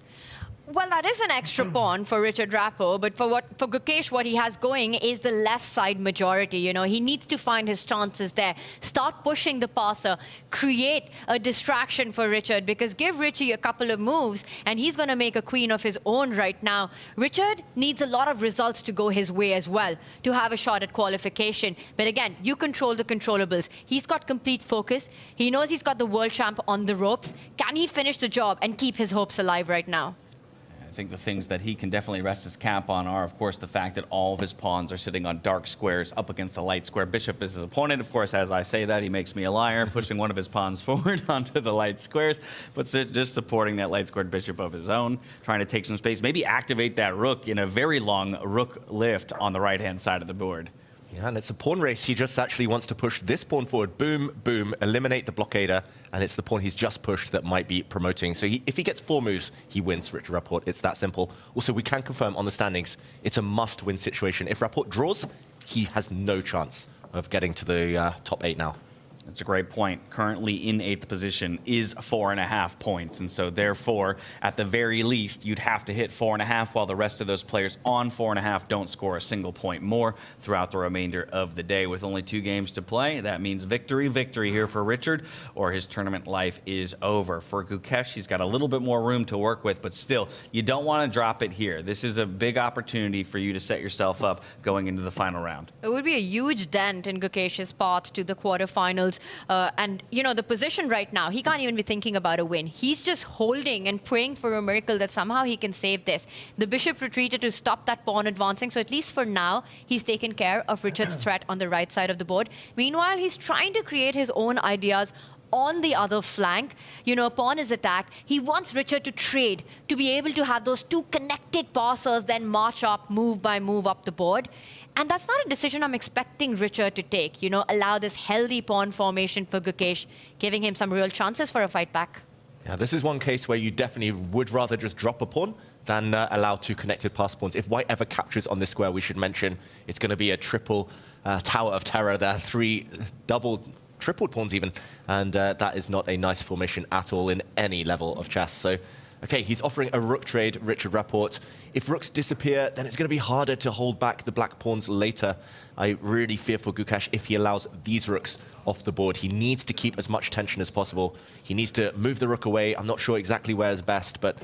Well, that is an extra pawn for Richard Rapport, but for Gukesh, what he has going is the left side majority. You know, he needs to find his chances there. Start pushing the passer, create a distraction for Richard, because give Richie a couple of moves, and he's going to make a queen of his own right now. Richard needs a lot of results to go his way as well, to have a shot at qualification. But again, you control the controllables. He's got complete focus. He knows he's got the world champ on the ropes. Can he finish the job and keep his hopes alive right now? I think the things that he can definitely rest his cap on are, of course, the fact that all of his pawns are sitting on dark squares up against a light square. Bishop is his opponent. Of course, as I say that, he makes me a liar, pushing one of his pawns forward onto the light squares, but just supporting that light squared bishop of his own, trying to take some space, maybe activate that rook in a very long rook lift on the right-hand side of the board. Yeah, and it's a pawn race. He just actually wants to push this pawn forward. Boom, boom, eliminate the blockader. And it's the pawn he's just pushed that might be promoting. So if he gets 4 moves, he wins Richard Rapport. It's that simple. Also, we can confirm on the standings, it's a must-win situation. If Rapport draws, he has no chance of getting to the top 8 now. That's a great point. Currently in 8th position is 4.5 points. And so therefore, at the very least, you'd have to hit 4.5 while the rest of those players on 4.5 don't score a single point more throughout the remainder of the day. With only 2 games to play, that means victory, victory here for Richard, or his tournament life is over. For Gukesh, he's got a little bit more room to work with, but still, you don't want to drop it here. This is a big opportunity for you to set yourself up going into the final round. It would be a huge dent in Gukesh's path to the quarterfinals. And, you know, the position right now, he can't even be thinking about a win. He's just holding and praying for a miracle that somehow he can save this. The bishop retreated to stop that pawn advancing, so at least for now, he's taken care of Richard's threat on the right side of the board. Meanwhile, he's trying to create his own ideas on the other flank. You know, upon his attack, he wants Richard to trade, to be able to have those 2 connected passers then march up, move by move up the board. And that's not a decision I'm expecting Richard to take, you know, allow this healthy pawn formation for Gukesh, giving him some real chances for a fight back. Yeah, this is one case where you definitely would rather just drop a pawn than allow two connected pass pawns. If white ever captures on this square, we should mention it's going to be a triple Tower of Terror there, 3 tripled pawns even, and that is not a nice formation at all in any level of chess. So, okay, he's offering a rook trade, Richard Rapport. If rooks disappear, then it's going to be harder to hold back the black pawns later. I really fear for Gukash if he allows these rooks off the board. He needs to keep as much tension as possible. He needs to move the rook away. I'm not sure exactly where is best, but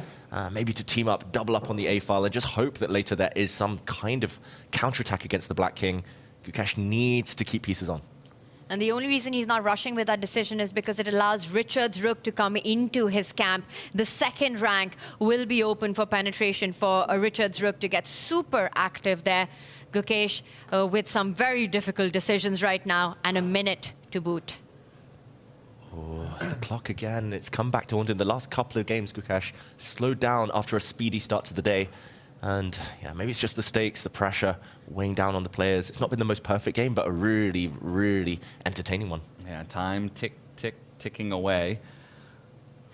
maybe to team up, double up on the A-file, and just hope that later there is some kind of counterattack against the black king. Gukash needs to keep pieces on. And the only reason he's not rushing with that decision is because it allows Richard's rook to come into his camp. The second rank will be open for penetration for Richard's rook to get super active there. Gukesh with some very difficult decisions right now and a minute to boot. Oh, the clock again. It's come back to haunt him. The last couple of games, Gukash slowed down after a speedy start to the day. And yeah, maybe it's just the stakes, the pressure weighing down on the players. It's not been the most perfect game, but a really, really entertaining one. Yeah, time ticking away.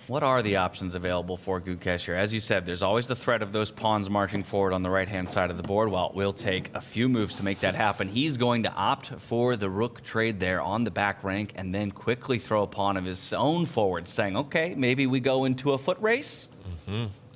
What are the options available for Gukesh here? As you said, there's always the threat of those pawns marching forward on the right-hand side of the board. Well, it will take a few moves to make that happen. He's going to opt for the rook trade there on the back rank and then quickly throw a pawn of his own forward, saying, okay, maybe we go into a foot race.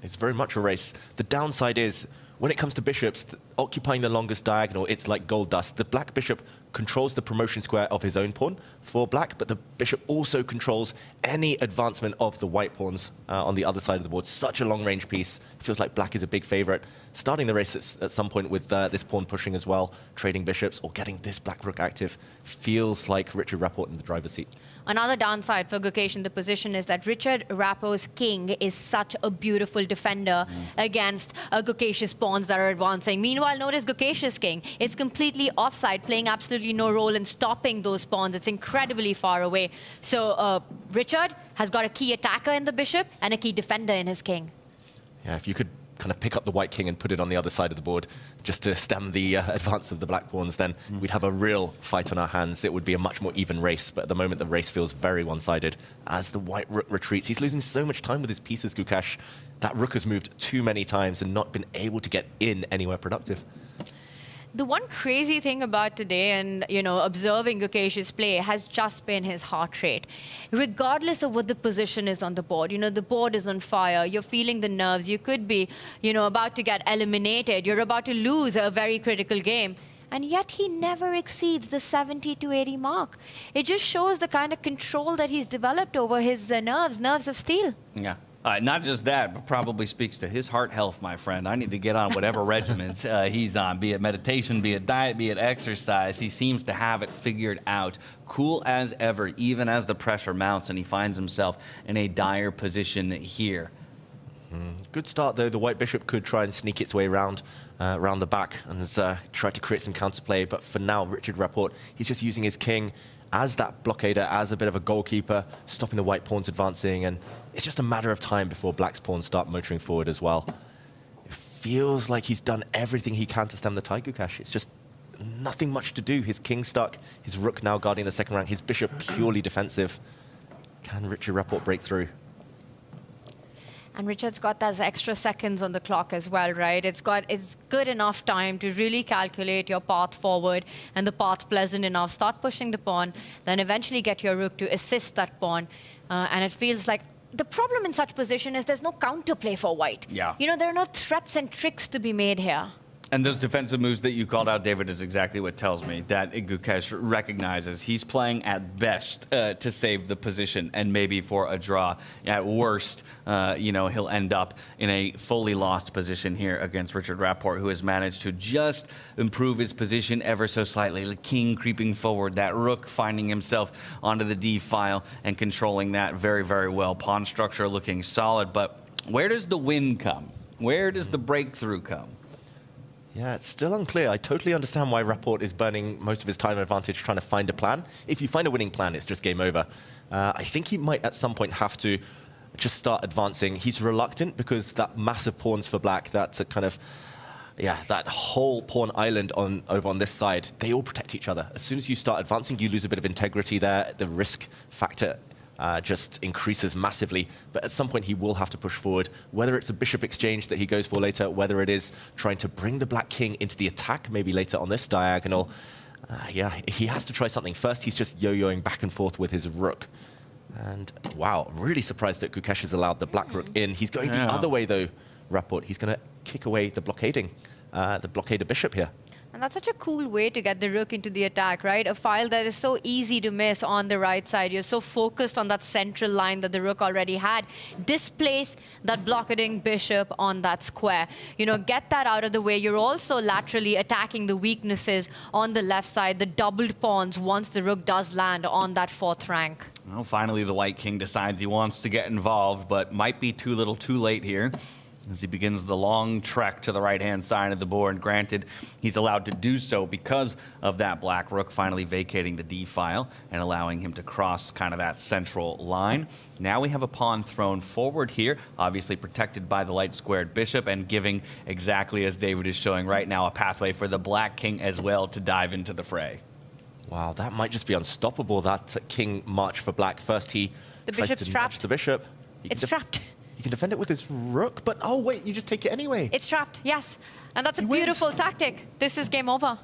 It's very much a race. The downside is, when it comes to bishops, occupying the longest diagonal, it's like gold dust. The black bishop controls the promotion square of his own pawn for black, but the bishop also controls any advancement of the white pawns on the other side of the board. Such a long-range piece. It feels like black is a big favorite. Starting the race at some point with this pawn pushing as well, trading bishops, or getting this black rook active, feels like Richard Rapport in the driver's seat. Another downside for Gukesh in the position is that Richard Rapport's king is such a beautiful defender against Gukesh's pawns that are advancing. Meanwhile, notice Gukesh's king. It's completely offside, playing absolutely no role in stopping those pawns. It's incredibly far away. So Richard has got a key attacker in the bishop and a key defender in his king. Yeah, if you could kind of pick up the white king and put it on the other side of the board just to stem the advance of the black pawns, then we'd have a real fight on our hands. It would be a much more even race, but at the moment the race feels very one-sided. As the white rook retreats, he's losing so much time with his pieces, Gukash. That rook has moved too many times and not been able to get in anywhere productive. The one crazy thing about today and, observing Gukesh's play has just been his heart rate. Regardless of what the position is on the board, the board is on fire, you're feeling the nerves, you could be, about to get eliminated, you're about to lose a very critical game. And yet he never exceeds the 70 to 80 mark. It just shows the kind of control that he's developed over his nerves of steel. Yeah. Not just that, but probably speaks to his heart health, my friend. I need to get on whatever regimens he's on, be it meditation, be it diet, be it exercise. He seems to have it figured out. Cool as ever, even as the pressure mounts and he finds himself in a dire position here. Good start, though. The white bishop could try and sneak its way around the back and try to create some counterplay. But for now, Richard Rapport, he's just using his king as that blockader, as a bit of a goalkeeper, stopping the white pawns advancing, and it's just a matter of time before black's pawns start motoring forward as well. It feels like he's done everything he can to stem the tide, Gukash. It's just nothing much to do. His king stuck, his rook now guarding the second rank, his bishop purely defensive. Can Richard Rapport break through? And Richard's got those extra seconds on the clock as well, right? It's good enough time to really calculate your path forward and the path pleasant enough. Start pushing the pawn, then eventually get your rook to assist that pawn. And it feels like the problem in such position is there's no counterplay for white. Yeah. There are no threats and tricks to be made here. And those defensive moves that you called out, David, is exactly what tells me that Gukesh recognizes he's playing at best to save the position and maybe for a draw. At worst, he'll end up in a fully lost position here against Richard Rapport, who has managed to just improve his position ever so slightly. The king creeping forward, that rook finding himself onto the D file and controlling that very, very well. Pawn structure looking solid, but where does the win come? Where does the breakthrough come? Yeah, it's still unclear. I totally understand why Rapport is burning most of his time and advantage trying to find a plan. If you find a winning plan, it's just game over. I think he might at some point have to just start advancing. He's reluctant because that massive pawns for black, that kind of, that whole pawn island over on this side, they all protect each other. As soon as you start advancing, you lose a bit of integrity there. The risk factor just increases massively. But at some point, he will have to push forward, whether it's a bishop exchange that he goes for later, whether it is trying to bring the black king into the attack, maybe later on this diagonal. Yeah, he has to try something. First, he's just yo-yoing back and forth with his rook. And wow, really surprised that Gukesh has allowed the black rook in. He's going the other way, though, Rapport. He's going to kick away the blockader bishop here. And that's such a cool way to get the rook into the attack, right? A file that is so easy to miss on the right side. You're so focused on that central line that the rook already had. Displace that blockading bishop on that square. You know, get that out of the way. You're also laterally attacking the weaknesses on the left side, the doubled pawns once the rook does land on that 4th rank. Well, finally, the white king decides he wants to get involved, but might be too little too late here, as he begins the long trek to the right-hand side of the board. Granted, he's allowed to do so because of that black rook finally vacating the d-file and allowing him to cross kind of that central line. Now we have a pawn thrown forward here, obviously protected by the light-squared bishop and giving, exactly as David is showing right now, a pathway for the black king as well to dive into the fray. Wow, that might just be unstoppable, that king march for black. First, he tries to match the bishop. It's trapped. You can defend it with his rook, but oh wait, you just take it anyway. It's trapped, yes. And that's a beautiful tactic. This is game over.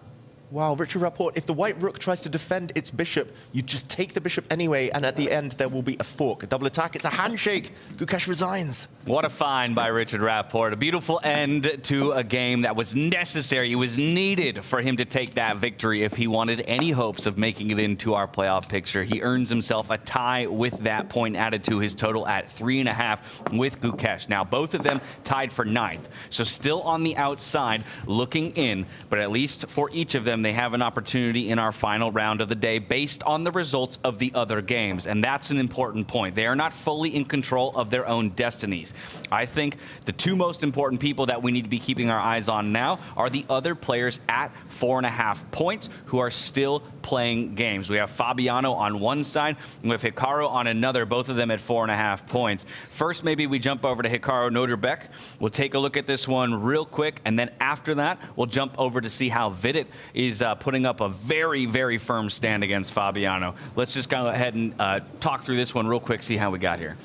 Wow, Richard Rapport, if the white rook tries to defend its bishop, you just take the bishop anyway, and at the end there will be a fork, a double attack. It's a handshake. Gukesh resigns. What a find by Richard Rapport. A beautiful end to a game that was necessary. It was needed for him to take that victory if he wanted any hopes of making it into our playoff picture. He earns himself a tie with that point added to his total at 3.5 with Gukesh. Now, both of them tied for 9th, so still on the outside looking in, but at least for each of them, they have an opportunity in our final round of the day based on the results of the other games. And that's an important point. They are not fully in control of their own destinies. I think the two most important people that we need to be keeping our eyes on now are the other players at 4.5 points who are still playing games. We have Fabiano on one side and we have Hikaru on another, both of them at 4.5 points. First, maybe we jump over to Hikaru Noderbeck. We'll take a look at this one real quick, and then after that, we'll jump over to see how Vidit is putting up a very, very firm stand against Fabiano. Let's just go ahead and talk through this one real quick, see how we got here.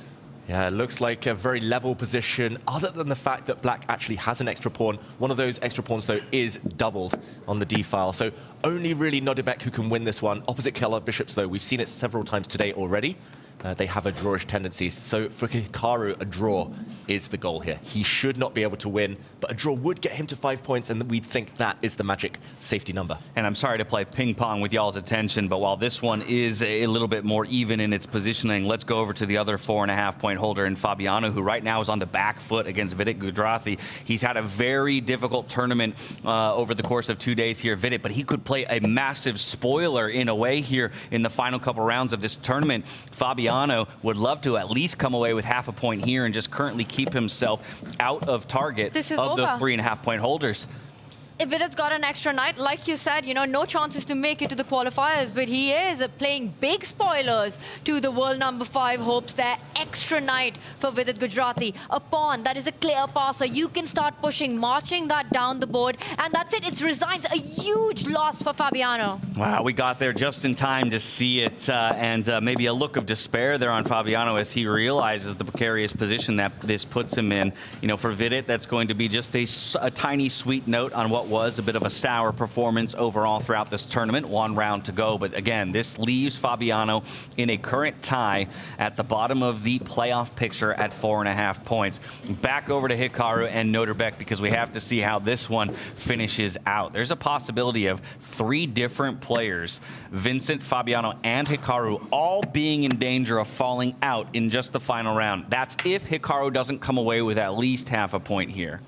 Yeah, it looks like a very level position, other than the fact that black actually has an extra pawn. One of those extra pawns, though, is doubled on the d-file. So only really Noderbeck who can win this one. Opposite color bishops, though, we've seen it several times today already. They have a drawish tendency. So for Hikaru, a draw is the goal here. He should not be able to win, but a draw would get him to 5 points, and we think that is the magic safety number. And I'm sorry to play ping pong with y'all's attention, but while this one is a little bit more even in its positioning, let's go over to the other 4.5 point holder in Fabiano, who right now is on the back foot against Vidit Gudrathi. He's had a very difficult tournament over the course of 2 days here, Vidit, but he could play a massive spoiler in a way here in the final couple rounds of this tournament. Fabiano would love to at least come away with half a point here and just currently keep himself out of target of those 3.5 point holders. If Vidit's got an extra night, like you said, you know, no chances to make it to the qualifiers, but he is playing big spoilers to the world number 5 hopes there. Extra night for Vidit Gudrathi. A pawn that is a clear passer. You can start pushing, marching that down the board, and that's it. It resigns. A huge loss for Fabiano. Wow, we got there just in time to see it, and maybe a look of despair there on Fabiano as he realizes the precarious position that this puts him in. You know, for Vidit, that's going to be just a tiny sweet note on what was a bit of a sour performance overall throughout this tournament. 1 round to go, but again, this leaves Fabiano in a current tie at the bottom of the playoff picture at 4.5 points. Back over to Hikaru and Noderbeck because we have to see how this one finishes out. There's a possibility of 3 different players, Vincent, Fabiano, and Hikaru, all being in danger of falling out in just the final round. That's if Hikaru doesn't come away with at least half a point here.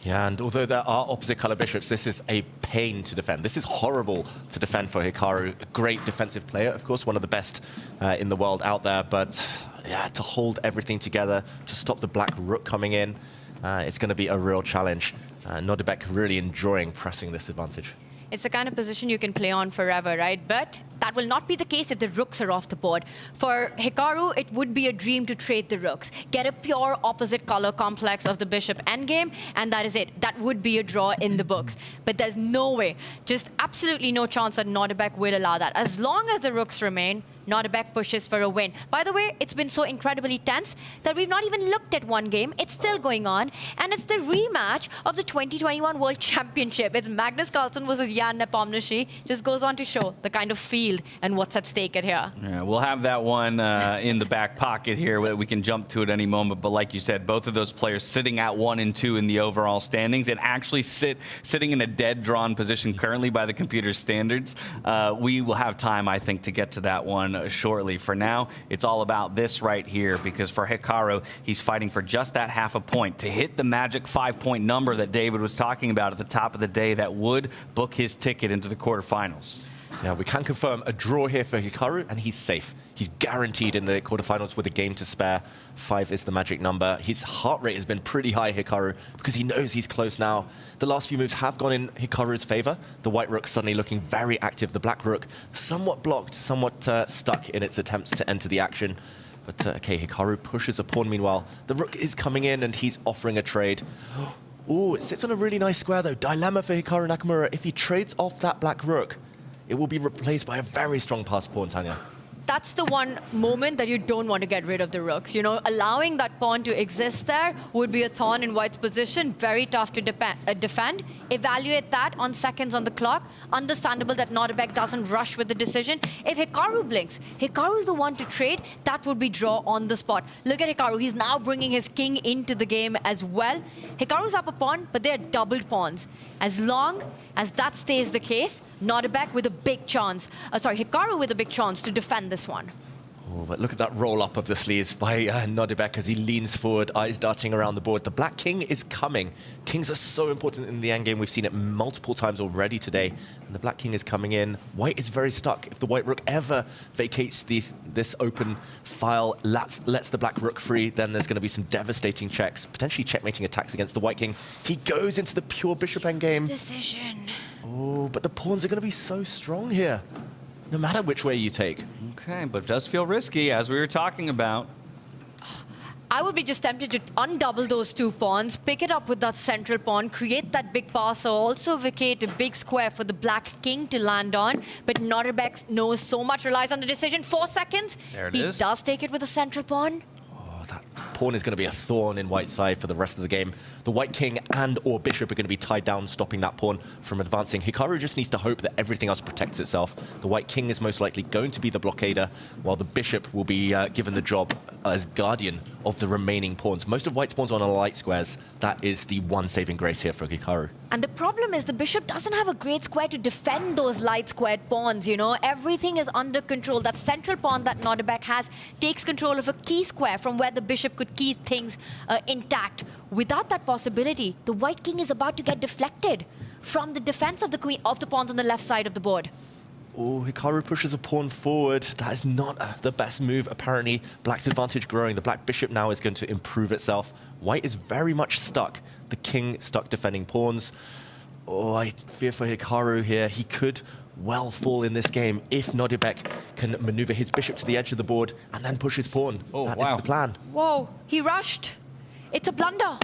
Yeah, and although there are opposite color bishops, this is a pain to defend. This is horrible to defend for Hikaru. A great defensive player, of course, one of the best in the world out there. But yeah, to hold everything together, to stop the black rook coming in, it's going to be a real challenge. Noderbeck really enjoying pressing this advantage. It's the kind of position you can play on forever, right? But That will not be the case if the rooks are off the board. For Hikaru, it would be a dream to trade the rooks, get a pure opposite color complex of the bishop endgame, and that is it. That would be a draw in the books. But there's no way, just absolutely no chance that Nordebek will allow that. As long as the rooks remain, Nordebek pushes for a win. By the way, it's been so incredibly tense that we've not even looked at one game. It's still going on, and it's the rematch of the 2021 World Championship. It's Magnus Carlsen versus Jan Nepomniachtchi. Just goes on to show the kind of field and what's at stake at here. Yeah, we'll have that one in the back pocket here. We can jump to it any moment. But like you said, both of those players sitting at 1 and 2 in the overall standings, and actually sitting in a dead drawn position currently by the computer's standards. We will have time, I think, to get to that one shortly. For now, it's all about this right here, because for Hikaru, he's fighting for just that half a point to hit the magic 5-point number that David was talking about at the top of the day that would book his ticket into the quarterfinals. Yeah, we can confirm a draw here for Hikaru, and he's safe. He's guaranteed in the quarterfinals with a game to spare. 5 is the magic number. His heart rate has been pretty high, Hikaru, because he knows he's close now. The last few moves have gone in Hikaru's favor. The white rook suddenly looking very active. The black rook somewhat blocked, somewhat stuck in its attempts to enter the action. But okay, Hikaru pushes a pawn meanwhile. The rook is coming in, and he's offering a trade. Oh, it sits on a really nice square, though. Dilemma for Hikaru Nakamura. If he trades off that black rook, it will be replaced by a very strong pass pawn, Tanya. That's the one moment that you don't want to get rid of the rooks. You know, allowing that pawn to exist there would be a thorn in white's position, very tough to defend. Evaluate that on seconds on the clock. Understandable that Nordebek doesn't rush with the decision. If Hikaru blinks, Hikaru's the one to trade, that would be draw on the spot. Look at Hikaru, he's now bringing his king into the game as well. Hikaru's up a pawn, but they're doubled pawns. As long as that stays the case, Nordebek with a big chance, Hikaru with a big chance to defend this one. Oh, but look at that roll-up of the sleeves by Nordebek as he leans forward, eyes darting around the board. The black king is coming. Kings are so important in the endgame. We've seen it multiple times already today. And the black king is coming in. White is very stuck. If the white rook ever vacates this open file, lets the black rook free, then there's going to be some devastating checks, potentially checkmating attacks against the white king. He goes into the pure bishop endgame. Decision. Oh, but the pawns are going to be so strong here, no matter which way you take. Okay, but it does feel risky, as we were talking about. I would be just tempted to undouble those 2 pawns, pick it up with that central pawn, create that big pass, also vacate a big square for the black king to land on. But Nordebek knows so much, relies on the decision. 4 seconds. There it is. is. He does take it with a central pawn. That pawn is going to be a thorn in white's side for the rest of the game. The white king and or bishop are going to be tied down, stopping that pawn from advancing. Hikaru just needs to hope that everything else protects itself. The white king is most likely going to be the blockader, while the bishop will be given the job as guardian of the remaining pawns. Most of white's pawns are on light squares. That is the one saving grace here for Hikaru. And the problem is the bishop doesn't have a great square to defend those light squared pawns, you know. Everything is under control. That central pawn that Nordebek has takes control of a key square from where the bishop could keep things intact. Without that possibility, the white king is about to get deflected from the defense of the pawns on the left side of the board. Oh, Hikaru pushes a pawn forward. That is not the best move, apparently. Black's advantage growing. The black bishop now is going to improve itself. White is very much stuck. The king stuck defending pawns. Oh, I fear for Hikaru here. He could well fall in this game if Nordebek can maneuver his bishop to the edge of the board and then push his pawn. That is the plan. Whoa, he rushed. It's a blunder.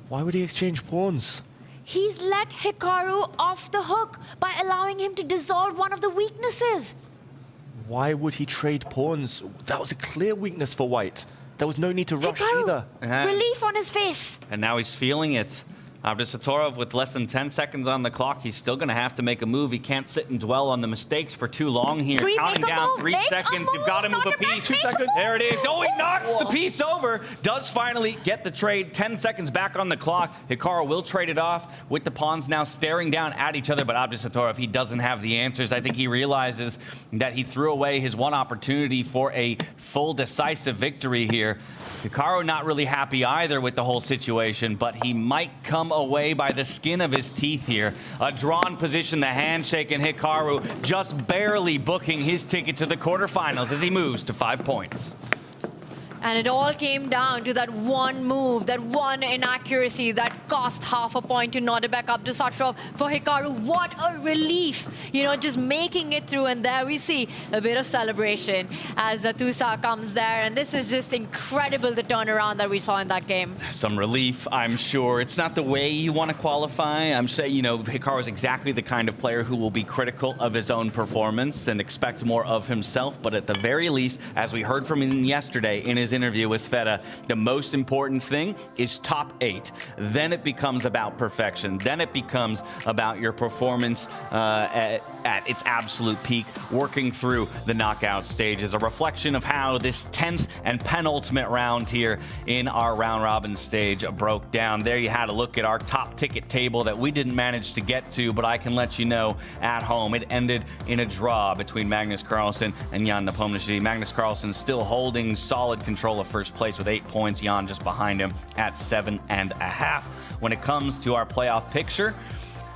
Why would he exchange pawns? He's let Hikaru off the hook by allowing him to dissolve one of the weaknesses. Why would he trade pawns? That was a clear weakness for white. There was no need to rush either. Relief on his face. And now he's feeling it. Abdusattorov with less than 10 seconds on the clock. He's still going to have to make a move. He can't sit and dwell on the mistakes for too long here. Counting down 3 seconds. You've got to move a piece. 2 seconds. There it is. Oh, he knocks the piece over. Does finally get the trade. 10 seconds back on the clock. Hikaru will trade it off with the pawns now staring down at each other. But Abdusattorov, he doesn't have the answers. I think he realizes that he threw away his one opportunity for a full decisive victory here. Hikaru not really happy either with the whole situation, but he might come away by the skin of his teeth here. A drawn position, the handshake, and Hikaru just barely booking his ticket to the quarterfinals as he moves to 5 points. And it all came down to that one move, that one inaccuracy that cost half a point to Nordebek up to Satrov for Hikaru. What a relief, just making it through. And there we see a bit of celebration as Tusa comes there. And this is just incredible, the turnaround that we saw in that game. Some relief, I'm sure. It's not the way you want to qualify. I'm saying, Hikaru is exactly the kind of player who will be critical of his own performance and expect more of himself. But at the very least, as we heard from him yesterday in his interview with Sveta, the most important thing is top 8. Then it becomes about perfection. Then it becomes about your performance at its absolute peak, working through the knockout stage is a reflection of how this 10th and penultimate round here in our round robin stage broke down. There you had a look at our top ticket table that we didn't manage to get to, but I can let you know at home it ended in a draw between Magnus Carlsen and Jan Nepomniachtchi. Magnus Carlsen still holding solid control of first place with 8 points. Jan just behind him at 7.5. When it comes to our playoff picture,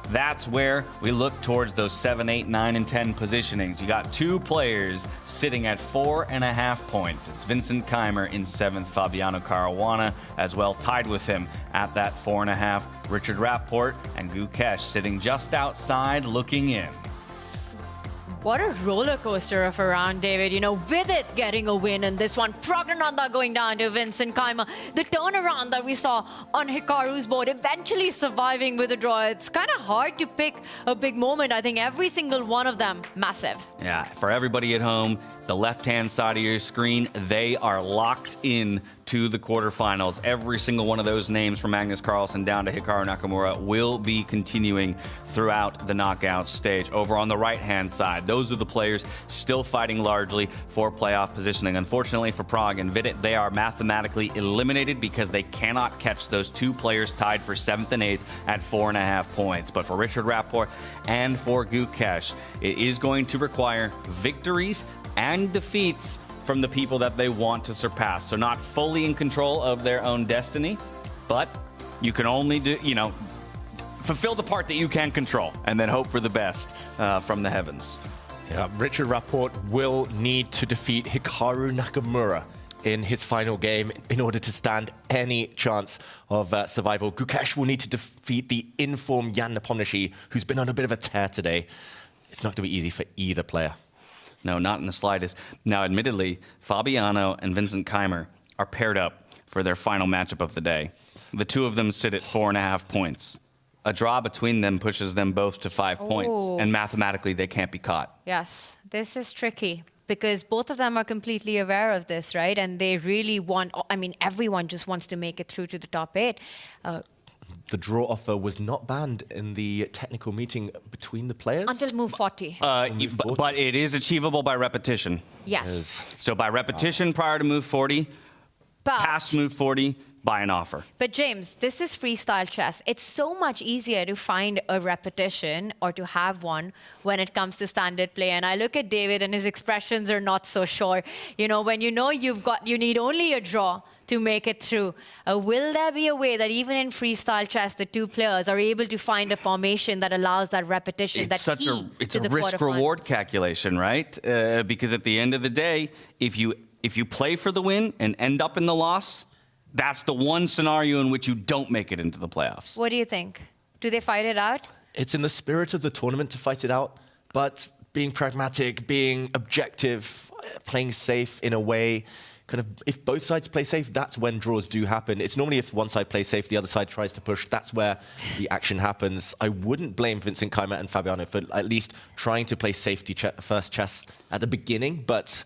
that's where we look towards those 7, 8, 9, and 10 positionings. You got 2 players sitting at 4.5 points. It's Vincent Keimer in 7th, Fabiano Caruana as well, tied with him at that 4.5. Richard Rapport and Gukesh sitting just outside looking in. What a roller coaster of a round, David. With it getting a win in this one, Praggnanandhaa going down to Vincent Keimer. The turnaround that we saw on Hikaru's board, eventually surviving with a draw. It's kind of hard to pick a big moment. I think every single one of them, massive. Yeah, for everybody at home, the left-hand side of your screen, they are locked in to the quarterfinals. Every single one of those names from Magnus Carlsen down to Hikaru Nakamura will be continuing throughout the knockout stage. Over on the right-hand side, those are the players still fighting largely for playoff positioning. Unfortunately for Prague and Vidit, they are mathematically eliminated because they cannot catch those 2 players tied for 7th and 8th at 4.5 points. But for Richard Rapport and for Gukesh, it is going to require victories and defeats from the people that they want to surpass. So not fully in control of their own destiny, but you can only do, fulfill the part that you can control and then hope for the best from the heavens. Yeah, Richard Rapport will need to defeat Hikaru Nakamura in his final game in order to stand any chance of survival. Gukesh will need to defeat the informed Jan Nepomniachtchi, who's been on a bit of a tear today. It's not going to be easy for either player. No, not in the slightest. Now, admittedly, Fabiano and Vincent Keimer are paired up for their final matchup of the day. The 2 of them sit at 4.5 points. A draw between them pushes them both to 5 points, and mathematically they can't be caught. Yes, this is tricky because both of them are completely aware of this, right? And they really want, everyone just wants to make it through to the top 8. The draw offer was not banned in the technical meeting between the players? Until move 40. But it is achievable by repetition. Yes. So by repetition prior to move 40, past move 40, by an offer. But James, this is freestyle chess. It's so much easier to find a repetition or to have one when it comes to standard play. And I look at David and his expressions are not so sure. When you need only a draw to make it through. Will there be a way that even in freestyle chess, the 2 players are able to find a formation that allows that repetition? It's a risk-reward calculation, right? Because at the end of the day, if you play for the win and end up in the loss, that's the one scenario in which you don't make it into the playoffs. What do you think? Do they fight it out? It's in the spirit of the tournament to fight it out, but being pragmatic, being objective, playing safe in a way, if both sides play safe, that's when draws do happen. It's normally if one side plays safe, the other side tries to push. That's where the action happens. I wouldn't blame Vincent Keimer and Fabiano for at least trying to play safety first chess at the beginning, but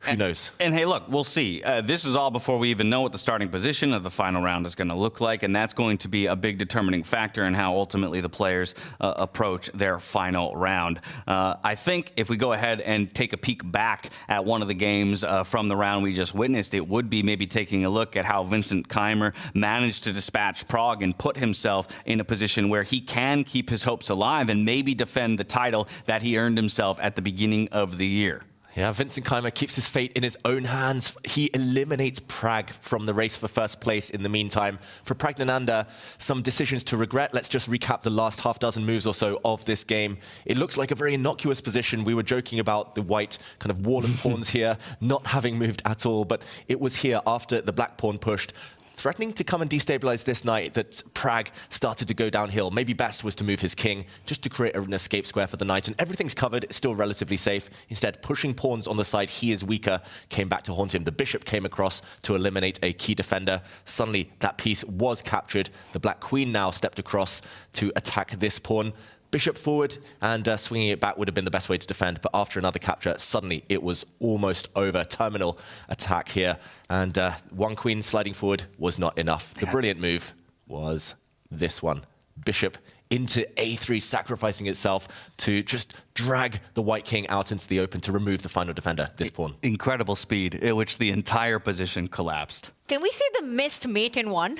who knows? And hey, look, we'll see. This is all before we even know what the starting position of the final round is going to look like, and that's going to be a big determining factor in how ultimately the players approach their final round. I think if we go ahead and take a peek back at one of the games from the round we just witnessed, it would be maybe taking a look at how Vincent Keimer managed to dispatch Prague and put himself in a position where he can keep his hopes alive and maybe defend the title that he earned himself at the beginning of the year. Yeah, Vincent Keimer keeps his fate in his own hands. He eliminates Pragg from the race for first place in the meantime. For Praggnanandhaa, some decisions to regret. Let's just recap the last half dozen moves or so of this game. It looks like a very innocuous position. We were joking about the white kind of wall of pawns here not having moved at all, but it was here after the black pawn pushed, threatening to come and destabilize this knight, that Pragg started to go downhill. Maybe best was to move his king just to create an escape square for the knight, and everything's covered, it's still relatively safe. Instead, pushing pawns on the side he is weaker came back to haunt him. The bishop came across to eliminate a key defender. Suddenly, that piece was captured. The black queen now stepped across to attack this pawn. Bishop forward, and swinging it back would have been the best way to defend, but after another capture, suddenly it was almost over. Terminal attack here, and one queen sliding forward was not enough. The brilliant move was this one. Bishop into a3, sacrificing itself to just drag the white king out into the open to remove the final defender, this pawn. Incredible speed at which the entire position collapsed. Can we see the missed mate in one?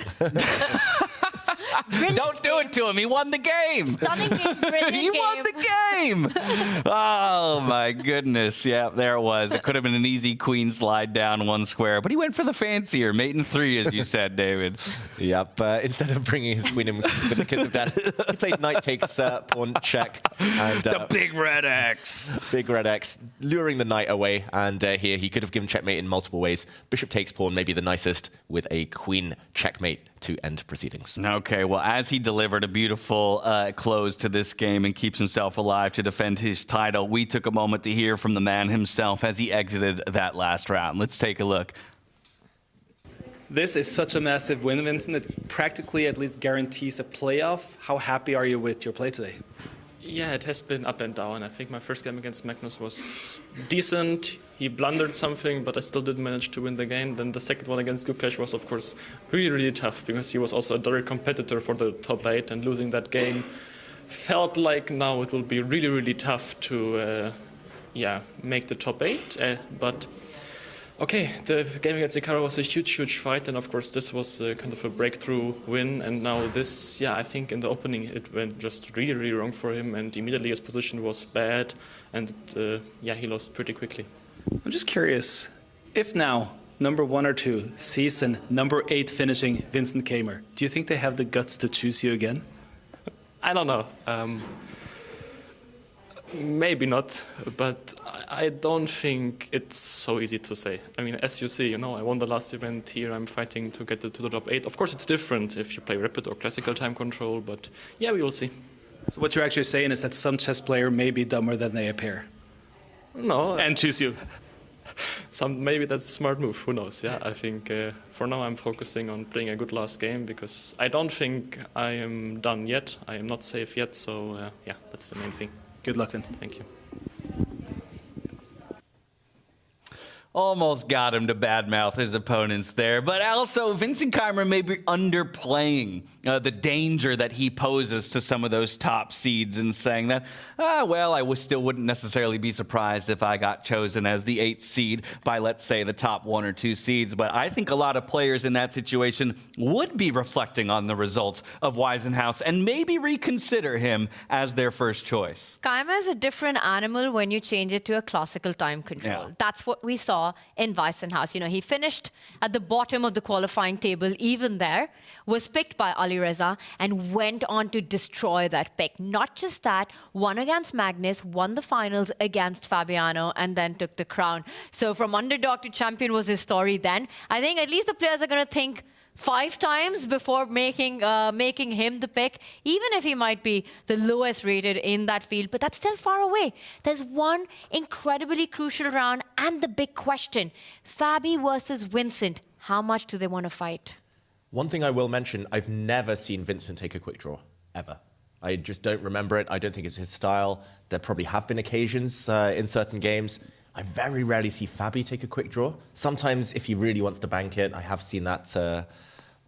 Don't do it to him. He won the game. Stunning game, brilliant He won the game. Oh, my goodness. Yeah, there it was. It could have been an easy queen slide down one square, but he went for the fancier. Mate in 3, as you said, David. Yep. Instead of bringing his queen in with the kiss of death, he played knight takes pawn check. And, the big red X. Big red X, luring the knight away. And here he could have given checkmate in multiple ways. Bishop takes pawn, maybe the nicest, with a queen checkmate to end proceedings. Okay, well, as he delivered a beautiful close to this game and keeps himself alive to defend his title, we took a moment to hear from the man himself as he exited that last round. Let's take a look. This is such a massive win, Vincent. It practically at least guarantees a playoff. How happy are you with your play today? Yeah, it has been up and down. I think my first game against Magnus was decent. He blundered something, but I still did manage to win the game. Then the second one against Gukesh was, of course, really, really tough because he was also a direct competitor for the top 8, and losing that game felt like now it will be really, really tough to make the top 8. But okay, the game against Hikaru was a huge, huge fight, and of course this was kind of a breakthrough win. And now this, I think in the opening it went just really, really wrong for him, and immediately his position was bad, and he lost pretty quickly. I'm just curious, if now number 1 or 2 season number 8 finishing Vincent Keimer, do you think they have the guts to choose you again? I don't know. Maybe not, but I don't think it's so easy to say. I mean, as you see, I won the last event here. I'm fighting to get to the top 8. Of course, it's different if you play rapid or classical time control, but we will see. So what you're actually saying is that some chess player may be dumber than they appear. No. And choose you. Maybe that's a smart move. Who knows? Yeah, I think for now I'm focusing on playing a good last game because I don't think I am done yet. I am not safe yet. So that's the main thing. Good luck, Vincent. Thank you. Almost got him to badmouth his opponents there, but also Vincent Keimer may be underplaying the danger that he poses to some of those top seeds and saying that, I still wouldn't necessarily be surprised if I got chosen as the 8th seed by, let's say, the top 1 or 2 seeds. But I think a lot of players in that situation would be reflecting on the results of Weissenhaus and maybe reconsider him as their first choice. Keimer is a different animal when you change it to a classical time control. Yeah. That's what we saw in Weissenhaus. He finished at the bottom of the qualifying table, even there, was picked by Alireza and went on to destroy that pick. Not just that, won against Magnus, won the finals against Fabiano, and then took the crown. So from underdog to champion was his story then. I think at least the players are going to think 5 times before making him the pick, even if he might be the lowest rated in that field. But that's still far away. There's one incredibly crucial round and the big question. Fabi versus Vincent. How much do they want to fight? One thing I will mention, I've never seen Vincent take a quick draw, ever. I just don't remember it. I don't think it's his style. There probably have been occasions in certain games. I very rarely see Fabi take a quick draw. Sometimes if he really wants to bank it, I have seen that.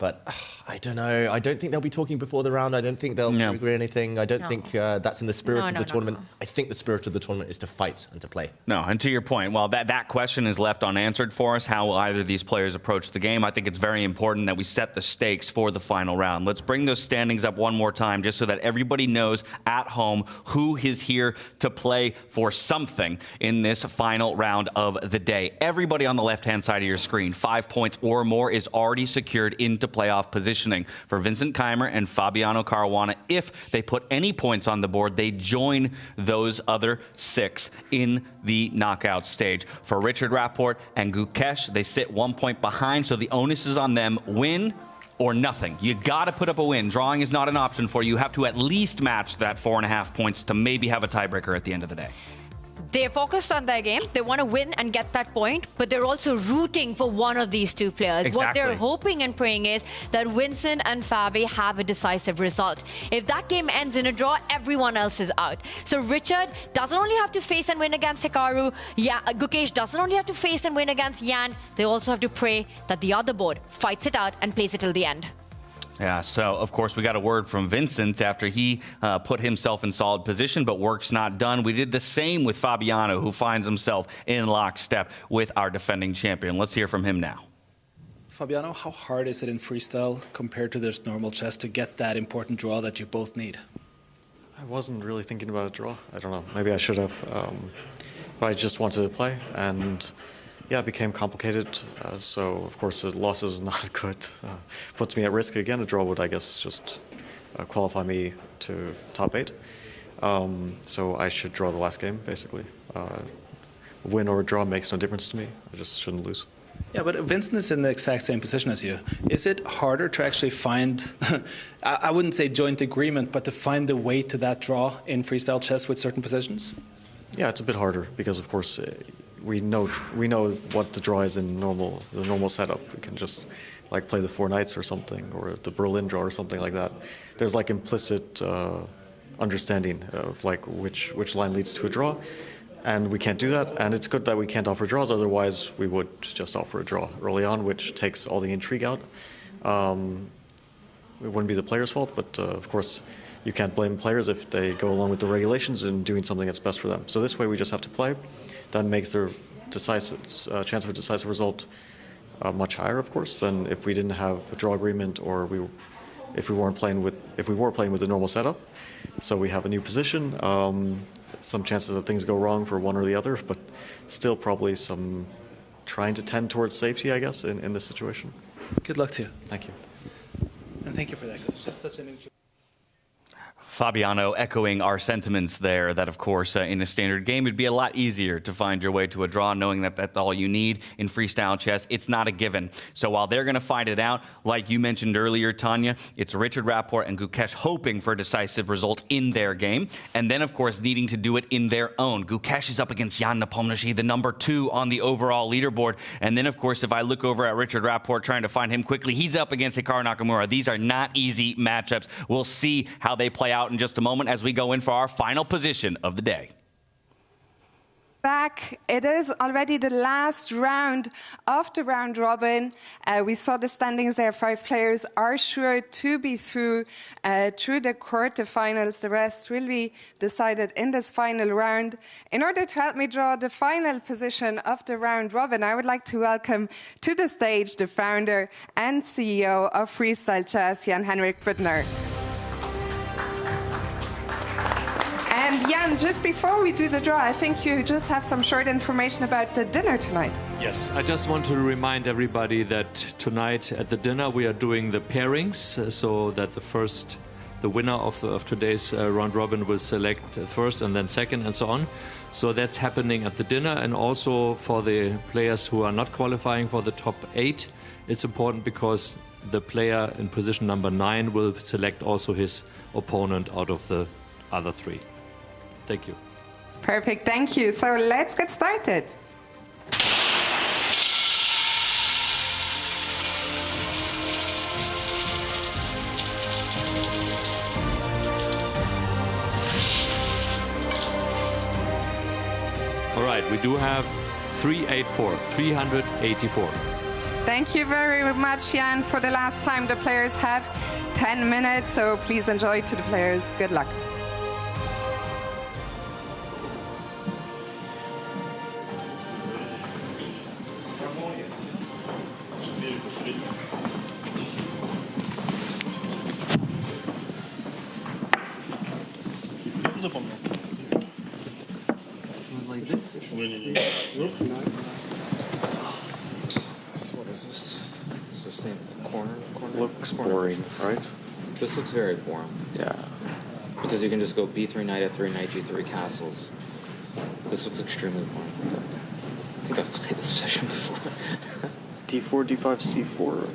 But I don't know. I don't think they'll be talking before the round. I don't think they'll agree anything. I don't think that's in the spirit of the tournament. I think the spirit of the tournament is to fight and to play. No, and to your point, well, that question is left unanswered for us, how will either of these players approach the game. I think it's very important that we set the stakes for the final round. Let's bring those standings up one more time just so that everybody knows at home who is here to play for something in this final round of the day. Everybody on the left-hand side of your screen, 5 points or more, is already secured into playoff positioning. For Vincent Keimer and Fabiano Caruana, if they put any points on the board, they join those other 6 in the knockout stage. For Richard Rapport and Gukesh, they sit 1 point behind, so the onus is on them. Win or nothing. You got to put up a win. Drawing is not an option for you. You have to at least match that 4.5 points to maybe have a tiebreaker at the end of the day. They're focused on their game. They want to win and get that point, but they're also rooting for one of these 2 players. Exactly. What they're hoping and praying is that Vincent and Fabi have a decisive result. If that game ends in a draw, everyone else is out. So Richard doesn't only have to face and win against Hikaru. Gukesh doesn't only have to face and win against Jan. They also have to pray that the other board fights it out and plays it till the end. Yeah, so of course we got a word from Vincent after he put himself in solid position, but work's not done. We did the same with Fabiano, who finds himself in lockstep with our defending champion. Let's hear from him now. Fabiano, how hard is it in freestyle compared to this normal chess to get that important draw that you both need? I wasn't really thinking about a draw. I don't know. Maybe I should have. But I just wanted to play, and yeah, it became complicated. So of course, the loss is not good. Puts me at risk again. A draw would, I guess, just qualify me to top 8. So I should draw the last game, basically. Win or draw makes no difference to me. I just shouldn't lose. Yeah, but Vincent is in the exact same position as you. Is it harder to actually find, I wouldn't say joint agreement, but to find the way to that draw in freestyle chess with certain positions? Yeah, it's a bit harder because, of course, we know what the draw is in the normal setup. We can just like play the 4 knights or something, or the Berlin draw or something like that. There's like implicit understanding of like which line leads to a draw. And we can't do that, and it's good that we can't offer draws, otherwise we would just offer a draw early on, which takes all the intrigue out. It wouldn't be the player's fault, but of course you can't blame players if they go along with the regulations and doing something that's best for them. So this way we just have to play. That makes their chance of a decisive result much higher, of course, than if we didn't have a draw agreement or if we were playing with the normal setup. So we have a new position. Some chances that things go wrong for one or the other, but still probably some trying to tend towards safety, I guess, in this situation. Good luck to you. Thank you. And thank you for that, because it's just such an interesting... Fabiano echoing our sentiments there that, of course, in a standard game, it'd be a lot easier to find your way to a draw, knowing that that's all you need. In freestyle chess, it's not a given. So while they're going to find it out, like you mentioned earlier, Tanya, it's Richard Rapport and Gukesh hoping for a decisive result in their game, and then, of course, needing to do it in their own. Gukesh is up against Jan Nepomniachtchi, the number 2 on the overall leaderboard. And then, of course, if I look over at Richard Rapport trying to find him quickly, he's up against Hikaru Nakamura. These are not easy matchups. We'll see how they play out in just a moment as we go in for our final position of the day. Back. It is already the last round of the round robin. We saw the standings there. 5 players are sure to be through the quarterfinals. The rest will be decided in this final round. In order to help me draw the final position of the round robin, I would like to welcome to the stage the founder and CEO of Freestyle Chess, Jan-Henrik Büttner. And Jan, just before we do the draw, I think you just have some short information about the dinner tonight. Yes, I just want to remind everybody that tonight at the dinner we are doing the pairings, so that the winner of today's round robin will select first and then second and so on. So that's happening at the dinner, and also for the players who are not qualifying for the top 8, it's important because the player in position number 9 will select also his opponent out of the other 3. Thank you. Perfect, thank you. So let's get started. All right, we do have 384. Thank you very much, Jan. For the last time, the players have 10 minutes, so please enjoy to the players. Good luck. Like this? What is this? Is this the corner? Looks boring, right? This looks very boring. Yeah. Because you can just go b3, knight f3, knight g3 castles. This looks extremely boring. I think I've played this position before. D4, D5, C4.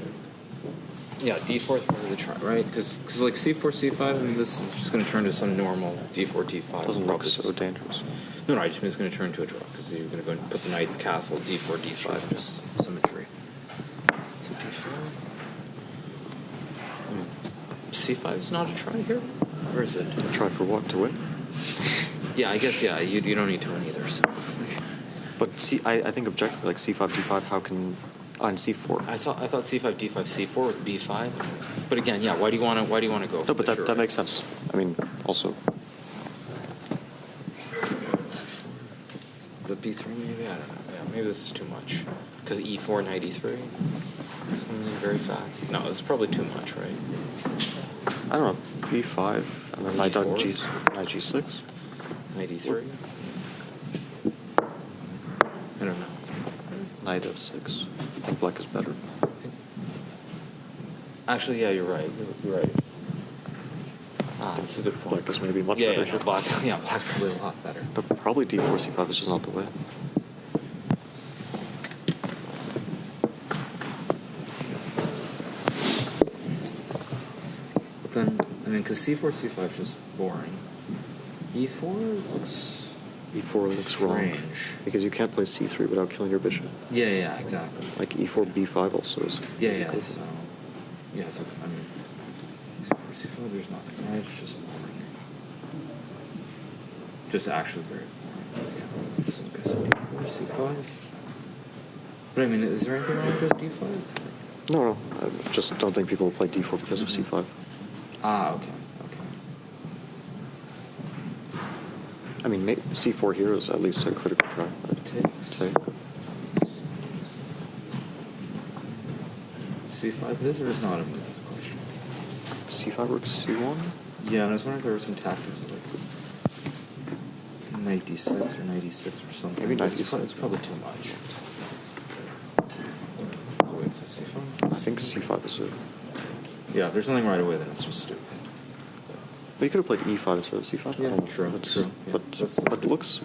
Yeah, d4 is probably the try, right? Because like c4, c5, I mean, this is just going to turn to some normal d4, d5. Doesn't look so just dangerous. No, I just mean it's going to turn into a draw because you're going to go and put the knight's castle, d4, d5, just symmetry. So d4. C5 is not a try here? Or is it? A try for what? To win? Yeah, I guess, yeah, you don't need to win either, so. But I think objectively, like C5, D5, how can... On C4. I thought C5, D5, C4 with B5. But again, yeah, why do you want to go for No, but the that makes sense. I mean, also... But B3 maybe? I don't know. Yeah, maybe this is too much. Because E4, knight E3. Something very fast. No, it's probably too much, right? I don't know. B5, and then knight on G, knight G6. Knight E3. I don't know. Knight F6. I think black is better. Actually, yeah, you're right. You're right. Ah, that's a good point. Black is maybe much better. Yeah, black's probably a lot better. But probably D4, C5 is just not the way. But then, I mean, because C4, C5 is just boring. E4 looks... E4 looks wrong. Because you can't play C3 without killing your bishop. Yeah, exactly. Like E4, B5 also is... Yeah, so... Yeah, so, I mean... C4, C5, there's nothing, right? It's just boring. Just actually very boring. Yeah. So, okay, so D4, C5... But I mean, is there anything wrong with just D5? No. I just don't think people will play D4 because of C5. Ah, okay. I mean, C4 here is at least a critical try. Take. C5 is or is not a move? Question. C5 works C1? Yeah, and I was wondering if there were some tactics like knight D6 or knight E6 or something. Maybe knight E6. It's probably too much. So wait, so C5? I think C5 is it. Yeah, if there's nothing right away, then it's just stupid. But you could have played E5 instead of C5. Yeah, true. Yeah, but it looks...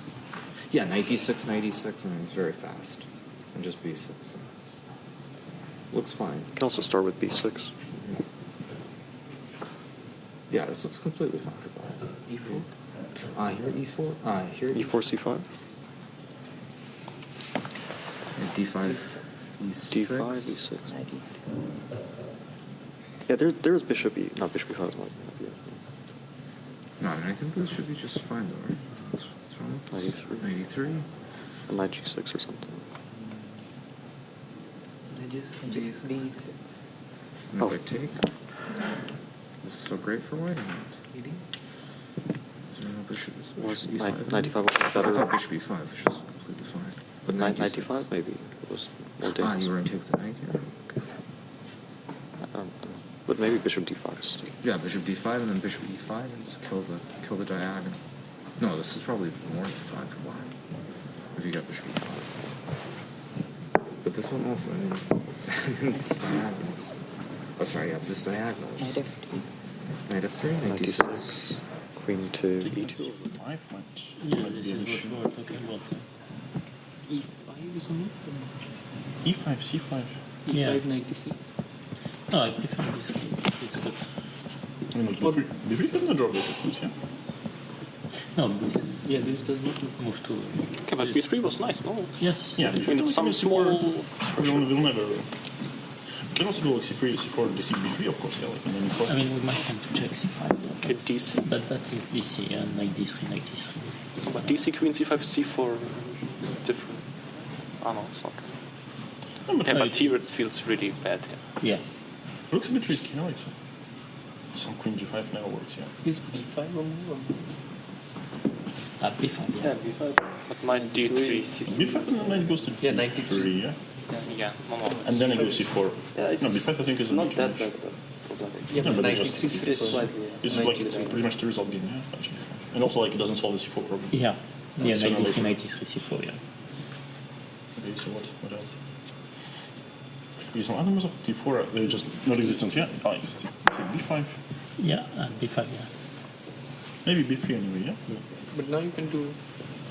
Yeah, knight D6, knight E6, I mean, it's very fast. And just B6. So. Looks fine. You can also start with B6. Mm-hmm. Yeah, this looks completely fine for black. E4? Here E4. Here E4, C5? And D5, E6. D5, E6. Yeah, there's bishop E... Not bishop E5 is not... No, I mean, I think this should be just fine, though, right? What's wrong? Knight E3. Knight E3? And knight G6 or something. And if I take... This is so great for white, or not? Is there no bishop? Was E5? knight E5 was better? I thought bishop E5, which is completely fine. But knight E5 maybe it was more dangerous. You were going to take the knight here? Okay. But maybe bishop D5 is still... Yeah, bishop D5 and then bishop E5 and just kill the diagonal. No, this is probably more than fine for black. If you got bishop E5. But this one also, I mean, it's diagonals. Oh, sorry, yeah, this diagonal is just... Knight F3, knight D6. Queen to E2. Yeah, this is what we were talking about. E5 is a move? E5, C5. Yeah. E5, knight D6. No, I prefer this game. It's good. I mean, B3. B3 has no draw basis, yeah? No, this does not move to... Okay, but B3 was nice, no? Yes. Yeah, I mean, it's some small... Will never... You can also do like C3, C4, D6, B3, of course, yeah. Like, I mean, we might have to check C5. Okay, DC. But that is DC, and knight D3, knight D3. But DC, Queen, C5, C4 is different. Ah, no, it's not. but here it feels really bad. Yeah. Looks a bit risky, no? Some queen g5 never works, yeah. Is b5 or more? B5, yeah. b5. But knight d3. b5 and then knight goes to d3, yeah? Yeah, one more. And then it goes c4. Yeah, it's no, b5 I think is not too that much. bad, but Yeah, but knight just, d3 is slightly. It's like pretty much the result game, yeah? Actually. And also, like, it doesn't solve the c4 problem. Yeah. Yeah, Sooner knight or d3, later. knight d3, c4, yeah. Okay, so what else? Okay, some other moves of d4, they're just not existent, yeah? Oh, it's b5. Yeah, b5, yeah. Maybe b3 anyway, yeah? But now you can do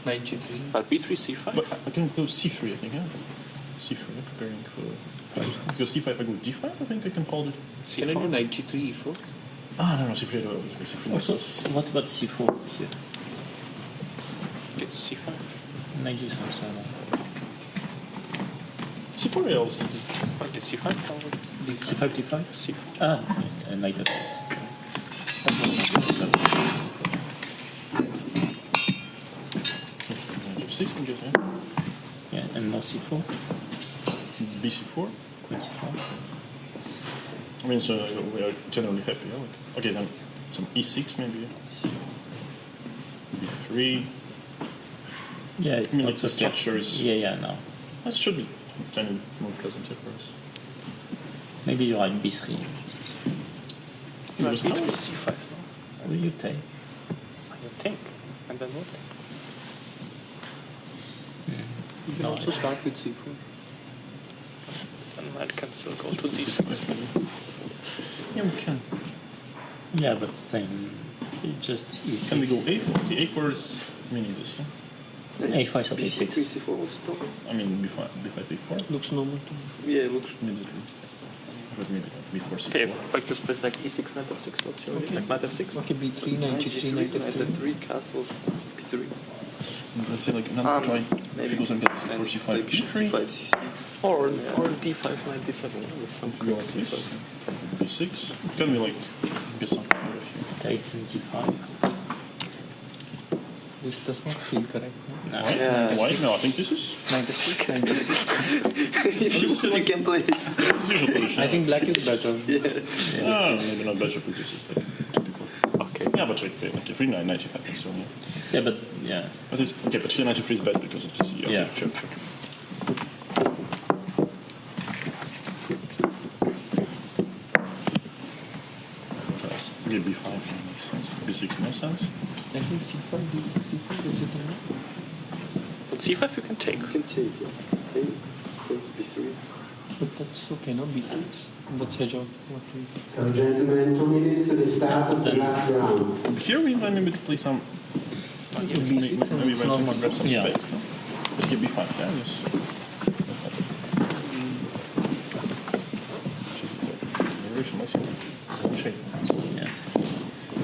knight g3. But b3, c5? But I can go c3, I think, yeah? c3, preparing for... Because c5 I go d5, I think I can hold it. Can I do knight g3, e4? Ah, no, c3 I don't. C3 Also, what about c4 here? It's c5. Knight g7, c4 I always think. Okay, c5 probably. C5, d5? C4. Knight f6. F6, I'm guessing. Yeah, and more c4. bc4. Queen c4. I mean, so we are generally happy. Yeah? Like, okay, then some e6 maybe. b3. Yeah, it's I mean, not like the okay. structure is. Yeah, no. That should be kind of more pleasant here for us. Maybe you're at b3. Because now c5. What do you take? you think, and then what? You can also start with c4. And I can still go to d6. Yeah, we can. Yeah, but same. It just e6. Can we go a4? Okay, a4 is meaning this, yeah? a5 is at b6, a6. c4, what's the problem? I mean, b5, a4? Looks normal to me. Yeah, it looks immediately. But maybe before c4. Okay, if I just play like e6, knight f6, what's your Okay. like knight f6? Okay, b3, knight g3, knight knight f3. f3, castle, b3. Let's say like another try. If he goes and gets c4, c5, b3. d5, c6. Or d5, knight d7, with some If you go like this, b6. Can we like get something right here? Take d5. This does not feel correct. No? Why? Yeah. Why? No, I think this is. Knight f6, knight f6. You can play it. This is usual position. I think black is better. Yeah, maybe not better because it's like typical. Okay. Yeah, but like a free knight, knight f5 and so on. Yeah, but yeah. But it's okay, but here knight f3 is bad because it's just okay, Yeah. Sure. What else? Okay, b5 makes sense. b6 no sense. I think c5, c5 is it now? But c5 you can take. You can take, yeah. Take, b3. But that's okay, not b6. That's hedge out. What do you So, gentlemen, 2 minutes to the start of the last round. Here we might maybe to play some. Yeah, b6 and Maybe it's we might normal. to grab some Yeah. space. No? But here b5, yeah, yes. Yeah.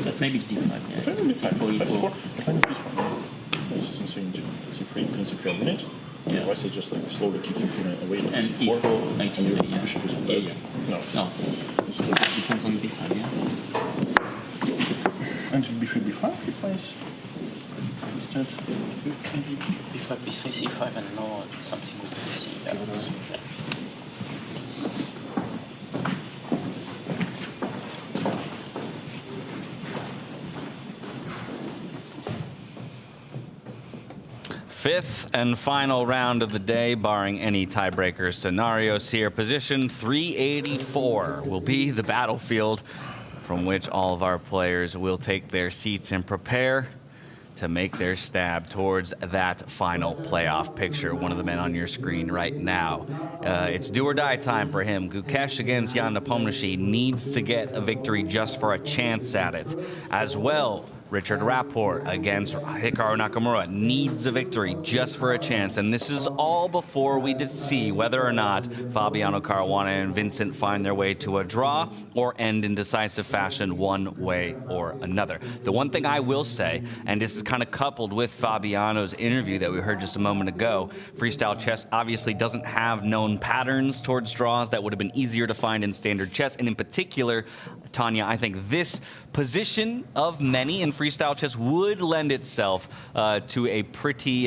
But maybe d5, yeah. Maybe b5, c4, e4. I find this one. This is insane. c3, queen c3 eliminate. Yeah. Otherwise, it's just like slowly kicking queen away like And c4. e4, knight And your e3, yeah. bishop is on Yeah, back. yeah. No. No. It depends on b5, yeah. And b3, b5, he plays. Instead. Maybe b5, b3, c5, and no something with bc. Yeah. Fifth and final round of the day, barring any tiebreaker scenarios here. Position 384 will be the battlefield from which all of our players will take their seats and prepare to make their stab towards that final playoff picture. One of the men on your screen right now. It's do or die time for him. Gukesh against Jan Nepomniachtchi needs to get a victory just for a chance at it. As well, Richard Rapport against Hikaru Nakamura needs a victory just for a chance. And this is all before we see whether or not Fabiano Caruana and Vincent find their way to a draw or end in decisive fashion one way or another. The one thing I will say, and this is kind of coupled with Fabiano's interview that we heard just a moment ago, freestyle chess obviously doesn't have known patterns towards draws that would have been easier to find in standard chess. And in particular, Tanya, I think this position of many in freestyle chess would lend itself to a pretty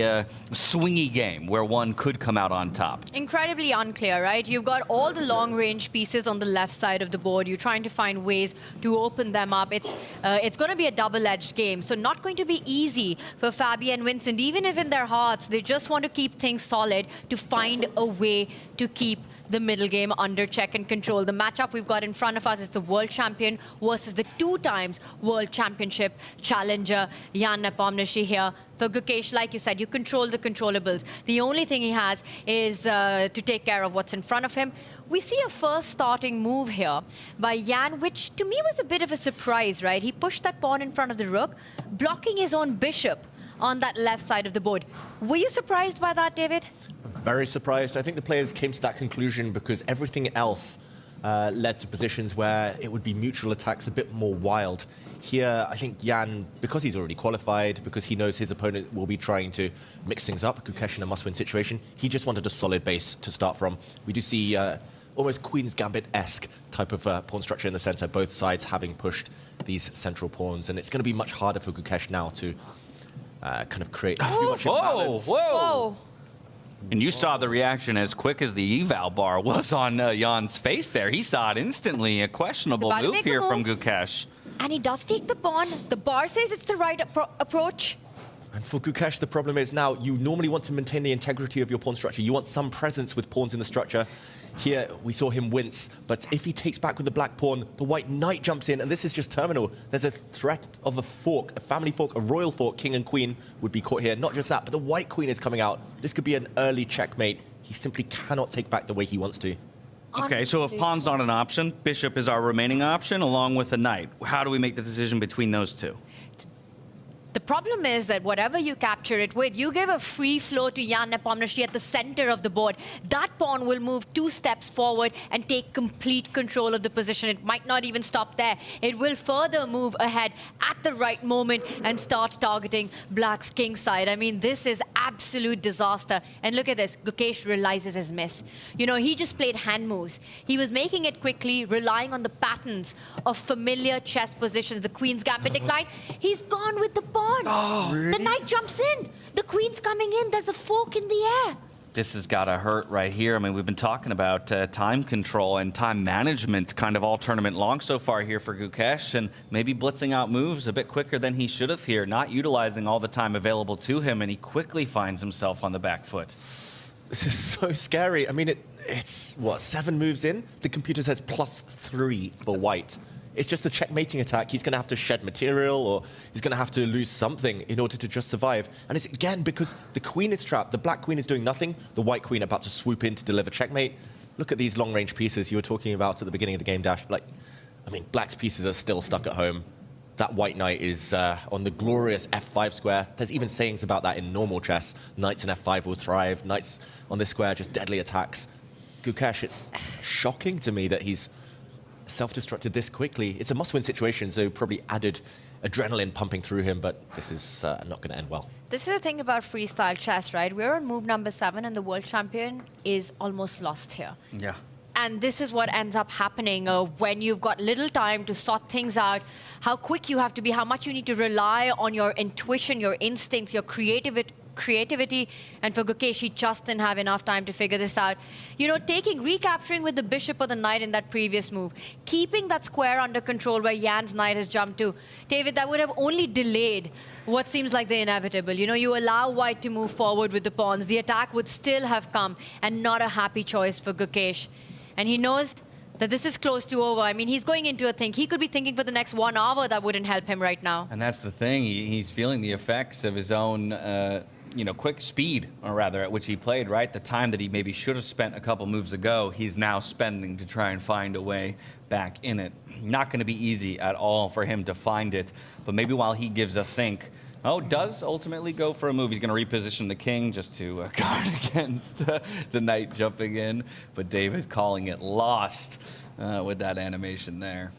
swingy game where one could come out on top. Incredibly unclear, right? You've got all the long-range pieces on the left side of the board. You're trying to find ways to open them up. It's going to be a double-edged game, so not going to be easy for Fabi and Vincent. Even if in their hearts they just want to keep things solid, to find a way to keep the middle game under check and control. The matchup we've got in front of us is the world champion versus the 2 times world championship challenger, Jan Nepomniachtchi here. For Gukesh, like you said, you control the controllables. The only thing he has is to take care of what's in front of him. We see a first starting move here by Jan, which to me was a bit of a surprise, right? He pushed that pawn in front of the rook, blocking his own bishop on that left side of the board. Were you surprised by that, David? Very surprised. I think the players came to that conclusion because everything else led to positions where it would be mutual attacks a bit more wild. Here, I think Jan, because he's already qualified, because he knows his opponent will be trying to mix things up, Gukesh in a must-win situation, he just wanted a solid base to start from. We do see almost Queen's Gambit-esque type of pawn structure in the center, both sides having pushed these central pawns, and it's going to be much harder for Gukesh now to kind of create too much imbalance. Whoa! And you saw the reaction as quick as the eval bar was on Jan's face there. He saw it instantly. A questionable move here from Gukesh. And he does take the pawn. The bar says it's the right approach. And for Gukesh, the problem is now you normally want to maintain the integrity of your pawn structure. You want some presence with pawns in the structure. Here, we saw him wince, but if he takes back with the black pawn, the white knight jumps in, and this is just terminal. There's a threat of a fork, a family fork, a royal fork. King and queen would be caught here. Not just that, but the white queen is coming out. This could be an early checkmate. He simply cannot take back the way he wants to. Okay, so if pawn's not an option, bishop is our remaining option, along with the knight. How do we make the decision between those two? The problem is that whatever you capture it with, you give a free flow to Jan Nepomniachtchi at the center of the board. That pawn will move 2 steps forward and take complete control of the position. It might not even stop there. It will further move ahead at the right moment and start targeting Black's king side. I mean, this is absolute disaster. And look at this. Gukesh realizes his miss. You know, he just played hand moves. He was making it quickly, relying on the patterns of familiar chess positions. The Queen's Gambit decline. He's gone with the pawn. Oh, really? The knight jumps in. The queen's coming in. There's a fork in the air. This has got to hurt right here. I mean, we've been talking about time control and time management kind of all tournament long so far here for Gukesh, and maybe blitzing out moves a bit quicker than he should have here, not utilizing all the time available to him, and he quickly finds himself on the back foot. This is so scary. I mean, it's what, 7 moves in? The computer says +3 for white. It's just a checkmating attack. He's going to have to shed material, or he's going to have to lose something in order to just survive. And it's, again, because the queen is trapped. The black queen is doing nothing. The white queen about to swoop in to deliver checkmate. Look at these long-range pieces you were talking about at the beginning of the game, Dash. Like, I mean, black's pieces are still stuck at home. That white knight is on the glorious f5 square. There's even sayings about that in normal chess. Knights in f5 will thrive. Knights on this square, just deadly attacks. Gukesh, it's shocking to me that he's self-destructed this quickly. It's a must-win situation, so probably added adrenaline pumping through him, but this is not going to end well. This is the thing about freestyle chess, right? We're on move number 7, and the world champion is almost lost here. Yeah. And this is what ends up happening when you've got little time to sort things out, how quick you have to be, how much you need to rely on your intuition, your instincts, your creativity, and for Gukesh, he just didn't have enough time to figure this out. You know, recapturing with the bishop or the knight in that previous move, keeping that square under control where Jan's knight has jumped to. David, that would have only delayed what seems like the inevitable. You know, you allow white to move forward with the pawns. The attack would still have come, and not a happy choice for Gukesh. And he knows that this is close to over. I mean, he's going into a think. He could be thinking for the next 1 hour. That wouldn't help him right now. And that's the thing. He's feeling the effects of his own quick speed, or rather, at which he played, right? The time that he maybe should have spent a couple moves ago, he's now spending to try and find a way back in it. Not going to be easy at all for him to find it, but maybe while he gives a think, does ultimately go for a move. He's going to reposition the king just to guard against the knight jumping in, but David calling it lost with that animation there.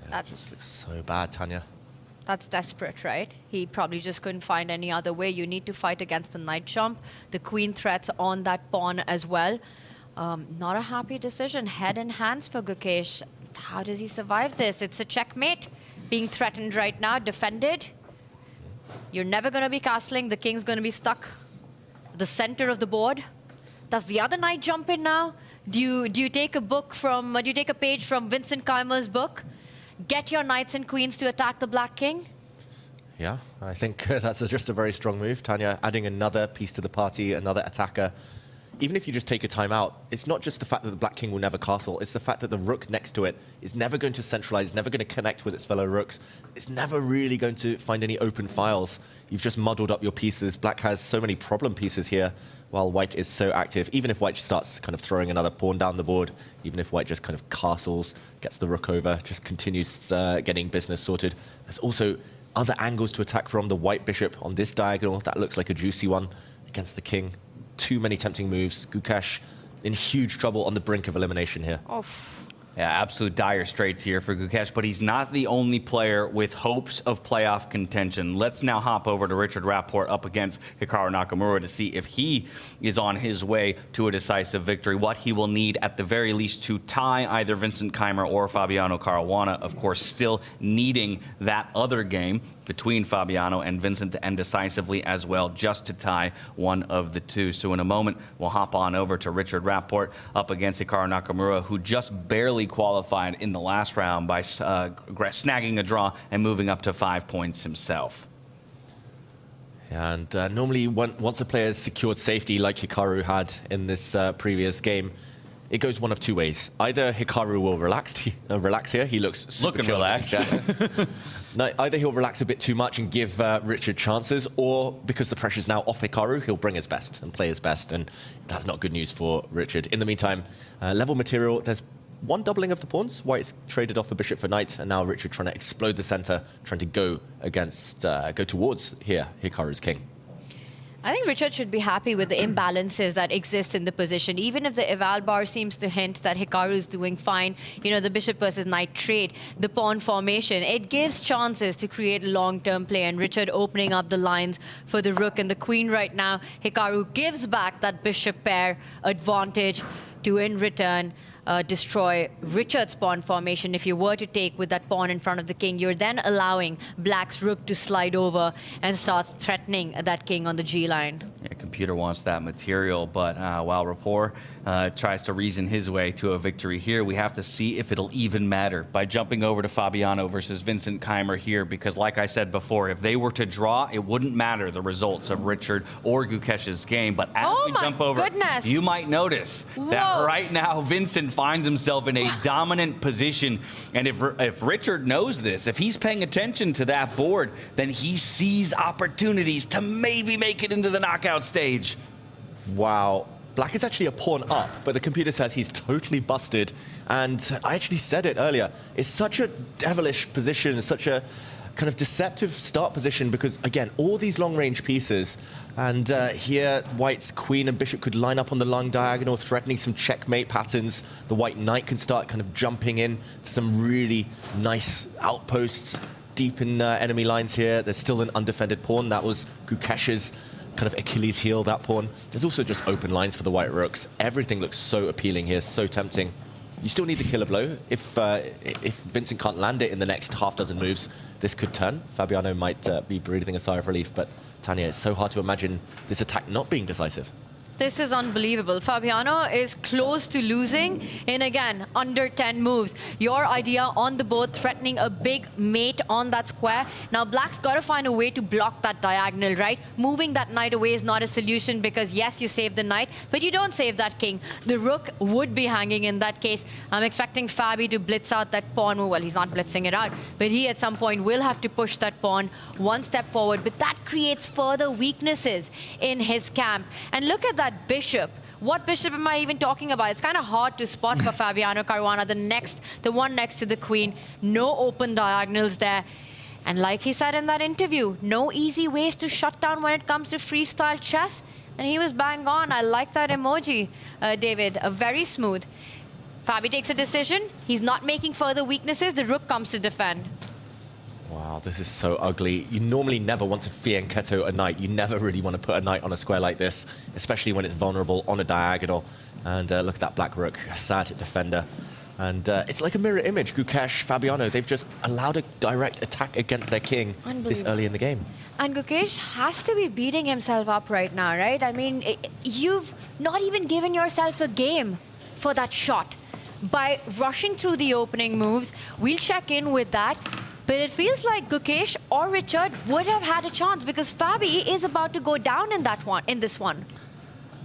That just looks so bad, Tanya. That's desperate, right? He probably just couldn't find any other way. You need to fight against the knight jump. The queen threats on that pawn as well. Not a happy decision. Head and hands for Gukesh. How does he survive this? It's a checkmate. being threatened right now, defended. You're never going to be castling. The king's going to be stuck at the center of the board. Does the other knight jump in now? Do you take a page from Vincent Keimer's book? Get your knights and queens to attack the Black King? Yeah, I think that's just a very strong move. Tanya adding another piece to the party, another attacker. Even if you just take a time out, it's not just the fact that the Black King will never castle, it's the fact that the rook next to it is never going to centralize, never going to connect with its fellow rooks. It's never really going to find any open files. You've just muddled up your pieces. Black has so many problem pieces here, while White is so active. Even if White starts kind of throwing another pawn down the board, even if White just kind of castles, gets the rook over, just continues getting business sorted. There's also other angles to attack from. The White bishop on this diagonal, that looks like a juicy one against the king. Too many tempting moves. Gukesh in huge trouble on the brink of elimination here. Yeah, absolute dire straits here for Gukesh, but he's not the only player with hopes of playoff contention. Let's now hop over to Richard Rapport up against Hikaru Nakamura to see if he is on his way to a decisive victory, what he will need at the very least to tie either Vincent Keimer or Fabiano Caruana. Of course, still needing that other game between Fabiano and Vincent to end decisively as well, just to tie one of the two. So in a moment, we'll hop on over to Richard Rapport up against Hikaru Nakamura, who just barely qualified in the last round by snagging a draw and moving up to 5 points himself. And normally, once a player has secured safety like Hikaru had in this previous game, it goes one of two ways. Either Hikaru will relax here. He looks super looking relaxed. No, either he'll relax a bit too much and give Richard chances, or because the pressure's now off Hikaru, he'll bring his best and play his best, and that's not good news for Richard. In the meantime, level material, there's one doubling of the pawns. White's traded off the bishop for knight, and now Richard trying to explode the center, trying to go towards here Hikaru's king. I think Richard should be happy with the imbalances that exist in the position. Even if the eval bar seems to hint that Hikaru is doing fine, you know, the bishop versus knight trade, the pawn formation, it gives chances to create long-term play. And Richard opening up the lines for the rook and the queen right now. Hikaru gives back that bishop pair advantage to, in return, destroy Richard's pawn formation. If you were to take with that pawn in front of the king, you're then allowing Black's rook to slide over and start threatening that king on the G line. Yeah, computer wants that material, but while Rapport tries to reason his way to a victory here, we have to see if it'll even matter by jumping over to Fabiano versus Vincent Keimer here, because like I said before, if they were to draw, it wouldn't matter the results of Richard or Gukesh's game. But as we jump over, you might notice that right now Vincent finds himself in a dominant position, and if Richard knows this, if he's paying attention to that board, then he sees opportunities to maybe make it into the knockout stage. Wow. Black is actually a pawn up, but the computer says he's totally busted. And I actually said it earlier. It's such a devilish position, such a kind of deceptive start position, because, again, all these long-range pieces, and here White's queen and bishop could line up on the long diagonal, threatening some checkmate patterns. The White knight can start kind of jumping in to some really nice outposts deep in enemy lines here. There's still an undefended pawn. That was Gukesh's kind of Achilles heel, that pawn. There's also just open lines for the White rooks. Everything looks so appealing here, so tempting. You still need the killer blow. If Vincent can't land it in the next half dozen moves, this could turn. Fabiano might be breathing a sigh of relief, but Tanya, it's so hard to imagine this attack not being decisive. This is unbelievable. Fabiano is close to losing in, again, under 10 moves. Your idea on the board, threatening a big mate on that square. Now, Black's got to find a way to block that diagonal, right? Moving that knight away is not a solution because, yes, you save the knight, but you don't save that king. The rook would be hanging in that case. I'm expecting Fabi to blitz out that pawn. Well, he's not blitzing it out, but he at some point will have to push that pawn one step forward. But that creates further weaknesses in his camp. And look at that bishop. What bishop am I even talking about? It's kind of hard to spot for Fabiano Caruana. The one next to the queen. No open diagonals there. And like he said in that interview, no easy ways to shut down when it comes to freestyle chess. And he was bang on. I like that emoji, David. Very smooth. Fabi takes a decision. He's not making further weaknesses. The rook comes to defend. Wow, this is so ugly. You normally never want to fianchetto a knight. You never really want to put a knight on a square like this, especially when it's vulnerable on a diagonal. And look at that black rook, a sad defender. And it's like a mirror image. Gukesh, Fabiano, they've just allowed a direct attack against their king this early in the game. And Gukesh has to be beating himself up right now, right? I mean, you've not even given yourself a game for that shot. By rushing through the opening moves, we'll check in with that. But it feels like Gukesh or Richard would have had a chance because Fabi is about to go down in this one.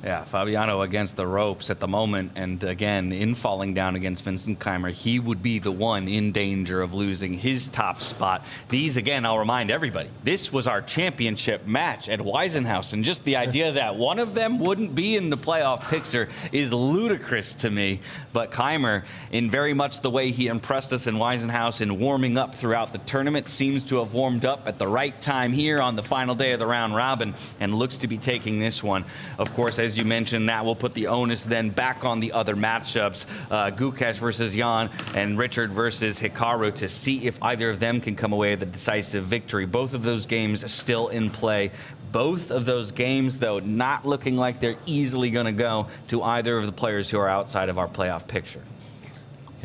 Yeah, Fabiano against the ropes at the moment, and again, in falling down against Vincent Keimer, he would be the one in danger of losing his top spot. These, again, I'll remind everybody, this was our championship match at Waisenhaus, and just the idea that one of them wouldn't be in the playoff picture is ludicrous to me. But Keimer, in very much the way he impressed us in Waisenhaus in warming up throughout the tournament, seems to have warmed up at the right time here on the final day of the round robin, and looks to be taking this one. Of course, as you mentioned, that will put the onus then back on the other matchups, Gukesh versus Jan and Richard versus Hikaru, to see if either of them can come away with a decisive victory. Both of those games still in play. Both of those games, though, not looking like they're easily going to go to either of the players who are outside of our playoff picture.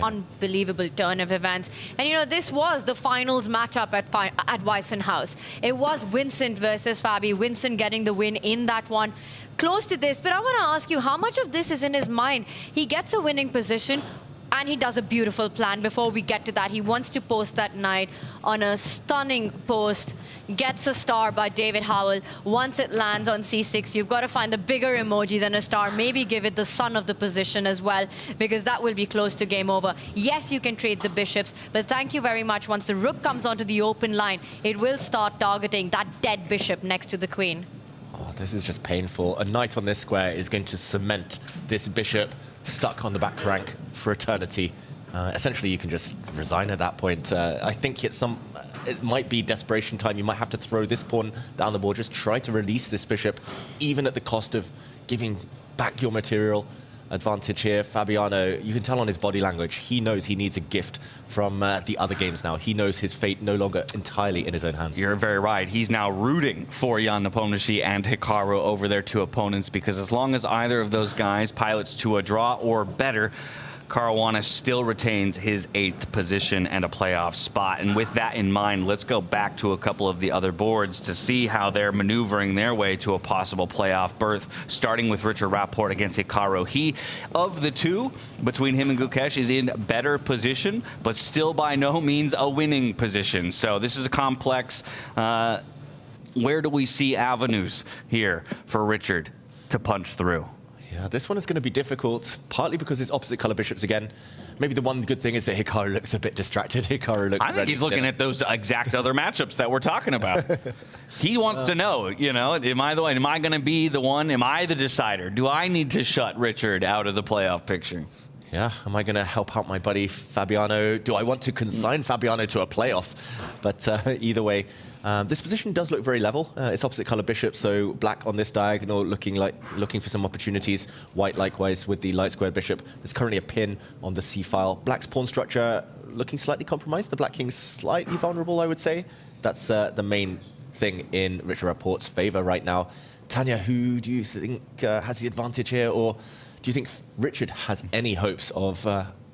Unbelievable turn of events. And you know, this was the finals matchup at Waisenhaus. It was Vincent versus Fabi. Vincent getting the win in that one. Close to this, but I want to ask you, how much of this is in his mind? He gets a winning position, and he does a beautiful plan. Before we get to that, he wants to post that knight on a stunning post, gets a star by David Howell. Once it lands on c6, you've got to find a bigger emoji than a star. Maybe give it the son of the position as well, because that will be close to game over. Yes, you can trade the bishops, but thank you very much. Once the rook comes onto the open line, it will start targeting that dead bishop next to the queen. Oh, this is just painful. A knight on this square is going to cement this bishop stuck on the back rank for eternity. Essentially, you can just resign at that point. I think it might be desperation time. You might have to throw this pawn down the board. Just try to release this bishop, even at the cost of giving back your material. Advantage here. Fabiano, you can tell on his body language, he knows he needs a gift from the other games now. He knows his fate no longer entirely in his own hands. You're very right. He's now rooting for Jan Nepomniachtchi and Hikaru over their two opponents, because as long as either of those guys pilots to a draw or better, Caruana still retains his 8th position and a playoff spot. And with that in mind, let's go back to a couple of the other boards to see how they're maneuvering their way to a possible playoff berth, starting with Richard Rapport against Hikaru. He, of the two, between him and Gukesh, is in better position, but still by no means a winning position. So this is a complex. Where do we see avenues here for Richard to punch through? Yeah, this one is going to be difficult, partly because it's opposite color bishops again. Maybe the one good thing is that Hikaru looks a bit distracted. Hikaru looks I think he's looking at those exact other matchups that we're talking about. He wants to know, you know, am I the one? Am I going to be the one? Am I the decider? Do I need to shut Richard out of the playoff picture? Yeah, am I going to help out my buddy Fabiano? Do I want to consign Fabiano to a playoff? But either way, this position does look very level. It's opposite color bishop, so black on this diagonal looking for some opportunities. White likewise with the light squared bishop. There's currently a pin on the c-file. Black's pawn structure looking slightly compromised. The black king's slightly vulnerable, I would say. That's the main thing in Richard Rapport's favor right now. Tanya, who do you think has the advantage here, or do you think Richard has any hopes of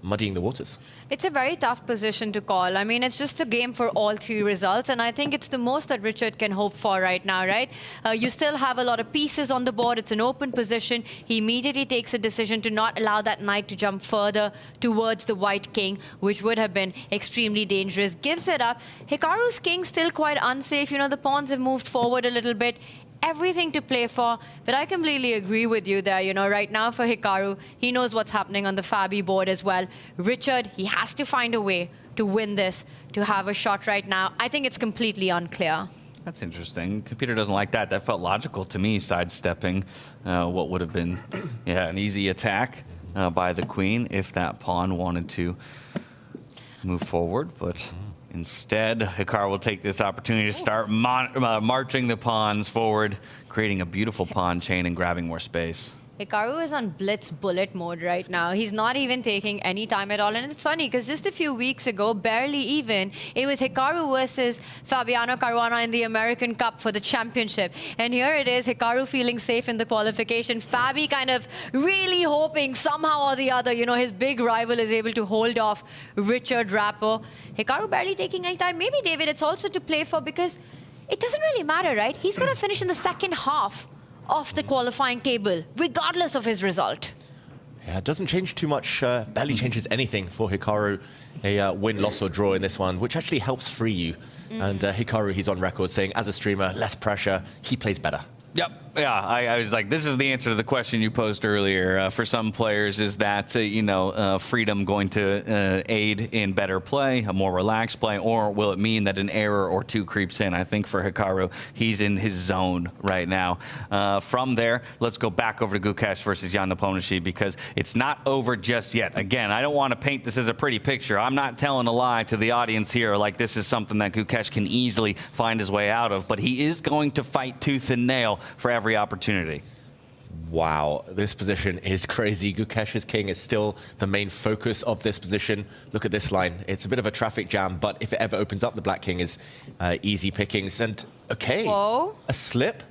muddying the waters? It's a very tough position to call. I mean, it's just a game for all three results, and I think it's the most that Richard can hope for right now, right? You still have a lot of pieces on the board. It's an open position. He immediately takes a decision to not allow that knight to jump further towards the white king, which would have been extremely dangerous. Gives it up. Hikaru's king still quite unsafe. You know, the pawns have moved forward a little bit. Everything to play for, but I completely agree with you there. You know, right now for Hikaru, he knows what's happening on the Fabi board as well. Richard, he has to find a way to win this, to have a shot right now. I think it's completely unclear. That's interesting. Computer doesn't like that. That felt logical to me, sidestepping what would have been an easy attack by the queen if that pawn wanted to move forward, but instead, Hikaru will take this opportunity to start marching the pawns forward, creating a beautiful pawn chain and grabbing more space. Hikaru is on blitz bullet mode right now. He's not even taking any time at all. And it's funny because just a few weeks ago, barely even, it was Hikaru versus Fabiano Caruana in the American Cup for the championship. And here it is, Hikaru feeling safe in the qualification. Fabi kind of really hoping somehow or the other, you know, his big rival is able to hold off Richard Rappo. Hikaru barely taking any time. Maybe, David, it's also to play for because it doesn't really matter, right? He's going to finish in the second half of the qualifying table, regardless of his result. Yeah, it doesn't change too much, barely changes anything for Hikaru. A win, loss or draw in this one, which actually helps free you. And Hikaru, he's on record saying, as a streamer, less pressure, he plays better. Yep. Yeah, I was like, this is the answer to the question you posed earlier. For some players, is that, freedom going to aid in better play, a more relaxed play, or will it mean that an error or two creeps in? I think for Hikaru, he's in his zone right now. From there, let's go back over to Gukesh versus Jan Nepomniachtchi because it's not over just yet. Again, I don't want to paint this as a pretty picture. I'm not telling a lie to the audience here like this is something that Gukesh can easily find his way out of, but he is going to fight tooth and nail for every opportunity. Wow, this position is crazy. Gukesh's king is still the main focus of this position. Look at this line. It's a bit of a traffic jam, but if it ever opens up, the black king is easy pickings. And, okay, Whoa. A slip.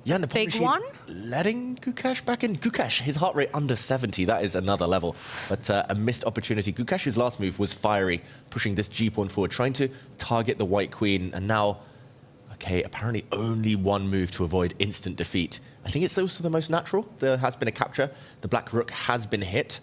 Yeah, Big one. Letting Gukesh back in. Gukesh, his heart rate under 70. That is another level. But a missed opportunity. Gukesh's last move was fiery, pushing this G pawn forward, trying to target the white queen. And now, okay, apparently only one move to avoid instant defeat. I think it's also the most natural. There has been a capture. The black rook has been hit.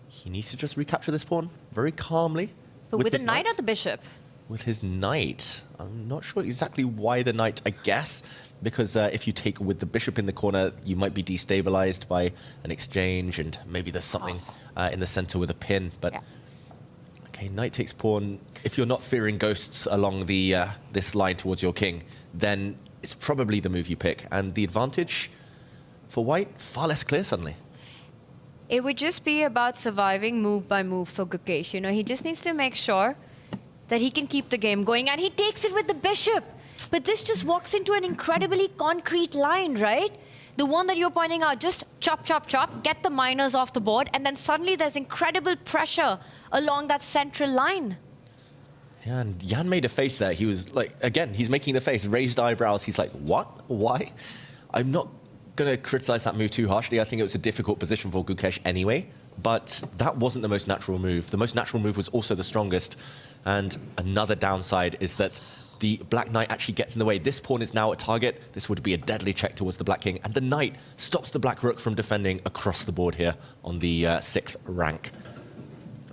He needs to just recapture this pawn very calmly. But with the knight or the bishop? With his knight. I'm not sure exactly why the knight, I guess. Because if you take with the bishop in the corner, you might be destabilized by an exchange, and maybe there's something in the center with a pin. But okay, knight takes pawn. If you're not fearing ghosts along the this line towards your king, then it's probably the move you pick. And the advantage for white, far less clear suddenly. It would just be about surviving move by move for Gukesh. You know, he just needs to make sure that he can keep the game going, and he takes it with the bishop. But this just walks into an incredibly concrete line, right? The one that you're pointing out, just chop, chop, chop, get the minors off the board, and then suddenly there's incredible pressure along that central line. Yeah, and Jan made a face there. He was like, again, he's making the face, raised eyebrows. He's like, what? Why? I'm not going to criticize that move too harshly. I think it was a difficult position for Gukesh anyway, but that wasn't the most natural move. The most natural move was also the strongest. And another downside is that the black knight actually gets in the way. This pawn is now a target. This would be a deadly check towards the black king. And the knight stops the black rook from defending across the board here on the 6th rank.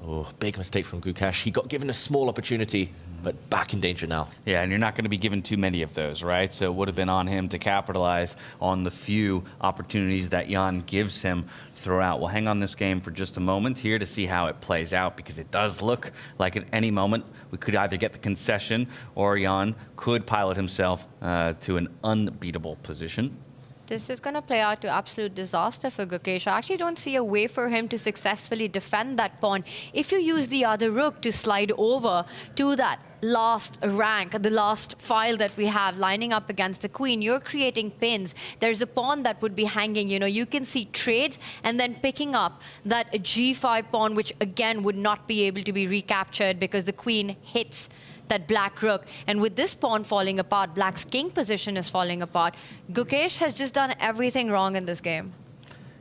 Oh, big mistake from Gukesh. He got given a small opportunity, but back in danger now. Yeah, and you're not going to be given too many of those, right? So it would have been on him to capitalize on the few opportunities that Jan gives him throughout. We'll hang on this game for just a moment here to see how it plays out, because it does look like at any moment we could either get the concession or Jan could pilot himself to an unbeatable position. This is going to play out to absolute disaster for Gukesh. I actually don't see a way for him to successfully defend that pawn. If you use the other rook to slide over to that last rank, the last file that we have lining up against the queen, you're creating pins. There's a pawn that would be hanging. You know, you can see trades and then picking up that G5 pawn, which again would not be able to be recaptured because the queen hits that black rook. And with this pawn falling apart, black's king position is falling apart. Gukesh has just done everything wrong in this game.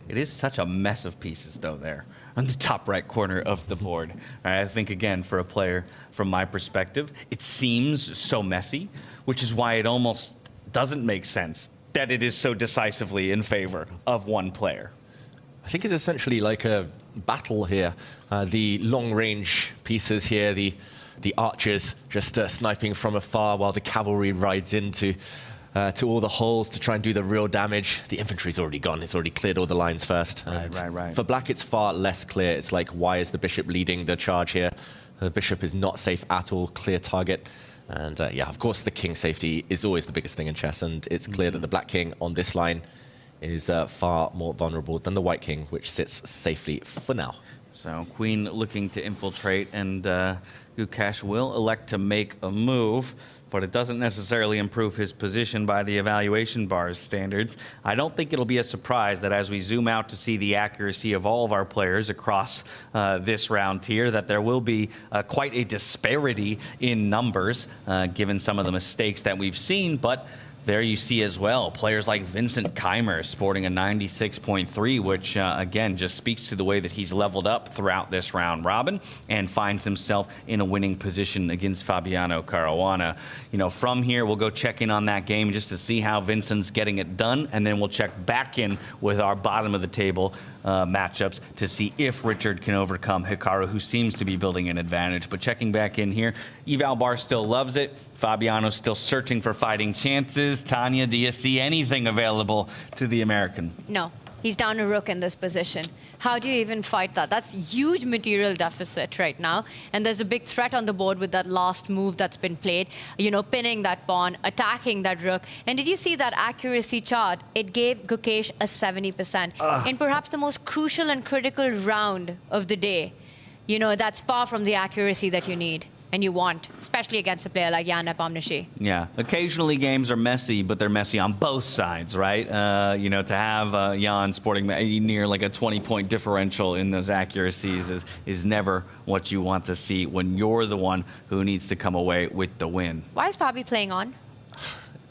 It is such a mess of pieces, though, there on the top right corner of the board. I think, again, for a player, from my perspective, it seems so messy, which is why it almost doesn't make sense that it is so decisively in favor of one player. I think it's essentially like a battle here. The long-range pieces here, the archers just sniping from afar while the cavalry rides into to all the holes to try and do the real damage. The infantry's already gone. It's already cleared all the lines first. Right. For black, it's far less clear. It's like, why is the bishop leading the charge here? The bishop is not safe at all. Clear target. And yeah, of course, the king's safety is always the biggest thing in chess. And it's clear that the black king on this line is far more vulnerable than the white king, which sits safely for now. So queen looking to infiltrate, and Gukesh will elect to make a move. but it doesn't necessarily improve his position by the evaluation bar's standards. I don't think it'll be a surprise that as we zoom out to see the accuracy of all of our players across this round tier, that there will be quite a disparity in numbers, given some of the mistakes that we've seen. But there you see as well players like Vincent Keimer sporting a 96.3, which again just speaks to the way that he's leveled up throughout this round robin and finds himself in a winning position against Fabiano Caruana. You know, from here we'll go check in on that game just to see how Vincent's getting it done, and then we'll check back in with our bottom of the table matchups to see if Richard can overcome Hikaru, who seems to be building an advantage. But checking back in here, eval bar still loves it. Fabiano's still searching for fighting chances. Tanya, do you see anything available to the American? No, he's down a rook in this position. How do you even fight that? That's huge material deficit right now. And there's a big threat on the board with that last move that's been played. You know, pinning that pawn, attacking that rook. And did you see that accuracy chart? It gave Gukesh a 70%. In perhaps the most crucial and critical round of the day. You know, that's far from the accuracy that you need and you want, especially against a player like Jan Nepomniachtchi. Yeah, occasionally games are messy, but they're messy on both sides, right? You know, to have Jan sporting near like a 20-point differential in those accuracies is never what you want to see when you're the one who needs to come away with the win. Why is Fabi playing on?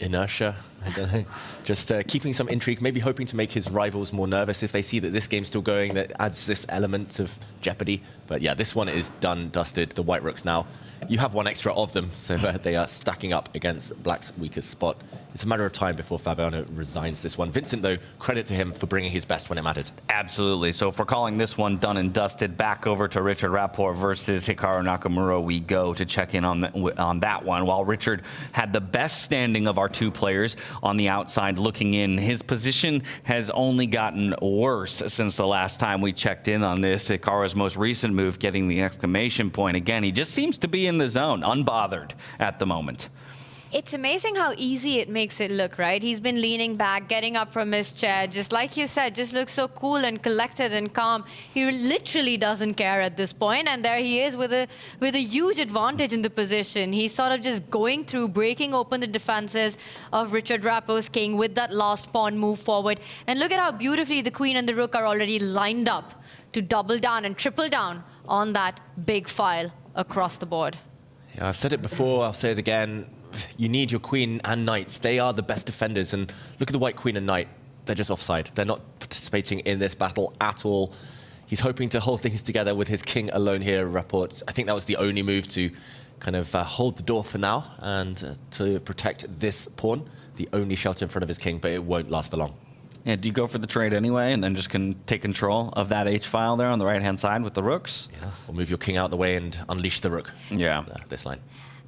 Inertia, I don't know. Just keeping some intrigue, maybe hoping to make his rivals more nervous if they see that this game's still going. That adds this element of jeopardy. But yeah, this one is done, dusted. The white rooks now. You have one extra of them, so they are stacking up against Black's weakest spot. It's a matter of time before Fabiano resigns this one. Vincent, though, credit to him for bringing his best when it mattered. Absolutely. So for calling this one done and dusted, back over to Richard Rapport versus Hikaru Nakamura we go to check in on that one. While Richard had the best standing of our two players on the outside looking in, his position has only gotten worse since the last time we checked in on this. Hikaru's most recent move getting the exclamation point. Again, he just seems to be in the zone, unbothered at the moment. It's amazing how easy it makes it look, right? He's been leaning back, getting up from his chair, just like you said, just looks so cool and collected and calm. He literally doesn't care at this point, and there he is with a huge advantage in the position. He's sort of just going through, breaking open the defenses of Richard Rappoe's king with that last pawn move forward. And look at how beautifully the queen and the rook are already lined up to double down and triple down on that big file across the board. Yeah, I've said it before, I'll say it again. You need your queen and knights. They are the best defenders. And look at the white queen and knight. They're just offside. They're not participating in this battle at all. He's hoping to hold things together with his king alone here, Rapport. I think that was the only move to kind of hold the door for now and to protect this pawn, the only shelter in front of his king, but it won't last for long. Yeah, do you go for the trade anyway and then just can take control of that H-file there on the right-hand side with the rooks? Yeah, or move your king out of the way and unleash the rook. Yeah. This line.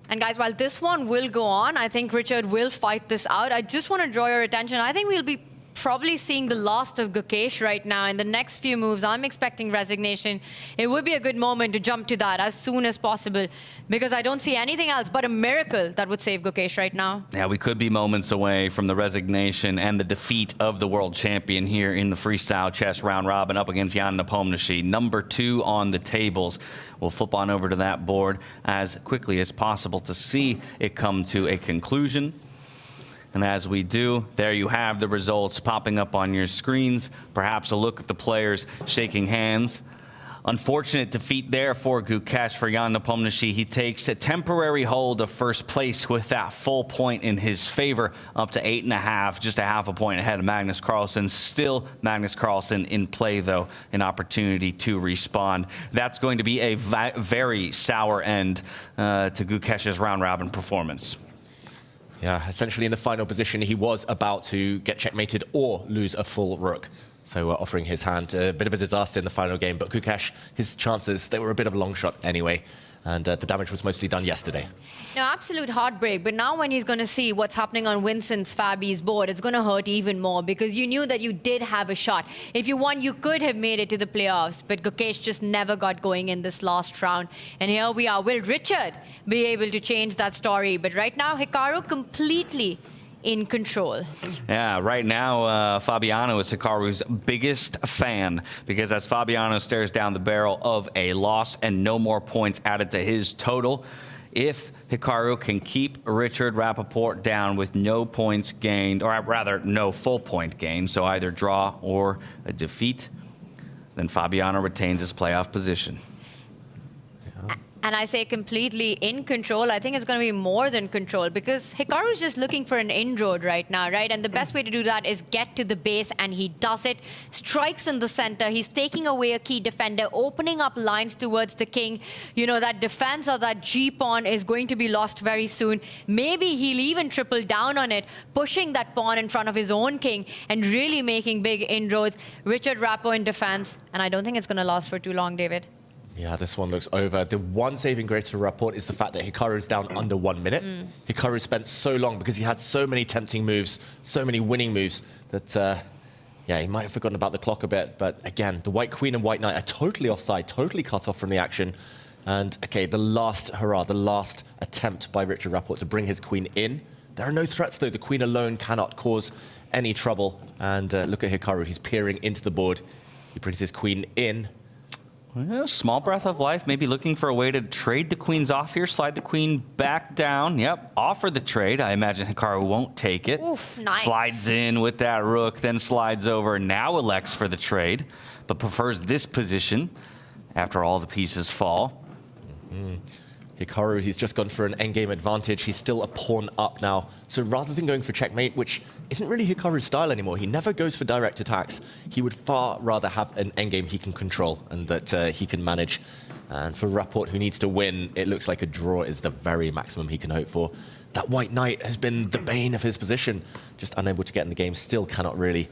And guys, while this one will go on, I think Richard will fight this out. I just want to draw your attention. I think we'll be probably seeing the last of Gukesh right now. In the next few moves, I'm expecting resignation. It would be a good moment to jump to that as soon as possible, because I don't see anything else but a miracle that would save Gukesh right now. Yeah, we could be moments away from the resignation and the defeat of the world champion here in the freestyle chess round robin up against Jan Nepomniachtchi, number 2 on the tables. We'll flip on over to that board as quickly as possible to see it come to a conclusion. And as we do, there you have the results popping up on your screens. Perhaps a look at the players shaking hands. Unfortunate defeat there for Gukesh. For Jan Nepomniachtchi, he takes a temporary hold of first place with that full point in his favor, up to 8.5, just a half a point ahead of Magnus Carlsen. Still Magnus Carlsen in play, though, an opportunity to respond. That's going to be a very sour end to Gukesh's round-robin performance. Yeah, essentially in the final position, he was about to get checkmated or lose a full rook. So offering his hand, a bit of a disaster in the final game. But Gukesh, his chances, they were a bit of a long shot anyway. And the damage was mostly done yesterday. No, absolute heartbreak. But now when he's going to see what's happening on Vincent's Fabi's board, it's going to hurt even more, because you knew that you did have a shot. If you won, you could have made it to the playoffs. But Gukesh just never got going in this last round. And here we are. Will Richard be able to change that story? But right now, Hikaru completely in control. Yeah, right now, Fabiano is Hikaru's biggest fan, because as Fabiano stares down the barrel of a loss and no more points added to his total, if Hikaru can keep Richard Rappaport down with no points gained, or rather no full point gain, so either draw or a defeat, then Fabiano retains his playoff position. And I say completely in control. I think it's going to be more than control because Hikaru is just looking for an inroad right now, right? And the best way to do that is get to the base, and he does it. Strikes in the center. He's taking away a key defender, opening up lines towards the king. You know, that defense or that G-pawn is going to be lost very soon. Maybe he'll even triple down on it, pushing that pawn in front of his own king and really making big inroads. Richard Rappo in defense, and I don't think it's going to last for too long, David. Yeah, this one looks over. The one saving grace for Rapport is the fact that Hikaru is down under 1 minute. Hikaru spent so long because he had so many tempting moves, so many winning moves that, yeah, he might have forgotten about the clock a bit. But again, the white queen and white knight are totally offside, totally cut off from the action. And, okay, the last hurrah, the last attempt by Richard Rapport to bring his queen in. There are no threats, though. The queen alone cannot cause any trouble. And look at Hikaru. He's peering into the board. He brings his queen in. Well, small breath of life, maybe looking for a way to trade the queens off here, slide the queen back down. Yep, offer the trade. I imagine Hikaru won't take it. Oof, nice. Slides in with that rook, then slides over, now elects for the trade, but prefers this position after all the pieces fall. Hikaru, he's just gone for an endgame advantage. He's still a pawn up now. So rather than going for checkmate, which isn't really Hikaru's style anymore, he never goes for direct attacks. He would far rather have an endgame he can control and that he can manage. And for Rapport, who needs to win, it looks like a draw is the very maximum he can hope for. That white knight has been the bane of his position. Just unable to get in the game, still cannot really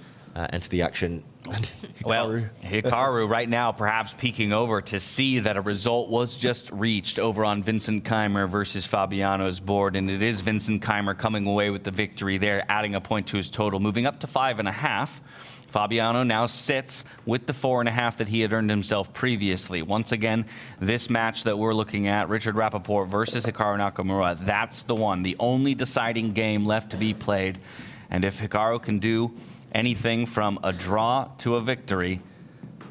enter the action. And Hikaru. Well, Hikaru right now perhaps peeking over to see that a result was just reached over on Vincent Keimer versus Fabiano's board, and it is Vincent Keimer coming away with the victory there, adding a point to his total, moving up to 5.5. Fabiano now sits with the 4.5 that he had earned himself previously. Once again, this match that we're looking at, Richard Rappaport versus Hikaru Nakamura, that's the one, the only deciding game left to be played. And if Hikaru can do anything from a draw to a victory,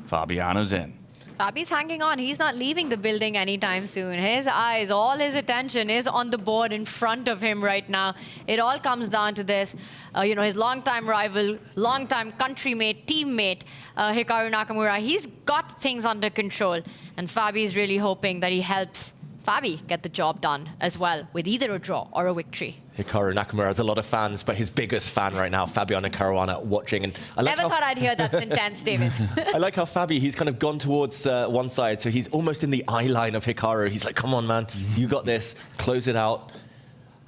Fabiano's in. Fabi's hanging on. He's not leaving the building anytime soon. His eyes, all his attention is on the board in front of him right now. It all comes down to this. You know, his longtime rival, longtime countrymate, teammate, Hikaru Nakamura, he's got things under control. And Fabi's really hoping that he helps Fabi get the job done as well with either a draw or a victory. Hikaru Nakamura has a lot of fans, but his biggest fan right now, Fabiano Caruana, watching. And I like Never thought I'd hear that sentence, David. I like how Fabi, he's kind of gone towards one side, so he's almost in the eye line of Hikaru. He's like, come on, man, you got this, close it out.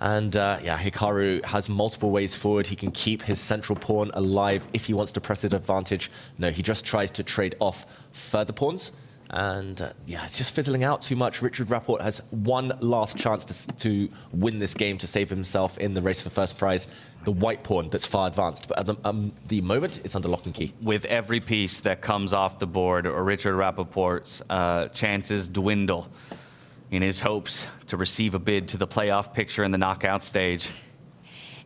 And yeah, Hikaru has multiple ways forward. He can keep his central pawn alive if he wants to press his advantage. No, he just tries to trade off further pawns. And yeah, it's just fizzling out too much. Richard Rapport has one last chance to win this game, to save himself in the race for first prize. The white pawn that's far advanced, but at the moment, it's under lock and key. With every piece that comes off the board, Richard Rappaport's chances dwindle in his hopes to receive a bid to the playoff picture in the knockout stage.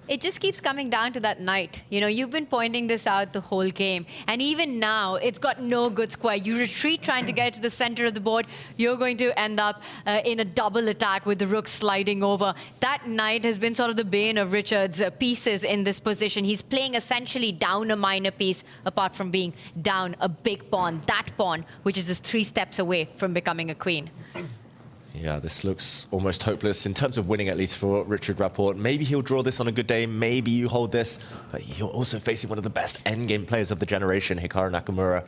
It just keeps coming down to that knight. You know, you've been pointing this out the whole game. And even now, it's got no good square. You retreat trying to get to the center of the board. You're going to end up in a double attack with the rook sliding over. That knight has been sort of the bane of Richard's pieces in this position. He's playing essentially down a minor piece, apart from being down a big pawn. That pawn, which is just 3 steps away from becoming a queen. Yeah, this looks almost hopeless in terms of winning, at least for Richard Rapport. Maybe he'll draw this on a good day. Maybe you hold this. But you're also facing one of the best endgame players of the generation, Hikaru Nakamura.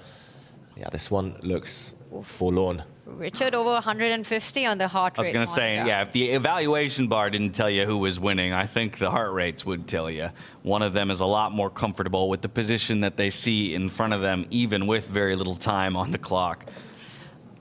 Yeah, this one looks forlorn. Richard over 150 on the heart rate. I was going to say, yeah, if the evaluation bar didn't tell you who was winning, I think the heart rates would tell you. One of them is a lot more comfortable with the position that they see in front of them, even with very little time on the clock.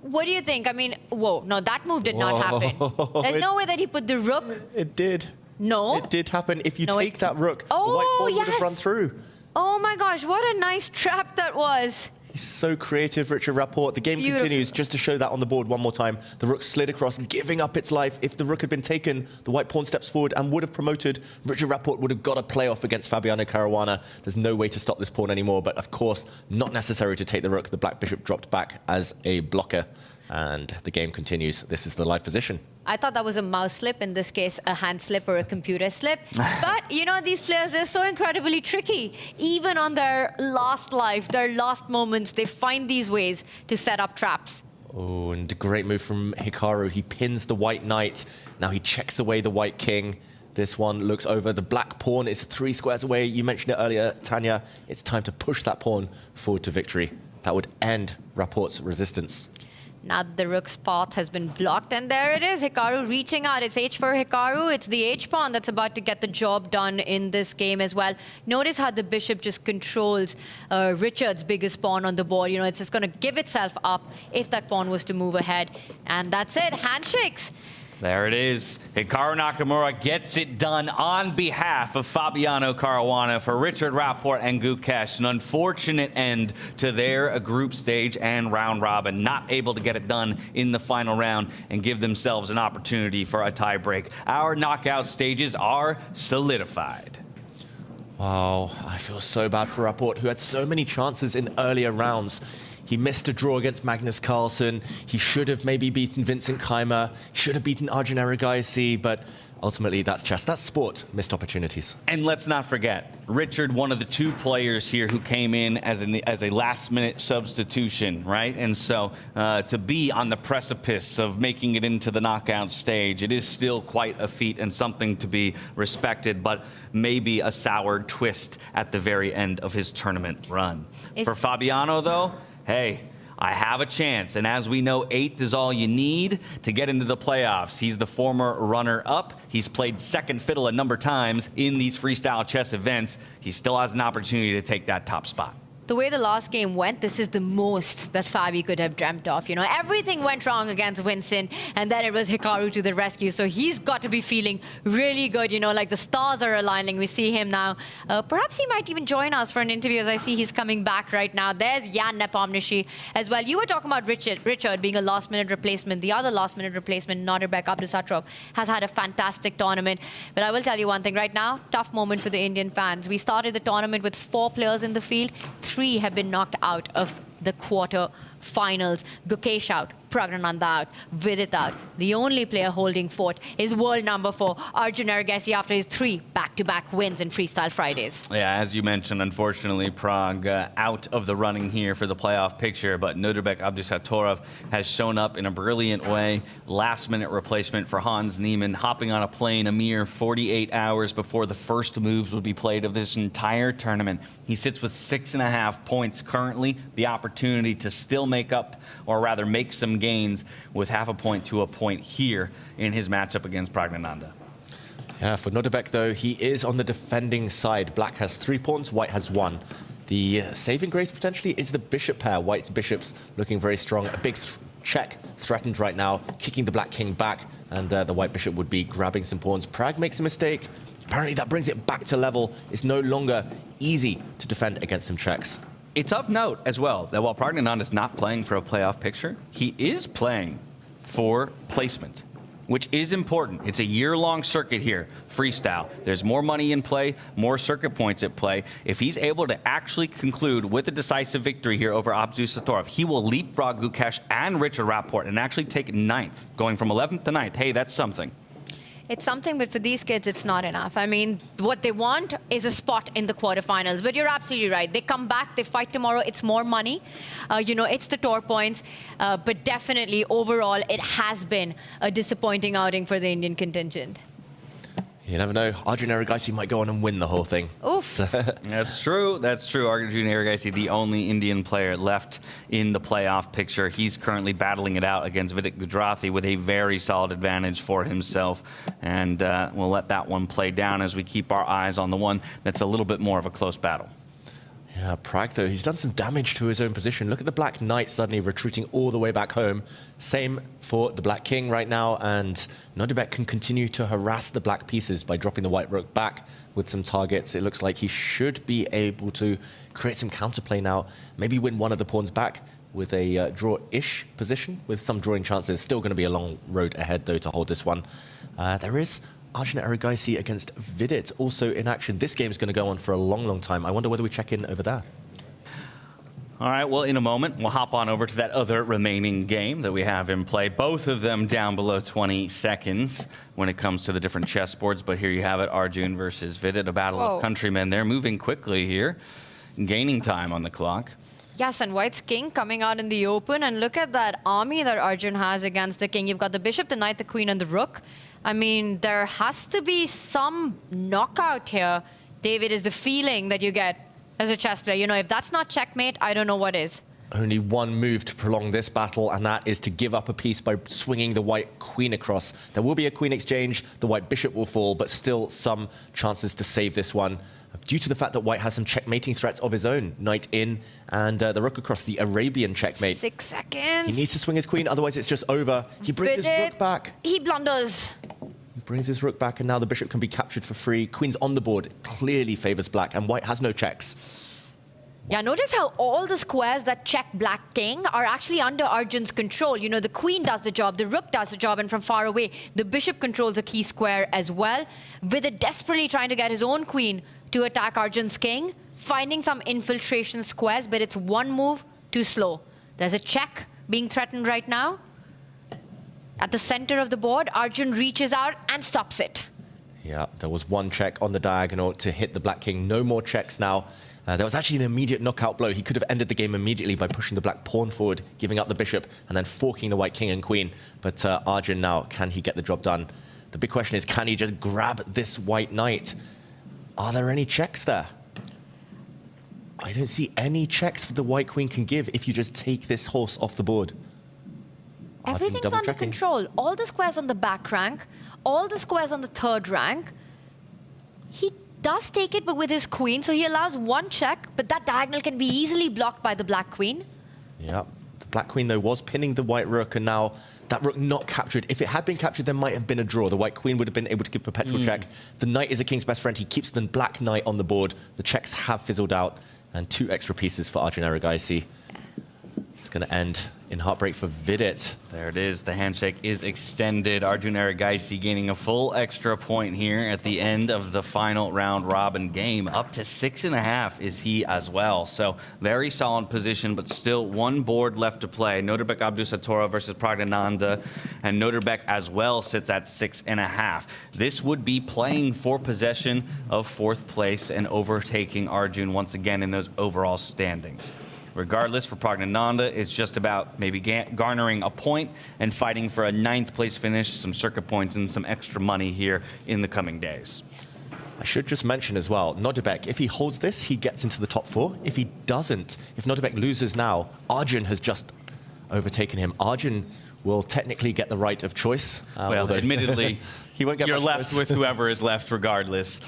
What do you think? I mean, whoa, no, that move did not happen. There's no way that he put the rook. It did. No. It did happen. If you take that rook, oh, the white pawn yes. would have run through. Oh my gosh, what a nice trap that was. He's so creative, Richard Rapport. The game continues, just to show that on the board one more time. The rook slid across, giving up its life. If the rook had been taken, the white pawn steps forward and would have promoted. Richard Rapport would have got a playoff against Fabiano Caruana. There's no way to stop this pawn anymore, but of course, not necessary to take the rook. The black bishop dropped back as a blocker. And the game continues. This is the live position. I thought that was a mouse slip, in this case a hand slip or a computer slip. But, you know, these players, they're so incredibly tricky. Even on their last life, their last moments, they find these ways to set up traps. Oh, and a great move from Hikaru. He pins the white knight. Now he checks away the white king. This one looks over. The black pawn is 3 squares away. You mentioned it earlier, Tanya. It's time to push that pawn forward to victory. That would end Rapport's resistance. Now the rook's path has been blocked, and there it is, Hikaru reaching out. It's H for Hikaru. It's the H-pawn that's about to get the job done in this game as well. Notice how the bishop just controls Richard's biggest pawn on the board. You know, it's just going to give itself up if that pawn was to move ahead. And that's it, handshakes. There it is. Hikaru Nakamura gets it done on behalf of Fabiano Caruana for Richard Rapport and Gukesh. An unfortunate end to their group stage and round robin. Not able to get it done in the final round and give themselves an opportunity for a tie break. Our knockout stages are solidified. Wow, I feel so bad for Rapport, who had so many chances in earlier rounds. He missed a draw against Magnus Carlsen. He should have maybe beaten Vincent Keimer. He should have beaten Arjun Erigaisi, but ultimately that's chess, that's sport. Missed opportunities. And let's not forget, Richard, one of the 2 players here who came in as a last-minute substitution, right? And so to be on the precipice of making it into the knockout stage, it is still quite a feat and something to be respected, but maybe a sour twist at the very end of his tournament run. For Fabiano, though, hey, I have a chance. And as we know, 8th is all you need to get into the playoffs. He's the former runner-up. He's played second fiddle a number of times in these freestyle chess events. He still has an opportunity to take that top spot. The way the last game went, this is the most that Fabi could have dreamt of. You know, everything went wrong against Vincent, and then it was Hikaru to the rescue. So he's got to be feeling really good. You know, like the stars are aligning. We see him now. Perhaps he might even join us for an interview, as I see he's coming back right now. There's Jan Nepomniachtchi as well. You were talking about Richard being a last-minute replacement. The other last-minute replacement, Nodirbek Abdusattorov, has had a fantastic tournament. But I will tell you one thing right now, tough moment for the Indian fans. We started the tournament with 4 players in the field. 3 have been knocked out of the quarter finals. Gukesh out, Praggnanandhaa out, Vidit out. The only player holding fort is world number 4, Arjun Erigaisi, after his 3 back-to-back wins in Freestyle Fridays. Yeah, as you mentioned, unfortunately, Pragg out of the running here for the playoff picture, but Nodirbek Abdusattorov has shown up in a brilliant way. Last-minute replacement for Hans Niemann, hopping on a plane a mere 48 hours before the first moves would be played of this entire tournament. He sits with 6.5 points currently, the opportunity to still make up, or rather make some gains with half a point to a point here in his matchup against Praggnanandhaa. Yeah, for Nodirbek, though, he is on the defending side. Black has 3 pawns, white has 1. The saving grace potentially is the bishop pair. White's bishops looking very strong. A big check threatened right now, kicking the black king back, and the white bishop would be grabbing some pawns. Pragg makes a mistake. Apparently that brings it back to level. It's no longer easy to defend against some checks. It's of note as well that while Praggnanandhaa is not playing for a playoff picture, he is playing for placement, which is important. It's a year-long circuit here, freestyle. There's more money in play, more circuit points at play. If he's able to actually conclude with a decisive victory here over Abdusattorov, he will leapfrog Gukesh and Richard Rapport and actually take 9th, going from 11th to 9th. Hey, that's something. It's something, but for these kids, it's not enough. I mean, what they want is a spot in the quarterfinals. But you're absolutely right. They come back, they fight tomorrow. It's more money. You know, it's the tour points. But definitely, overall, it has been a disappointing outing for the Indian contingent. You never know. Arjun Erigaisi might go on and win the whole thing. Oof. That's true. That's true. Arjun Erigaisi, the only Indian player left in the playoff picture. He's currently battling it out against Vidit Gujarati with a very solid advantage for himself. And we'll let that one play down as we keep our eyes on the one that's a little bit more of a close battle. Yeah, Pragg, though, he's done some damage to his own position. Look at the black knight suddenly retreating all the way back home. Same for the black king right now, and Nodirbek can continue to harass the black pieces by dropping the white rook back with some targets. It looks like he should be able to create some counterplay now, maybe win one of the pawns back with a draw-ish position, with some drawing chances. Still going to be a long road ahead, though, to hold this one. There is Arjun Erigaisi against Vidit also in action. This game is going to go on for a long, long time. I wonder whether we check in over there. All right, well, in a moment, we'll hop on over to that other remaining game that we have in play. Both of them down below 20 seconds when it comes to the different chessboards. But here you have it, Arjun versus Vidit, a battle of countrymen. They're moving quickly here, gaining time on the clock. Yes, and White's king coming out in the open. And look at that army that Arjun has against the king. You've got the bishop, the knight, the queen, and the rook. I mean, there has to be some knockout here, David, is the feeling that you get as a chess player. You know, if that's not checkmate, I don't know what is. Only one move to prolong this battle, and that is to give up a piece by swinging the white queen across. There will be a queen exchange, the white bishop will fall, but still some chances to save this one, due to the fact that white has some checkmating threats of his own. Knight in, and the rook across, the Arabian checkmate. 6 seconds. He needs to swing his queen, otherwise it's just over. He brings his rook back. He blunders. He brings his rook back, and now the bishop can be captured for free. Queen's on the board, clearly favors black, and white has no checks. Yeah, notice how all the squares that check black king are actually under Arjun's control. You know, the queen does the job, the rook does the job, and from far away, the bishop controls a key square as well. Vidit desperately trying to get his own queen to attack Arjun's king, finding some infiltration squares, but it's one move too slow. There's a check being threatened right now. At the center of the board, Arjun reaches out and stops it. Yeah, there was one check on the diagonal to hit the black king. No more checks now. There was actually an immediate knockout blow. He could have ended the game immediately by pushing the black pawn forward, giving up the bishop, and then forking the white king and queen. But Arjun now, can he get the job done? The big question is, can he just grab this white knight? Are there any checks there? I don't see any checks the white queen can give if you just take this horse off the board. Everything's under control. All the squares on the back rank, all the squares on the third rank. He does take it, but with his queen, so he allows one check, but that diagonal can be easily blocked by the black queen. Yeah, the black queen, though, was pinning the white rook, and now that rook not captured. If it had been captured, there might have been a draw. The white queen would have been able to give perpetual check. The knight is a king's best friend. He keeps the black knight on the board. The checks have fizzled out, and 2 extra pieces for Arjun Erigaisi. It's going to end in heartbreak for Vidit. There it is. The handshake is extended. Arjun Erigaisi gaining a full extra point here at the end of the final round robin game. Up to 6.5 is he as well. So very solid position, but still one board left to play. Noterbek Abdusattorov versus Praggnanandhaa, and Noterbek as well sits at 6.5. This would be playing for possession of 4th place and overtaking Arjun once again in those overall standings. Regardless, for Praggnanandhaa, it's just about maybe garnering a point and fighting for a 9th place finish, some circuit points, and some extra money here in the coming days. I should just mention as well, Noterbek, if he holds this, he gets into the top 4. If he doesn't, if Noterbek loses now, Arjun has just overtaken him. Arjun will technically get the right of choice. Well, admittedly, he won't get you're left choice. with whoever is left regardless.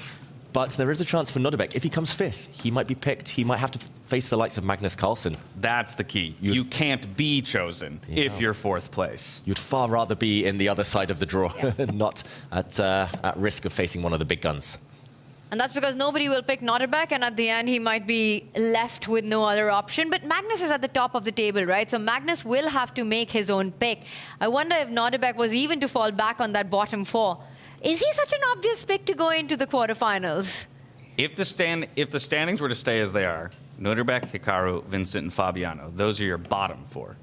But there is a chance for Noterbek. If he comes 5th, he might be picked. He might have to face the likes of Magnus Carlsen. That's the key. You can't be chosen if you're 4th place. You'd far rather be in the other side of the draw, not at risk of facing one of the big guns. And that's because nobody will pick Noterbek, and at the end he might be left with no other option. But Magnus is at the top of the table, right? So Magnus will have to make his own pick. I wonder if Noterbek was even to fall back on that bottom 4. Is he such an obvious pick to go into the quarterfinals? If the standings were to stay as they are, Noterbek, Hikaru, Vincent, and Fabiano, those are your bottom 4.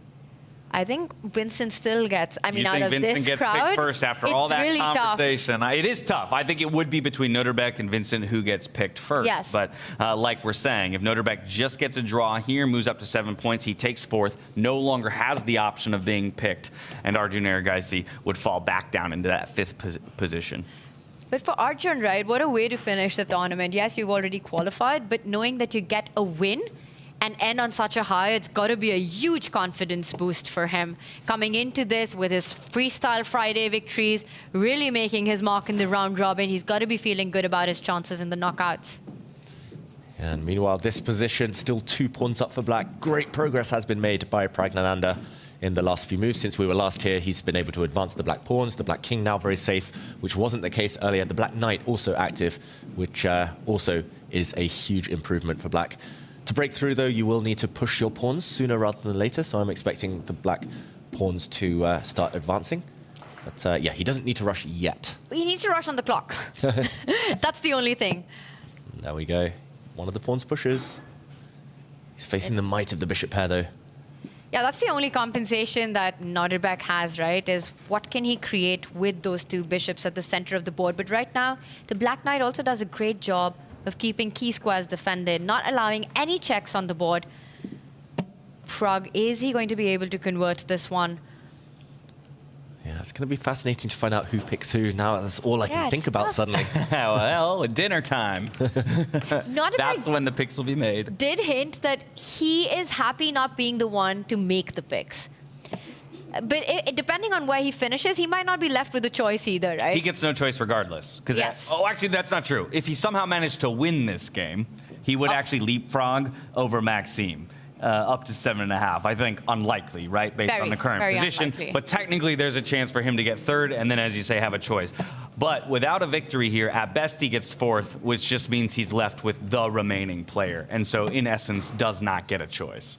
I think Vincent still gets, I mean, you out think of Vincent this gets crowd, picked first after it's all that really conversation? It is tough. I think it would be between Noterbek and Vincent who gets picked first. Yes. But like we're saying, if Noterbek just gets a draw here, moves up to 7 points, he takes 4th, no longer has the option of being picked, and Arjun Erigaisi would fall back down into that 5th position. But for Arjun, right, what a way to finish the tournament. Yes, you've already qualified, but knowing that you get a win and end on such a high, it's got to be a huge confidence boost for him. Coming into this with his Freestyle Friday victories, really making his mark in the round robin, he's got to be feeling good about his chances in the knockouts. And meanwhile, this position, still 2 pawns up for black. Great progress has been made by Praggnanandhaa in the last few moves. Since we were last here, he's been able to advance the black pawns. The black king now very safe, which wasn't the case earlier. The black knight also active, which also is a huge improvement for black. To break through, though, you will need to push your pawns sooner rather than later, so I'm expecting the black pawns to start advancing. But yeah, he doesn't need to rush yet. He needs to rush on the clock. That's the only thing. There we go. One of the pawns pushes. He's facing the might of the bishop pair, though. Yeah, that's the only compensation that Nordebek has, right? Is what can he create with those two bishops at the center of the board? But right now, the Black Knight also does a great job of keeping key squares defended, not allowing any checks on the board. Pragg, is he going to be able to convert this one? Yeah, it's going to be fascinating to find out who picks who. Now that's all I can think about suddenly. Well, dinner time. That's when the picks will be made. Did hint that he is happy not being the one to make the picks. But depending on where he finishes, he might not be left with a choice either, right? He gets no choice regardless. Yes. Actually, that's not true. If he somehow managed to win this game, he would actually leapfrog over Maxime. Up to 7.5. I think unlikely, right? Based on the current position. Unlikely. But technically, there's a chance for him to get third and then, as you say, have a choice. But without a victory here, at best he gets fourth, which just means he's left with the remaining player. And so, in essence, does not get a choice.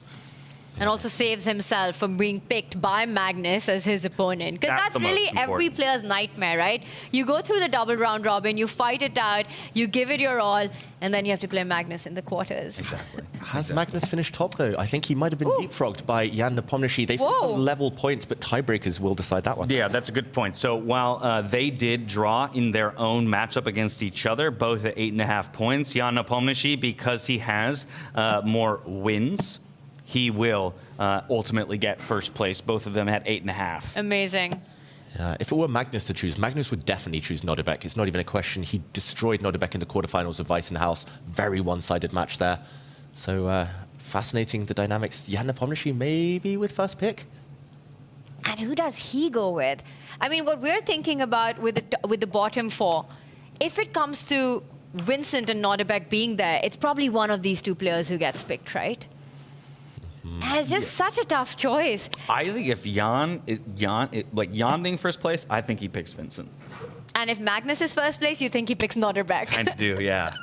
And also saves himself from being picked by Magnus as his opponent. Because that's really every player's nightmare, right? You go through the double round robin, you fight it out, you give it your all, and then you have to play Magnus in the quarters. Exactly. Has Magnus finished top, though? I think he might have been leapfrogged by Jan Nepomniachtchi. They level points, but tiebreakers will decide that one. Yeah, that's a good point. So while they did draw in their own matchup against each other, both at 8.5 points, Jan Nepomniachtchi, because he has more wins, he will ultimately get first place. Both of them at 8.5. Amazing. If it were Magnus to choose, Magnus would definitely choose Nordebek. It's not even a question. He destroyed Nordebek in the quarterfinals of Weissenhaus. Very one-sided match there. So fascinating, the dynamics. Jan Nepomniachtchi maybe with first pick. And who does he go with? I mean, what we're thinking about with the bottom four, if it comes to Vincent and Nordebek being there, it's probably one of these two players who gets picked, right? And it's just such a tough choice. I think if Jan being first place, I think he picks Vincent. And if Magnus is first place, you think he picks Nordebek. Kind of do, yeah.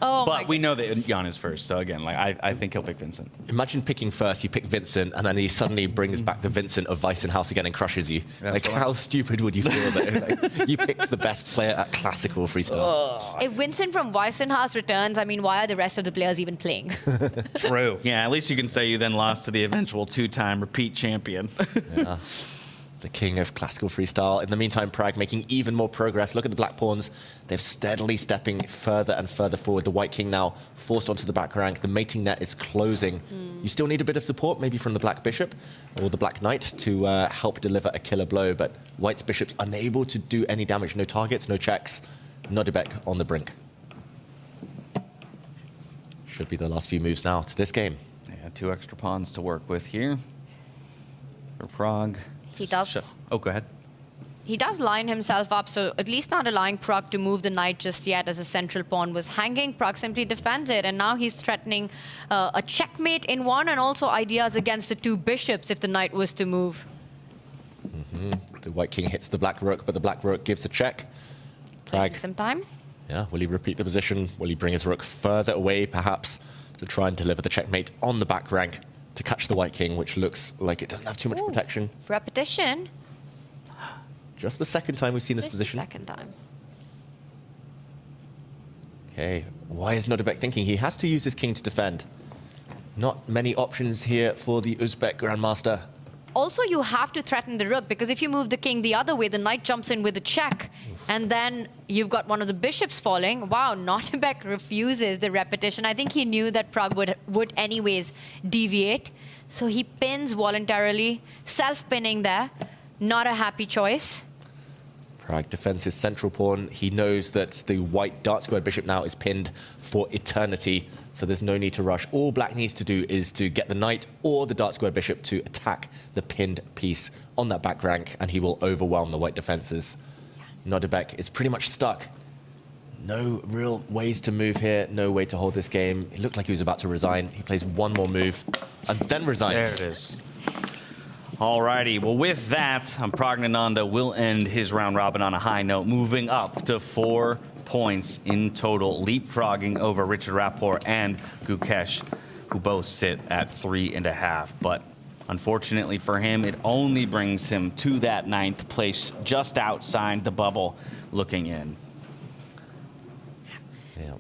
Oh, but we know that Jan is first, so again, I think he'll pick Vincent. Imagine picking first, you pick Vincent, and then he suddenly brings back the Vincent of Weissenhaus again and crushes you. How stupid would you feel that you picked the best player at classical freestyle? If Vincent from Weissenhaus returns, I mean, why are the rest of the players even playing? True. Yeah, at least you can say you then lost to the eventual two-time repeat champion. Yeah. The king of classical freestyle. In the meantime, Pragg making even more progress. Look at the black pawns. They're steadily stepping further and further forward. The white king now forced onto the back rank. The mating net is closing. You still need a bit of support, maybe from the black bishop or the black knight to help deliver a killer blow, but white's bishop's unable to do any damage. No targets, no checks. Nordebek on the brink. Should be the last few moves now to this game. Yeah, 2 extra pawns to work with here for Pragg. He does. Oh, go ahead. He does line himself up, so at least not allowing Pragg to move the knight just yet as a central pawn was hanging. Pragg simply defends it, and now he's threatening a checkmate in one and also ideas against the 2 bishops if the knight was to move. The white king hits the black rook, but the black rook gives a check. Pragg. Some time. Yeah, will he repeat the position? Will he bring his rook further away, perhaps, to try and deliver the checkmate on the back rank to catch the white king, which looks like it doesn't have too much protection? Repetition. Just the second time we've seen this position. Second time. Okay, why is Nordebek thinking he has to use his king to defend? Not many options here for the Uzbek Grandmaster. Also, you have to threaten the rook, because if you move the king the other way, the knight jumps in with a check, and then you've got one of the bishops falling. Wow, Nordebek refuses the repetition. I think he knew that Pragg would anyways deviate, so he pins voluntarily, self-pinning there. Not a happy choice. Pragg defends his central pawn. He knows that the white dark square bishop now is pinned for eternity, so there's no need to rush. All black needs to do is to get the knight or the dark square bishop to attack the pinned piece on that back rank, and he will overwhelm the white defenses. Nordebek is pretty much stuck. No real ways to move here, no way to hold this game. It looked like he was about to resign. He plays one more move and then resigns. There it is. Alrighty, well with that, Praggnanandhaa will end his round robin on a high note, moving up to 4 points in total, leapfrogging over Richard Rapport and Gukesh, who both sit at 3.5. But unfortunately for him, it only brings him to that 9th place, just outside the bubble, looking in. Yeah.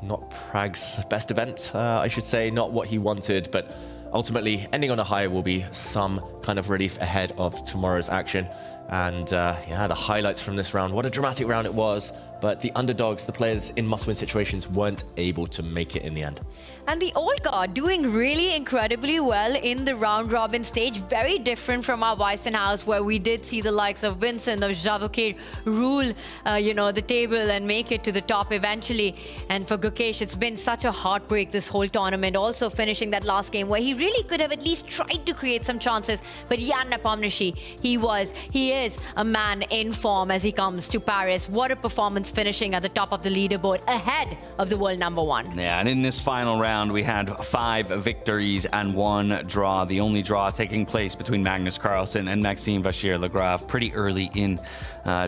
not Prag's best event, I should say. Not what he wanted, but ultimately ending on a high will be some kind of relief ahead of tomorrow's action. And yeah, the highlights from this round. What a dramatic round it was. But the underdogs, the players in must-win situations, weren't able to make it in the end. And the old guard doing really incredibly well in the round-robin stage. Very different from our Weissenhaus, where we did see the likes of Vincent, of Javoukir rule, the table and make it to the top eventually. And for Gukesh, it's been such a heartbreak this whole tournament. Also finishing that last game where he really could have at least tried to create some chances. But Jan Nepomniachtchi, he is a man in form as he comes to Paris. What a performance, finishing at the top of the leaderboard ahead of the world #1. Yeah, and in this final round, we had 5 victories and 1 draw. The only draw taking place between Magnus Carlsen and Maxime Vachier-Lagrave pretty early in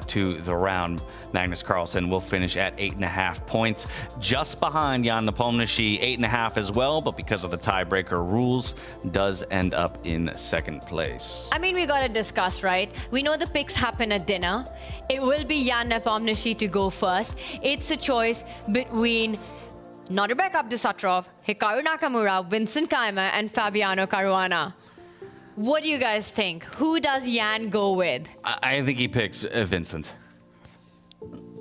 to the round. Magnus Carlsen will finish at 8.5 points, just behind Jan Nepomniachtchi, 8.5 as well, but because of the tiebreaker rules, does end up in second place. I mean, we got to discuss, right? We know the picks happen at dinner. It will be Jan Nepomniachtchi to go first. It's a choice between Nodirbek Abdusattorov, Hikaru Nakamura, Vincent Kaymer, and Fabiano Caruana. What do you guys think? Who does Jan go with? I think he picks Vincent.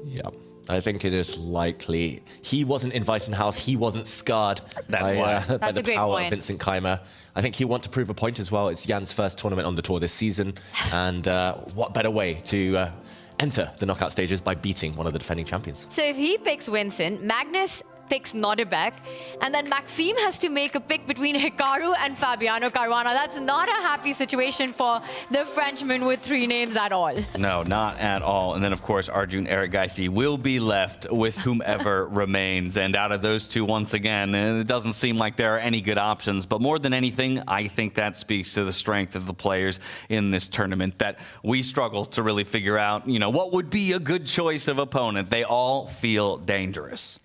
Yeah, I think it is likely. He wasn't in Weissenhaus. He wasn't scarred by the power of Vincent Kaymer. I think he'll want to prove a point as well. It's Jan's first tournament on the tour this season. And what better way to enter the knockout stages by beating one of the defending champions? So if he picks Vincent, Magnus picks Nodirbek, and then Maxime has to make a pick between Hikaru and Fabiano Caruana. That's not a happy situation for the Frenchman with 3 names at all. No, not at all. And then, of course, Arjun Erigaisi will be left with whomever remains. And out of those two, once again, it doesn't seem like there are any good options. But more than anything, I think that speaks to the strength of the players in this tournament, that we struggle to really figure out, what would be a good choice of opponent. They all feel dangerous.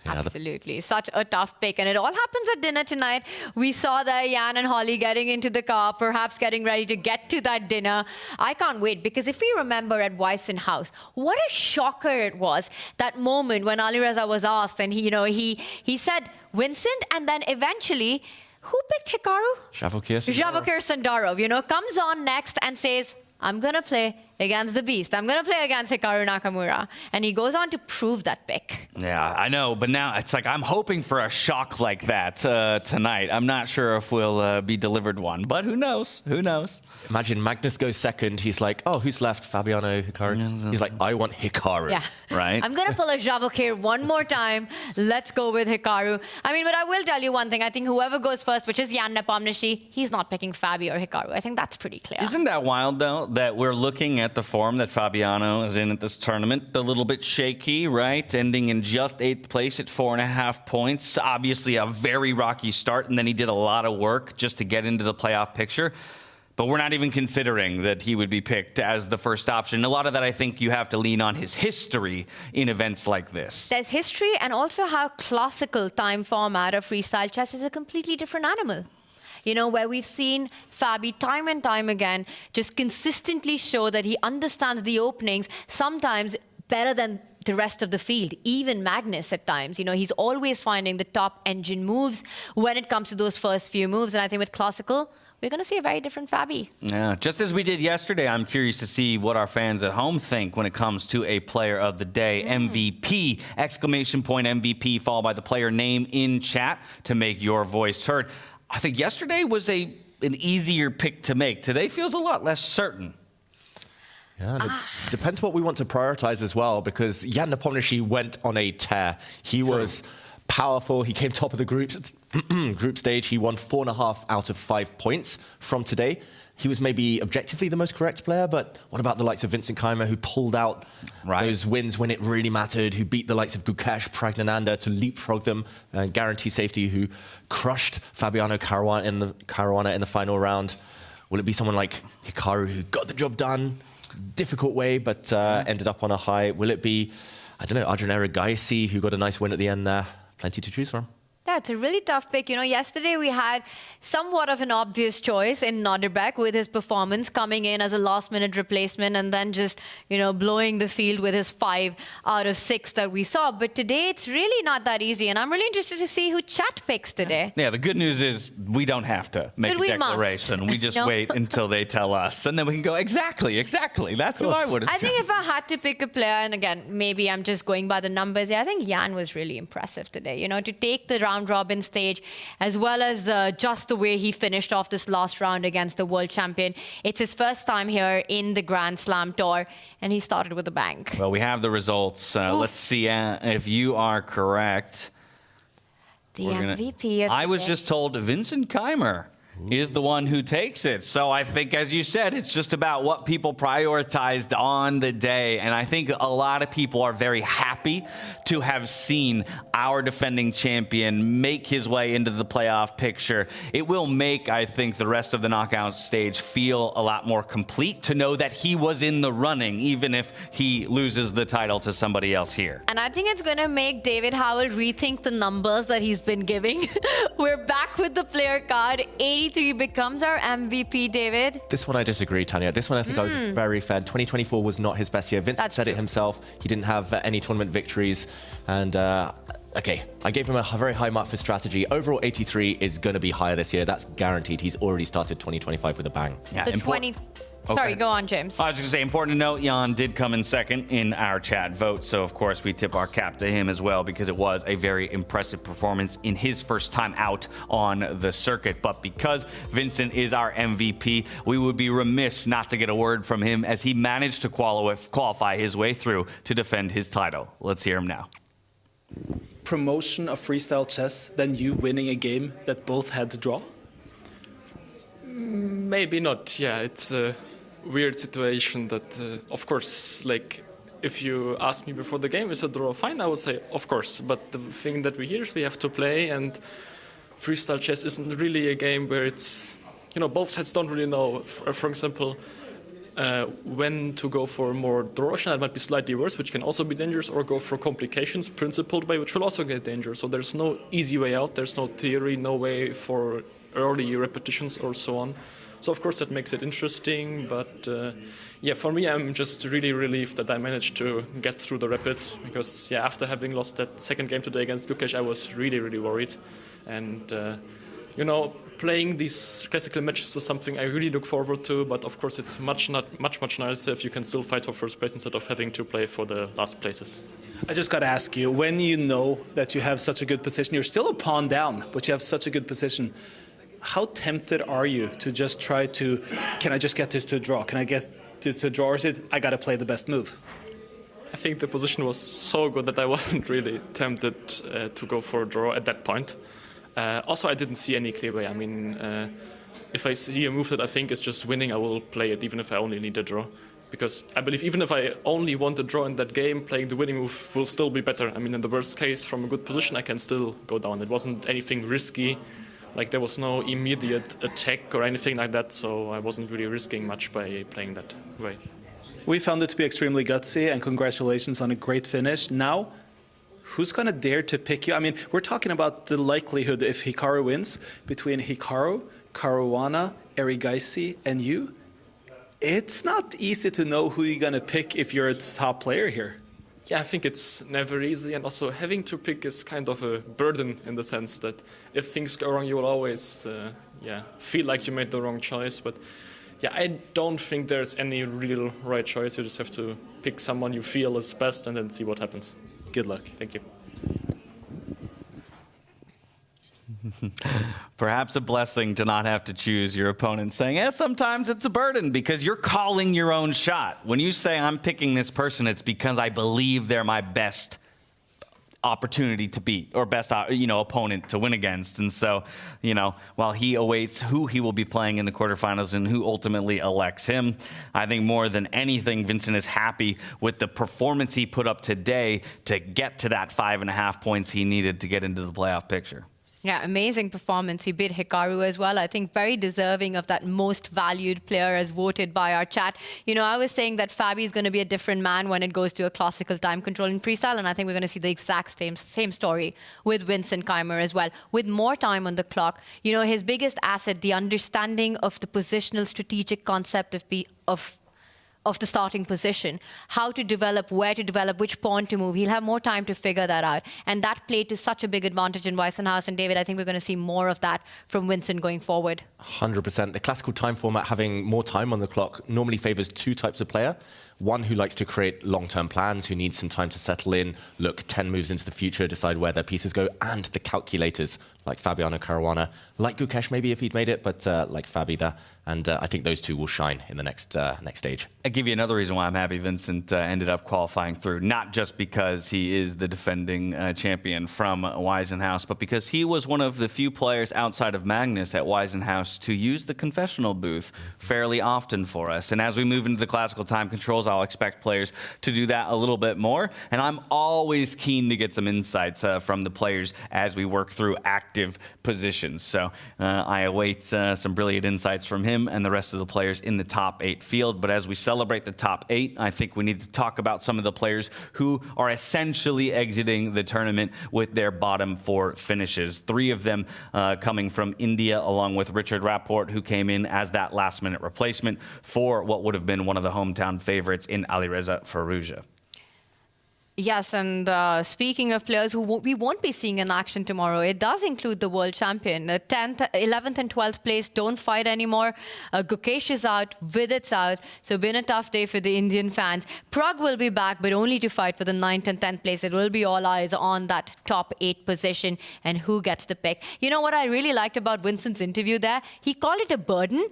Yeah, absolutely. Such a tough pick. And it all happens at dinner tonight. We saw that Jan and Holly getting into the car, perhaps getting ready to get to that dinner. I can't wait, because if we remember at Weissenhaus, what a shocker it was, that moment when Alireza was asked, and he said Vincent, and then eventually, who picked Hikaru? Javoukir Sandarov, comes on next and says, I'm going to play against the Beast. I'm going to play against Hikaru Nakamura. And he goes on to prove that pick. Yeah, I know. But now it's like I'm hoping for a shock like that tonight. I'm not sure if we'll be delivered one. But who knows? Who knows? Imagine Magnus goes second. He's like, oh, who's left? Fabiano, Hikaru? He's like, I want Hikaru. Yeah. Right? I'm going to pull a Javoukir one more time. Let's go with Hikaru. I mean, but I will tell you one thing. I think whoever goes first, which is Jan Nepomniachtchi, he's not picking Fabi or Hikaru. I think that's pretty clear. Isn't that wild, though, that we're looking at the form that Fabiano is in at this tournament? A little bit shaky, right? Ending in just 8th place at 4.5 points. Obviously a very rocky start, and then he did a lot of work just to get into the playoff picture. But we're not even considering that he would be picked as the first option. A lot of that, I think, you have to lean on his history in events like this. There's history, and also how classical time format of freestyle chess is a completely different animal. Where we've seen Fabi time and time again just consistently show that he understands the openings, sometimes better than the rest of the field, even Magnus at times. He's always finding the top engine moves when it comes to those first few moves. And I think with classical, we're going to see a very different Fabi. Yeah, just as we did yesterday, I'm curious to see what our fans at home think when it comes to a player of the day. MVP, exclamation point MVP, followed by the player name in chat to make your voice heard. I think yesterday was an easier pick to make. Today feels a lot less certain. Yeah, it depends what we want to prioritize as well, because Jan Nepomniachtchi went on a tear. He was powerful. He came top of the group stage. He won 4.5 out of 5 points from today. He was maybe objectively the most correct player, but what about the likes of Vincent Kaymer, who pulled out those wins when it really mattered, who beat the likes of Gukesh, Praggnanandhaa to leapfrog them and guarantee safety, who crushed Fabiano Caruana in the final round? Will it be someone like Hikaru, who got the job done, difficult way, but ended up on a high? Will it be, I don't know, Arjun Erigaisi, who got a nice win at the end there? Plenty to choose from. There Yeah, it's a really tough pick. You know, yesterday we had somewhat of an obvious choice in Nordebek with his performance coming in as a last-minute replacement and then just, you know, blowing the field with his 5 out of 6 that we saw. But today it's really not that easy, and I'm really interested to see who chat picks today. Yeah, the good news is we don't have to make But a we declaration. must. We just No. wait until they tell us, and then we can go, exactly. That's who I would have I think if I had to pick a player, and again, maybe I'm just going by the numbers here, I think Jan was really impressive today. You know, to take the round-robin stage, as well as just the way he finished off this last round against the world champion. It's his first time here in the Grand Slam Tour, and he started with a bang. Well, we have the results. Let's see if you are correct. The MVP of I the was day. just told Vincent Keimer is the one who takes it. So I think, as you said, it's just about what people prioritized on the day. And I think a lot of people are very happy to have seen our defending champion make his way into the playoff picture. It will make, I think, the rest of the knockout stage feel a lot more complete to know that he was in the running, even if he loses the title to somebody else here. And I think it's going to make David Howell rethink the numbers that he's been giving. We're back with the player card. 83 becomes our MVP, David. This one I disagree, Tanya. This one I think I was very fair. 2024 was not his best year. Vincent said it himself. He didn't have any tournament victories. And, okay, I gave him a very high mark for strategy. Overall, 83 is going to be higher this year. That's guaranteed. He's already started 2025 with a bang. Yeah, The 20... Sorry, go on, James. I was going to say, important to note, Jan did come in second in our chat vote. So, of course, we tip our cap to him as well because it was a very impressive performance in his first time out on the circuit. But because Vincent is our MVP, we would be remiss not to get a word from him as he managed to qualify his way through to defend his title. Let's hear him now. Promotion of freestyle chess, then you winning a game that both had to draw? Maybe not. Yeah, it's a weird situation that, of course, like if you ask me before the game, is a draw fine? I would say, of course. But the thing that we hear is we have to play, and freestyle chess isn't really a game where it's, you know, both sides don't really know. For example, when to go for more draw that might be slightly worse, which can also be dangerous, or go for complications, principled way, which will also get dangerous. So there's no easy way out. There's no theory, no way for early repetitions or so on. So of course that makes it interesting, but yeah, for me I'm just really relieved that I managed to get through the rapid, because yeah, after having lost that second game today against Gukesh, I was really worried. And you know, playing these classical matches is something I really look forward to, but of course it's much nicer if you can still fight for first place instead of having to play for the last places. I just got to ask you, when you know that you have such a good position, you're still a pawn down, but you have such a good position, how tempted are you to just try to, can I just get this to a draw? Can I get this to a draw, or is it, I got to play the best move? I think the position was so good that I wasn't really tempted to go for a draw at that point. Also, I didn't see any clear way. I mean, if I see a move that I think is just winning, I will play it, even if I only need a draw. Because I believe even if I only want a draw in that game, playing the winning move will still be better. I mean, in the worst case, from a good position, I can still go down. It wasn't anything risky. Like, there was no immediate attack or anything like that, so I wasn't really risking much by playing that way. We found it to be extremely gutsy, and congratulations on a great finish. Now, who's going to dare to pick you? I mean, we're talking about the likelihood if Hikaru wins between Hikaru, Caruana, Erigaisi, and you. It's not easy to know who you're going to pick if you're a top player here. Yeah, I think it's never easy, and also having to pick is kind of a burden in the sense that if things go wrong, you will always feel like you made the wrong choice. But yeah, I don't think there's any real right choice. You just have to pick someone you feel is best and then see what happens. Good luck. Thank you. Perhaps a blessing to not have to choose your opponent, saying, yeah, sometimes it's a burden because you're calling your own shot. When you say I'm picking this person, it's because I believe they're my best opportunity to beat, or best, opponent to win against. And so, while he awaits who he will be playing in the quarterfinals and who ultimately elects him, I think more than anything, Vincent is happy with the performance he put up today to get to that 5.5 points he needed to get into the playoff picture. Yeah, amazing performance. He beat Hikaru as well. I think very deserving of that most valued player as voted by our chat. You know, I was saying that Fabi is going to be a different man when it goes to a classical time control in freestyle, and I think we're going to see the exact same story with Vincent Keimer as well. With more time on the clock, you know, his biggest asset, the understanding of the positional strategic concept of the starting position, how to develop, where to develop, which pawn to move. He'll have more time to figure that out. And that played to such a big advantage in Weissenhaus. And David, I think we're going to see more of that from Vincent going forward. 100%. The classical time format, having more time on the clock, normally favors two types of player. One who likes to create long-term plans, who needs some time to settle in, look 10 moves into the future, decide where their pieces go, and the calculators like Fabiano Caruana, like Gukesh maybe if he'd made it, but like Fabi there. And I think those two will shine in the next stage. I'll give you another reason why I'm happy Vincent ended up qualifying through, not just because he is the defending champion from Weissenhaus, but because he was one of the few players outside of Magnus at Weissenhaus to use the confessional booth fairly often for us. And as we move into the classical time controls, I'll expect players to do that a little bit more. And I'm always keen to get some insights from the players as we work through active positions. So I await some brilliant insights from him and the rest of the players in the top 8 field. But as we celebrate the top 8, I think we need to talk about some of the players who are essentially exiting the tournament with their bottom 4 finishes. 3 of them coming from India, along with Richard Rapport, who came in as that last-minute replacement for what would have been one of the hometown favorites in Alireza Firouzja. Yes, and speaking of players who we won't be seeing in action tomorrow, it does include the world champion. 10th, 11th and 12th place don't fight anymore. Gukesh is out, Vidit's out, so been a tough day for the Indian fans. Pragg will be back, but only to fight for the 9th and 10th place. It will be all eyes on that top 8 position and who gets the pick. You know what I really liked about Vincent's interview there? He called it a burden.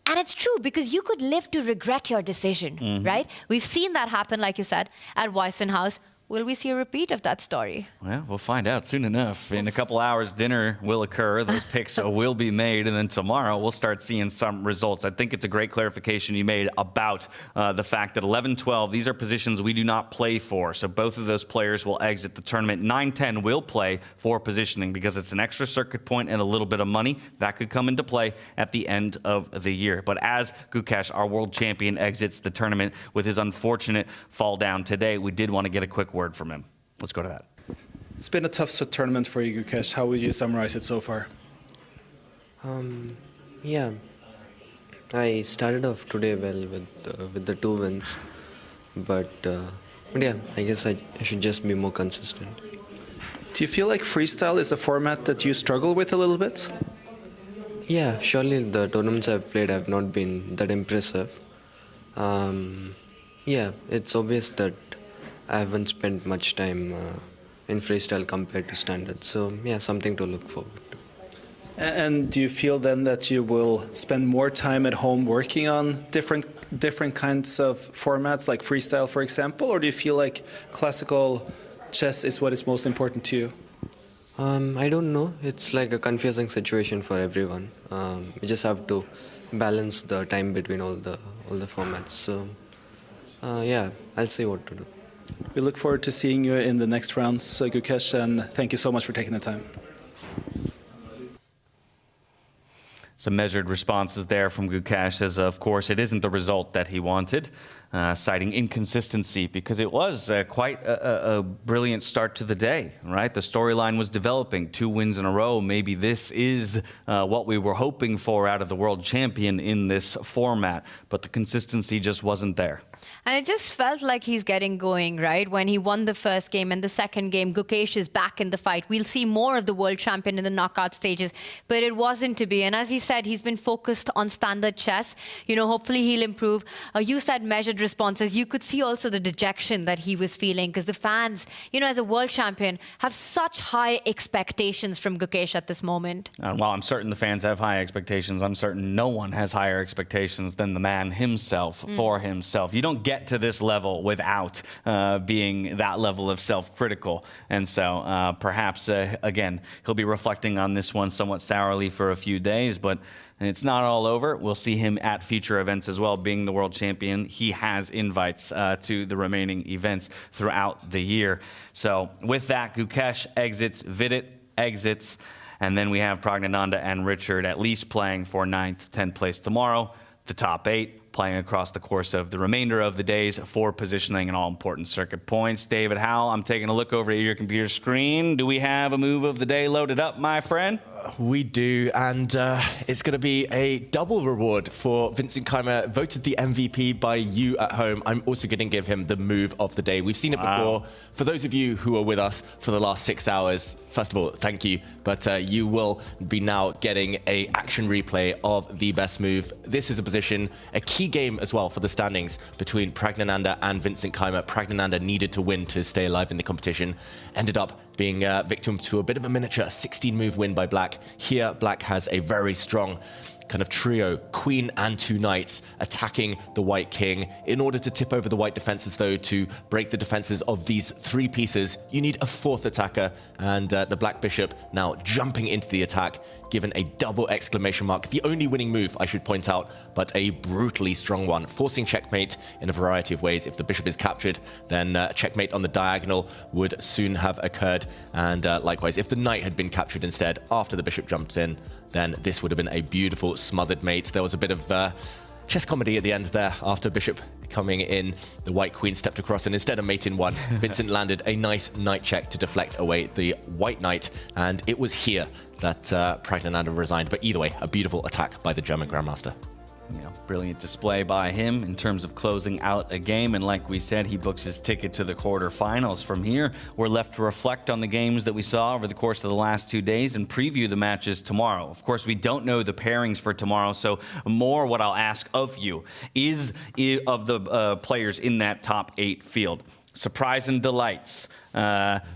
And it's true, because you could live to regret your decision, right? We've seen that happen, like you said, at Weissenhaus. Will we see a repeat of that story? Well, we'll find out soon enough. In a couple hours, dinner will occur. Those picks will be made. And then tomorrow, we'll start seeing some results. I think it's a great clarification you made about the fact that 11-12, these are positions we do not play for. So both of those players will exit the tournament. 9-10 will play for positioning because it's an extra circuit point and a little bit of money. That could come into play at the end of the year. But as Gukesh, our world champion, exits the tournament with his unfortunate fall down today, we did want to get a quick word from him. Let's go to that. It's been a tough tournament for you, Gukesh. How would you summarize it so far? Yeah, I started off today well with the 2 wins, but yeah, I guess I should just be more consistent. Do you feel like freestyle is a format that you struggle with a little bit? Yeah, surely the tournaments I've played have not been that impressive. Yeah, it's obvious that I haven't spent much time in freestyle compared to standard. So yeah, something to look forward to. And do you feel then that you will spend more time at home working on different kinds of formats, like freestyle, for example, or do you feel like classical chess is what is most important to you? I don't know. It's like a confusing situation for everyone. You just have to balance the time between all the formats. So yeah, I'll see what to do. We look forward to seeing you in the next rounds, Gukesh, and thank you so much for taking the time. Some measured responses there from Gukesh, as of course it isn't the result that he wanted, citing inconsistency, because it was quite a brilliant start to the day, right? The storyline was developing, 2 wins in a row. Maybe this is what we were hoping for out of the world champion in this format, but the consistency just wasn't there. And it just felt like he's getting going, right? When he won the first game and the second game, Gukesh is back in the fight. We'll see more of the world champion in the knockout stages, but it wasn't to be. And as he said, he's been focused on standard chess. You know, hopefully he'll improve. You said measured responses. You could see also the dejection that he was feeling, because the fans, you know, as a world champion, have such high expectations from Gukesh at this moment. While I'm certain the fans have high expectations, I'm certain no one has higher expectations than the man himself for himself. You don't get to this level without being that level of self-critical. And so perhaps, again, he'll be reflecting on this one somewhat sourly for a few days, but it's not all over. We'll see him at future events as well. Being the world champion, he has invites to the remaining events throughout the year. So with that, Gukesh exits, Vidit exits, And then we have Praggnanandhaa and Richard at least playing for 9th, 10th place tomorrow. The top 8 playing across the course of the remainder of the days for positioning and all-important circuit points. David Howell, I'm taking a look over at your computer screen. Do we have a move of the day loaded up, my friend? We do, and it's going to be a double reward for Vincent Keymer, voted the MVP by you at home. I'm also going to give him the move of the day. We've seen it before. For those of you who are with us for the last 6 hours, first of all, thank you. But you will be now getting a action replay of the best move. This is a position, a key game as well for the standings between Praggnanandhaa and Vincent Keymer. Praggnanandhaa needed to win to stay alive in the competition. Ended up being victim to a bit of a miniature 16-move win by Black. Here, Black has a very strong kind of trio, queen and 2 knights, attacking the white king. In order to tip over the white defenses, though, to break the defenses of these 3 pieces, you need a 4th attacker, and the black bishop now jumping into the attack, given a double exclamation mark. The only winning move, I should point out, but a brutally strong one, forcing checkmate in a variety of ways. If the bishop is captured, then checkmate on the diagonal would soon have occurred, and likewise, if the knight had been captured instead after the bishop jumped in, then this would have been a beautiful smothered mate. There was a bit of chess comedy at the end there. After bishop coming in, the white queen stepped across, and instead of mate in 1, Vincent landed a nice knight check to deflect away the white knight, and it was here that Praggnanandhaa resigned. But either way, a beautiful attack by the German Grandmaster. Yeah, brilliant display by him in terms of closing out a game. And like we said, he books his ticket to the quarterfinals. From here, we're left to reflect on the games that we saw over the course of the last 2 days and preview the matches tomorrow. Of course, we don't know the pairings for tomorrow, so more what I'll ask of you is of the players in that top 8 field. Surprise and delights.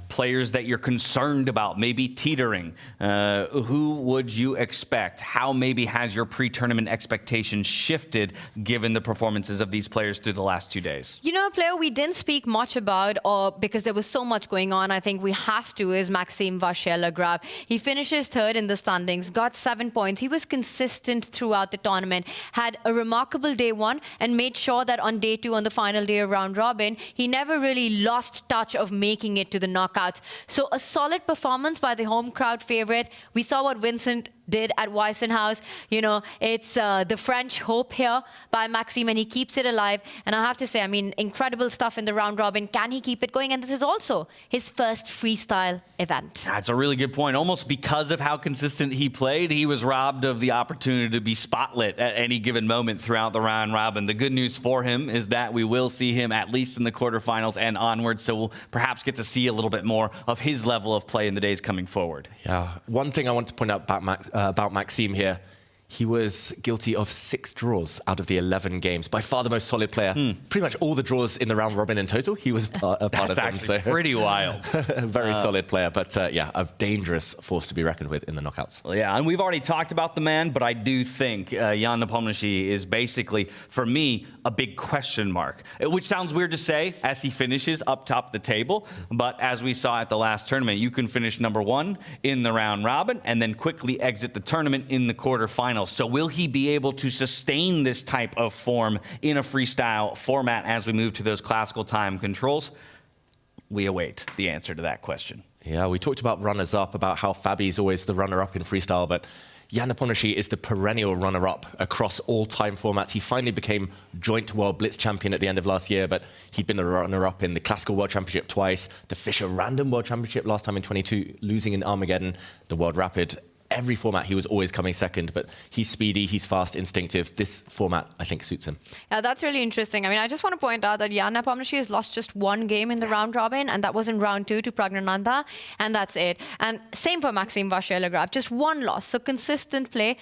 Players that you're concerned about, maybe teetering. Who would you expect? How maybe has your pre-tournament expectations shifted given the performances of these players through the last 2 days? You know, a player we didn't speak much about, or because there was so much going on, I think we have to, is Maxime Vachier-Lagrave. He finishes 3rd in the standings, got 7 points. He was consistent throughout the tournament, had a remarkable day 1, and made sure that on day 2, on the final day of round robin, he never really lost touch of making it to the knockouts. So a solid performance by the home crowd favorite. We saw what Vincent did at Weissenhaus. You know, it's the French hope here by Maxime, and he keeps it alive. And I have to say, I mean, incredible stuff in the round robin. Can he keep it going? And this is also his first freestyle event. That's a really good point. Almost because of how consistent he played, he was robbed of the opportunity to be spotlit at any given moment throughout the round robin. The good news for him is that we will see him at least in the quarterfinals and onwards, so we'll perhaps get to see a little bit more of his level of play in the days coming forward. Yeah, one thing I want to point out about Maxime here, he was guilty of 6 draws out of the 11 games. By far the most solid player. Pretty much all the draws in the round robin in total, he was a part of them. That's actually pretty wild. Very solid player, but yeah, a dangerous force to be reckoned with in the knockouts. Well, yeah, and we've already talked about the man, but I do think Jan Nepomniachtchi is basically, for me, a big question mark, which sounds weird to say as he finishes up top the table. But as we saw at the last tournament, you can finish number 1 in the round robin and then quickly exit the tournament in the quarterfinals. So will he be able to sustain this type of form in a freestyle format as we move to those classical time controls? We await the answer to that question. Yeah, we talked about runners-up, about how Fabi's always the runner-up in freestyle, but Jan Nepomniachtchi is the perennial runner-up across all time formats. He finally became joint World Blitz champion at the end of last year, but he'd been the runner-up in the Classical World Championship twice, the Fischer Random World Championship last time in 22, losing in Armageddon, the World Rapid. Every format, he was always coming second, but he's speedy, he's fast, instinctive. This format, I think, suits him. Yeah, that's really interesting. I mean, I just want to point out that Jan Nepomniachtchi has lost just 1 game in the round robin, and that was in round 2 to Praggnanandhaa, and that's it. And same for Maxime Vachier-Lagrave, just 1 loss. So consistent play.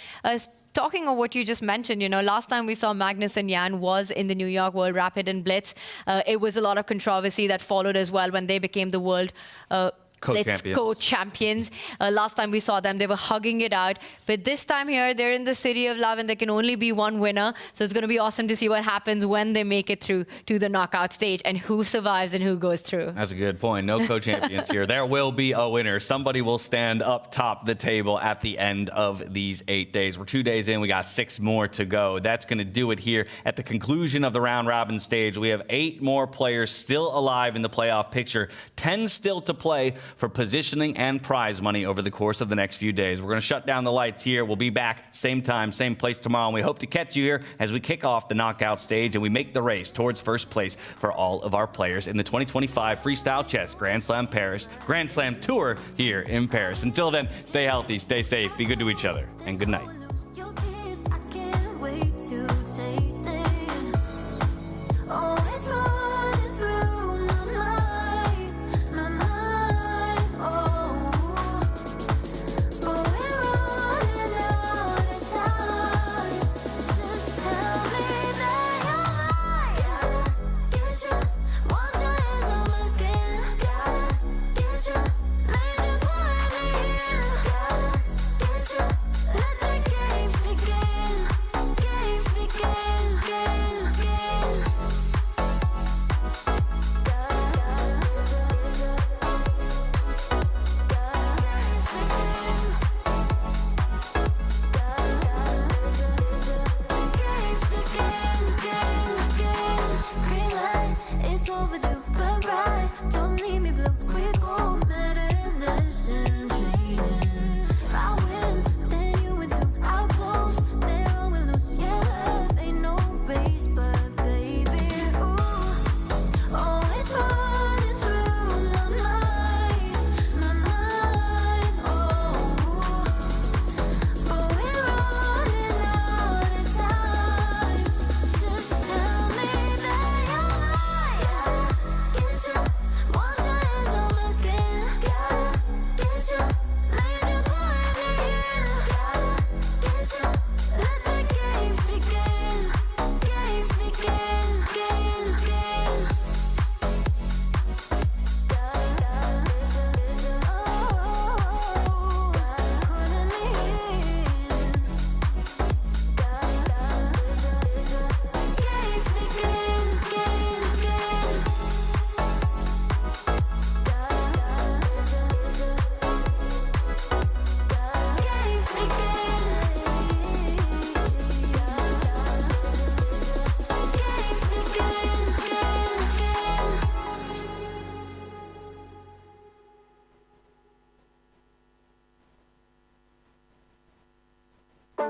Talking of what you just mentioned, you know, last time we saw Magnus and Jan was in the New York World Rapid and Blitz. It was a lot of controversy that followed as well when they became the world co-champions. Last time we saw them, they were hugging it out. But this time here, they're in the City of Love and there can only be one winner. So it's going to be awesome to see what happens when they make it through to the knockout stage and who survives and who goes through. That's a good point. No co-champions here. There will be a winner. Somebody will stand up top the table at the end of these 8 days. We're 2 days in. We got 6 more to go. That's going to do it here at the conclusion of the round robin stage. We have 8 more players still alive in the playoff picture. 10 still to play for positioning and prize money over the course of the next few days. We're going to shut down the lights here. We'll be back same time, same place tomorrow, and we hope to catch you here as we kick off the knockout stage and we make the race towards first place for all of our players in the 2025 Freestyle Chess Grand Slam Paris Grand Slam Tour here in Paris. Until then, stay healthy, stay safe, be good to each other, and good night.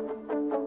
Thank you.